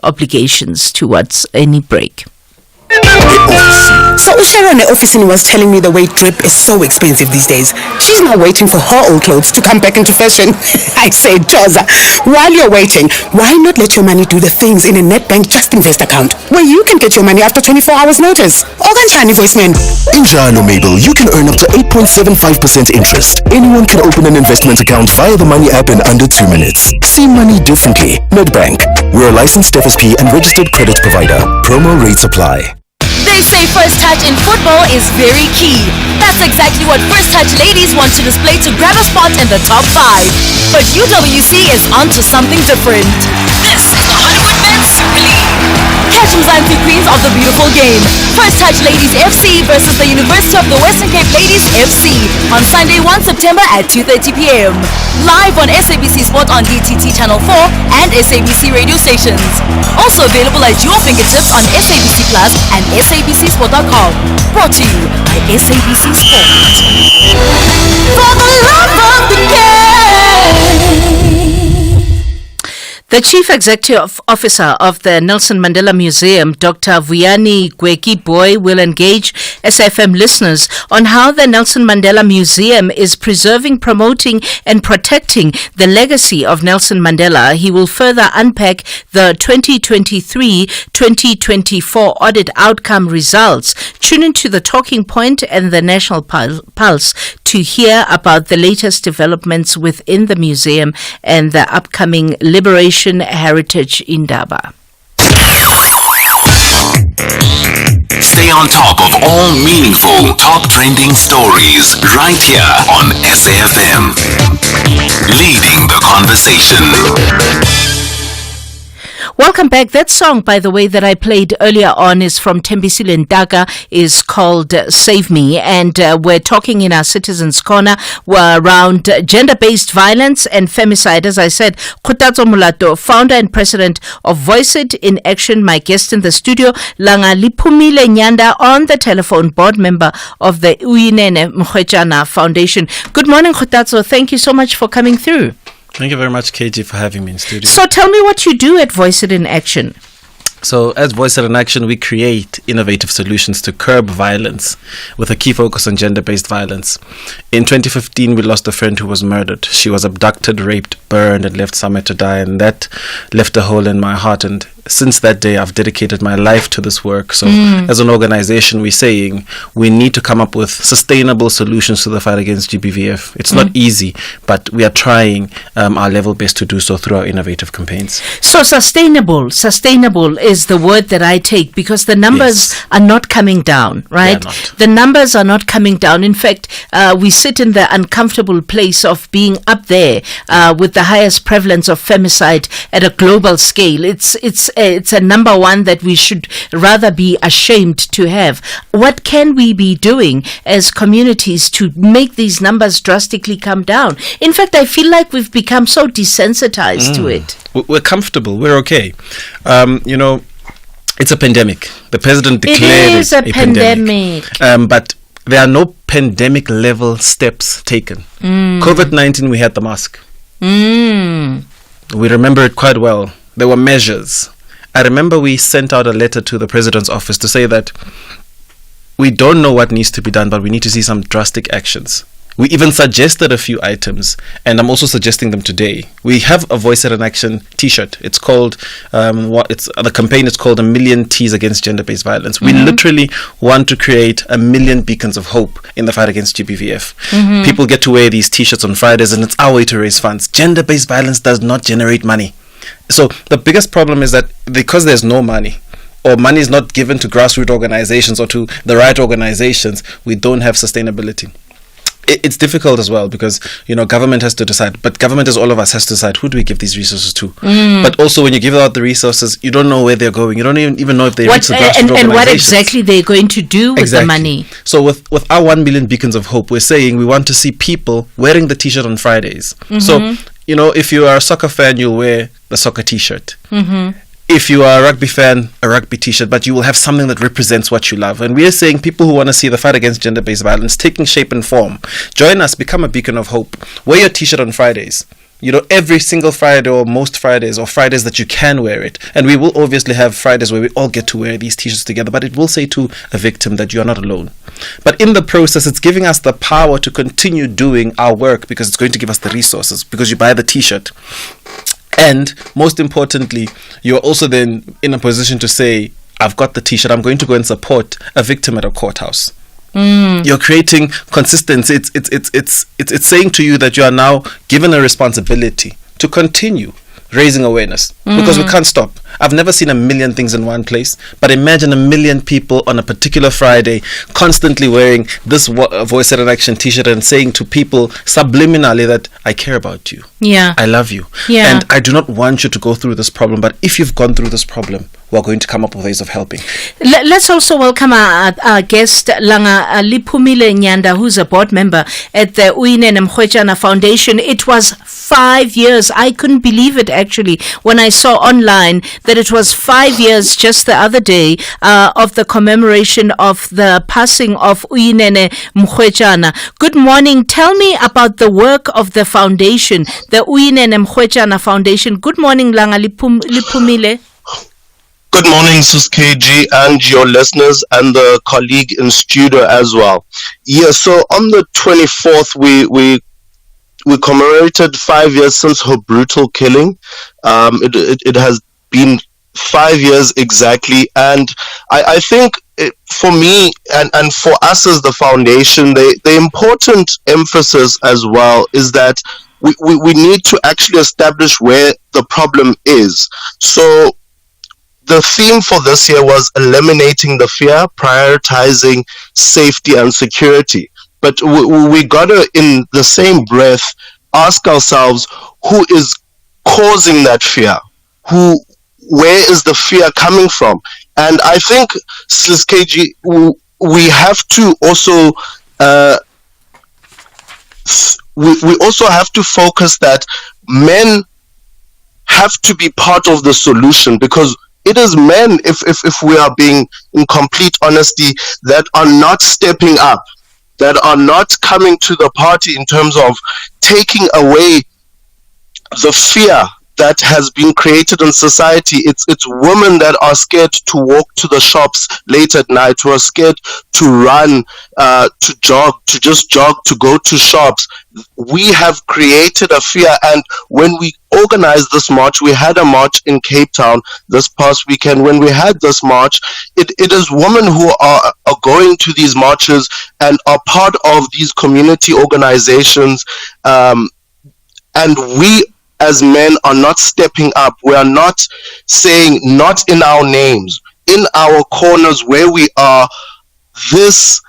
obligations towards any break. So Sharon at office was telling me the way drip is so expensive these days. She's now waiting for her old clothes to come back into fashion. I say, Joza, while you're waiting, why not let your money do the things in a Netbank Just Invest account, where you can get your money after 24 hours notice? Oganjani voiceman. In Jano Mabel, you can earn up to 8.75% interest. Anyone can open an investment account via the Money app in under 2 minutes. See money differently. Netbank. We're a licensed FSP and registered credit provider. Promo rates apply. They say first touch in football is very key. That's exactly what First Touch ladies want to display to grab a spot in the top 5. But UWC is onto something different. This is the Hollywood Men's Super League. Catch Mzansi Queens of the beautiful game. First Touch Ladies FC versus the University of the Western Cape Ladies FC on Sunday 1 September at 2:30 p.m. Live on SABC Sport on DTT Channel 4 and SABC radio stations. Also available at your fingertips on SABC Plus and SABCsport.com. Brought to you by SABC Sport. For the love of the game. The Chief Executive Officer of the Nelson Mandela Museum, Dr. Vuyani Gweki Boy, will engage SAfm listeners on how the Nelson Mandela Museum is preserving, promoting and protecting the legacy of Nelson Mandela. He will further unpack the 2023-2024 audit outcome results. Tune into the Talking Point and the National Pulse to hear about the latest developments within the museum and the upcoming Liberation Heritage Indaba. Stay on top of all meaningful, top trending stories right here on SAfm. Leading the conversation. Welcome back. That song, by the way, that I played earlier on is from Tembisile Ntaka, is called Save Me. And we're talking in our Citizens Corner around gender-based violence and femicide. As I said, Kgotatso Moloto, founder and president of Voice It in Action, my guest in the studio. Langalipumile Nyanda on the telephone, board member of the Uyinene Mkhwejana Foundation. Good morning, Kgotatso. Thank you so much for coming through. Thank you very much, KG, for having me in studio. So tell me what you do at Voice It in Action. So as Voice It in Action, we create innovative solutions to curb violence with a key focus on gender-based violence. In 2015, we lost a friend who was murdered. She was abducted, raped, burned, and left somewhere to die, and that left a hole in my heart. And since that day, I've dedicated my life to this work. So as an organization, we're saying we need to come up with sustainable solutions to the fight against GBVF. It's not easy, but we are trying our level best to do so through our innovative campaigns. So sustainable is the word that I take, because the numbers are not coming down, right? The numbers are not coming down. In fact, we sit in the uncomfortable place of being up there with the highest prevalence of femicide at a global scale. It's a number one that we should rather be ashamed to have. What can we be doing as communities to make these numbers drastically come down? In fact, I feel like we've become so desensitized to it. We're comfortable. We're okay. It's a pandemic. The president declared it is a pandemic. But there are no pandemic level steps taken. COVID-19, we had the mask. We remember it quite well. There were measures. I remember we sent out a letter to the president's office to say that we don't know what needs to be done, but we need to see some drastic actions. We even suggested a few items, and I'm also suggesting them today. We have a Voice at an Action t-shirt. It's called, the campaign is called 1,000,000 T's Against Gender-Based Violence. We literally want to create 1,000,000 beacons of hope in the fight against GBVF. People get to wear these t-shirts on Fridays, and it's our way to raise funds. Gender-based violence does not generate money. So the biggest problem is that because there's no money, or money is not given to grassroots organizations or to the right organizations, we don't have sustainability. It's difficult as well because, government has to decide. But government, as all of us, has to decide who do we give these resources to. But also when you give out the resources, you don't know where they're going. You don't even know if they reach the grassroots organizations. And what exactly they're going to do with the money. So with our 1,000,000 Beacons of Hope, we're saying we want to see people wearing the T-shirt on Fridays. So, if you are a soccer fan, you'll wear the soccer T-shirt. If you are a rugby fan, a rugby t-shirt, but you will have something that represents what you love. And we are saying people who want to see the fight against gender-based violence taking shape and form, join us, become a beacon of hope. Wear your t-shirt on Fridays. Every single Friday or most Fridays or Fridays that you can wear it. And we will obviously have Fridays where we all get to wear these t-shirts together, but it will say to a victim that you are not alone. But in the process, it's giving us the power to continue doing our work because it's going to give us the resources because you buy the t-shirt. And most importantly, you're also then in a position to say, I've got the t-shirt, I'm going to go and support a victim at a courthouse. You're creating consistency. It's saying to you that you are now given a responsibility to continue raising awareness because we can't stop. I've never seen 1,000,000 things in one place, but imagine 1,000,000 people on a particular Friday constantly wearing this Voice at an Action t-shirt and saying to people subliminally that I care about you. I love you. And I do not want you to go through this problem, but if you've gone through this problem, we're going to come up with ways of helping. Let's also welcome our guest, Langa Liphumile Nyanda, who's a board member at the Uyinene Mkhwetjana Foundation. It was 5 years. I couldn't believe it, actually, when I saw online that it was 5 years just the other day of the commemoration of the passing of Uyinene Mkhwetjana. Good morning. Tell me about the work of the foundation, the Uyinene Mkhwetjana Foundation. Good morning, Langa Liphumile. Good morning, Sis KG, and your listeners and the colleague in studio as well. So on the 24th, we commemorated 5 years since her brutal killing. It has been 5 years exactly, and I think for me and for us as the foundation, the important emphasis as well is that we need to actually establish where the problem is. So the theme for this year was eliminating the fear, prioritizing safety and security. But we gotta, in the same breath, ask ourselves, who is causing that fear? Where is the fear coming from? And I think, Sis KG, we have to also we also have to focus that men have to be part of the solution, because it is men, if we are being in complete honesty, that are not stepping up, that are not coming to the party in terms of taking away the fear that has been created in society. It's women that are scared to walk to the shops late at night, who are scared to run, to jog, to go to shops. We have created a fear, and when we organized this march, we had a march in Cape Town this past weekend. When we had this march, it is women who are going to these marches and are part of these community organizations, and we as men are not stepping up. We are not saying, not in our names, in our corners where we are, this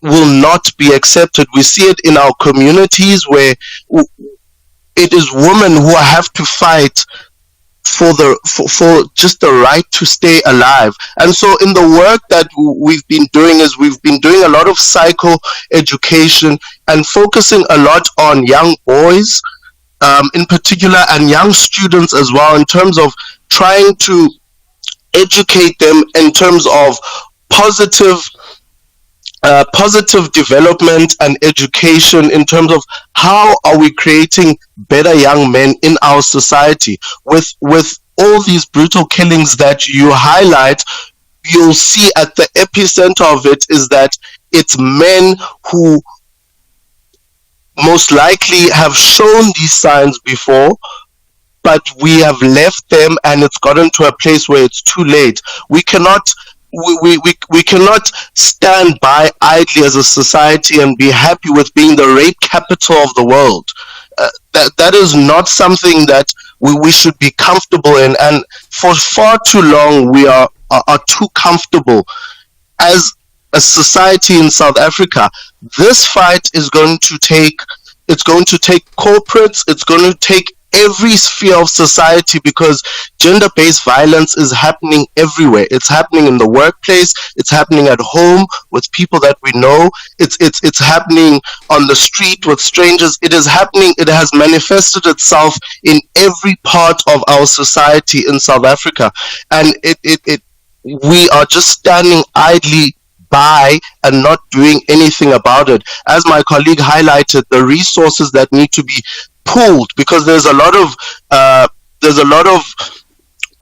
will not be accepted. We see it in our communities where it is women who have to fight for just the right to stay alive. And so in the work that we've been doing is we've been doing a lot of psycho education and focusing a lot on young boys in particular, and young students as well, in terms of trying to educate them in terms of positive development and education, in terms of how are we creating better young men in our society. With all these brutal killings that you highlight, you'll see at the epicenter of it is that it's men who most likely have shown these signs before, but we have left them, and it's gotten to a place where it's too late. We cannot stand by idly as a society and be happy with being the rape capital of the world. That is not something that we should be comfortable in, and for far too long we are too comfortable as a society in South Africa. This fight is going to take corporates, it's going to take every sphere of society, because gender-based violence is happening everywhere. It's happening in the workplace, it's happening at home with people that we know, it's happening on the street with strangers. It has manifested itself in every part of our society in South Africa, and we are just standing idly by and not doing anything about it. As my colleague highlighted, the resources that need to be pooled, because there's a lot of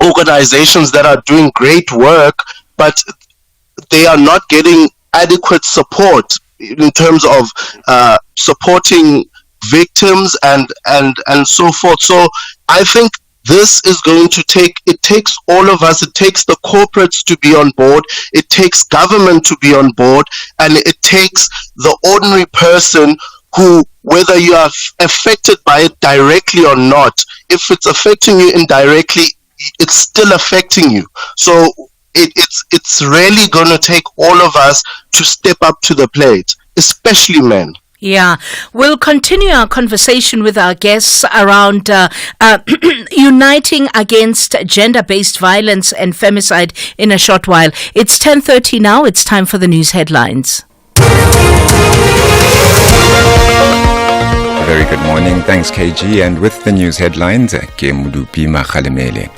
organizations that are doing great work, but they are not getting adequate support in terms of supporting victims and so forth. So I think this is going to it takes all of us, it takes the corporates to be on board, it takes government to be on board, and it takes the ordinary person who, whether you are affected by it directly or not, if it's affecting you indirectly, it's still affecting you. So it's really going to take all of us to step up to the plate, especially men. Yeah, we'll continue our conversation with our guests around uniting against gender-based violence and femicide in a short while. It's 10:30 now. It's time for the news headlines. Very good morning. Thanks, KG. And with the news headlines, ke Mudupi Makhalemele.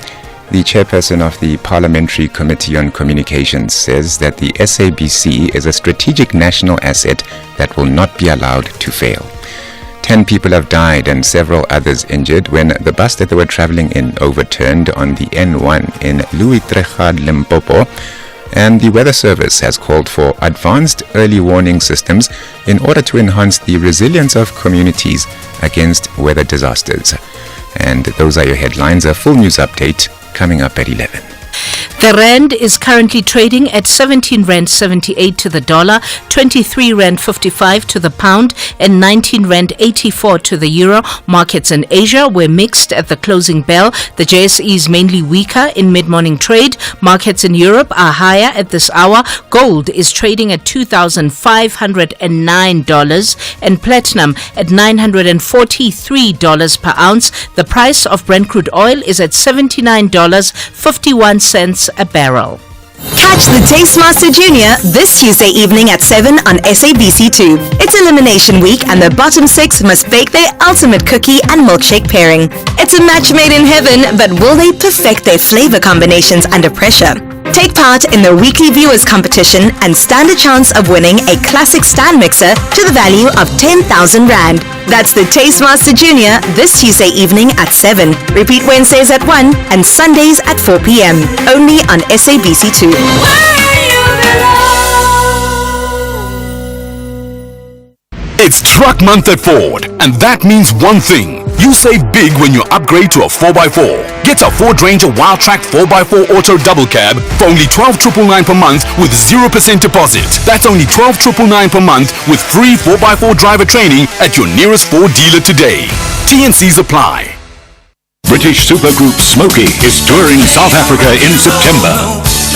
The chairperson of the Parliamentary Committee on Communications says that the SABC is a strategic national asset that will not be allowed to fail. 10 people have died and several others injured when the bus that they were traveling in overturned on the N1 in Louis Trechard, Limpopo. And the Weather Service has called for advanced early warning systems in order to enhance the resilience of communities against weather disasters. And those are your headlines. A full news update coming up at 11. The rand is currently trading at 17 rand 78 to the dollar, 23 rand 55 to the pound, and 19 rand 84 to the euro. Markets in Asia were mixed at the closing bell. The JSE is mainly weaker in mid-morning trade. Markets in Europe are higher at this hour. Gold is trading at $2,509 and platinum at $943 per ounce. The price of Brent crude oil is at $79.51 a barrel. Catch the Tastemaster Junior this Tuesday evening at 7 on SABC2. It's Elimination Week and the bottom 6 must bake their ultimate cookie and milkshake pairing. It's a match made in heaven, but will they perfect their flavor combinations under pressure? Take part in the weekly viewers competition and stand a chance of winning a classic stand mixer to the value of 10,000 Rand. That's the Tastemaster Junior this Tuesday evening at 7. Repeat Wednesdays at 1 and Sundays at 4 p.m. Only on SABC2. It's Truck Month at Ford, and that means one thing. You save big when you upgrade to a 4x4. Get a Ford Ranger Wildtrak 4x4 Auto Double Cab for only 12,999 per month with 0% deposit. That's only 12,999 per month with free 4x4 driver training at your nearest Ford dealer today. T&Cs apply. British supergroup Smokey is touring South Africa in September.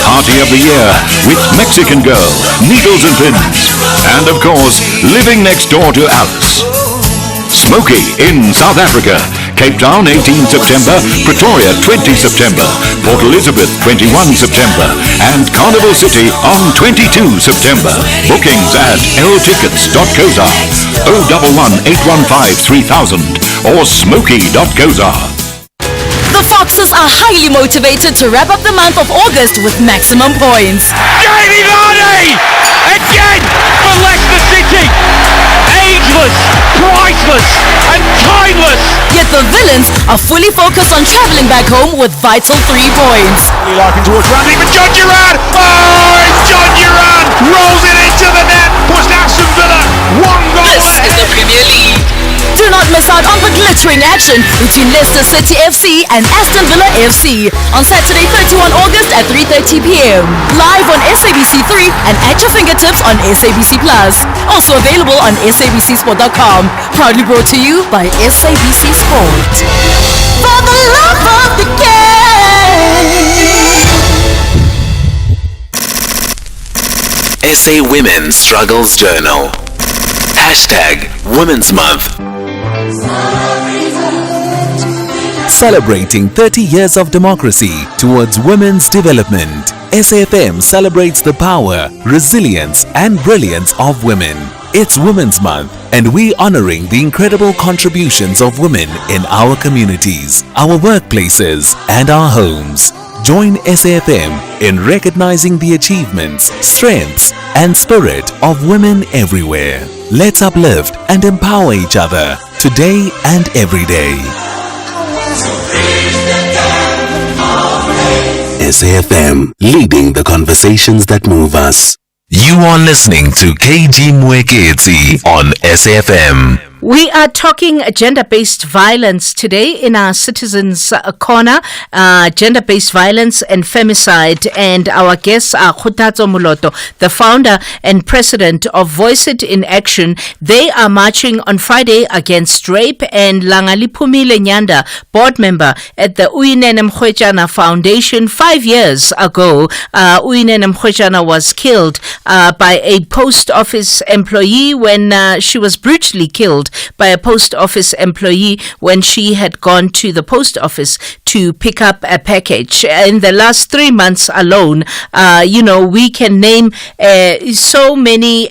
Party of the Year with Mexican Girl, Needles and Pins, and of course, living next door to Alice. Smokey in South Africa, Cape Town 18 September, Pretoria 20 September, Port Elizabeth 21 September, and Carnival City on 22 September. Bookings at ltickets.coza, 011 815 3000 or smokey.coza. The Foxes are highly motivated to wrap up the month of August with maximum points. Jamie Vardy! Again for Leicester City! Ageless, priceless, and timeless! Yet the villains are fully focused on travelling back home with vital 3 points. Larkin towards Randy, but John Duran! Oh, it's John Duran! Rolls it into the net, puts Aston Villa 1 goal This is the Premier League. Do not miss out on the glittering action between Leicester City FC and Aston Villa FC on Saturday 31 August at 3:30 p.m. Live on SABC3 and at your fingertips on SABC Plus. Also available on SABCsport.com. Proudly brought to you by SABC Sport. For the love of the game. SA Women Struggles Journal. Hashtag Women's Month. Celebrating 30 years of democracy towards women's development, SAfm celebrates the power, resilience and brilliance of women. It's Women's Month and we honoring the incredible contributions of women in our communities, our workplaces and our homes. Join SAfm in recognizing the achievements, strengths and spirit of women everywhere. Let's uplift and empower each other today and every day. SAfm, leading the conversations that move us. You are listening to KG Mwekezi on SAfm. We are talking gender-based violence today in our Citizens Corner, gender-based violence and femicide. And our guests are Khutazo Muloto, the founder and president of Voice It in Action. They are marching on Friday against rape. And Langalipumile Nyanda, board member at the Uyinene Mkhwejana Foundation. 5 years ago, Uyinene Mkhwejana was killed by a post office employee when she was brutally killed by a post office employee when she had gone to the post office to pick up a package. In the last 3 months alone, we can name so many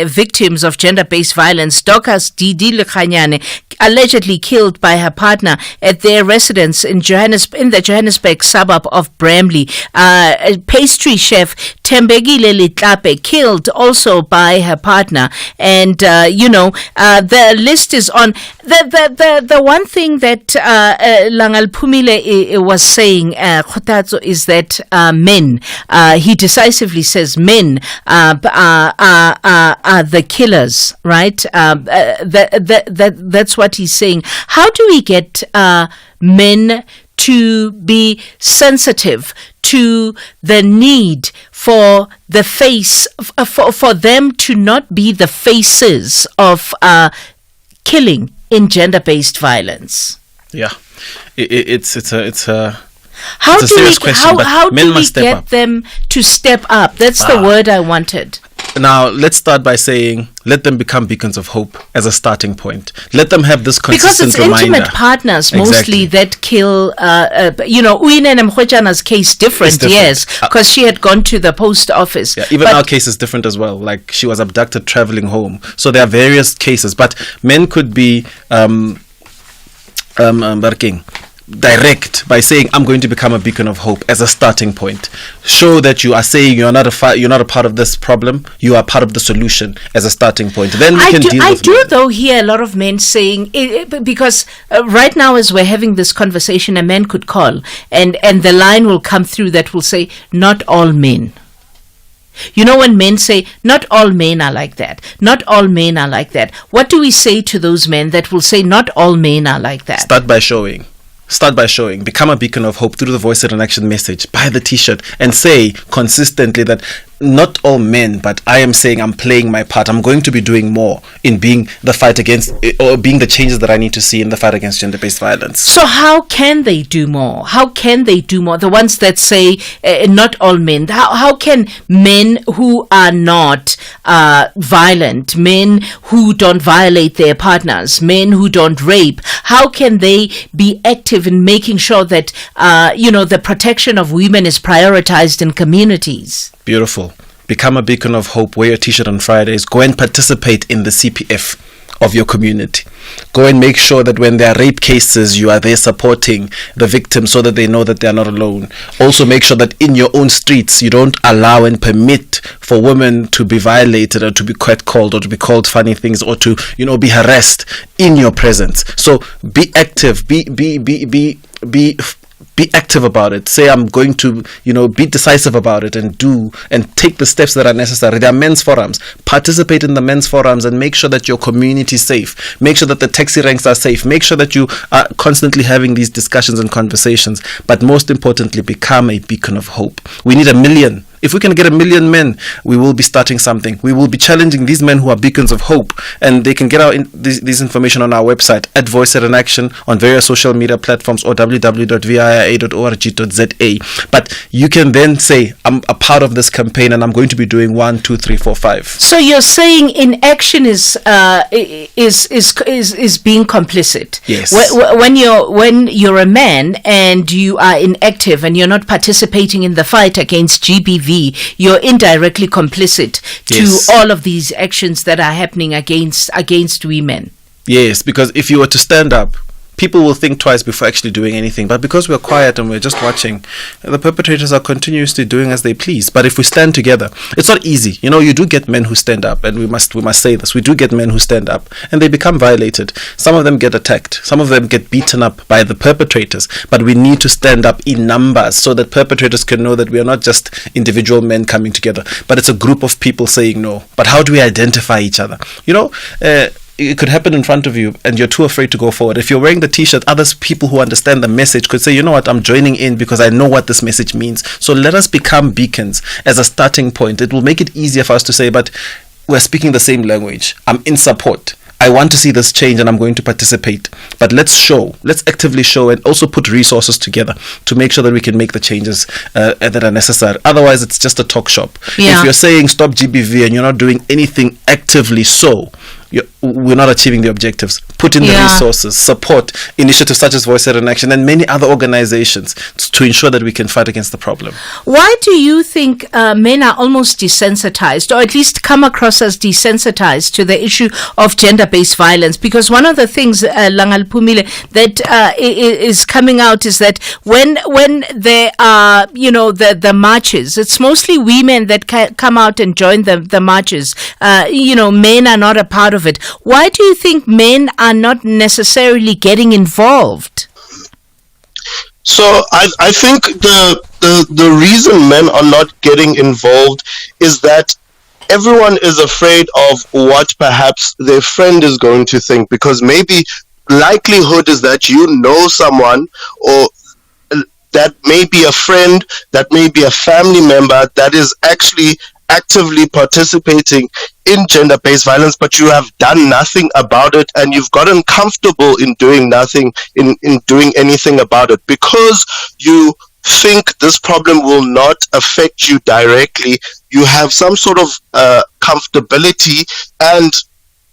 victims of gender-based violence. Dokas Didi Lekhanyane, allegedly killed by her partner at their residence in the Johannesburg suburb of Bramley. Pastry chef Tembegile Litlape, killed also by her partner. And the list is on. The one thing that Langal Pumile was saying, Khutazo, is that men, he decisively says men are the killers, right? That's what he's saying. How do we get men to be sensitive to the need for the face, for them to not be the faces of killing in gender-based violence? Yeah, it's a how it's a serious question, but how men do we must step get up. them to step up? That's the word I wanted. Now, let's start by saying, let them become beacons of hope as a starting point. Let them have this consistent because it's reminder. intimate partners mostly that kill. Uyinene Mkhwejana's case different, yes, because she had gone to the post office. Yeah, even our case is different as well. Like, she was abducted traveling home. So there are various cases, but men could be direct by saying I'm going to become a beacon of hope as a starting point. Show that you are saying you're not a part of this problem, you are part of the solution as a starting point. Then we can deal with I do though hear a lot of men saying because right now as we're having this conversation, a man could call and the line will come through that will say not all men. You know, when men say not all men are like that, not all men are like that, what do we say to those men that will say not all men are like that? Start by showing. Become a beacon of hope through the Voice It in Action message. Buy the t-shirt and say consistently that not all men, but I am saying I'm playing my part. I'm going to be doing more in being the fight against, or being the changes that I need to see in the fight against gender-based violence. So how can they do more? How can they do more? The ones that say not all men. How can men who are not violent, men who don't violate their partners, men who don't rape, how can they be active in making sure that the protection of women is prioritized in communities? Beautiful. Become a beacon of hope. Wear your t-shirt on Fridays. Go and participate in the CPF of your community. Go and make sure that when there are rape cases, you are there supporting the victim so that they know that they are not alone. Also make sure that in your own streets, you don't allow and permit for women to be violated or to be catcalled or to be called funny things or to, be harassed in your presence. So be active. Be active about it. Say I'm going to, be decisive about it and take the steps that are necessary. There are men's forums. Participate in the men's forums and make sure that your community is safe. Make sure that the taxi ranks are safe. Make sure that you are constantly having these discussions and conversations. But most importantly, become a beacon of hope. We need 1 million. If we can get 1 million men, we will be starting something. We will be challenging these men who are beacons of hope, and they can get this information on our website at Voice It in Action, on various social media platforms, or www.via.org.za. But you can then say, I'm a part of this campaign and I'm going to be doing 1, 2, 3, 4, 5. So you're saying inaction is being complicit. Yes. When you're a man and you are inactive and you're not participating in the fight against GBV, you're indirectly complicit to all of these actions that are happening against women. Yes, because if you were to stand up, people will think twice before actually doing anything. But because we're quiet and we're just watching, the perpetrators are continuously doing as they please. But if we stand together, it's not easy. You do get men who stand up, and we must say this. We do get men who stand up and they become violated. Some of them get attacked. Some of them get beaten up by the perpetrators. But we need to stand up in numbers so that perpetrators can know that we are not just individual men coming together, but it's a group of people saying no. But how do we identify each other? It could happen in front of you and you're too afraid to go forward. If you're wearing the t-shirt, others people who understand the message could say, you know what, I'm joining in because I know what this message means. So let us become beacons as a starting point. It will make it easier for us to say, but we're speaking the same language. I'm in support. I want to see this change and I'm going to participate. But let's actively show and also put resources together to make sure that we can make the changes that are necessary. Otherwise, it's just a talk shop. Yeah. If you're saying stop GBV and you're not doing anything actively we're not achieving the objectives. Put in the resources, support initiatives such as Voice It in Action and many other organizations to ensure that we can fight against the problem. Why do you think men are almost desensitized, or at least come across as desensitized to the issue of gender-based violence? Because one of the things, Langal Pumile, that is coming out is that when there are, the marches, it's mostly women that come out and join the marches. Men are not a part of it. Why do you think men are not necessarily getting involved? So I think the reason men are not getting involved is that everyone is afraid of what perhaps their friend is going to think, because maybe likelihood is that someone, or that may be a friend, that may be a family member that is actually actively participating in gender-based violence, but you have done nothing about it, and you've gotten comfortable in doing nothing, in doing anything about it, because you think this problem will not affect you directly. You have some sort of comfortability, and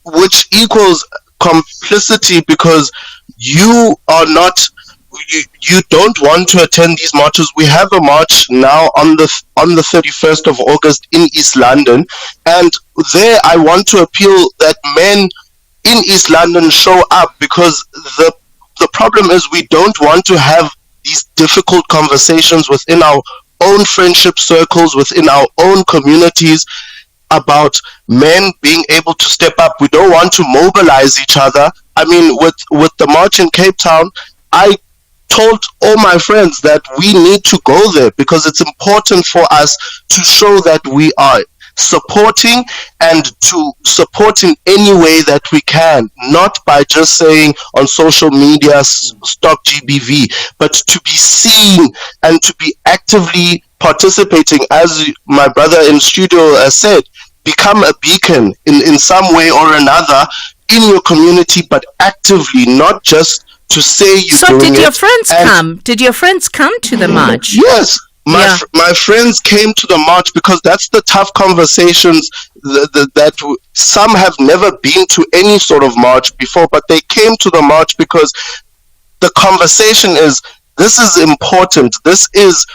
which equals complicity, because you are not. You don't want to attend these marches. We have a march now on the 31st of August in East London, and there I want to appeal that men in East London show up, because the the problem is we don't want to have these difficult conversations within our own friendship circles, within our own communities, about men being able to step up. We don't want to mobilize each other. I mean, with the march in Cape Town, I told all my friends that we need to go there because it's important for us to show that we are supporting and to support in any way that we can, not by just saying on social media stop GBV, but to be seen and to be actively participating, as my brother in studio said, become a beacon in some way or another in your community, but actively, not just to say you're so doing it. So did your friends come? Did your friends come to the march? Yes. My friends came to the march because that's the tough conversations that some have never been to any sort of march before, but they came to the march because the conversation is, this is important. This is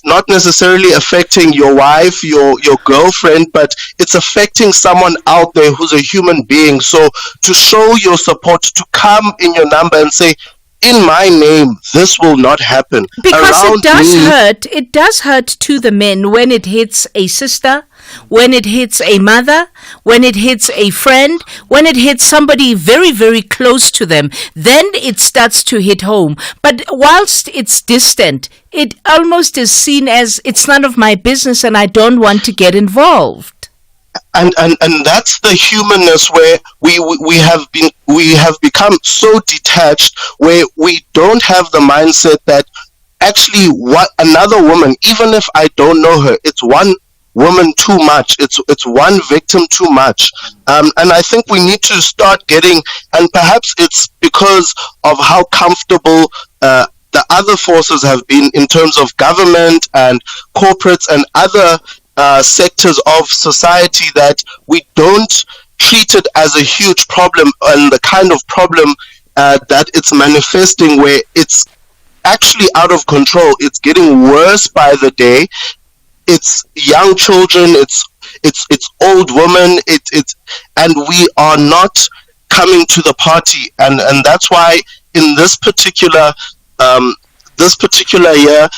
not necessarily affecting your wife, your girlfriend, but it's affecting someone out there who's a human being. So to show your support, to come in your number and say, in my name, this will not happen. Because it does hurt to the men when it hits a sister, when it hits a mother, when it hits a friend, when it hits somebody very, very close to them, then it starts to hit home. But whilst it's distant, it almost is seen as it's none of my business and I don't want to get involved. And that's the humanness where we have become so detached, where we don't have the mindset that actually what another woman, even if I don't know her, it's one woman too much, it's one victim too much. And I think we need to start getting, and perhaps it's because of how comfortable the other forces have been in terms of government and corporates and other sectors of society, that we don't treat it as a huge problem, and the kind of problem that it's manifesting, where it's actually out of control. It's getting worse by the day. It's young children, it's old women, and we are not coming to the party, and that's why in this particular year,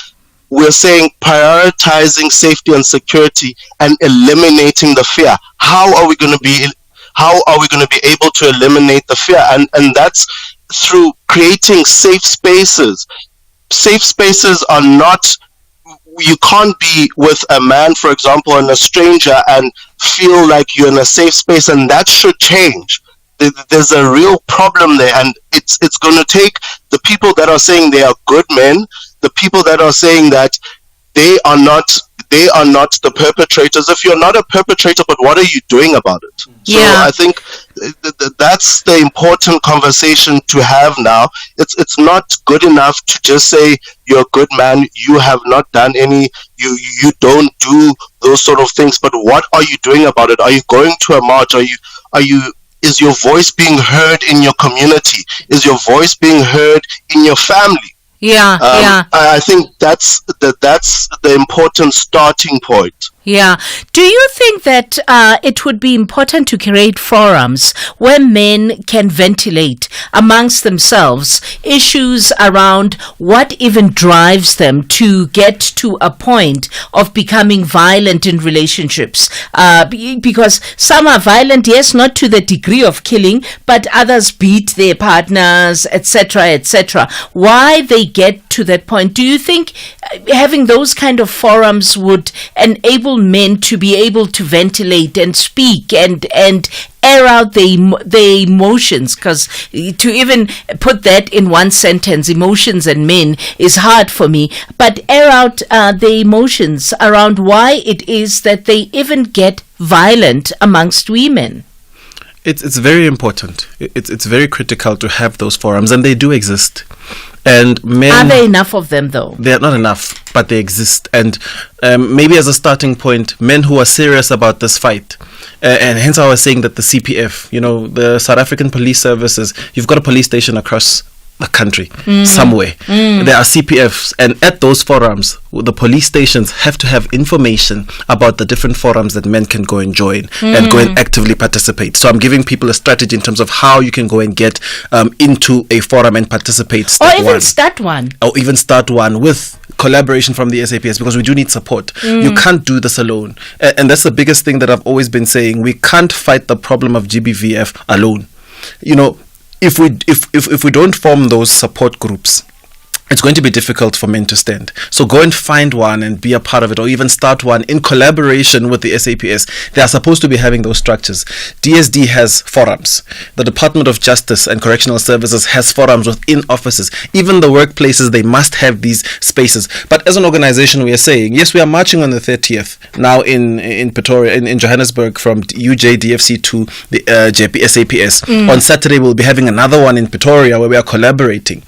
we're saying prioritizing safety and security and eliminating the fear. How are we going to be able to eliminate the fear? And that's through creating safe spaces. Safe spaces are not, you can't be with a man, for example, and a stranger and feel like you're in a safe space, and that should change. There's a real problem there, and it's going to take the people that are saying they are good men, the people that are saying that they are not the perpetrators. If you're not a perpetrator, but what are you doing about it? So I think that's the important conversation to have now. It's not good enough to just say you're a good man, you have not done any, you don't do those sort of things, but what are you doing about it? Are you going to a march? Is your voice being heard in your community? Is your voice being heard in your family? I think that's the important starting point. Yeah. Do you think that it would be important to create forums where men can ventilate amongst themselves issues around what even drives them to get to a point of becoming violent in relationships? Because some are violent, yes, not to the degree of killing, but others beat their partners, etc., etc. Why they get to that point? Do you think having those kind of forums would enable men to be able to ventilate and speak and air out their emotions? Because to even put that in one sentence, emotions and men, is hard for me, but air out their emotions around why it is that they even get violent amongst women. It's very important. It's very critical to have those forums, and they do exist. And men, are there enough of them, though? They are not enough, but they exist. And maybe as a starting point, men who are serious about this fight, and hence I was saying that the CPF, the South African Police Services, you've got a police station across the country somewhere. There are CPFs, and at those forums, the police stations have to have information about the different forums that men can go and join and go and actively participate. So I'm giving people a strategy in terms of how you can go and get into a forum and participate. Or even start one. Or even start one with collaboration from the SAPS, because we do need support. You can't do this alone. And that's the biggest thing that I've always been saying. We can't fight the problem of GBVF alone. You know, if we don't form those support groups, it's going to be difficult for men to stand. So go and find one and be a part of it, or even start one in collaboration with the SAPS. They are supposed to be having those structures. DSD has forums. The Department of Justice and Correctional Services has forums within offices. Even the workplaces, they must have these spaces. But as an organization, we are saying, yes, we are marching on the 30th now in Pretoria, in Johannesburg, from UJDFC to the SAPS. On Saturday, we'll be having another one in Pretoria where we are collaborating.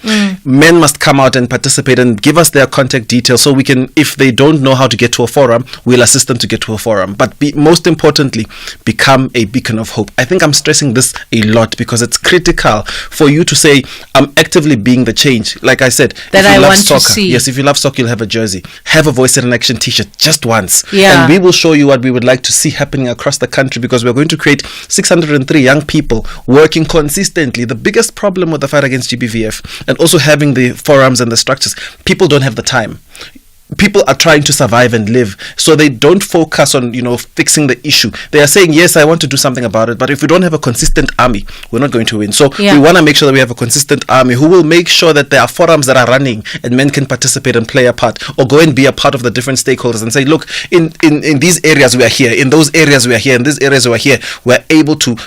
Men must come out and participate and give us their contact details, so we can, if they don't know how to get to a forum, we'll assist them to get to a forum. But most importantly, become a beacon of hope. I think I'm stressing this a lot because it's critical for you to say, I'm actively being the change. Like I said, that if you I love want soccer, to see. yes, if you love soccer, you'll have a jersey. Have a Voice in Action t-shirt just once. Yeah. And we will show you what we would like to see happening across the country, because we're going to create 603 young people working consistently. The biggest problem with the fight against GBVF and also having the forums and the structures, people don't have the time. People are trying to survive and live, so they don't focus on, fixing the issue. They are saying, yes, I want to do something about it, but if we don't have a consistent army, we're not going to win. So we want to make sure that we have a consistent army who will make sure that there are forums that are running and men can participate and play a part, or go and be a part of the different stakeholders and say, look, in these areas we are here, in those areas we are here, in these areas we are here, we're able to,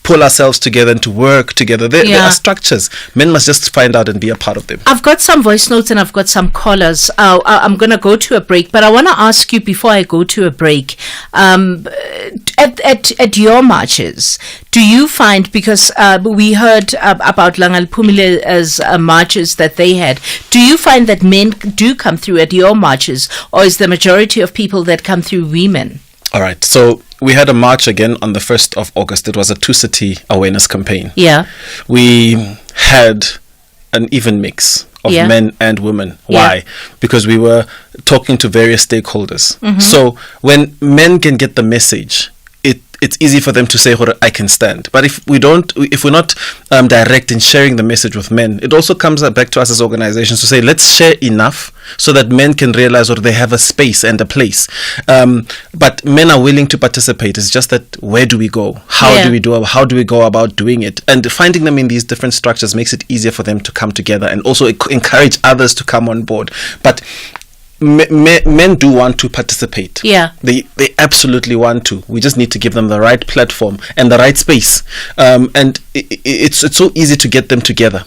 pull ourselves together and to work together. There are structures. Men must just find out and be a part of them. I've got some voice notes and I've got some callers. I'm going to go to a break, but I want to ask you before I go to a break, at your marches, do you find, because we heard about Langal Pumile's marches that they had, do you find that men do come through at your marches, or is the majority of people that come through women? All right. So we had a march again on the 1st of August. It was a two-city awareness campaign. Yeah. We had an even mix of men and women. Why? Because we were talking to various stakeholders. So when men can get the message, it's easy for them to say, I can stand. But if we're not direct in sharing the message with men, it also comes back to us as organizations to say, let's share enough so that men can realize they have a space and a place. But men are willing to participate. It's just that, where do we go? How do we go about doing it? And finding them in these different structures makes it easier for them to come together and also encourage others to come on board. But men do want to participate. They absolutely want to. We just need to give them the right platform and the right space. And it's so easy to get them together.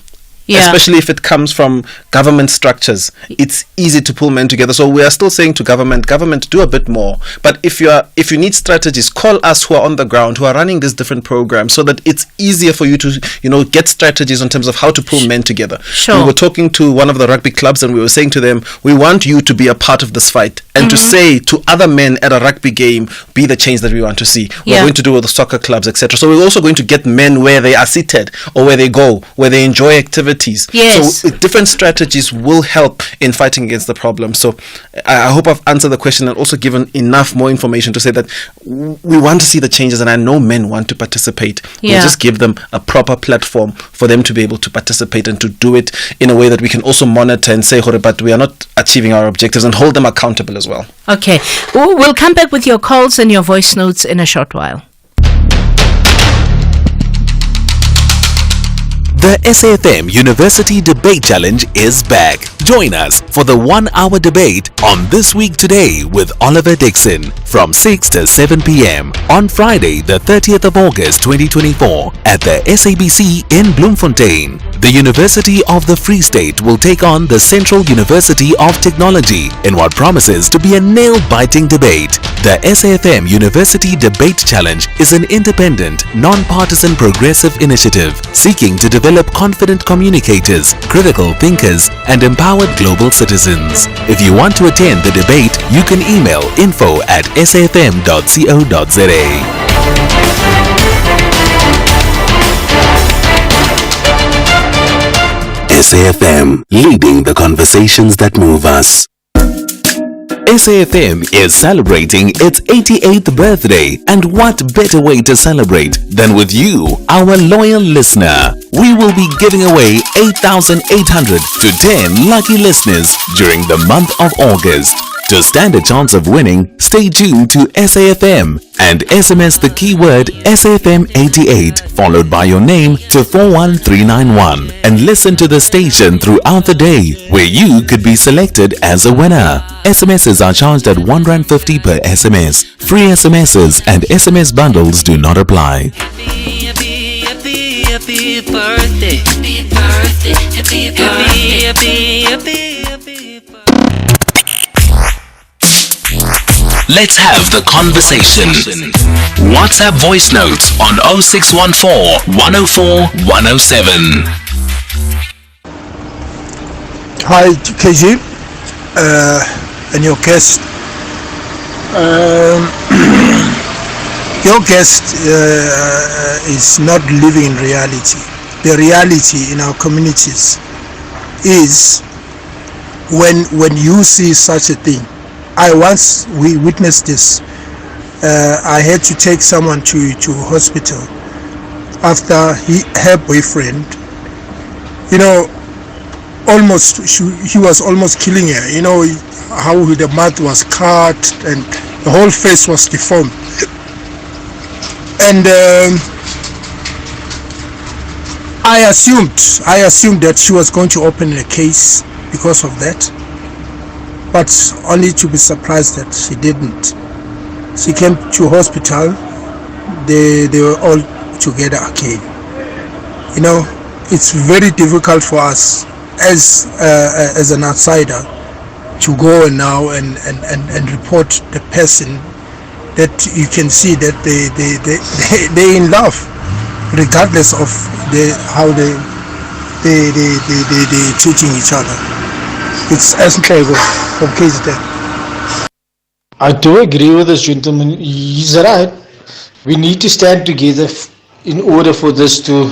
Especially if it comes from government structures, it's easy to pull men together. So we are still saying to government, do a bit more. But if you need strategies, call us who are on the ground, who are running these different programs, so that it's easier for you to get strategies in terms of how to pull men together. We were talking to one of the rugby clubs and we were saying to them, we want you to be a part of this fight and to say to other men at a rugby game, be the change that we want to see. We're going to do with the soccer clubs, etc. So we're also going to get men where they are seated or where they go, where they enjoy activities. So different strategies will help in fighting against the problem. So I hope I've answered the question and also given enough more information to say that we want to see the changes, and I know men want to participate. We'll just give them a proper platform for them to be able to participate and to do it in a way that we can also monitor and say, but we are not achieving our objectives, and hold them accountable as well. Okay. We'll come back with your calls and your voice notes in a short while. The SAfm University Debate Challenge is back. Join us for the 1-hour debate on This Week Today with Oliver Dixon from 6 to 7 p.m. on Friday, the 30th of August 2024 at the SABC in Bloemfontein. The University of the Free State will take on the Central University of Technology in what promises to be a nail-biting debate. The SAfm University Debate Challenge is an independent, non-partisan progressive initiative seeking to develop confident communicators, critical thinkers, and empowered global citizens. If you want to attend the debate, you can email info@safm.co.za. SAfm, leading the conversations that move us. SAfm is celebrating its 88th birthday, and what better way to celebrate than with you, our loyal listener. We will be giving away 8,800 to 10 lucky listeners during the month of August. To stand a chance of winning, stay tuned to SAfm and SMS the keyword SAfm88 followed by your name to 41391 and listen to the station throughout the day where you could be selected as a winner. SMSs are charged at R1.50 per SMS. Free SMSs and SMS bundles do not apply. Happy birthday, happy birthday, happy birthday, happy birthday. Let's have the conversation. WhatsApp voice notes on 0614 104 107. Hi, KG, and your guest. Your guest is not living in reality. The reality in our communities is when you see such a thing. We witnessed this. I had to take someone to hospital after her boyfriend, he was almost killing her. How the mouth was cut and the whole face was deformed. And I assumed that she was going to open a case because of that, but only to be surprised that she didn't. She came to hospital. They were all together again. It's very difficult for us as an outsider to go now and report the person that you can see that they're in love, regardless of how they treating each other. It's unclear from case to case. I do agree with this gentleman. He's right. We need to stand together in order for this to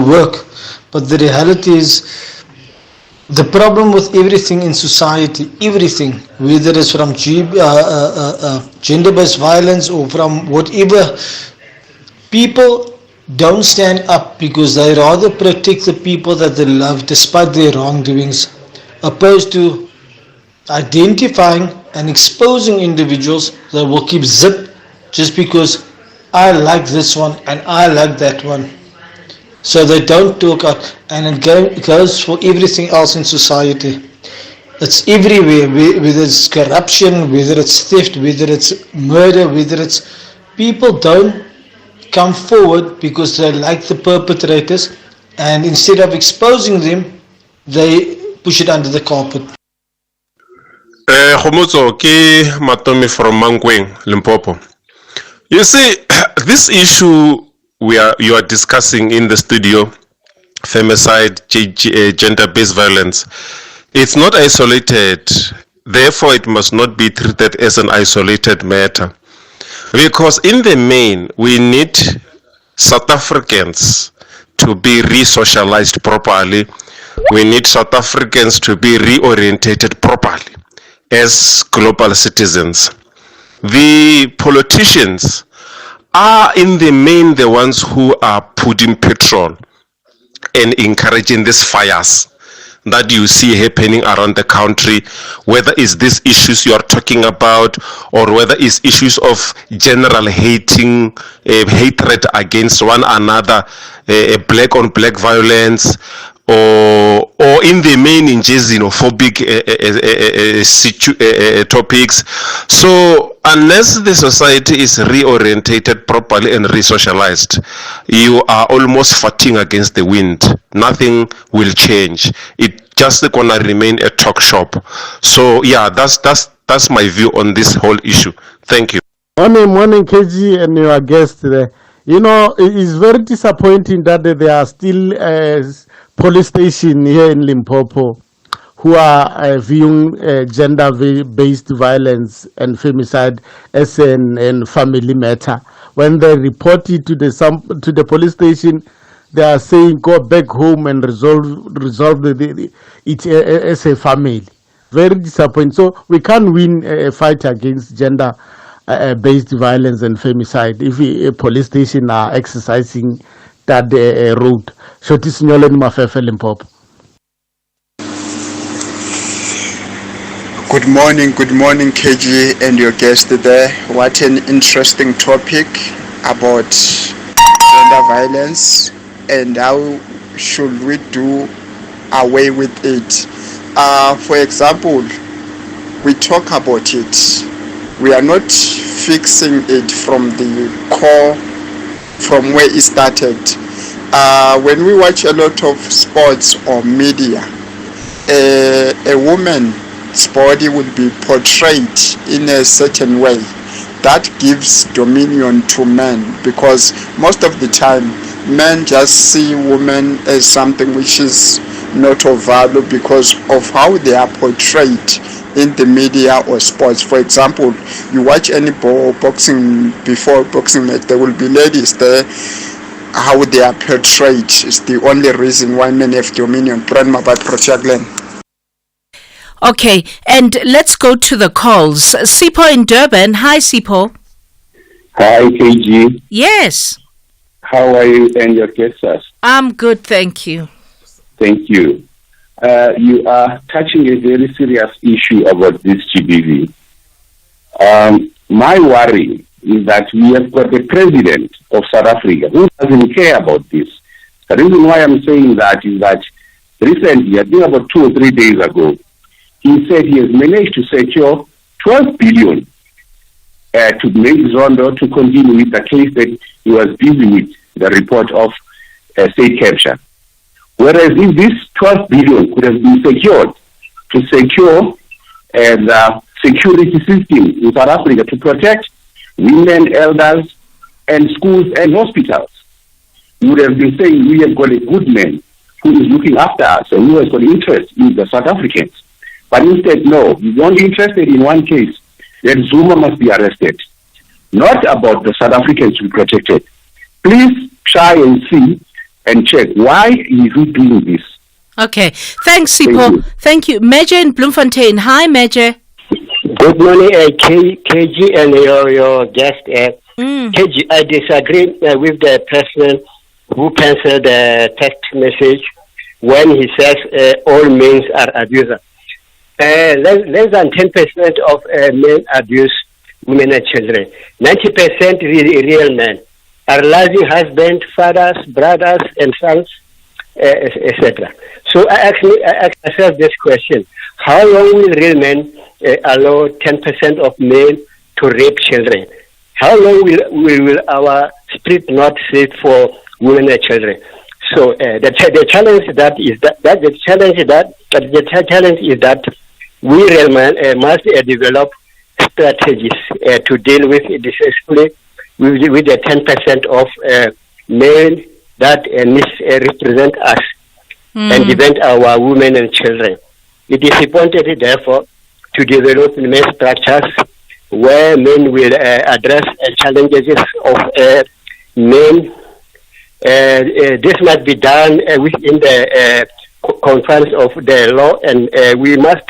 work. But the reality is, the problem with everything in society, everything, whether it's from gender-based violence or from whatever, people don't stand up because they rather protect the people that they love despite their wrongdoings, opposed to identifying and exposing individuals that will keep zip just because I like this one and I like that one. So they don't talk out, and it goes for everything else in society. It's everywhere, whether it's corruption, whether it's theft, whether it's murder, whether it's... People don't come forward because they like the perpetrators, and instead of exposing them, they push it under the carpet. Khomotso ke Matomi from Mankweng, Limpopo. You see, this issue you are discussing in the studio, femicide, gender-based violence, it's not isolated. Therefore, it must not be treated as an isolated matter. Because in the main, we need South Africans to be re-socialized properly. We need South Africans to be reorientated properly as global citizens. The politicians are in the main the ones who are putting petrol and encouraging these fires that you see happening around the country, whether it's these issues you are talking about or whether it's issues of general hatred against one another, black on black violence, or in the main in xenophobic topics. So unless the society is reorientated properly and re-socialized, you are almost fighting against the wind. Nothing will change. It just gonna remain a talk shop. So yeah, that's my view on this whole issue. Thank you. Morning, KG and your guest there. It's very disappointing that there are still police station here in Limpopo who are viewing gender-based violence and femicide as a family matter. When they report it to the police station, they are saying go back home and resolve it as a family. Very disappointing. So we can't win a fight against gender-based violence and femicide if a police station are exercising that road. Shotisinyole ni Mafefe Limpopo. Good morning, KG and your guest there. What an interesting topic about gender violence and how should we do away with it. For example, we talk about it. We are not fixing it from the core, from where it started. When we watch a lot of sports or media, a woman's body will be portrayed in a certain way that gives dominion to men, because most of the time men just see women as something which is not of value because of how they are portrayed in the media or sports. For example, you watch any boxing, before boxing match, there will be ladies there. How they are portrayed is the only reason why men have dominion. Okay, and let's go to the calls. Sipo in Durban. Hi, Sipo. Hi, KG. Yes. How are you and your guests? I'm good, thank you. Thank you. You are touching a very serious issue about this GBV. My worry is that we have got the president of South Africa who doesn't care about this. The reason why I'm saying that is that recently, I think about 2 or 3 days ago, he said he has managed to secure 12 billion to make Zondo to continue with the case that he was busy with, the report of state capture. Whereas if this 12 billion could have been secured to secure the security system in South Africa to protect women, elders, and schools and hospitals, we would have been saying we have got a good man who is looking after us and who has got interest in the South Africans. But instead, no, he's only interested in one case, that Zuma must be arrested, not about the South Africans to be protected. Please try and see and check why is he doing this. Okay, thanks, Sipo. Thank you. Major in Bloemfontein. Hi, Major. Good morning, KG and your guest. KG, I disagree with the person who penciled the text message when he says all men are abusers. Less than 10% of men abuse women and children. 90% real men are largely husbands, fathers, brothers, and sons, etc. So I ask myself this question: how long will real men allow 10% of men to rape children? How long will our spirit not sit for women and children? So the challenge is that we real men must develop strategies to deal with successfully with the 10% of men that misrepresent us and defend our women and children. It is important, therefore, to develop men structures where men will address challenges of men. This must be done within the confines of the law, and we must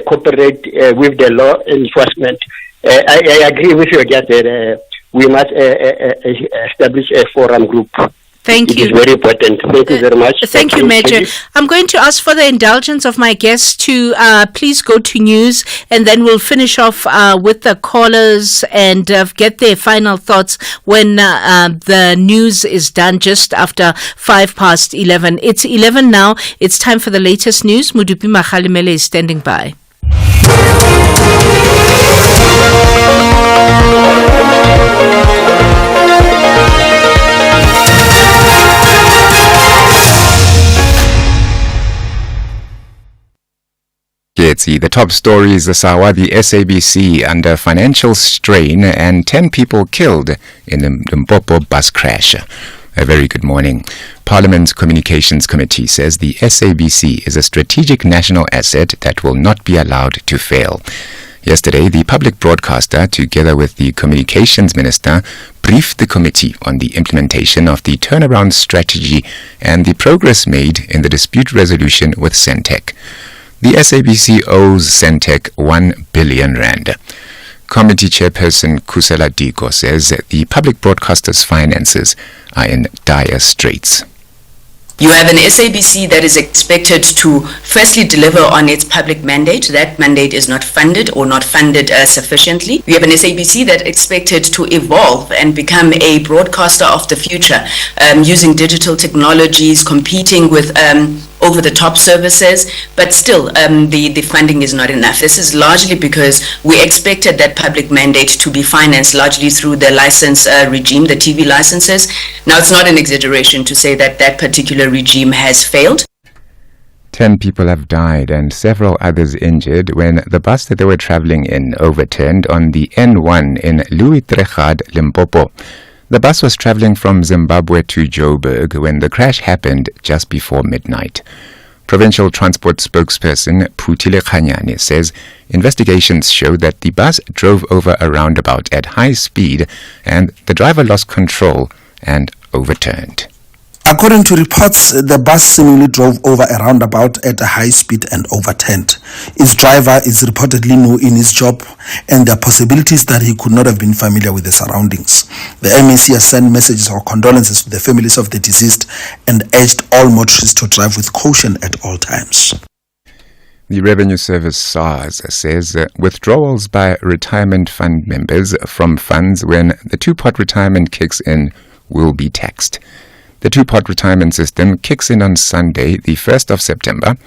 cooperate with the law enforcement. I agree with you, guest, that we must establish a forum group. Thank you. It is very important. Thank you very much. Thank you, Major. I'm going to ask for the indulgence of my guests to please go to news, and then we'll finish off with the callers and get their final thoughts when the news is done just after 11:05. It's 11 now. It's time for the latest news. Mudupi Makhalimele is standing by. The top story is the Sawadi SABC under financial strain and 10 people killed in the Limpopo bus crash. A very good morning. Parliament's Communications Committee says the SABC is a strategic national asset that will not be allowed to fail. Yesterday, the public broadcaster, together with the communications minister, briefed the committee on the implementation of the turnaround strategy and the progress made in the dispute resolution with Centec. The SABC owes Centec 1 billion rand. Committee chairperson Kusela Diko says that the public broadcaster's finances are in dire straits. You have an SABC that is expected to firstly deliver on its public mandate. That mandate is not funded or not funded sufficiently. You have an SABC that is expected to evolve and become a broadcaster of the future, using digital technologies, competing with over-the-top services, but still the funding is not enough. This is largely because we expected that public mandate to be financed largely through the license regime, the TV licenses. Now, it's not an exaggeration to say that that particular regime has failed. 10 people have died and several others injured when the bus that they were traveling in overturned on the N1 in Louis Trechard, Limpopo. The bus was traveling from Zimbabwe to Joburg when the crash happened just before midnight. Provincial Transport spokesperson Phutile Khanyane says investigations show that the bus drove over a roundabout at high speed and the driver lost control and overturned. According to reports, the bus seemingly drove over a roundabout at a high speed and overturned. Its driver is reportedly new in his job, and there are possibilities that he could not have been familiar with the surroundings. The MAC has sent messages of condolences to the families of the deceased and urged all motorists to drive with caution at all times. The Revenue Service SARS says withdrawals by retirement fund members from funds when the two-pot retirement kicks in will be taxed. The two-pot retirement system kicks in on Sunday, the 1st of September.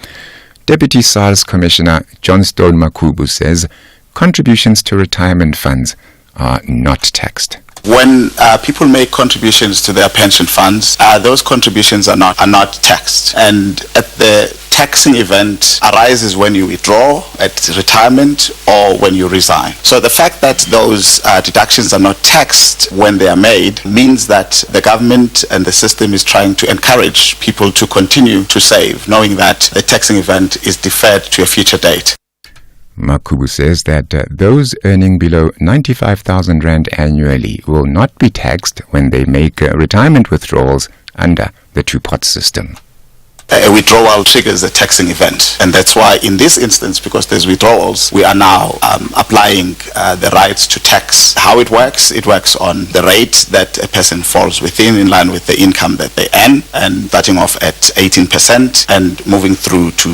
Deputy SARS Commissioner Johnstone Makubu says contributions to retirement funds are not taxed. When people make contributions to their pension funds, those contributions are not taxed. And at the taxing event arises when you withdraw at retirement or when you resign. So the fact that those deductions are not taxed when they are made means that the government and the system is trying to encourage people to continue to save, knowing that the taxing event is deferred to a future date. Makubu says that those earning below 95,000 rand annually will not be taxed when they make retirement withdrawals under the two-pot system. A withdrawal triggers a taxing event, and that's why in this instance, because there's withdrawals, we are now applying the rights to tax. How it works on the rate that a person falls within in line with the income that they earn, and starting off at 18% and moving through to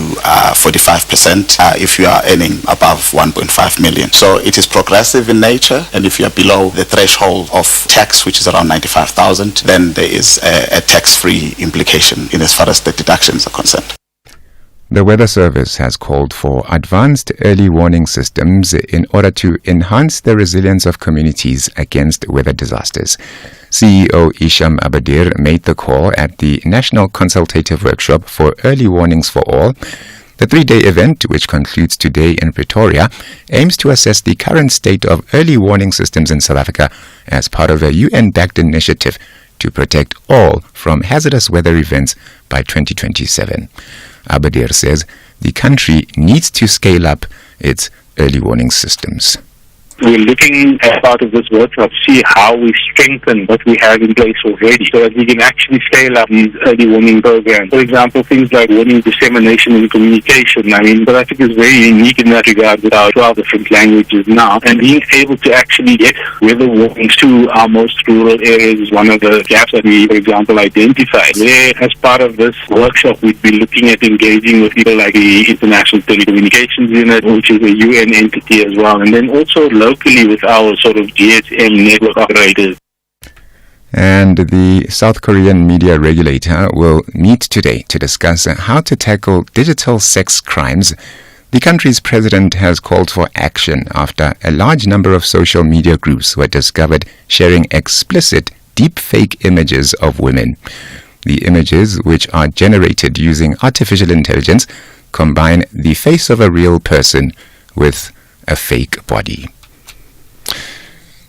45% if you are earning above 1.5 million. So it is progressive in nature, and if you are below the threshold of tax, which is around 95,000, then there is a tax-free implication in as far as the deduction are concerned. The Weather Service has called for advanced early warning systems in order to enhance the resilience of communities against weather disasters. CEO Isham Abadir made the call at the National Consultative Workshop for Early Warnings for All. The three-day event, which concludes today in Pretoria, aims to assess the current state of early warning systems in South Africa as part of a UN-backed initiative to protect all from hazardous weather events by 2027. Abadir says the country needs to scale up its early warning systems. We're looking as part of this workshop to see how we strengthen what we have in place already so that we can actually scale up these early warning programs. For example, things like warning dissemination and communication. South Africa is very unique in that regard with our 12 different languages now, and being able to actually get weather warnings to our most rural areas is one of the gaps that we, for example, identified. Where, as part of this workshop, we'd be looking at engaging with people like the International Telecommunications Unit, which is a UN entity as well, and then also locally with our sort of GSM network operators. And the South Korean media regulator will meet today to discuss how to tackle digital sex crimes. The country's president has called for action after a large number of social media groups were discovered sharing explicit deepfake images of women. The images, which are generated using artificial intelligence, combine the face of a real person with a fake body.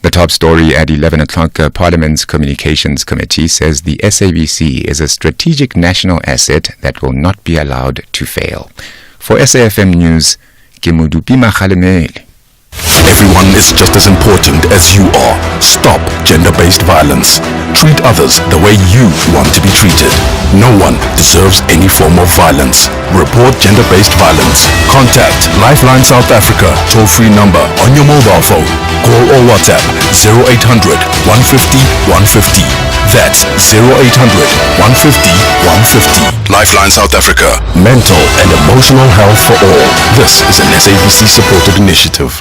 The top story at 11 o'clock, Parliament's Communications Committee says the SABC is a strategic national asset that will not be allowed to fail. For SAfm News, Kemudupi Makhalemele. Everyone is just as important as you are. Stop gender-based violence. Treat others the way you want to be treated. No one deserves any form of violence. Report gender-based violence. Contact Lifeline South Africa toll-free number on your mobile phone. Call or WhatsApp 0800 150 150. That's 0800 150 150. Lifeline South Africa. Mental and emotional health for all. This is an SABC-supported initiative.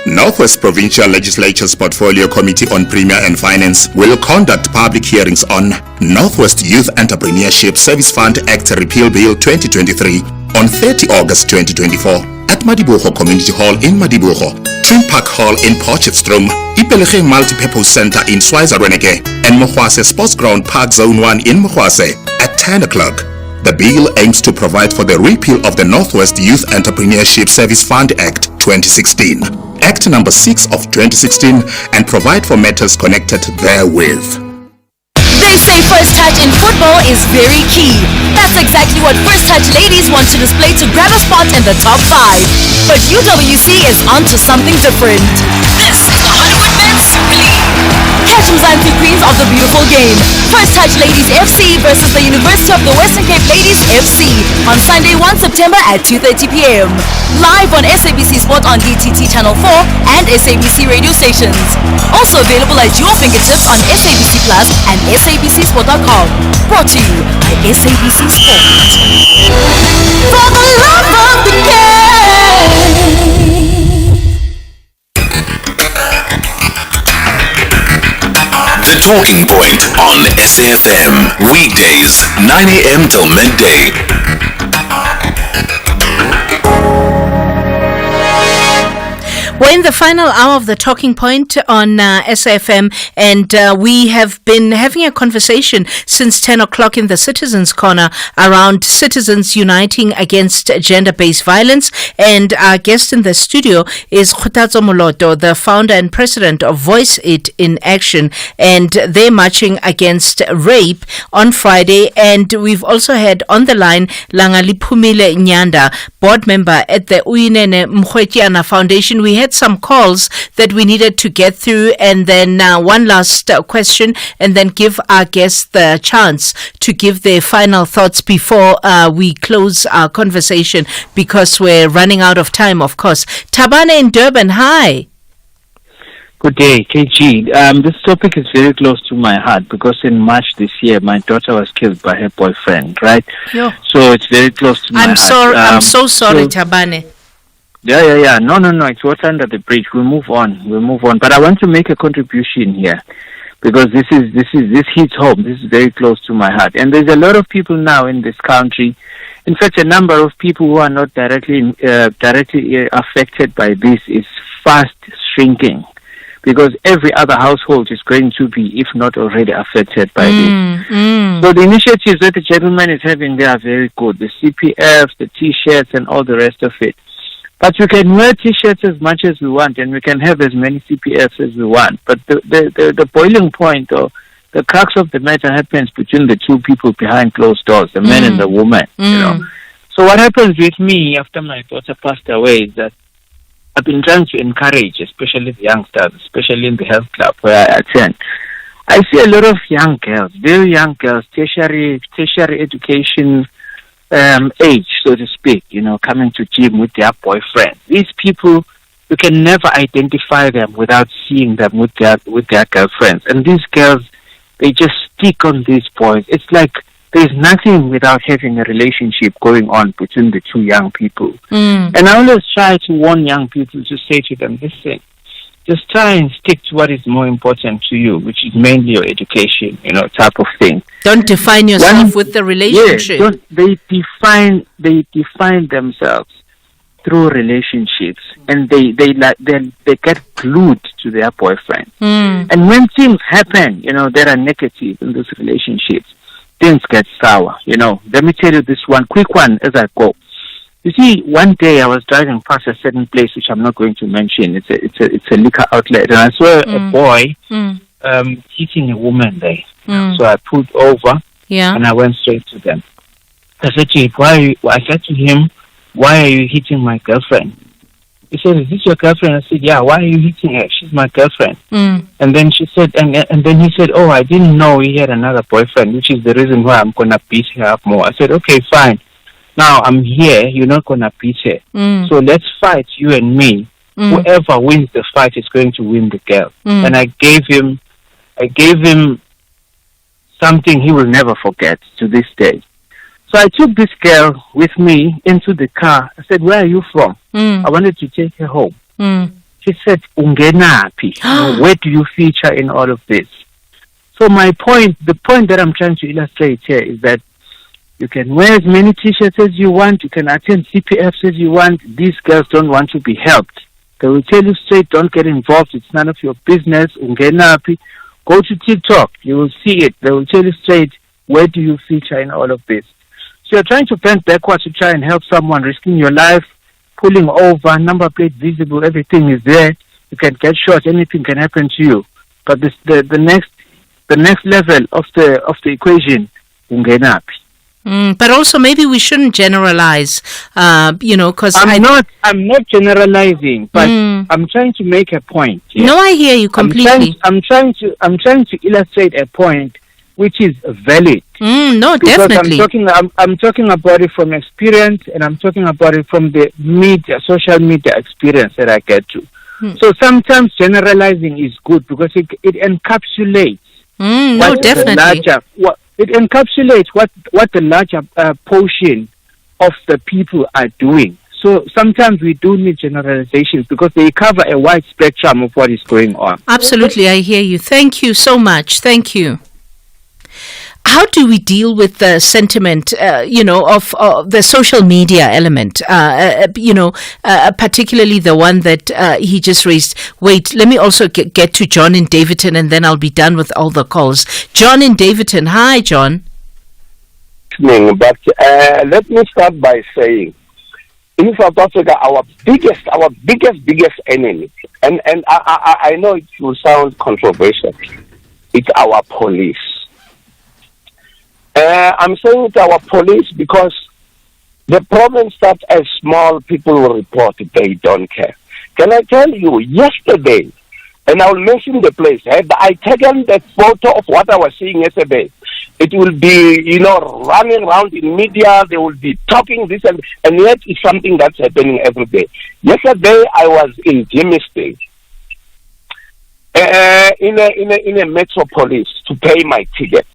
Northwest Provincial Legislature's Portfolio Committee on Premier and Finance will conduct public hearings on Northwest Youth Entrepreneurship Service Fund Act Repeal Bill 2023 on 30 August 2024 at Madibugo Community Hall in Madibugo, Twin Park Hall in Potchefstroom, Ipelege Multipurpose Center in Schweizer-Reneke, and Mokwase Sports Ground Park Zone 1 in Mokwase at 10 o'clock. The bill aims to provide for the repeal of the Northwest Youth Entrepreneurship Service Fund Act 2016, Act number 6 of 2016, and provide for matters connected therewith. They say first touch in football is very key. That's exactly what First Touch ladies want to display to grab a spot in the top 5. But UWC is onto something different. This is the Hollywood Men's Super League. Catch Mzansi Queens of the beautiful game. First Touch Ladies FC versus the University of the Western Cape Ladies FC on Sunday 1 September at 2:30 p.m. Live on SABC Sport on DTT Channel 4 and SABC radio stations. Also available at your fingertips on SABC Plus and SABCSport.com. Brought to you by SABC Sport. For the love of the game. The Talking Point on SAfm. Weekdays, 9 a.m. till midday. We're in the final hour of the Talking Point on SAfm, and we have been having a conversation since 10 o'clock in the Citizens Corner around citizens uniting against gender-based violence. And our guest in the studio is Khutatso Moloto, the founder and president of Voice It in Action, and they're marching against rape on Friday. And we've also had on the line Langaliphumile Nyanda, board member at the Uyinene Mkhwetiana Foundation. We had some calls that we needed to get through, and then one last question, and then give our guests the chance to give their final thoughts before we close our conversation, because we're running out of time, of course. Tabane in Durban, hi. Good day, KG. This topic is very close to my heart because in March this year, my daughter was killed by her boyfriend, right? Yo. So it's very close to my heart. I'm so sorry, Tabane. Yeah. No. It's water under the bridge. We'll move on. But I want to make a contribution here because this hits home. This is very close to my heart. And there's a lot of people now in this country. In fact, a number of people who are not directly affected by this is fast shrinking, because every other household is going to be, if not already, affected by this. So the initiatives that the gentleman is having there are very good. The CPFs, the T-shirts, and all the rest of it. But we can wear T-shirts as much as we want, and we can have as many CPFs as we want. But the boiling point, or the crux of the matter, happens between the two people behind closed doors, the man and the woman. You know. So what happens with me after my daughter passed away is that I've been trying to encourage, especially the youngsters, especially in the health club where I attend. I see a lot of young girls, very young girls, tertiary education age, so to speak, coming to gym with their boyfriend. These people, you can never identify them without seeing them with their girlfriends. And these girls, they just stick on these boys. It's like there's nothing without having a relationship going on between the two young people. And I always try to warn young people to say to them, listen, just try and stick to what is more important to you, which is mainly your education, type of thing. Don't define yourself with the relationship. They define themselves through relationships, and they get glued to their boyfriend. And when things happen, that are negative in those relationships, things get sour. Let me tell you this one quick one as I go. You see, one day I was driving past a certain place which I'm not going to mention. It's a liquor outlet, and I saw a boy hitting a woman there. So I pulled over, and I went straight to them. I said to him, why are you hitting my girlfriend? He said, "Is this your girlfriend?" I said, "Yeah." "Why are you hitting her?" "She's my girlfriend." And then she said, and then he said, "Oh, I didn't know he had another boyfriend, which is the reason why I'm gonna beat her up more." I said, "Okay, fine. Now I'm here. You're not gonna beat her. So let's fight, you and me. Whoever wins the fight is going to win the girl." And I gave him something he will never forget to this day. So I took this girl with me into the car. I said, "Where are you from?" I wanted to take her home. She said, "Ungenapi." Where do you feature in all of this? So the point that I'm trying to illustrate here is that you can wear as many t-shirts as you want, you can attend CPFs as you want. These girls don't want to be helped. They will tell you straight, "Don't get involved, it's none of your business." Ungenapi. Go to TikTok, you will see it. They will tell you straight, where do you feature in all of this? So you're trying to bend backwards to try and help someone, risking your life, pulling over, number plate visible, everything is there. You can get shot, anything can happen to you. But the next level of the equation, ungenapi. But also maybe we shouldn't generalize, because I'm not generalizing, but I'm trying to make a point. Yeah? No, I hear you completely. I'm trying to illustrate a point which is valid. No, because definitely. I'm talking about it from experience, and I'm talking about it from the social media experience that I get to. So sometimes generalizing is good because it encapsulates. No, definitely. It encapsulates what the larger portion of the people are doing. So sometimes we do need generalizations because they cover a wide spectrum of what is going on. Absolutely, I hear you. Thank you so much. Thank you. How do we deal with the sentiment, of the social media element, particularly the one that he just raised? Wait, let me also get to John in Davidton, and then I'll be done with all the calls. John in Davidton. Hi, John. But let me start by saying, in South Africa, our biggest enemy, and I know it will sound controversial, it's our police. I'm saying it's our police because the problem starts as small. People will report it, they don't care. Can I tell you, yesterday, and I'll mention the place, had I taken the photo of what I was seeing yesterday, it will be, running around in media, they will be talking this, and yet it's something that's happening every day. Yesterday, I was in Jimmy in a metropolis to pay my ticket.